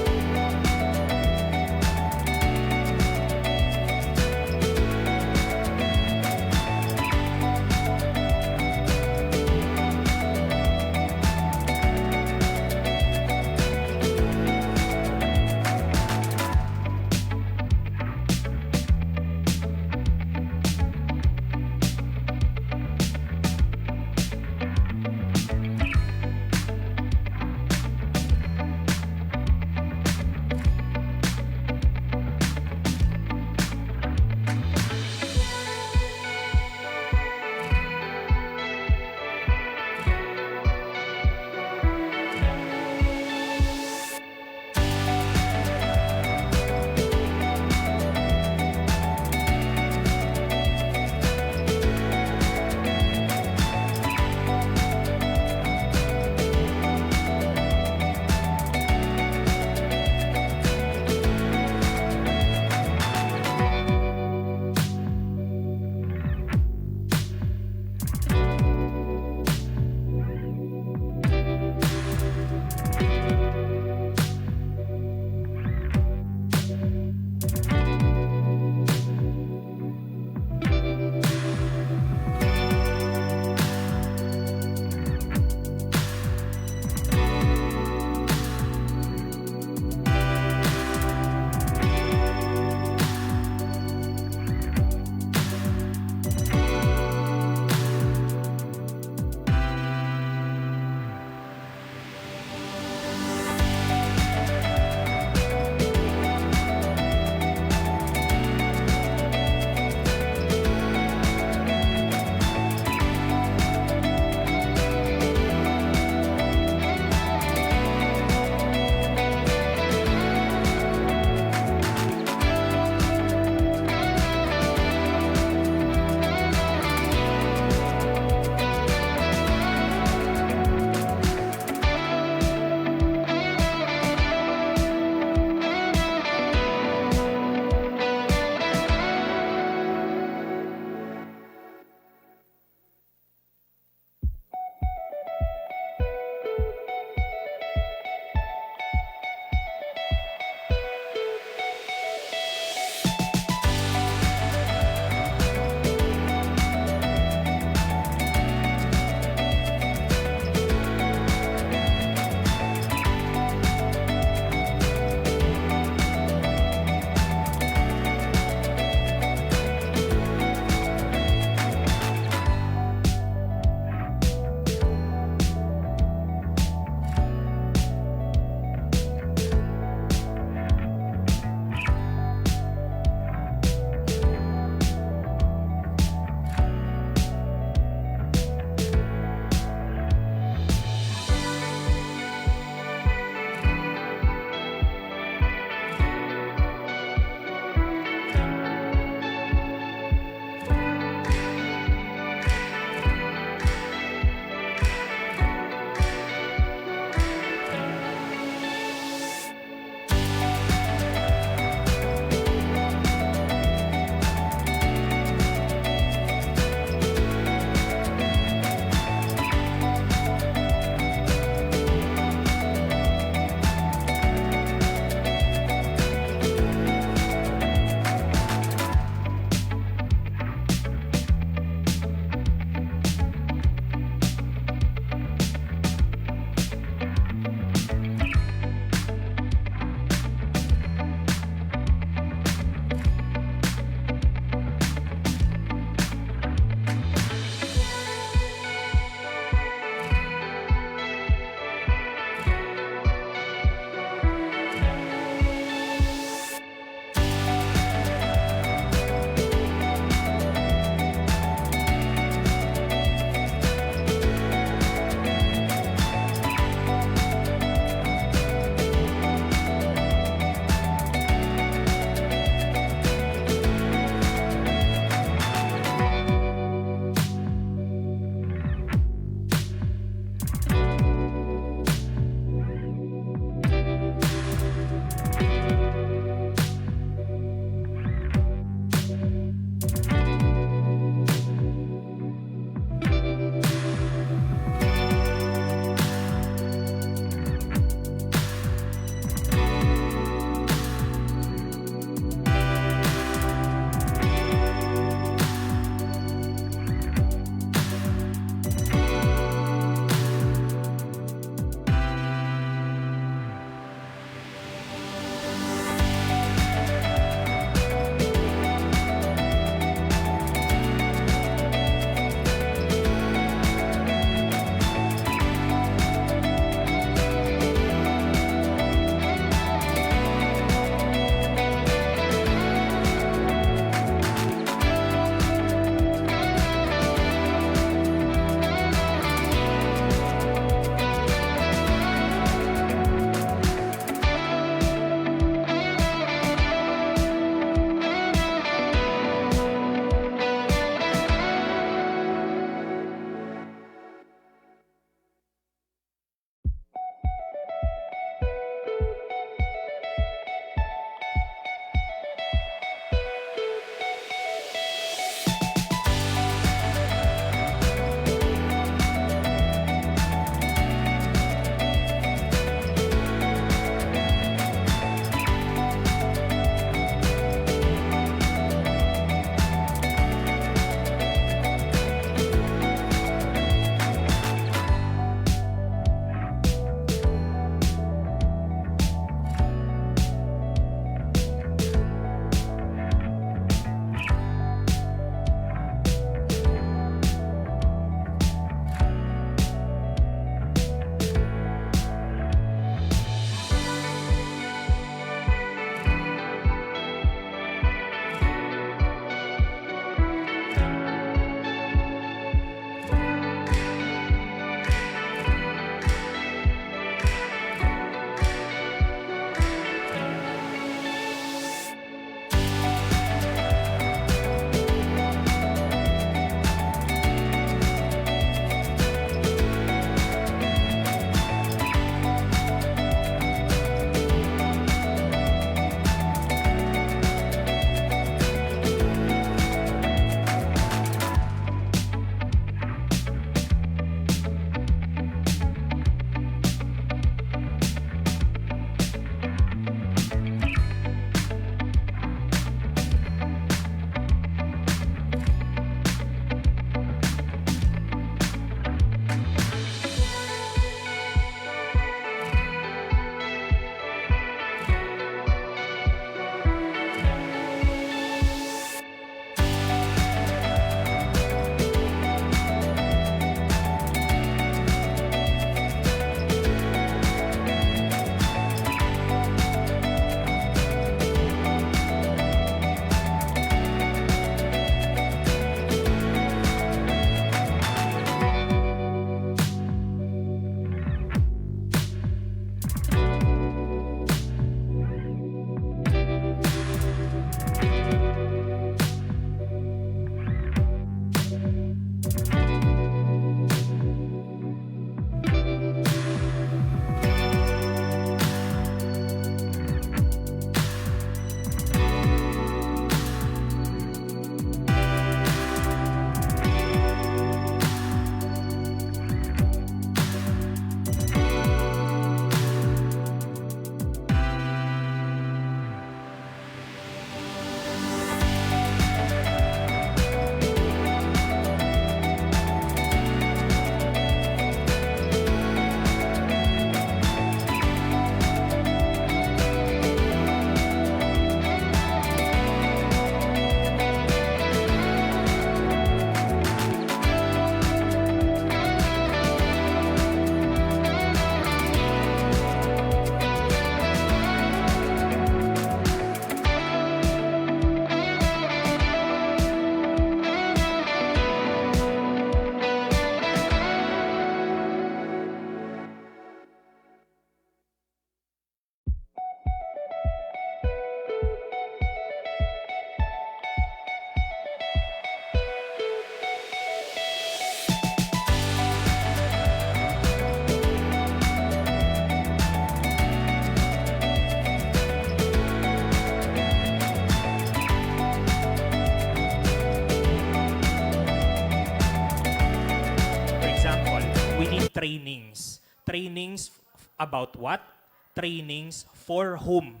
trainings. Trainings about what? Trainings for whom?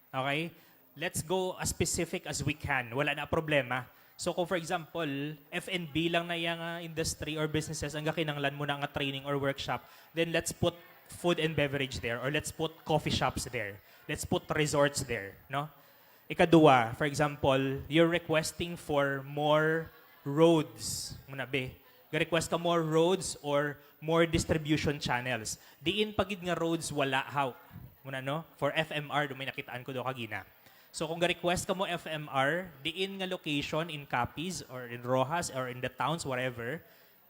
Okay? Let's go as specific as we can. Wala na problema. So kung for example, F&B lang na yung industry or businesses ang kinanglan mo na nga training or workshop, then let's put food and beverage there, or let's put coffee shops there. Let's put resorts there, no? Ikadua, for example, you're requesting for more roads. Muna be. Request ka more roads or more distribution channels. Diin pagid nga roads wala how. Muna no? For FMR, may nakitaan ko do kagina. So kung request ka mo FMR, diin nga location in Capiz or in Roxas or in the towns, whatever,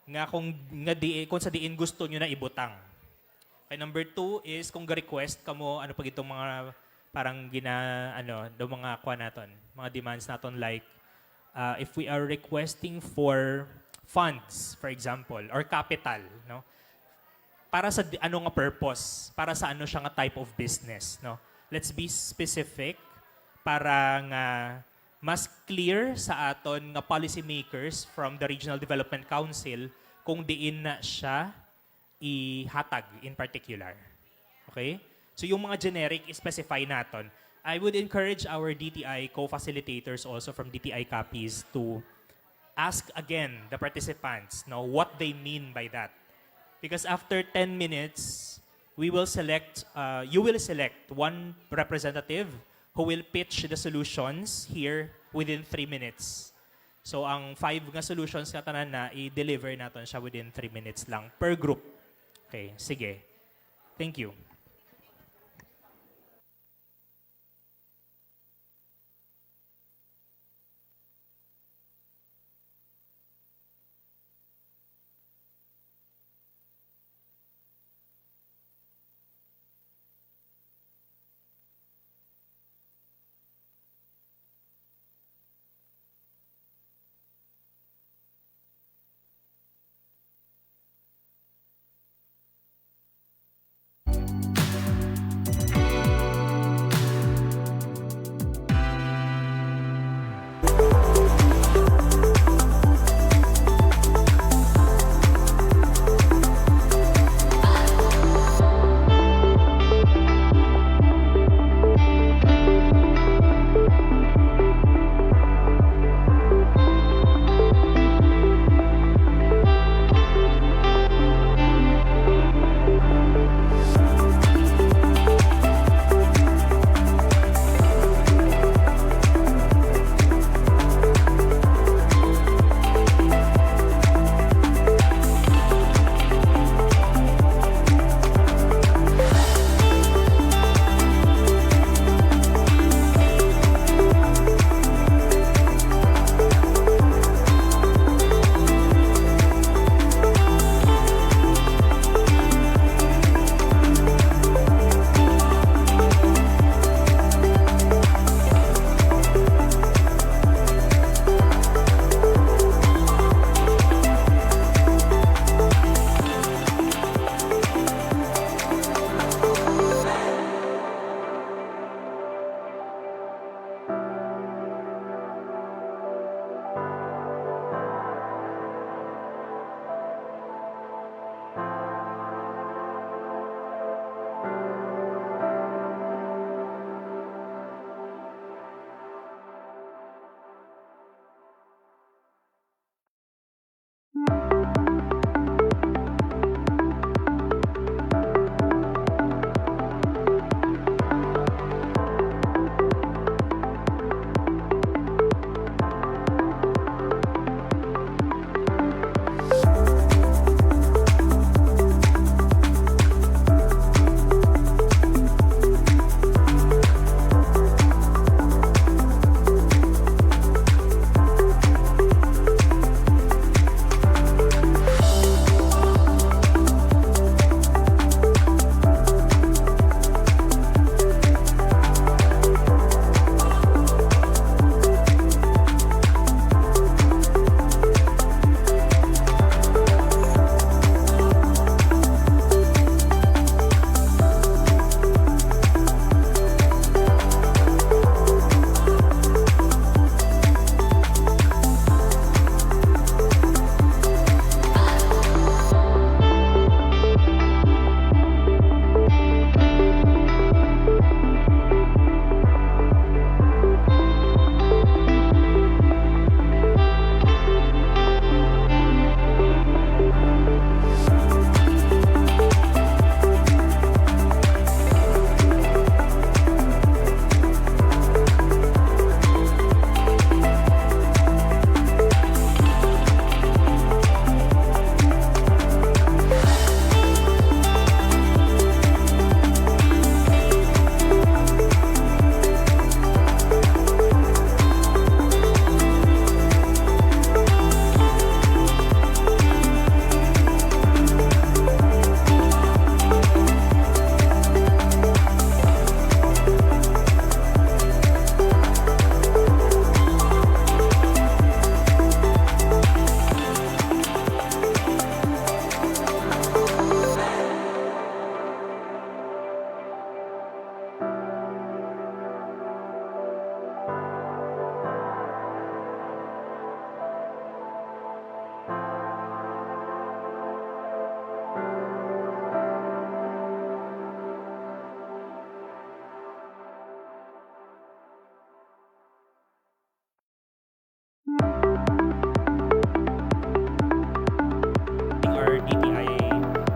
nga kung sa diin gusto nyo na ibutang. Okay, number 2 is kung request ka mo, ano pag itong mga parang do mga kwa naton, mga demands naton like, if we are requesting for funds, for example, or capital, no? Para sa ano nga purpose? Para sa ano siya nga type of business, no? Let's be specific para nga mas clear sa aton nga policy makers from the Regional Development Council kung diin na siya ihatag in particular. Okay? So yung mga generic, specify naton. I would encourage our DTI co-facilitators also from DTI Capiz to ask again the participants what they mean by that. Because after 10 minutes, we will select, you will select one representative who will pitch the solutions here within 3 minutes. So ang 5 nga solutions na tanan na, i-deliver natin siya within 3 minutes lang per group. Okay, sige. Thank you.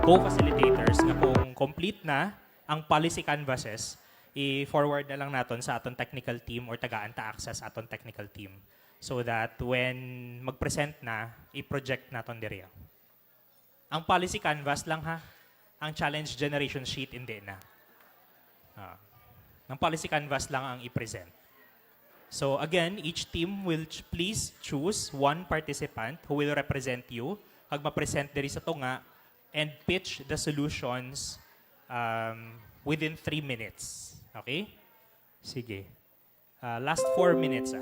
co-facilitators nga kung complete na ang policy canvases, i-forward na lang naton sa aton technical team or taga-anta access aton technical team so that when mag-present na, i-project naton diriya. Ang policy canvas lang ha, ang challenge generation sheet hindi na. Ang policy canvas lang ang i-present. So again, each team will please choose one participant who will represent you, kag ma-present diri sa tunga, and pitch the solutions within 3 minutes. Okay? Sige. Last 4 minutes.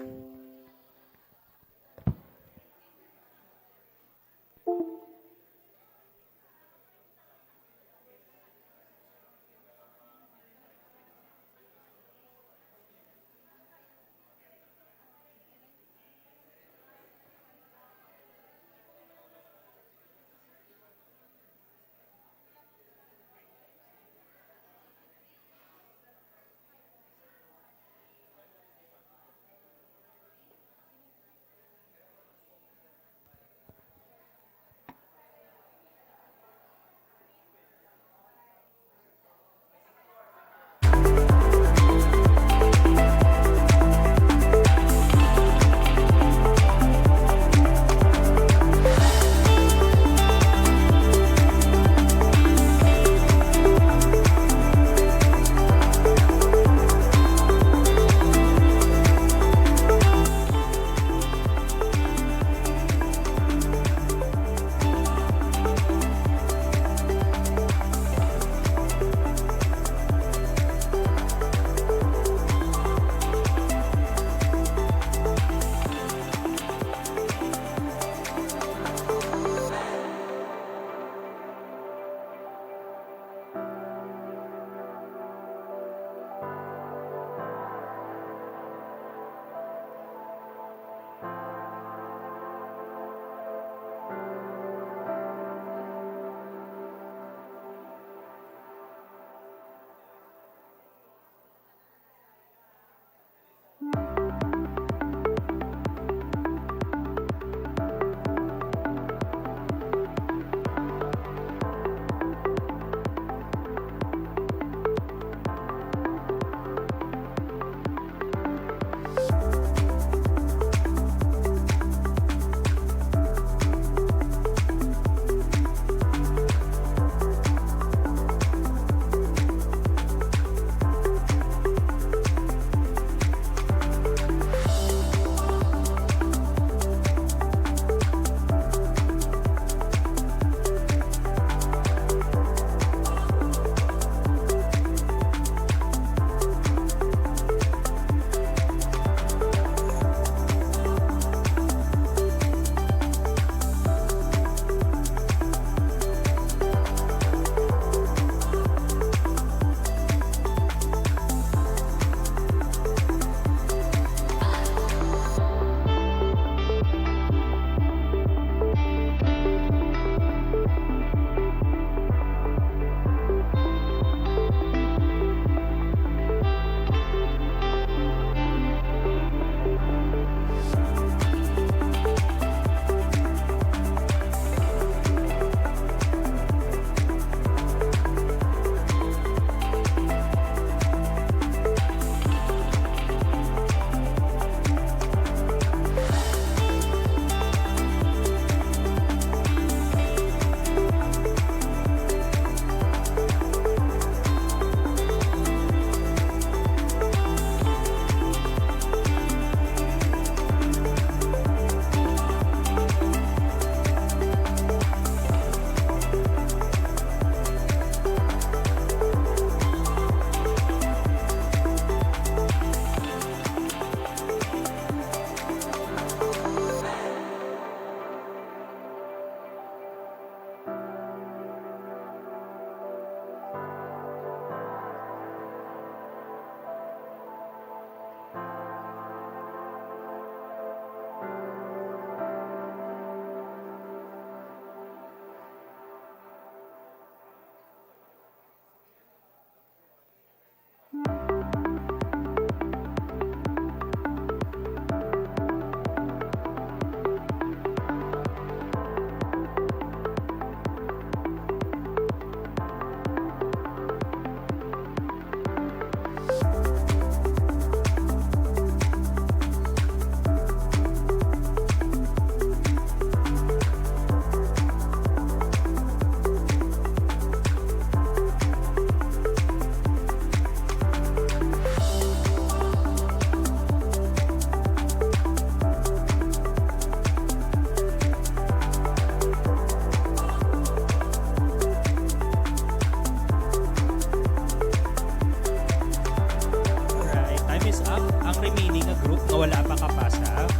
ang remaining na group nga wala pa kapasa,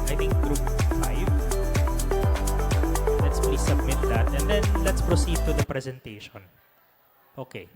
I think group 5. Let's please submit that and then let's proceed to the presentation. Okay.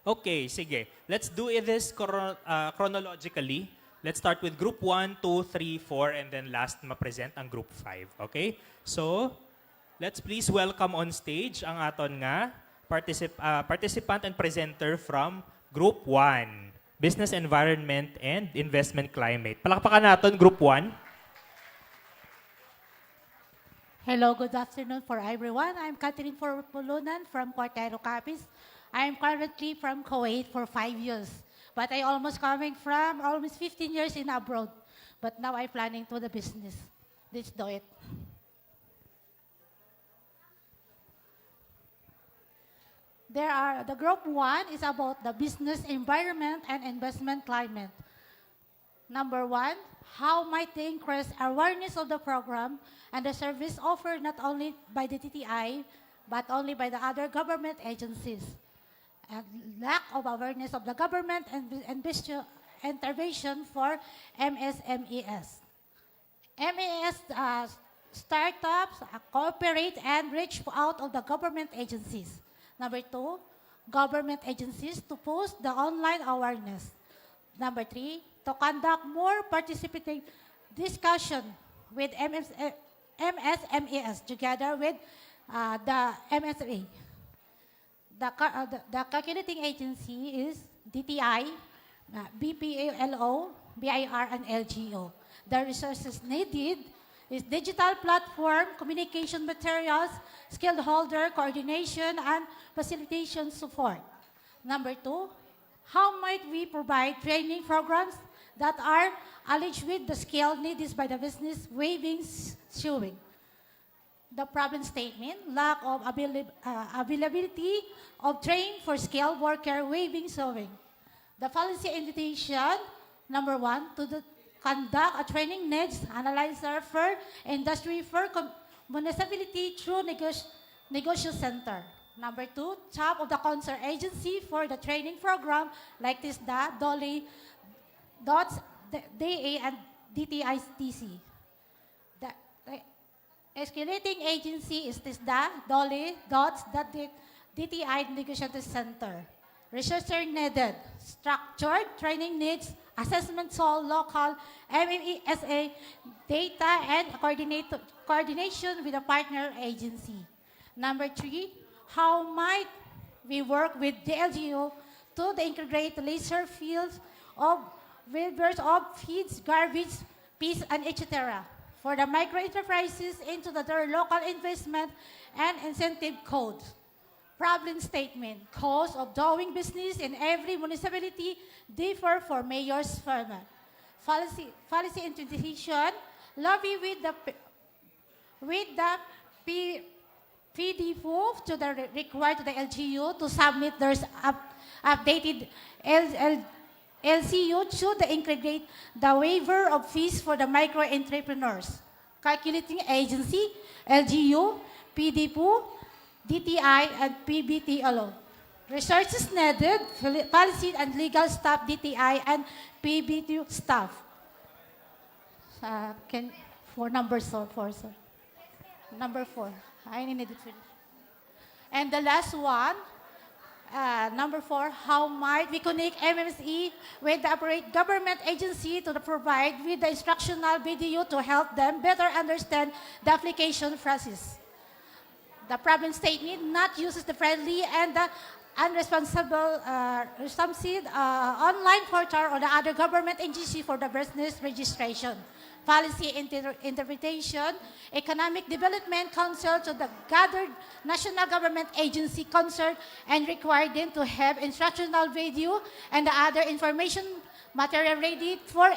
Okay, sige. Let's do this chronologically. Let's start with group 1, 2, 3, 4, and then last ma-present ang group 5. Okay? So, let's please welcome on stage ang aton nga participant and presenter from group 1, Business Environment and Investment Climate. Palakpakan natin, group 1. Hello, good afternoon for everyone. I'm Catherine Pulunan from Quartero Capiz. I am currently from Kuwait for 5 years, but I almost coming from almost 15 years in abroad. But now I'm planning to the business. Let's do it. The group 1 is about the business environment and investment climate. Number 1, how might they increase awareness of the program and the service offered not only by the TTI, but only by the other government agencies. And lack of awareness of the government and intervention for MSMEs. MES startups cooperate and reach out of the government agencies. Number 2, government agencies to post the online awareness. Number 3, to conduct more participating discussion with MSMEs together with the MSA. The calculating agency is DTI, BPALO, BIR, and LGO. The resources needed is digital platform, communication materials, skilled holder coordination, and facilitation support. Number 2, how might we provide training programs that are alleged with the skill needed by the business waiving showing? The problem statement, lack of availability of training for skilled worker waiving sewing. The policy invitation, number 1, to conduct a training needs analyzer for industry for municipality through negotiation center. Number 2, top of the concert agency for the training program like TISDA, DOLI, DOTS, DA, and DTITC. Escalating agency is TISDA, DOLI, DOTS, DTI Negotiation Center. Researcher needed, structured training needs, assessment soil, local, MESA, data, and coordination with a partner agency. Number 3, how might we work with the LGO to integrate laser fields of waivers of feeds, garbage, peace, and etc. for the micro-enterprises into their local investment and incentive codes. Problem statement, cost of doing business in every municipality differ for mayor's firm. Policy implementation, lobby with the PDFO to the required to the LGU to submit their updated LCU should integrate the waiver of fees for the micro-entrepreneurs. Calculating agency, LGU, PDPO, DTI, and PBT alone. Resources needed, policy and legal staff, DTI, and PBT staff. For number 4, sir. Number 4. I need it for And the last one, number 4, how might we connect MMSE with the appropriate government agency to provide with the instructional video to help them better understand the application process? The problem statement not uses the friendly and the unresponsible online portal or the other government agency for the business registration, policy interpretation, economic development council to the gathered national government agency concerned and required them to have instructional video and the other information material ready for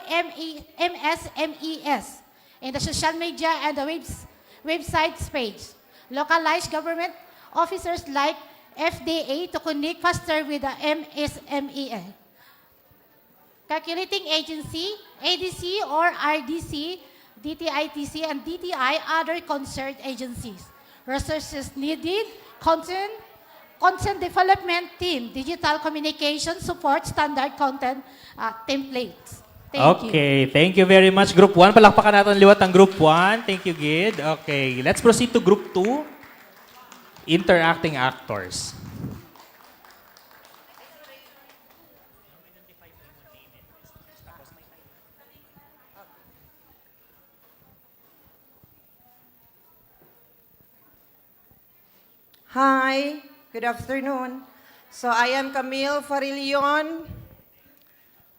MSMES in the social media and the website page. Localized government officers like FDA to connect faster with the MSMES. Calculating agency, ADC or RDC, DTITC, and DTI, other concerned agencies. Resources needed, content development team, digital communication support, standard content templates. Thank you. Okay, thank you very much, Group 1. Palakpakan natin liwat ang Group 1. Thank you, Gid. Okay, let's proceed to Group 2. Interacting actors. Hi, good afternoon. So I am Camille Farilion,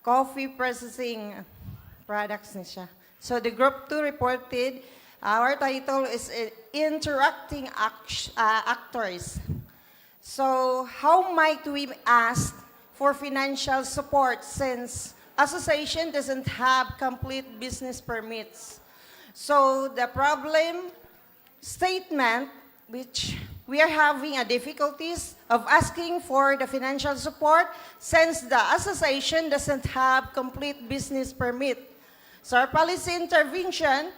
coffee processing products na siya. So the group 2 reported, our title is Interacting Actors. So how might we ask for financial support since association doesn't have complete business permits? So the problem statement, which we are having a difficulties of asking for the financial support since the association doesn't have complete business permit. So our policy intervention,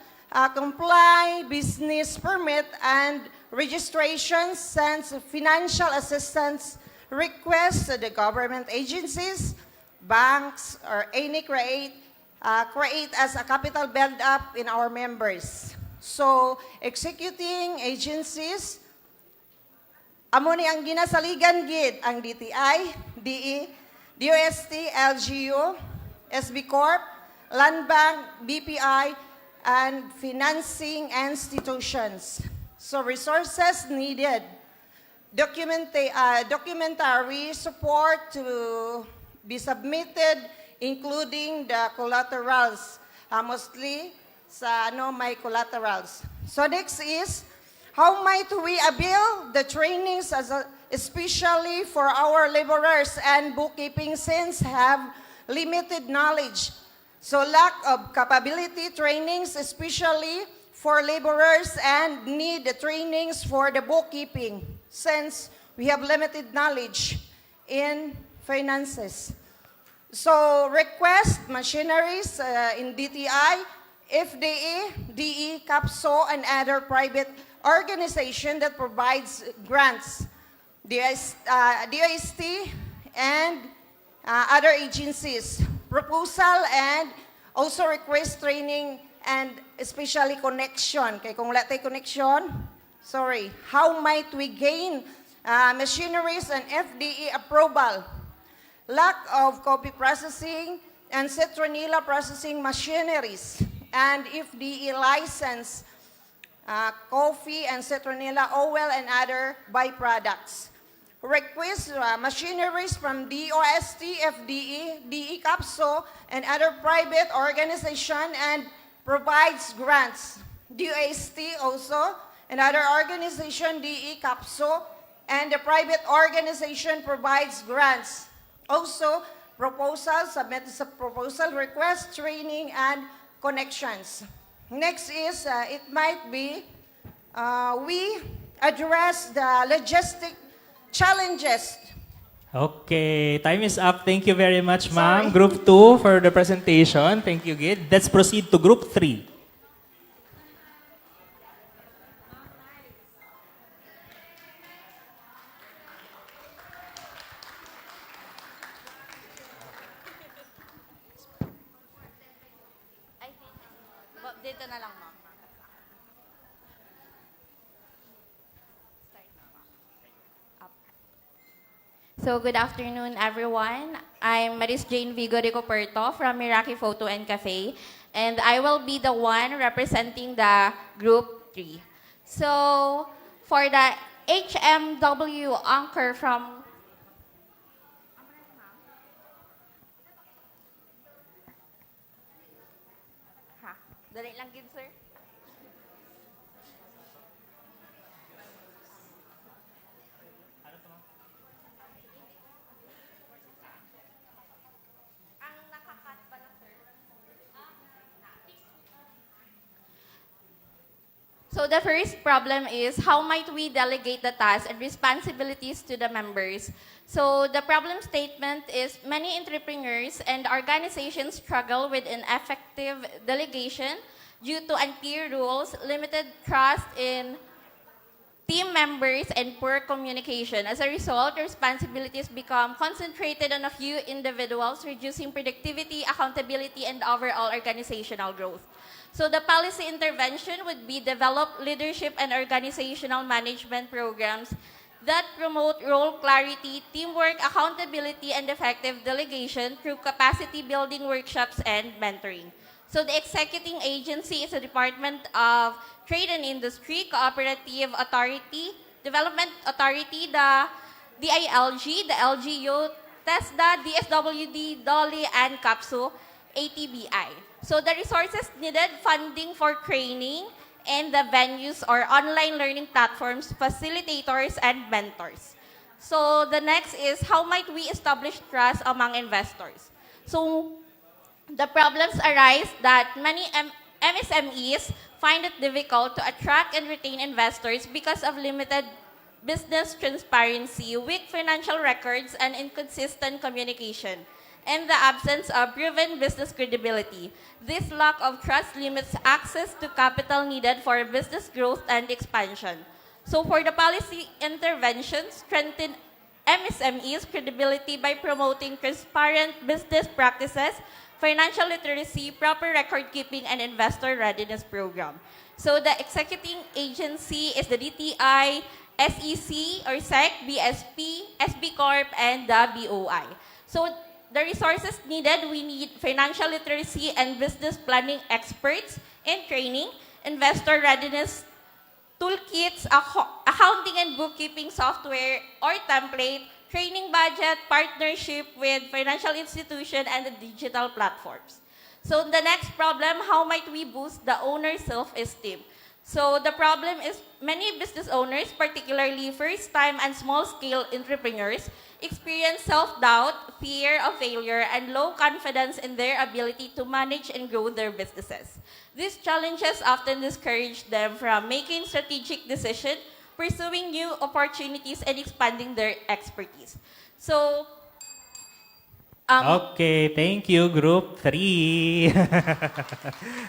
comply business permit and registration sends financial assistance requests to the government agencies, banks, or any create as a capital build-up in our members. So executing agencies, amo ni ang ginasaligan gid ang DTI, DE, DOST, LGU, SB Corp, Land Bank, BPI, and financing institutions. So resources needed. Documentary support to be submitted, including the collaterals. Mostly sa may collaterals. So next is, how might we avail the trainings especially for our laborers and bookkeeping since have limited knowledge? So lack of capability trainings especially for laborers and need the trainings for the bookkeeping since we have limited knowledge in finances. So request machineries in DTI, FDA, DE, CAPSO, and other private organization that provides grants, DOST, and other agencies. Proposal and also request training and especially connection. Kaya kung wala tayo connection, sorry, how might we gain machineries and FDA approval? Lack of coffee processing and citronella processing machineries, and if DE license coffee and citronella oil and other byproducts. Request machineries from DOST, FDE, DE CAPSO, and other private organization and provides grants. DOST also, and other organization, DE CAPSO, and the private organization provides grants. Also, proposals, submit a proposal, request, training, and connections. Next is, it might be, we address the logistic challenges. Okay, time is up. Thank you very much, ma'am. Group 2 for the presentation. Thank you, Gid. Let's proceed to Group 3. Dito na lang, ma'am. So, good afternoon, everyone. I'm Maris Jane Vigo de Coperto from Miraki Photo and Cafe, and I will be the one representing the Group 3. So, for the HMW anchor from Dali lang gid, sir. Ang nakakat ba na, sir? So the first problem is how might we delegate the tasks and responsibilities to the members? So the problem statement is many entrepreneurs and organizations struggle with ineffective delegation due to unclear rules, limited trust in team members, and poor communication. As a result, responsibilities become concentrated on a few individuals, reducing productivity, accountability, and overall organizational growth. So the policy intervention would be develop leadership and organizational management programs that promote role clarity, teamwork, accountability, and effective delegation through capacity building workshops and mentoring. So the executing agency is a Department of Trade and Industry, Cooperative Authority, Development Authority, the DILG, the LGU, TESDA, DSWD, DOLI, and CAPSU, ATBI. So the resources needed, funding for training, and the venues or online learning platforms, facilitators, and mentors. So the next is how might we establish trust among investors? So the problems arise that many MSMEs find it difficult to attract and retain investors because of limited business transparency, weak financial records, and inconsistent communication, and the absence of proven business credibility. This lack of trust limits access to capital needed for business growth and expansion. So for the policy intervention, strengthen MSMEs' credibility by promoting transparent business practices, financial literacy, proper record keeping, and investor readiness program. So the executing agency is the DTI, SEC or SEC, BSP, SB Corp, and the BOI. So the resources needed, we need financial literacy and business planning experts in training, investor readiness toolkits, accounting and bookkeeping software or template, training budget, partnership with financial institution, and the digital platforms. So the next problem, how might we boost the owner's self-esteem? So the problem is many business owners, particularly first-time and small-scale entrepreneurs, experience self-doubt, fear of failure, and low confidence in their ability to manage and grow their businesses. These challenges often discourage them from making strategic decisions, pursuing new opportunities, and expanding their expertise. So, okay, thank you, Group 3.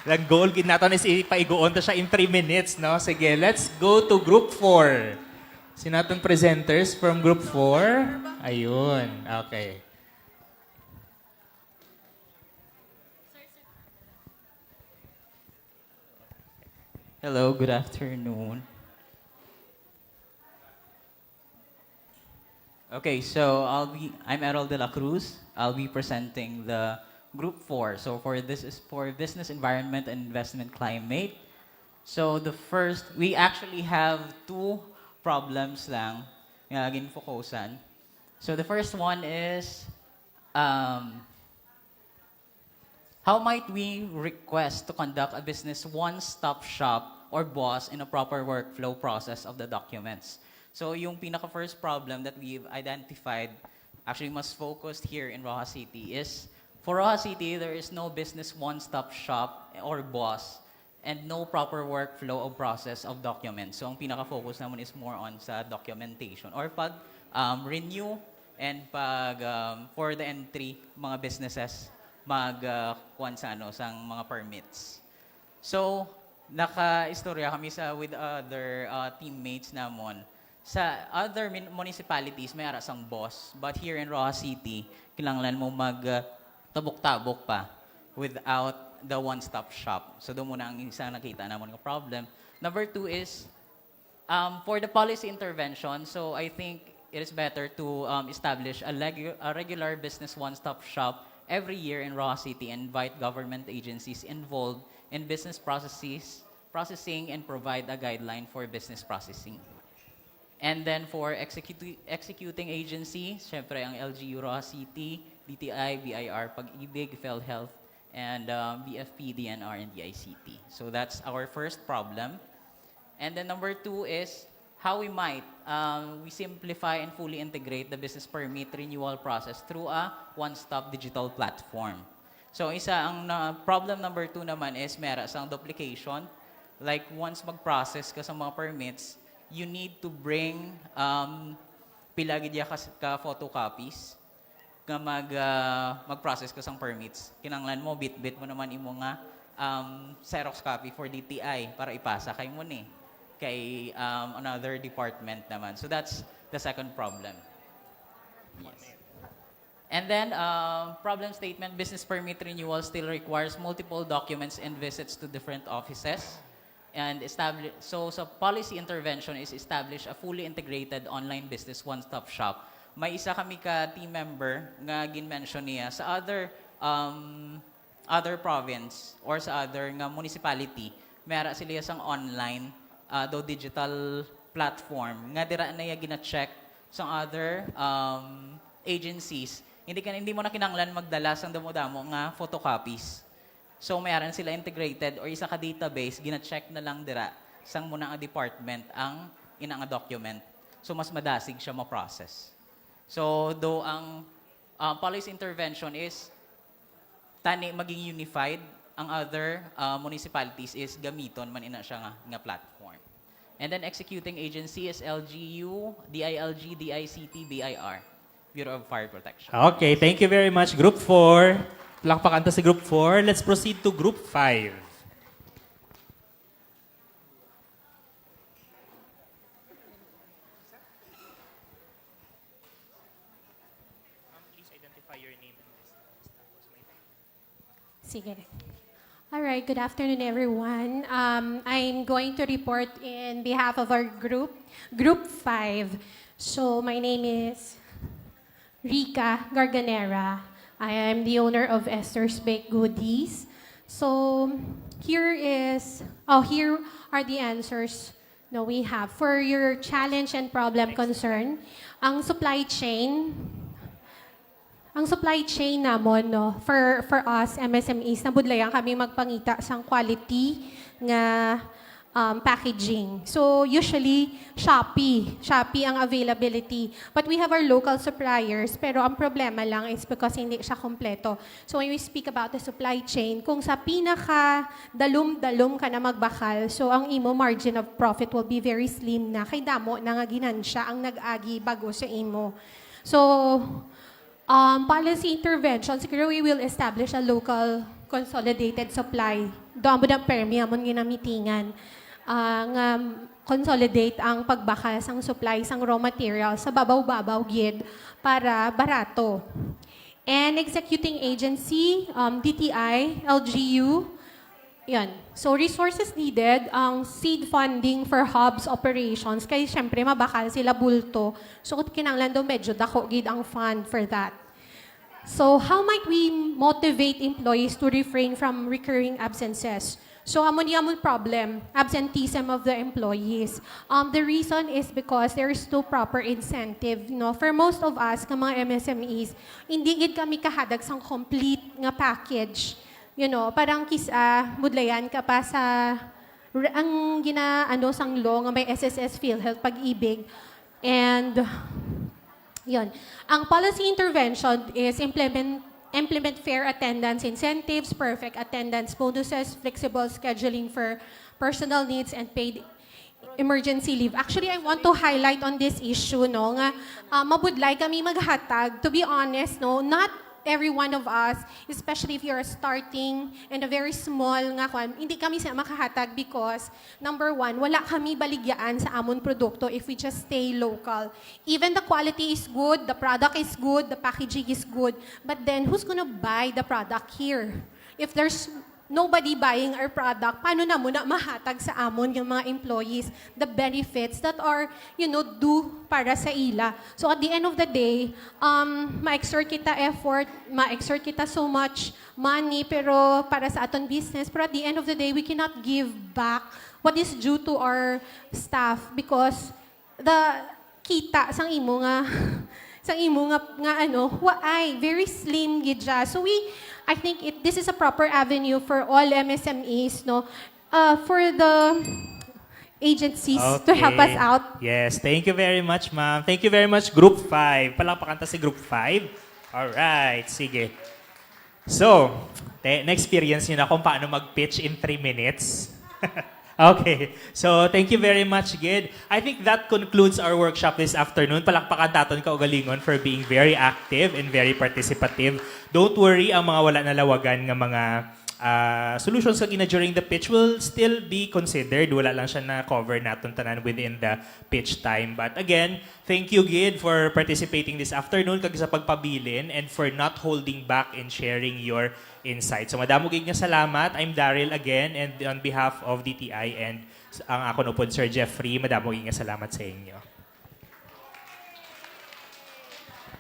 Nag-goal gid nato is ipaigoon to siya in 3 minutes, no? Sige, let's go to Group 4. Sino atong presenters from Group 4? Ayun, okay. Hello, good afternoon. Okay, so I'm Errol de la Cruz. I'll be presenting the Group 4. So this is for business environment and investment climate. So the first, we actually have 2 problems lang nga ginfokusan. So the first one is, how might we request to conduct a business one-stop shop or BOSS in a proper workflow process of the documents? So yung pinaka-first problem that we've identified, actually mas focused here in Roxas City, is for Roxas City, there is no business one-stop shop or BOSS and no proper workflow or process of documents. So ang pinaka-focus naman is more on sa documentation or pag renew and pag for the entry mga businesses kuwan sa mga permits. So naka-istorya kami with other teammates namon. Sa other municipalities, may arasang boss. But here in Roxas City, kailangan mo tabok-tabok pa without the one-stop shop. So doon muna ang isa nakita naman ng problem. Number 2 is, for the policy intervention, so I think it is better to establish a regular business one-stop shop every year in Roxas City and invite government agencies involved in business processing and provide a guideline for business processing. And then for executing agency, syempre ang LGU Roxas City, DTI, BIR, Pag-ibig, PhilHealth, and BFP, DNR, and DICT. So that's our first problem. And then number 2 is how we might we simplify and fully integrate the business permit renewal process through a one-stop digital platform. So problem number 2 naman is meron sang duplication. Like once mag-process ka sa mga permits, you need to bring pilagi diya ka photocopies nga mag-process ka sang permits. Kinanglan mo, bit-bit mo naman imo nga Xerox copy for DTI para ipasa kay mo ni kay another department naman. So that's the second problem. Yes. And then, problem statement, business permit renewal still requires multiple documents and visits to different offices. And so policy intervention is establish a fully integrated online business one-stop shop. May isa kami ka team member nga gin-mention niya sa other province or sa other nga municipality, meron sila isang online digital platform nga dira na gina-check sa other agencies. Hindi mo na kinanglan magdala sang damo-damo nga photocopies. So mayroon sila integrated or isa ka database, gina-check na lang dira sang muna nga department ang ina nga document. So mas madasig siya ma-process. So though ang policy intervention is tani maging unified, ang other municipalities is gamiton man ina siya nga platform. And then executing agency is LGU, DILG, DICT, BIR, Bureau of Fire Protection. Okay, thank you very much, Group 4. Palakpakan to si Group 4. Let's proceed to Group 5. Please identify your name and Sige. All right, good afternoon, everyone. I'm going to report in behalf of our group, Group 5. So my name is Rica Garganera. I am the owner of Esther's Baked Goodies. So here are the answers that we have. For your challenge and problem concern, ang supply chain namon, no, for us MSMEs, nabudlayan kami magpangita sang quality nga packaging. So usually Shopee ang availability. But we have our local suppliers, pero ang problema lang is because hindi siya kompleto. So when we speak about the supply chain, kung sa pinaka dalum ka na magbakal, so ang imo margin of profit will be very slim na. Kay damo na nga ginansya ang nag-agi bago sa imo. So policy intervention, siguro we will establish a local consolidated supply. Doon mo na permi amon ginamitingan. Nga consolidate ang pagbakal sang supply sang raw materials sa babaw-babaw gid para barato. And executing agency, DTI, LGU, yan. So resources needed, ang seed funding for hubs operations, kaya syempre mabakal sila bulto. So kinanglan do medyo dako gid ang fund for that. So how might we motivate employees to refrain from recurring absences? So amon problem, absenteeism of the employees. The reason is because there is no proper incentive. No? For most of us, mga MSMEs, hindi gid kami kahadag sang complete nga package. You know, parang budlayan ka pa sa ang sang law nga may SSS PhilHealth Pag-ibig. And yun. Ang policy intervention is implement fair attendance incentives, perfect attendance bonuses, flexible scheduling for personal needs, and paid emergency leave. Actually, I want to highlight on this issue, no, nga mabudlay kami maghatag. To be honest, no, not every one of us, especially if you're starting in a very small nga kwan, hindi kami sa makahatag because, number one, wala kami baligyaan sa amon produkto if we just stay local. Even the quality is good, the product is good, the packaging is good, but then who's gonna buy the product here? If there's nobody buying our product, paano na muna mahatag sa amon yung mga employees the benefits that are, due para sa ila. So at the end of the day, ma-exert kita effort, ma-exert kita so much money pero para sa aton business, pero at the end of the day, we cannot give back what is due to our staff because the kita sang imo nga waay very slim gid siya. So I think this is a proper avenue for all MSMEs, no, for the agencies to help us out. Yes, thank you very much, ma'am. Thank you very much, Group 5. Palakpakan ta si Group 5. Alright, sige. So, na-experience nyo na kung paano mag-pitch in 3 minutes. Okay. So, thank you very much, Gid. I think that concludes our workshop this afternoon. Palakpakan taton ka ugalingon for being very active and very participative. Don't worry, ang mga wala nalawagan ng mga solutions kagina during the pitch will still be considered. Wala lang siya na cover natin tanan within the pitch time. But again, thank you, Gid, for participating this afternoon kag sa pagpabilin and for not holding back in sharing your insights. So madamo gid nga salamat. I'm Daryl again, and on behalf of DTI and ang ako no po, Sir Jeffrey, madamo gid nga salamat sa inyo.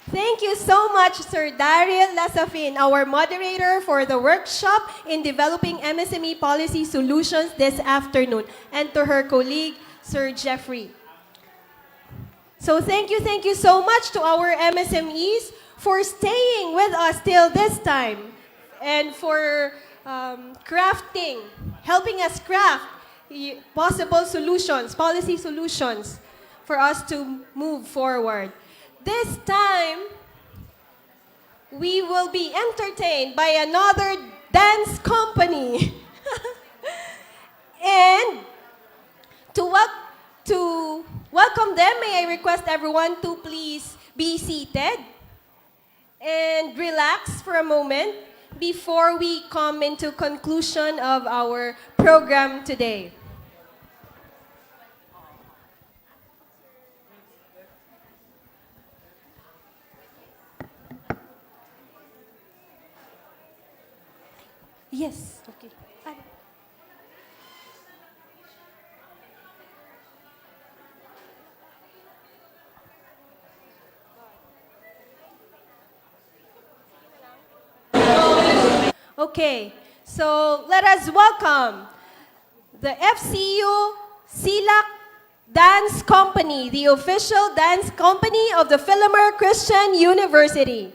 Thank you so much, Sir Daryl Lasafin, our moderator for the workshop in developing MSME policy solutions this afternoon, and to her colleague, Sir Jeffrey. So thank you so much to our MSMEs for staying with us till this time and for crafting, helping us craft possible solutions, policy solutions for us to move forward. This time, we will be entertained by another dance company. And to welcome them, may I request everyone to please be seated and relax for a moment before we come into conclusion of our program today. Yes, okay. Okay, so let us welcome the FCU Silak Dance Company, the official dance company of the Philomer Christian University.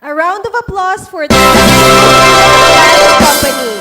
A round of applause for the dance company.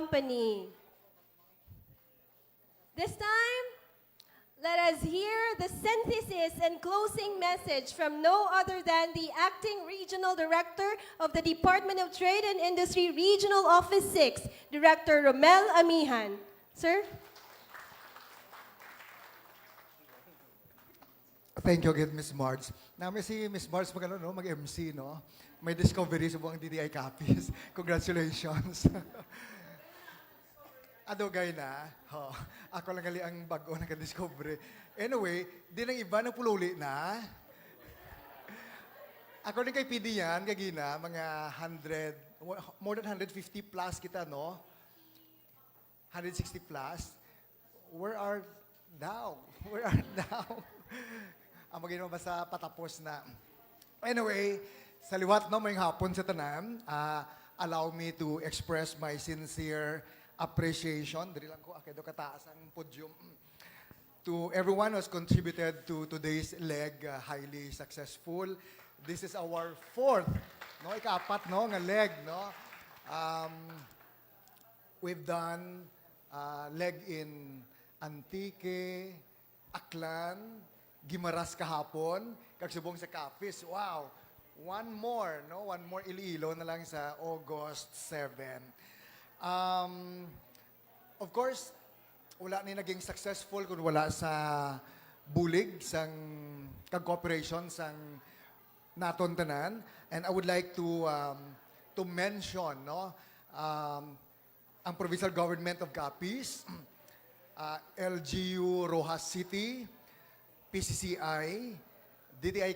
company. This time, let us hear the synthesis and closing message from no other than the Acting Regional Director of the Department of Trade and Industry Regional Office 6, Director Romel Amihan. Sir? Thank you again, Ms. Marge. Namin si Ms. Marge mag-MC, no? May discovery sa buong DTI Capiz. Congratulations. Adogay na. Oh, ako lang gali ang bago naka-discovery. Anyway, di nang iba na pululi na. According kay PD yan, kagina, mga 100, more than 150 plus kita, no? 160 plus. Where are now? Where are now? Ang magiging basta patapos na. Anyway, sa liwat no, may hapon sa tanan, allow me to express my sincere appreciation. Dali lang ko, akedo kataas ang podium. To everyone who has contributed to today's leg, highly successful. This is our fourth, no, ika-apat, no, nga leg, no. We've done leg in Antique, Aklan, Gimaras kahapon, kagsubong sa Capiz. Wow! One more, no? One more Iloilo na lang sa August 7. Of course, wala ni naging successful kung wala sa bulig, sang kag-cooperation, sang naton tanan. And I would like to mention, no? Ang provincial government of Capiz, LGU Roxas City, PCCI, DTI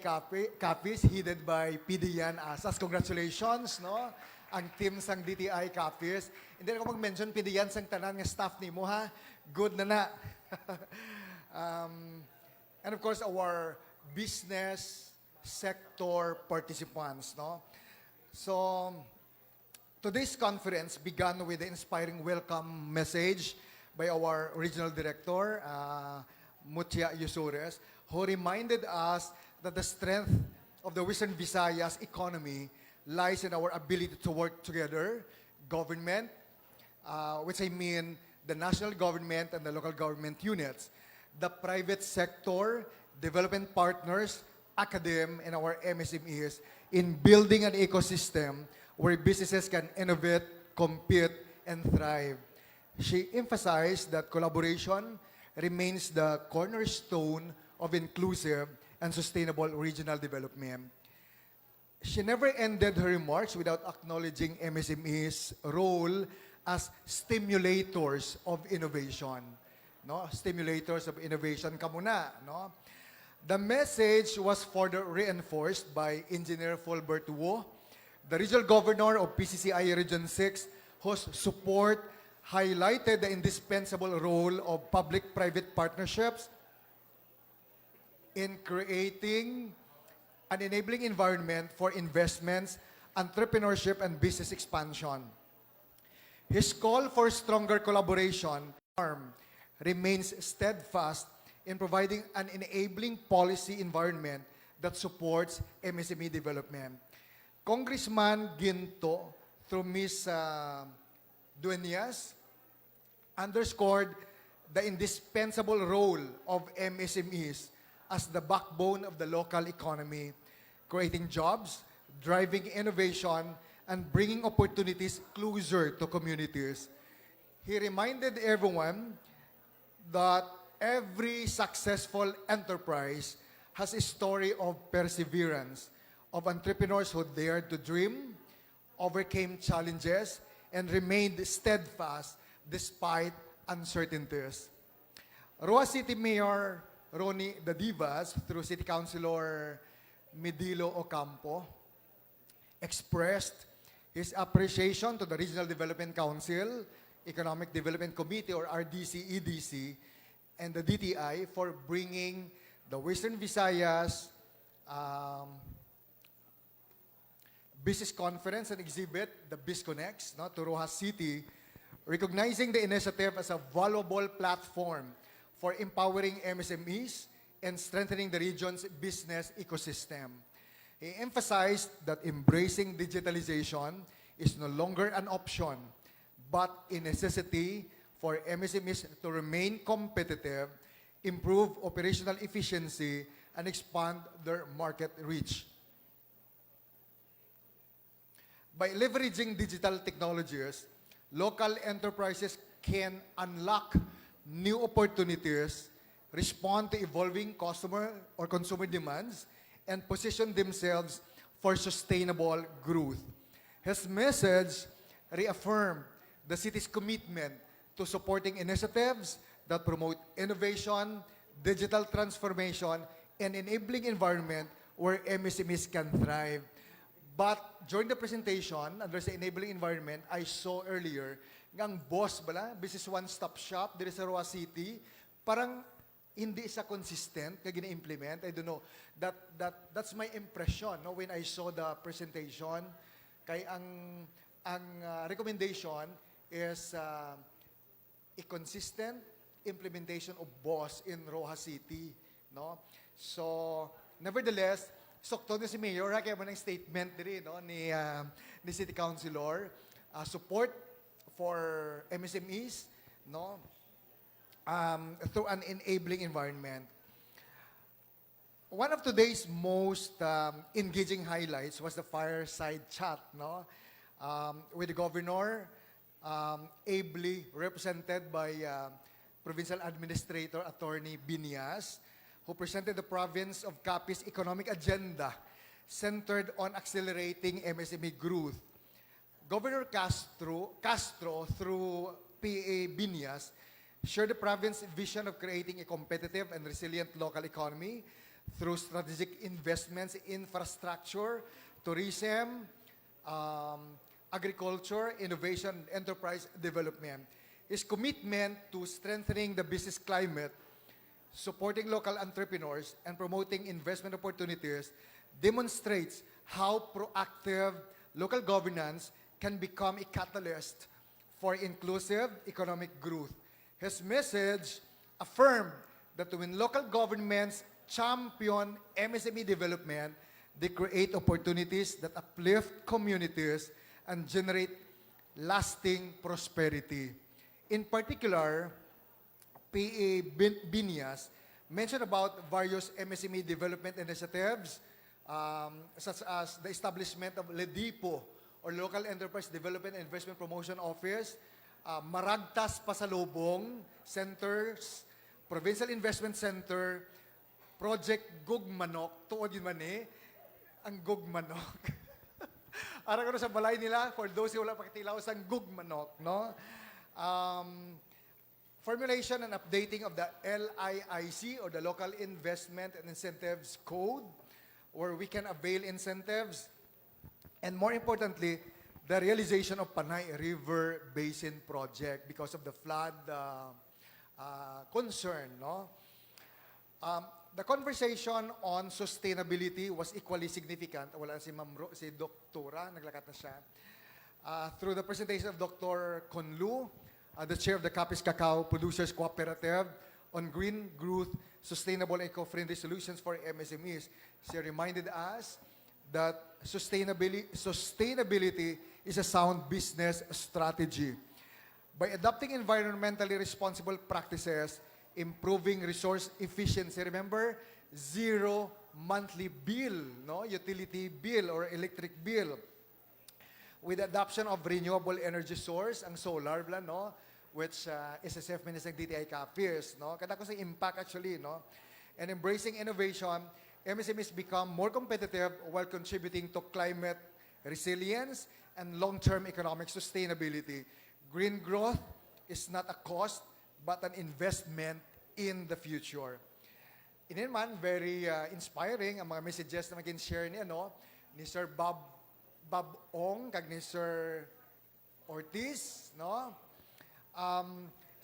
Capiz, headed by PD Yan Asas. Congratulations, no? Ang team sang DTI Capiz. Hindi ako mag-mention PD Yan sang tanan nga staff ni mo, ha? Good na na. And of course, our business sector participants, no? So, today's conference began with the inspiring welcome message by our regional director, Mutia Yusures, who reminded us that the strength of the Western Visayas economy lies in our ability to work together, government, which I mean the national government and the local government units, the private sector, development partners, academe, and our MSMEs in building an ecosystem where businesses can innovate, compete, and thrive. She emphasized that collaboration remains the cornerstone of inclusive and sustainable regional development. She never ended her remarks without acknowledging MSME's role as stimulators of innovation. No? Stimulators of innovation kamuna, no? The message was further reinforced by Engineer Fulbert Wu, the regional governor of PCCI Region 6, whose support highlighted the indispensable role of public-private partnerships in creating an enabling environment for investments, entrepreneurship, and business expansion. His call for stronger collaboration remains steadfast in providing an enabling policy environment that supports MSME development. Congressman Ginto, through Ms. Dueñas, underscored the indispensable role of MSMEs as the backbone of the local economy, creating jobs, driving innovation, and bringing opportunities closer to communities. He reminded everyone that every successful enterprise has a story of perseverance, of entrepreneurs who dared to dream, overcame challenges, and remained steadfast despite uncertainties. Roa City Mayor Ronnie Dadivas, through City Councilor Medilo Ocampo, expressed his appreciation to the Regional Development Council, Economic Development Committee, or RDC-EDC, and the DTI for bringing the Western Visayas Business Conference and exhibit, the BIZCONEX, no, to Roxas City, recognizing the initiative as a valuable platform for empowering MSMEs and strengthening the region's business ecosystem. He emphasized that embracing digitalization is no longer an option, but a necessity for MSMEs to remain competitive, improve operational efficiency, and expand their market reach. By leveraging digital technologies, local enterprises can unlock new opportunities, respond to evolving customer or consumer demands, and position themselves for sustainable growth. His message reaffirmed the city's commitment to supporting initiatives that promote innovation, digital transformation, and enabling environment where MSMEs can thrive. But during the presentation, under sa enabling environment, I saw earlier, ang boss bala, business one-stop shop, there is a Roa City, parang hindi siya consistent kaya gina-implement. I don't know. That's my impression no, when I saw the presentation. Kay ang recommendation is a consistent implementation of BOSS in Roa City. No? So, nevertheless, sakto na si Mayor, kaya mo ng statement diri, no, ni City Councilor, support for MSMEs, no, through an enabling environment. One of today's most engaging highlights was the fireside chat, no, with the governor, ably represented by Provincial Administrator Attorney Binias, who presented the province of Capiz economic agenda centered on accelerating MSME growth. Governor Castro through PA Binias, shared the province's vision of creating a competitive and resilient local economy through strategic investments in infrastructure, tourism, agriculture, innovation, and enterprise development. His commitment to strengthening the business climate, supporting local entrepreneurs, and promoting investment opportunities demonstrates how proactive local governance can become a catalyst for inclusive economic growth. His message affirmed that when local governments champion MSME development, they create opportunities that uplift communities and generate lasting prosperity. In particular, PA Binias mentioned about various MSME development initiatives, such as the establishment of LEDIPO, or Local Enterprise Development and Investment Promotion Office, Maragtas Pasalubong Centers, Provincial Investment Center, Project Gugmanok, tuod yun man ang Gugmanok. Ara ko sa balay nila, for those who wala pakitilaw sa Gugmanok, no? Formulation and updating of the LIIC, or the Local Investment and Incentives Code, where we can avail incentives, and more importantly, the realization of Panay River Basin Project because of the flood concern. No? The conversation on sustainability was equally significant. Wala si si Doktora, naglakat na siya. Through the presentation of Dr. Conlu, the chair of the Capiz Cacao Producers Cooperative, on green growth, sustainable and eco-friendly solutions for MSMEs. She reminded us that sustainability is a sound business strategy. By adopting environmentally responsible practices, improving resource efficiency, remember, zero monthly bill, no, utility bill or electric bill. With adoption of renewable energy source, ang solar, no, which SSF Minister DTI Capiz, no, kada ko sa impact actually, no, and embracing innovation, MSMEs become more competitive while contributing to climate resilience and long-term economic sustainability. Green growth is not a cost, but an investment in the future. Inin man, very inspiring ang mga messages na mag-share ni, ni Sir Bob Ong, kag ni Sir Ortiz, no?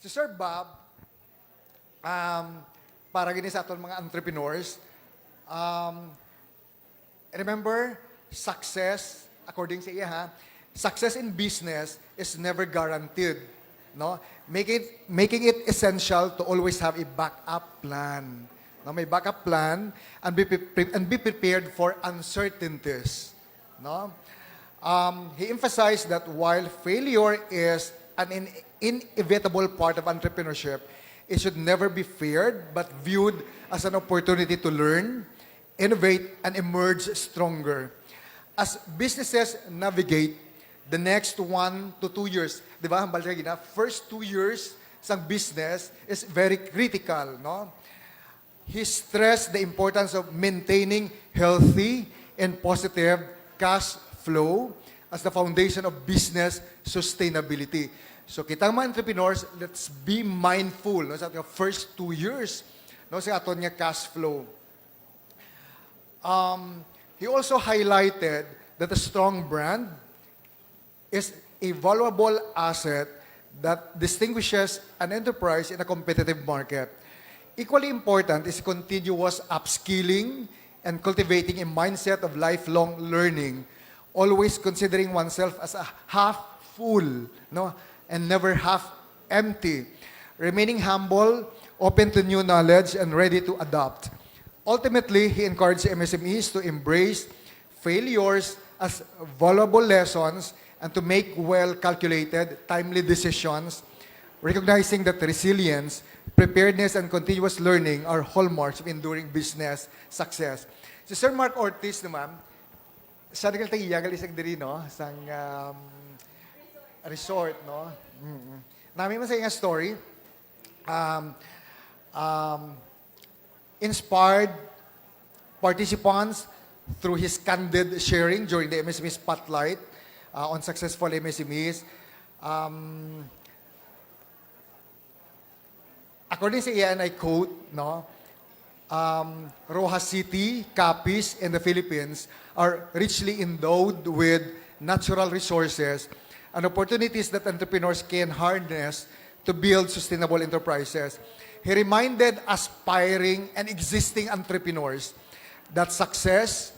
Si Sir Bob, para gini sa aton mga entrepreneurs, remember, success, according sa iya, success in business is never guaranteed. No? Making it essential to always have a backup plan. No? May backup plan and be prepared for uncertainties. No? He emphasized that while failure is an inevitable part of entrepreneurship, it should never be feared but viewed as an opportunity to learn, innovate, and emerge stronger. As businesses navigate the next 1 to 2 years, di ba, first 2 years sa business is very critical, no? He stressed the importance of maintaining healthy and positive cash flow as the foundation of business sustainability. So kitang mga entrepreneurs, let's be mindful no, sa ating first 2 years no, sa aton nga cash flow. He also highlighted that a strong brand is a valuable asset that distinguishes an enterprise in a competitive market. Equally important is continuous upskilling and cultivating a mindset of lifelong learning, always considering oneself as a half full, no, and never half empty, remaining humble, open to new knowledge, and ready to adopt. Ultimately, he encouraged MSMEs to embrace failures as valuable lessons and to make well-calculated, timely decisions, recognizing that resilience, preparedness, and continuous learning are hallmarks of enduring business success. Si Sir Mark Ortiz naman, sa nagkatagiyagal isang diri, no? Isang resort, no? Namin man sa iyang story, inspired participants through his candid sharing during the MSME Spotlight on successful MSMEs. According sa iyan, I quote, no, Roxas City, Capiz, and the Philippines are richly endowed with natural resources and opportunities that entrepreneurs can harness to build sustainable enterprises. He reminded aspiring and existing entrepreneurs that success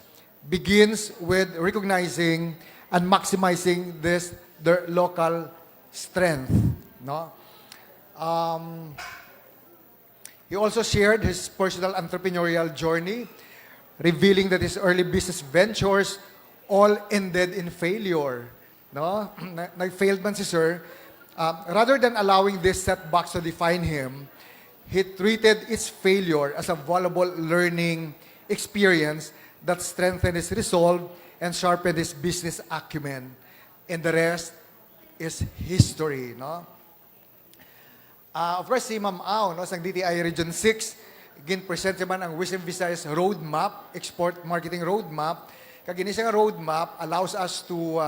begins with recognizing and maximizing their local strength. No? He also shared his personal entrepreneurial journey, revealing that his early business ventures all ended in failure. No? Nag-failed man si Sir. Rather than allowing these setbacks to define him, he treated its failure as a valuable learning experience that strengthened his resolve and sharpened his business acumen. And the rest is history. No? Of course, si Ma'am Au, no, sa DTI Region 6, gin-present man ang Wisdom Visayas Roadmap, Export Marketing Roadmap. Kagini siya roadmap allows us to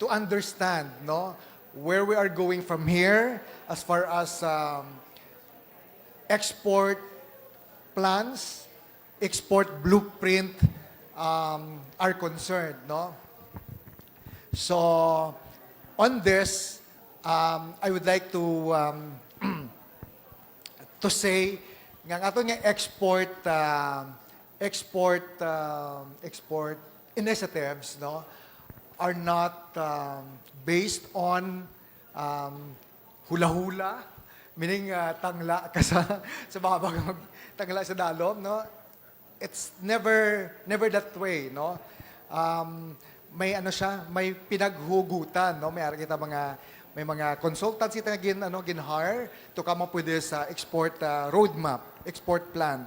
understand, no, where we are going from here as far as export plans, export blueprint are concerned, no? So, on this, I would like to to say nga ato nga export initiatives, no, are not based on hula-hula, meaning tangla ka sa babag tangla sa dalom, no. It's never that way, no. May ano siya, may pinaghugutan, no. May mga consultants ita gin-hire to come up with this export roadmap, export plan.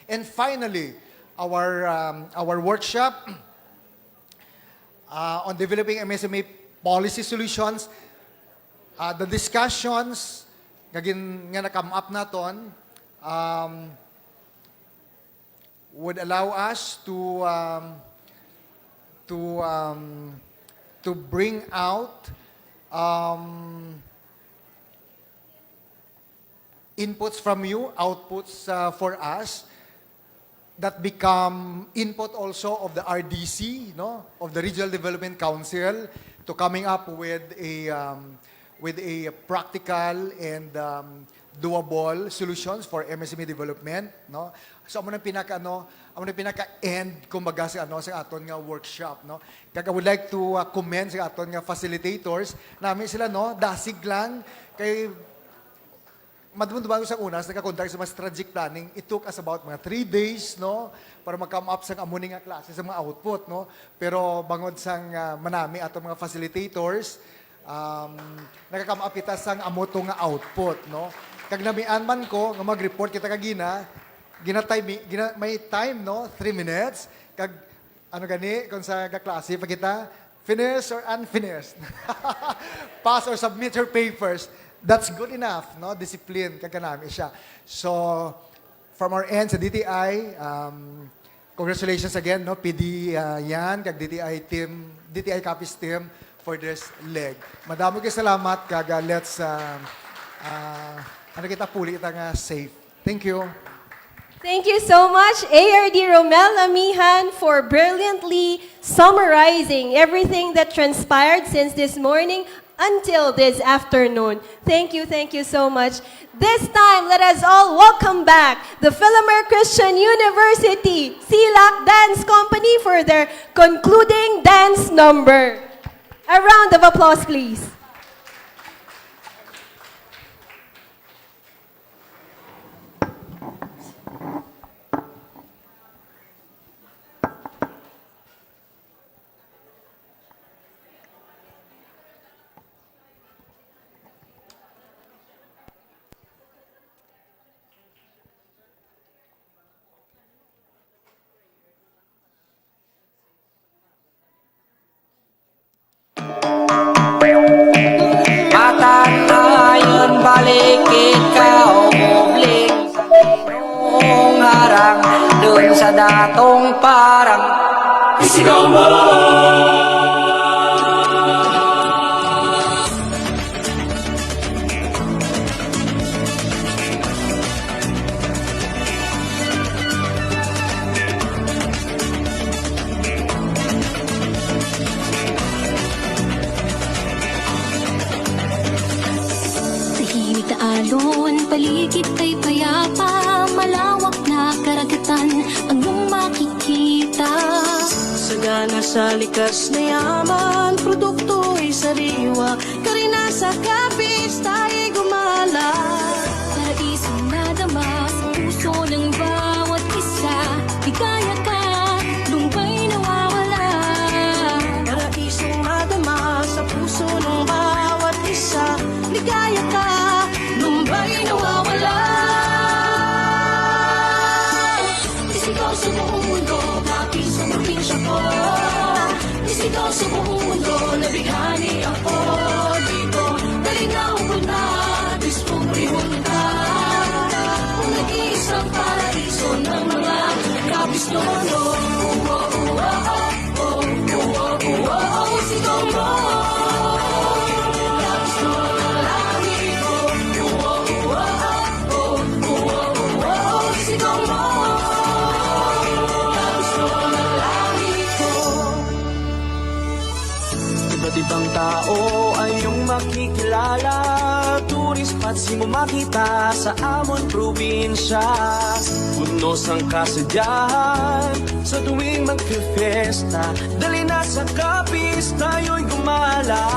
And finally, our workshop on developing MSME policy solutions, the discussions nga na-come up naton would allow us to bring out inputs from you, outputs for us that become input also of the RDC, no, of the Regional Development Council, to coming up with a practical and doable solutions for MSME development, no. So amo nang pinaka-end kumbaga sa aton nga workshop, no. Kaya I would like to commend sa aton nga facilitators namin sila, no, dasig lang kay madumduman sa unas nagka-contact sa mga strategic planning. It took us about mga 3 days, no, para mag-come up sa amuning nga klase sa mga output, no. Pero bangod sang manami atong mga facilitators, nakakamaapita sang amoto nga output, no? Kag namian man ko nga mag-report kita kagina, may time, no? 3 minutes. Kag ano gani kung sa klase pa kita, finished or unfinished. Pass or submit your papers. That's good enough, no? Discipline kag kanami siya. So from our end sa DTI, congratulations again, no? PD yan kag DTI team, DTI Capiz team for this leg. Madamo kay salamat kag let's ano kita puli kita nga safe. Thank you. Thank you so much, ARD Romel Amihan, for brilliantly summarizing everything that transpired since this morning until this afternoon. Thank you so much. This time, let us all welcome back the Philomer Christian University Silak Dance Company for their concluding dance number. A round of applause, please. Matanayon balik ikaw mubling sa ginong harang dun sa datong parang isigaw mo. Tahimik na alon, paligid ay payapa, malawak na karagatan ang iyong makikita. Sagana sa likas na yaman, produkto ay sariwa, karina sa Capiz tayo'y gumala. Paraisong nadama sa puso ng bawat isa, ligaya ka, lumbay nawawala. Paraisong madama sa puso ng bawat isa, ligaya ka, lumbay nawawala. Isigaw sa buong mundo, Capiz ang probinsya ko. Isigaw sa buong mundo, nabighani ako dito. Dalingawin na, diskubrihon ka. Kung nag-iisang paraiso ng mga Capiz nono. Isigaw mo. Capiz nono, lagi ko. Isigaw mo. Iba't ibang tao ay iyong makikilala, turis patsi mo makita sa amon probinsya. Punos ang kasadyahan sa tuwing magpe-fiesta, dali na sa Capiz tayo'y gumala.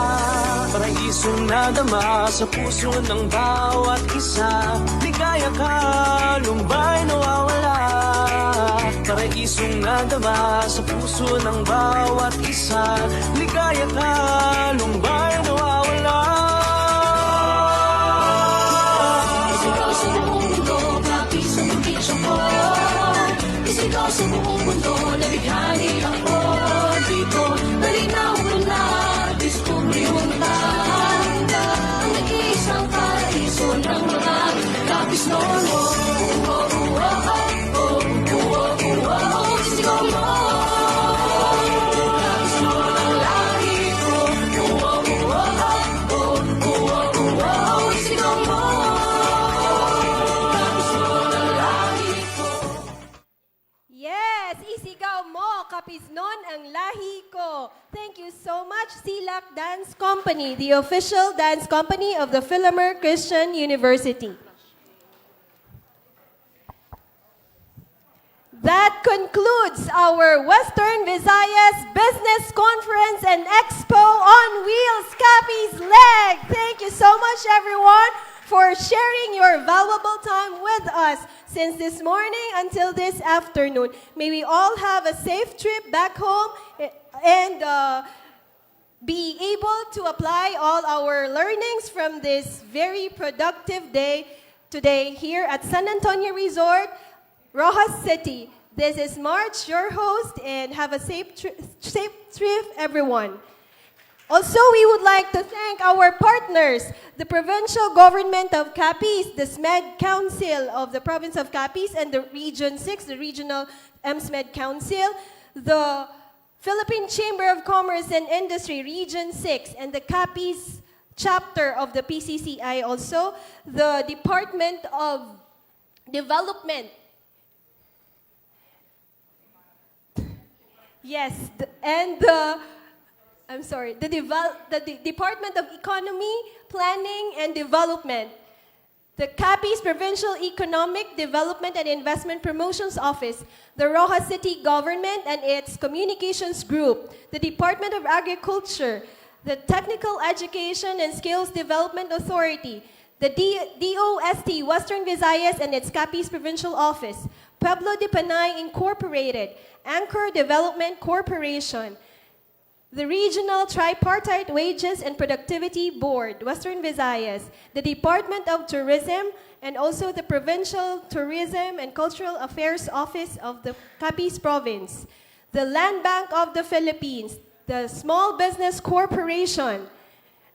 Paraisong nadama sa puso ng bawat isa, ligaya ka, lumbay nawawala. Paraisong nadama sa puso ng bawat isa, ligaya ka, lumbay nawawala. Isigaw sa buong mundo, Capiz ang probinsya ko. Isigaw sa buong mundo, nabighani ako dito. Malinaw ko na, diskubrihon ka. Ang nag-iisang paraiso ng mga Capiz nono. Isigaw mo. Capiz nono ang lagi ko. Isigaw mo. Capiz nono ang lagi ko. Yes, isigaw mo, Capiznon ang lahi ko. Thank you so much, Silak Dance Company, the official dance company of the Philomer Christian University. That concludes our Western Visayas Business Conference and Expo on Wheels Capiz leg. Thank you so much, everyone, for sharing your valuable time with us since this morning until this afternoon. May we all have a safe trip back home and be able to apply all our learnings from this very productive day today here at San Antonio Resort, Roxas City. This is March, your host, and have a safe trip, everyone. Also, we would like to thank our partners, the provincial government of Capiz, the SMED Council of the province of Capiz, and the Region 6, the Regional SMED Council, the Philippine Chamber of Commerce and Industry, Region 6, and the Capiz chapter of the PCCI also, the Department of Development. Yes, and the Department of Economy, Planning, and Development. The Capiz Provincial Economic Development and Investment Promotions Office, the Roxas City Government and its Communications Group, the Department of Agriculture, the Technical Education and Skills Development Authority, the DOST Western Visayas and its Capiz Provincial Office, Pueblo de Panay Incorporated, Anchor Development Corporation, the Regional Tripartite Wages and Productivity Board, Western Visayas, the Department of Tourism, and also the Provincial Tourism and Cultural Affairs Office of the Capiz Province, the Land Bank of the Philippines, the Small Business Corporation,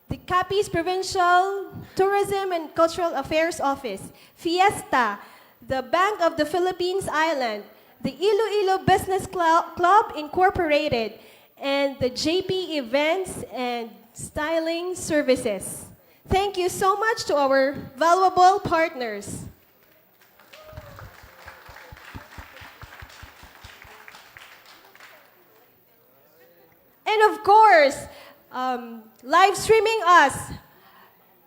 the Capiz Provincial Tourism and Cultural Affairs Office, Fiesta, the Bank of the Philippines Island, the Iloilo Business Club Incorporated, and the JP Events and Styling Services. Thank you so much to our valuable partners. And of course, live streaming us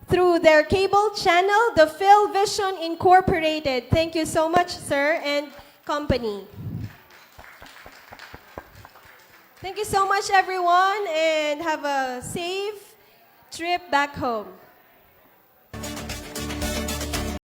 through their cable channel, the Phil Vision Incorporated. Thank you so much, sir and company. Thank you so much, everyone, and have a safe trip back home.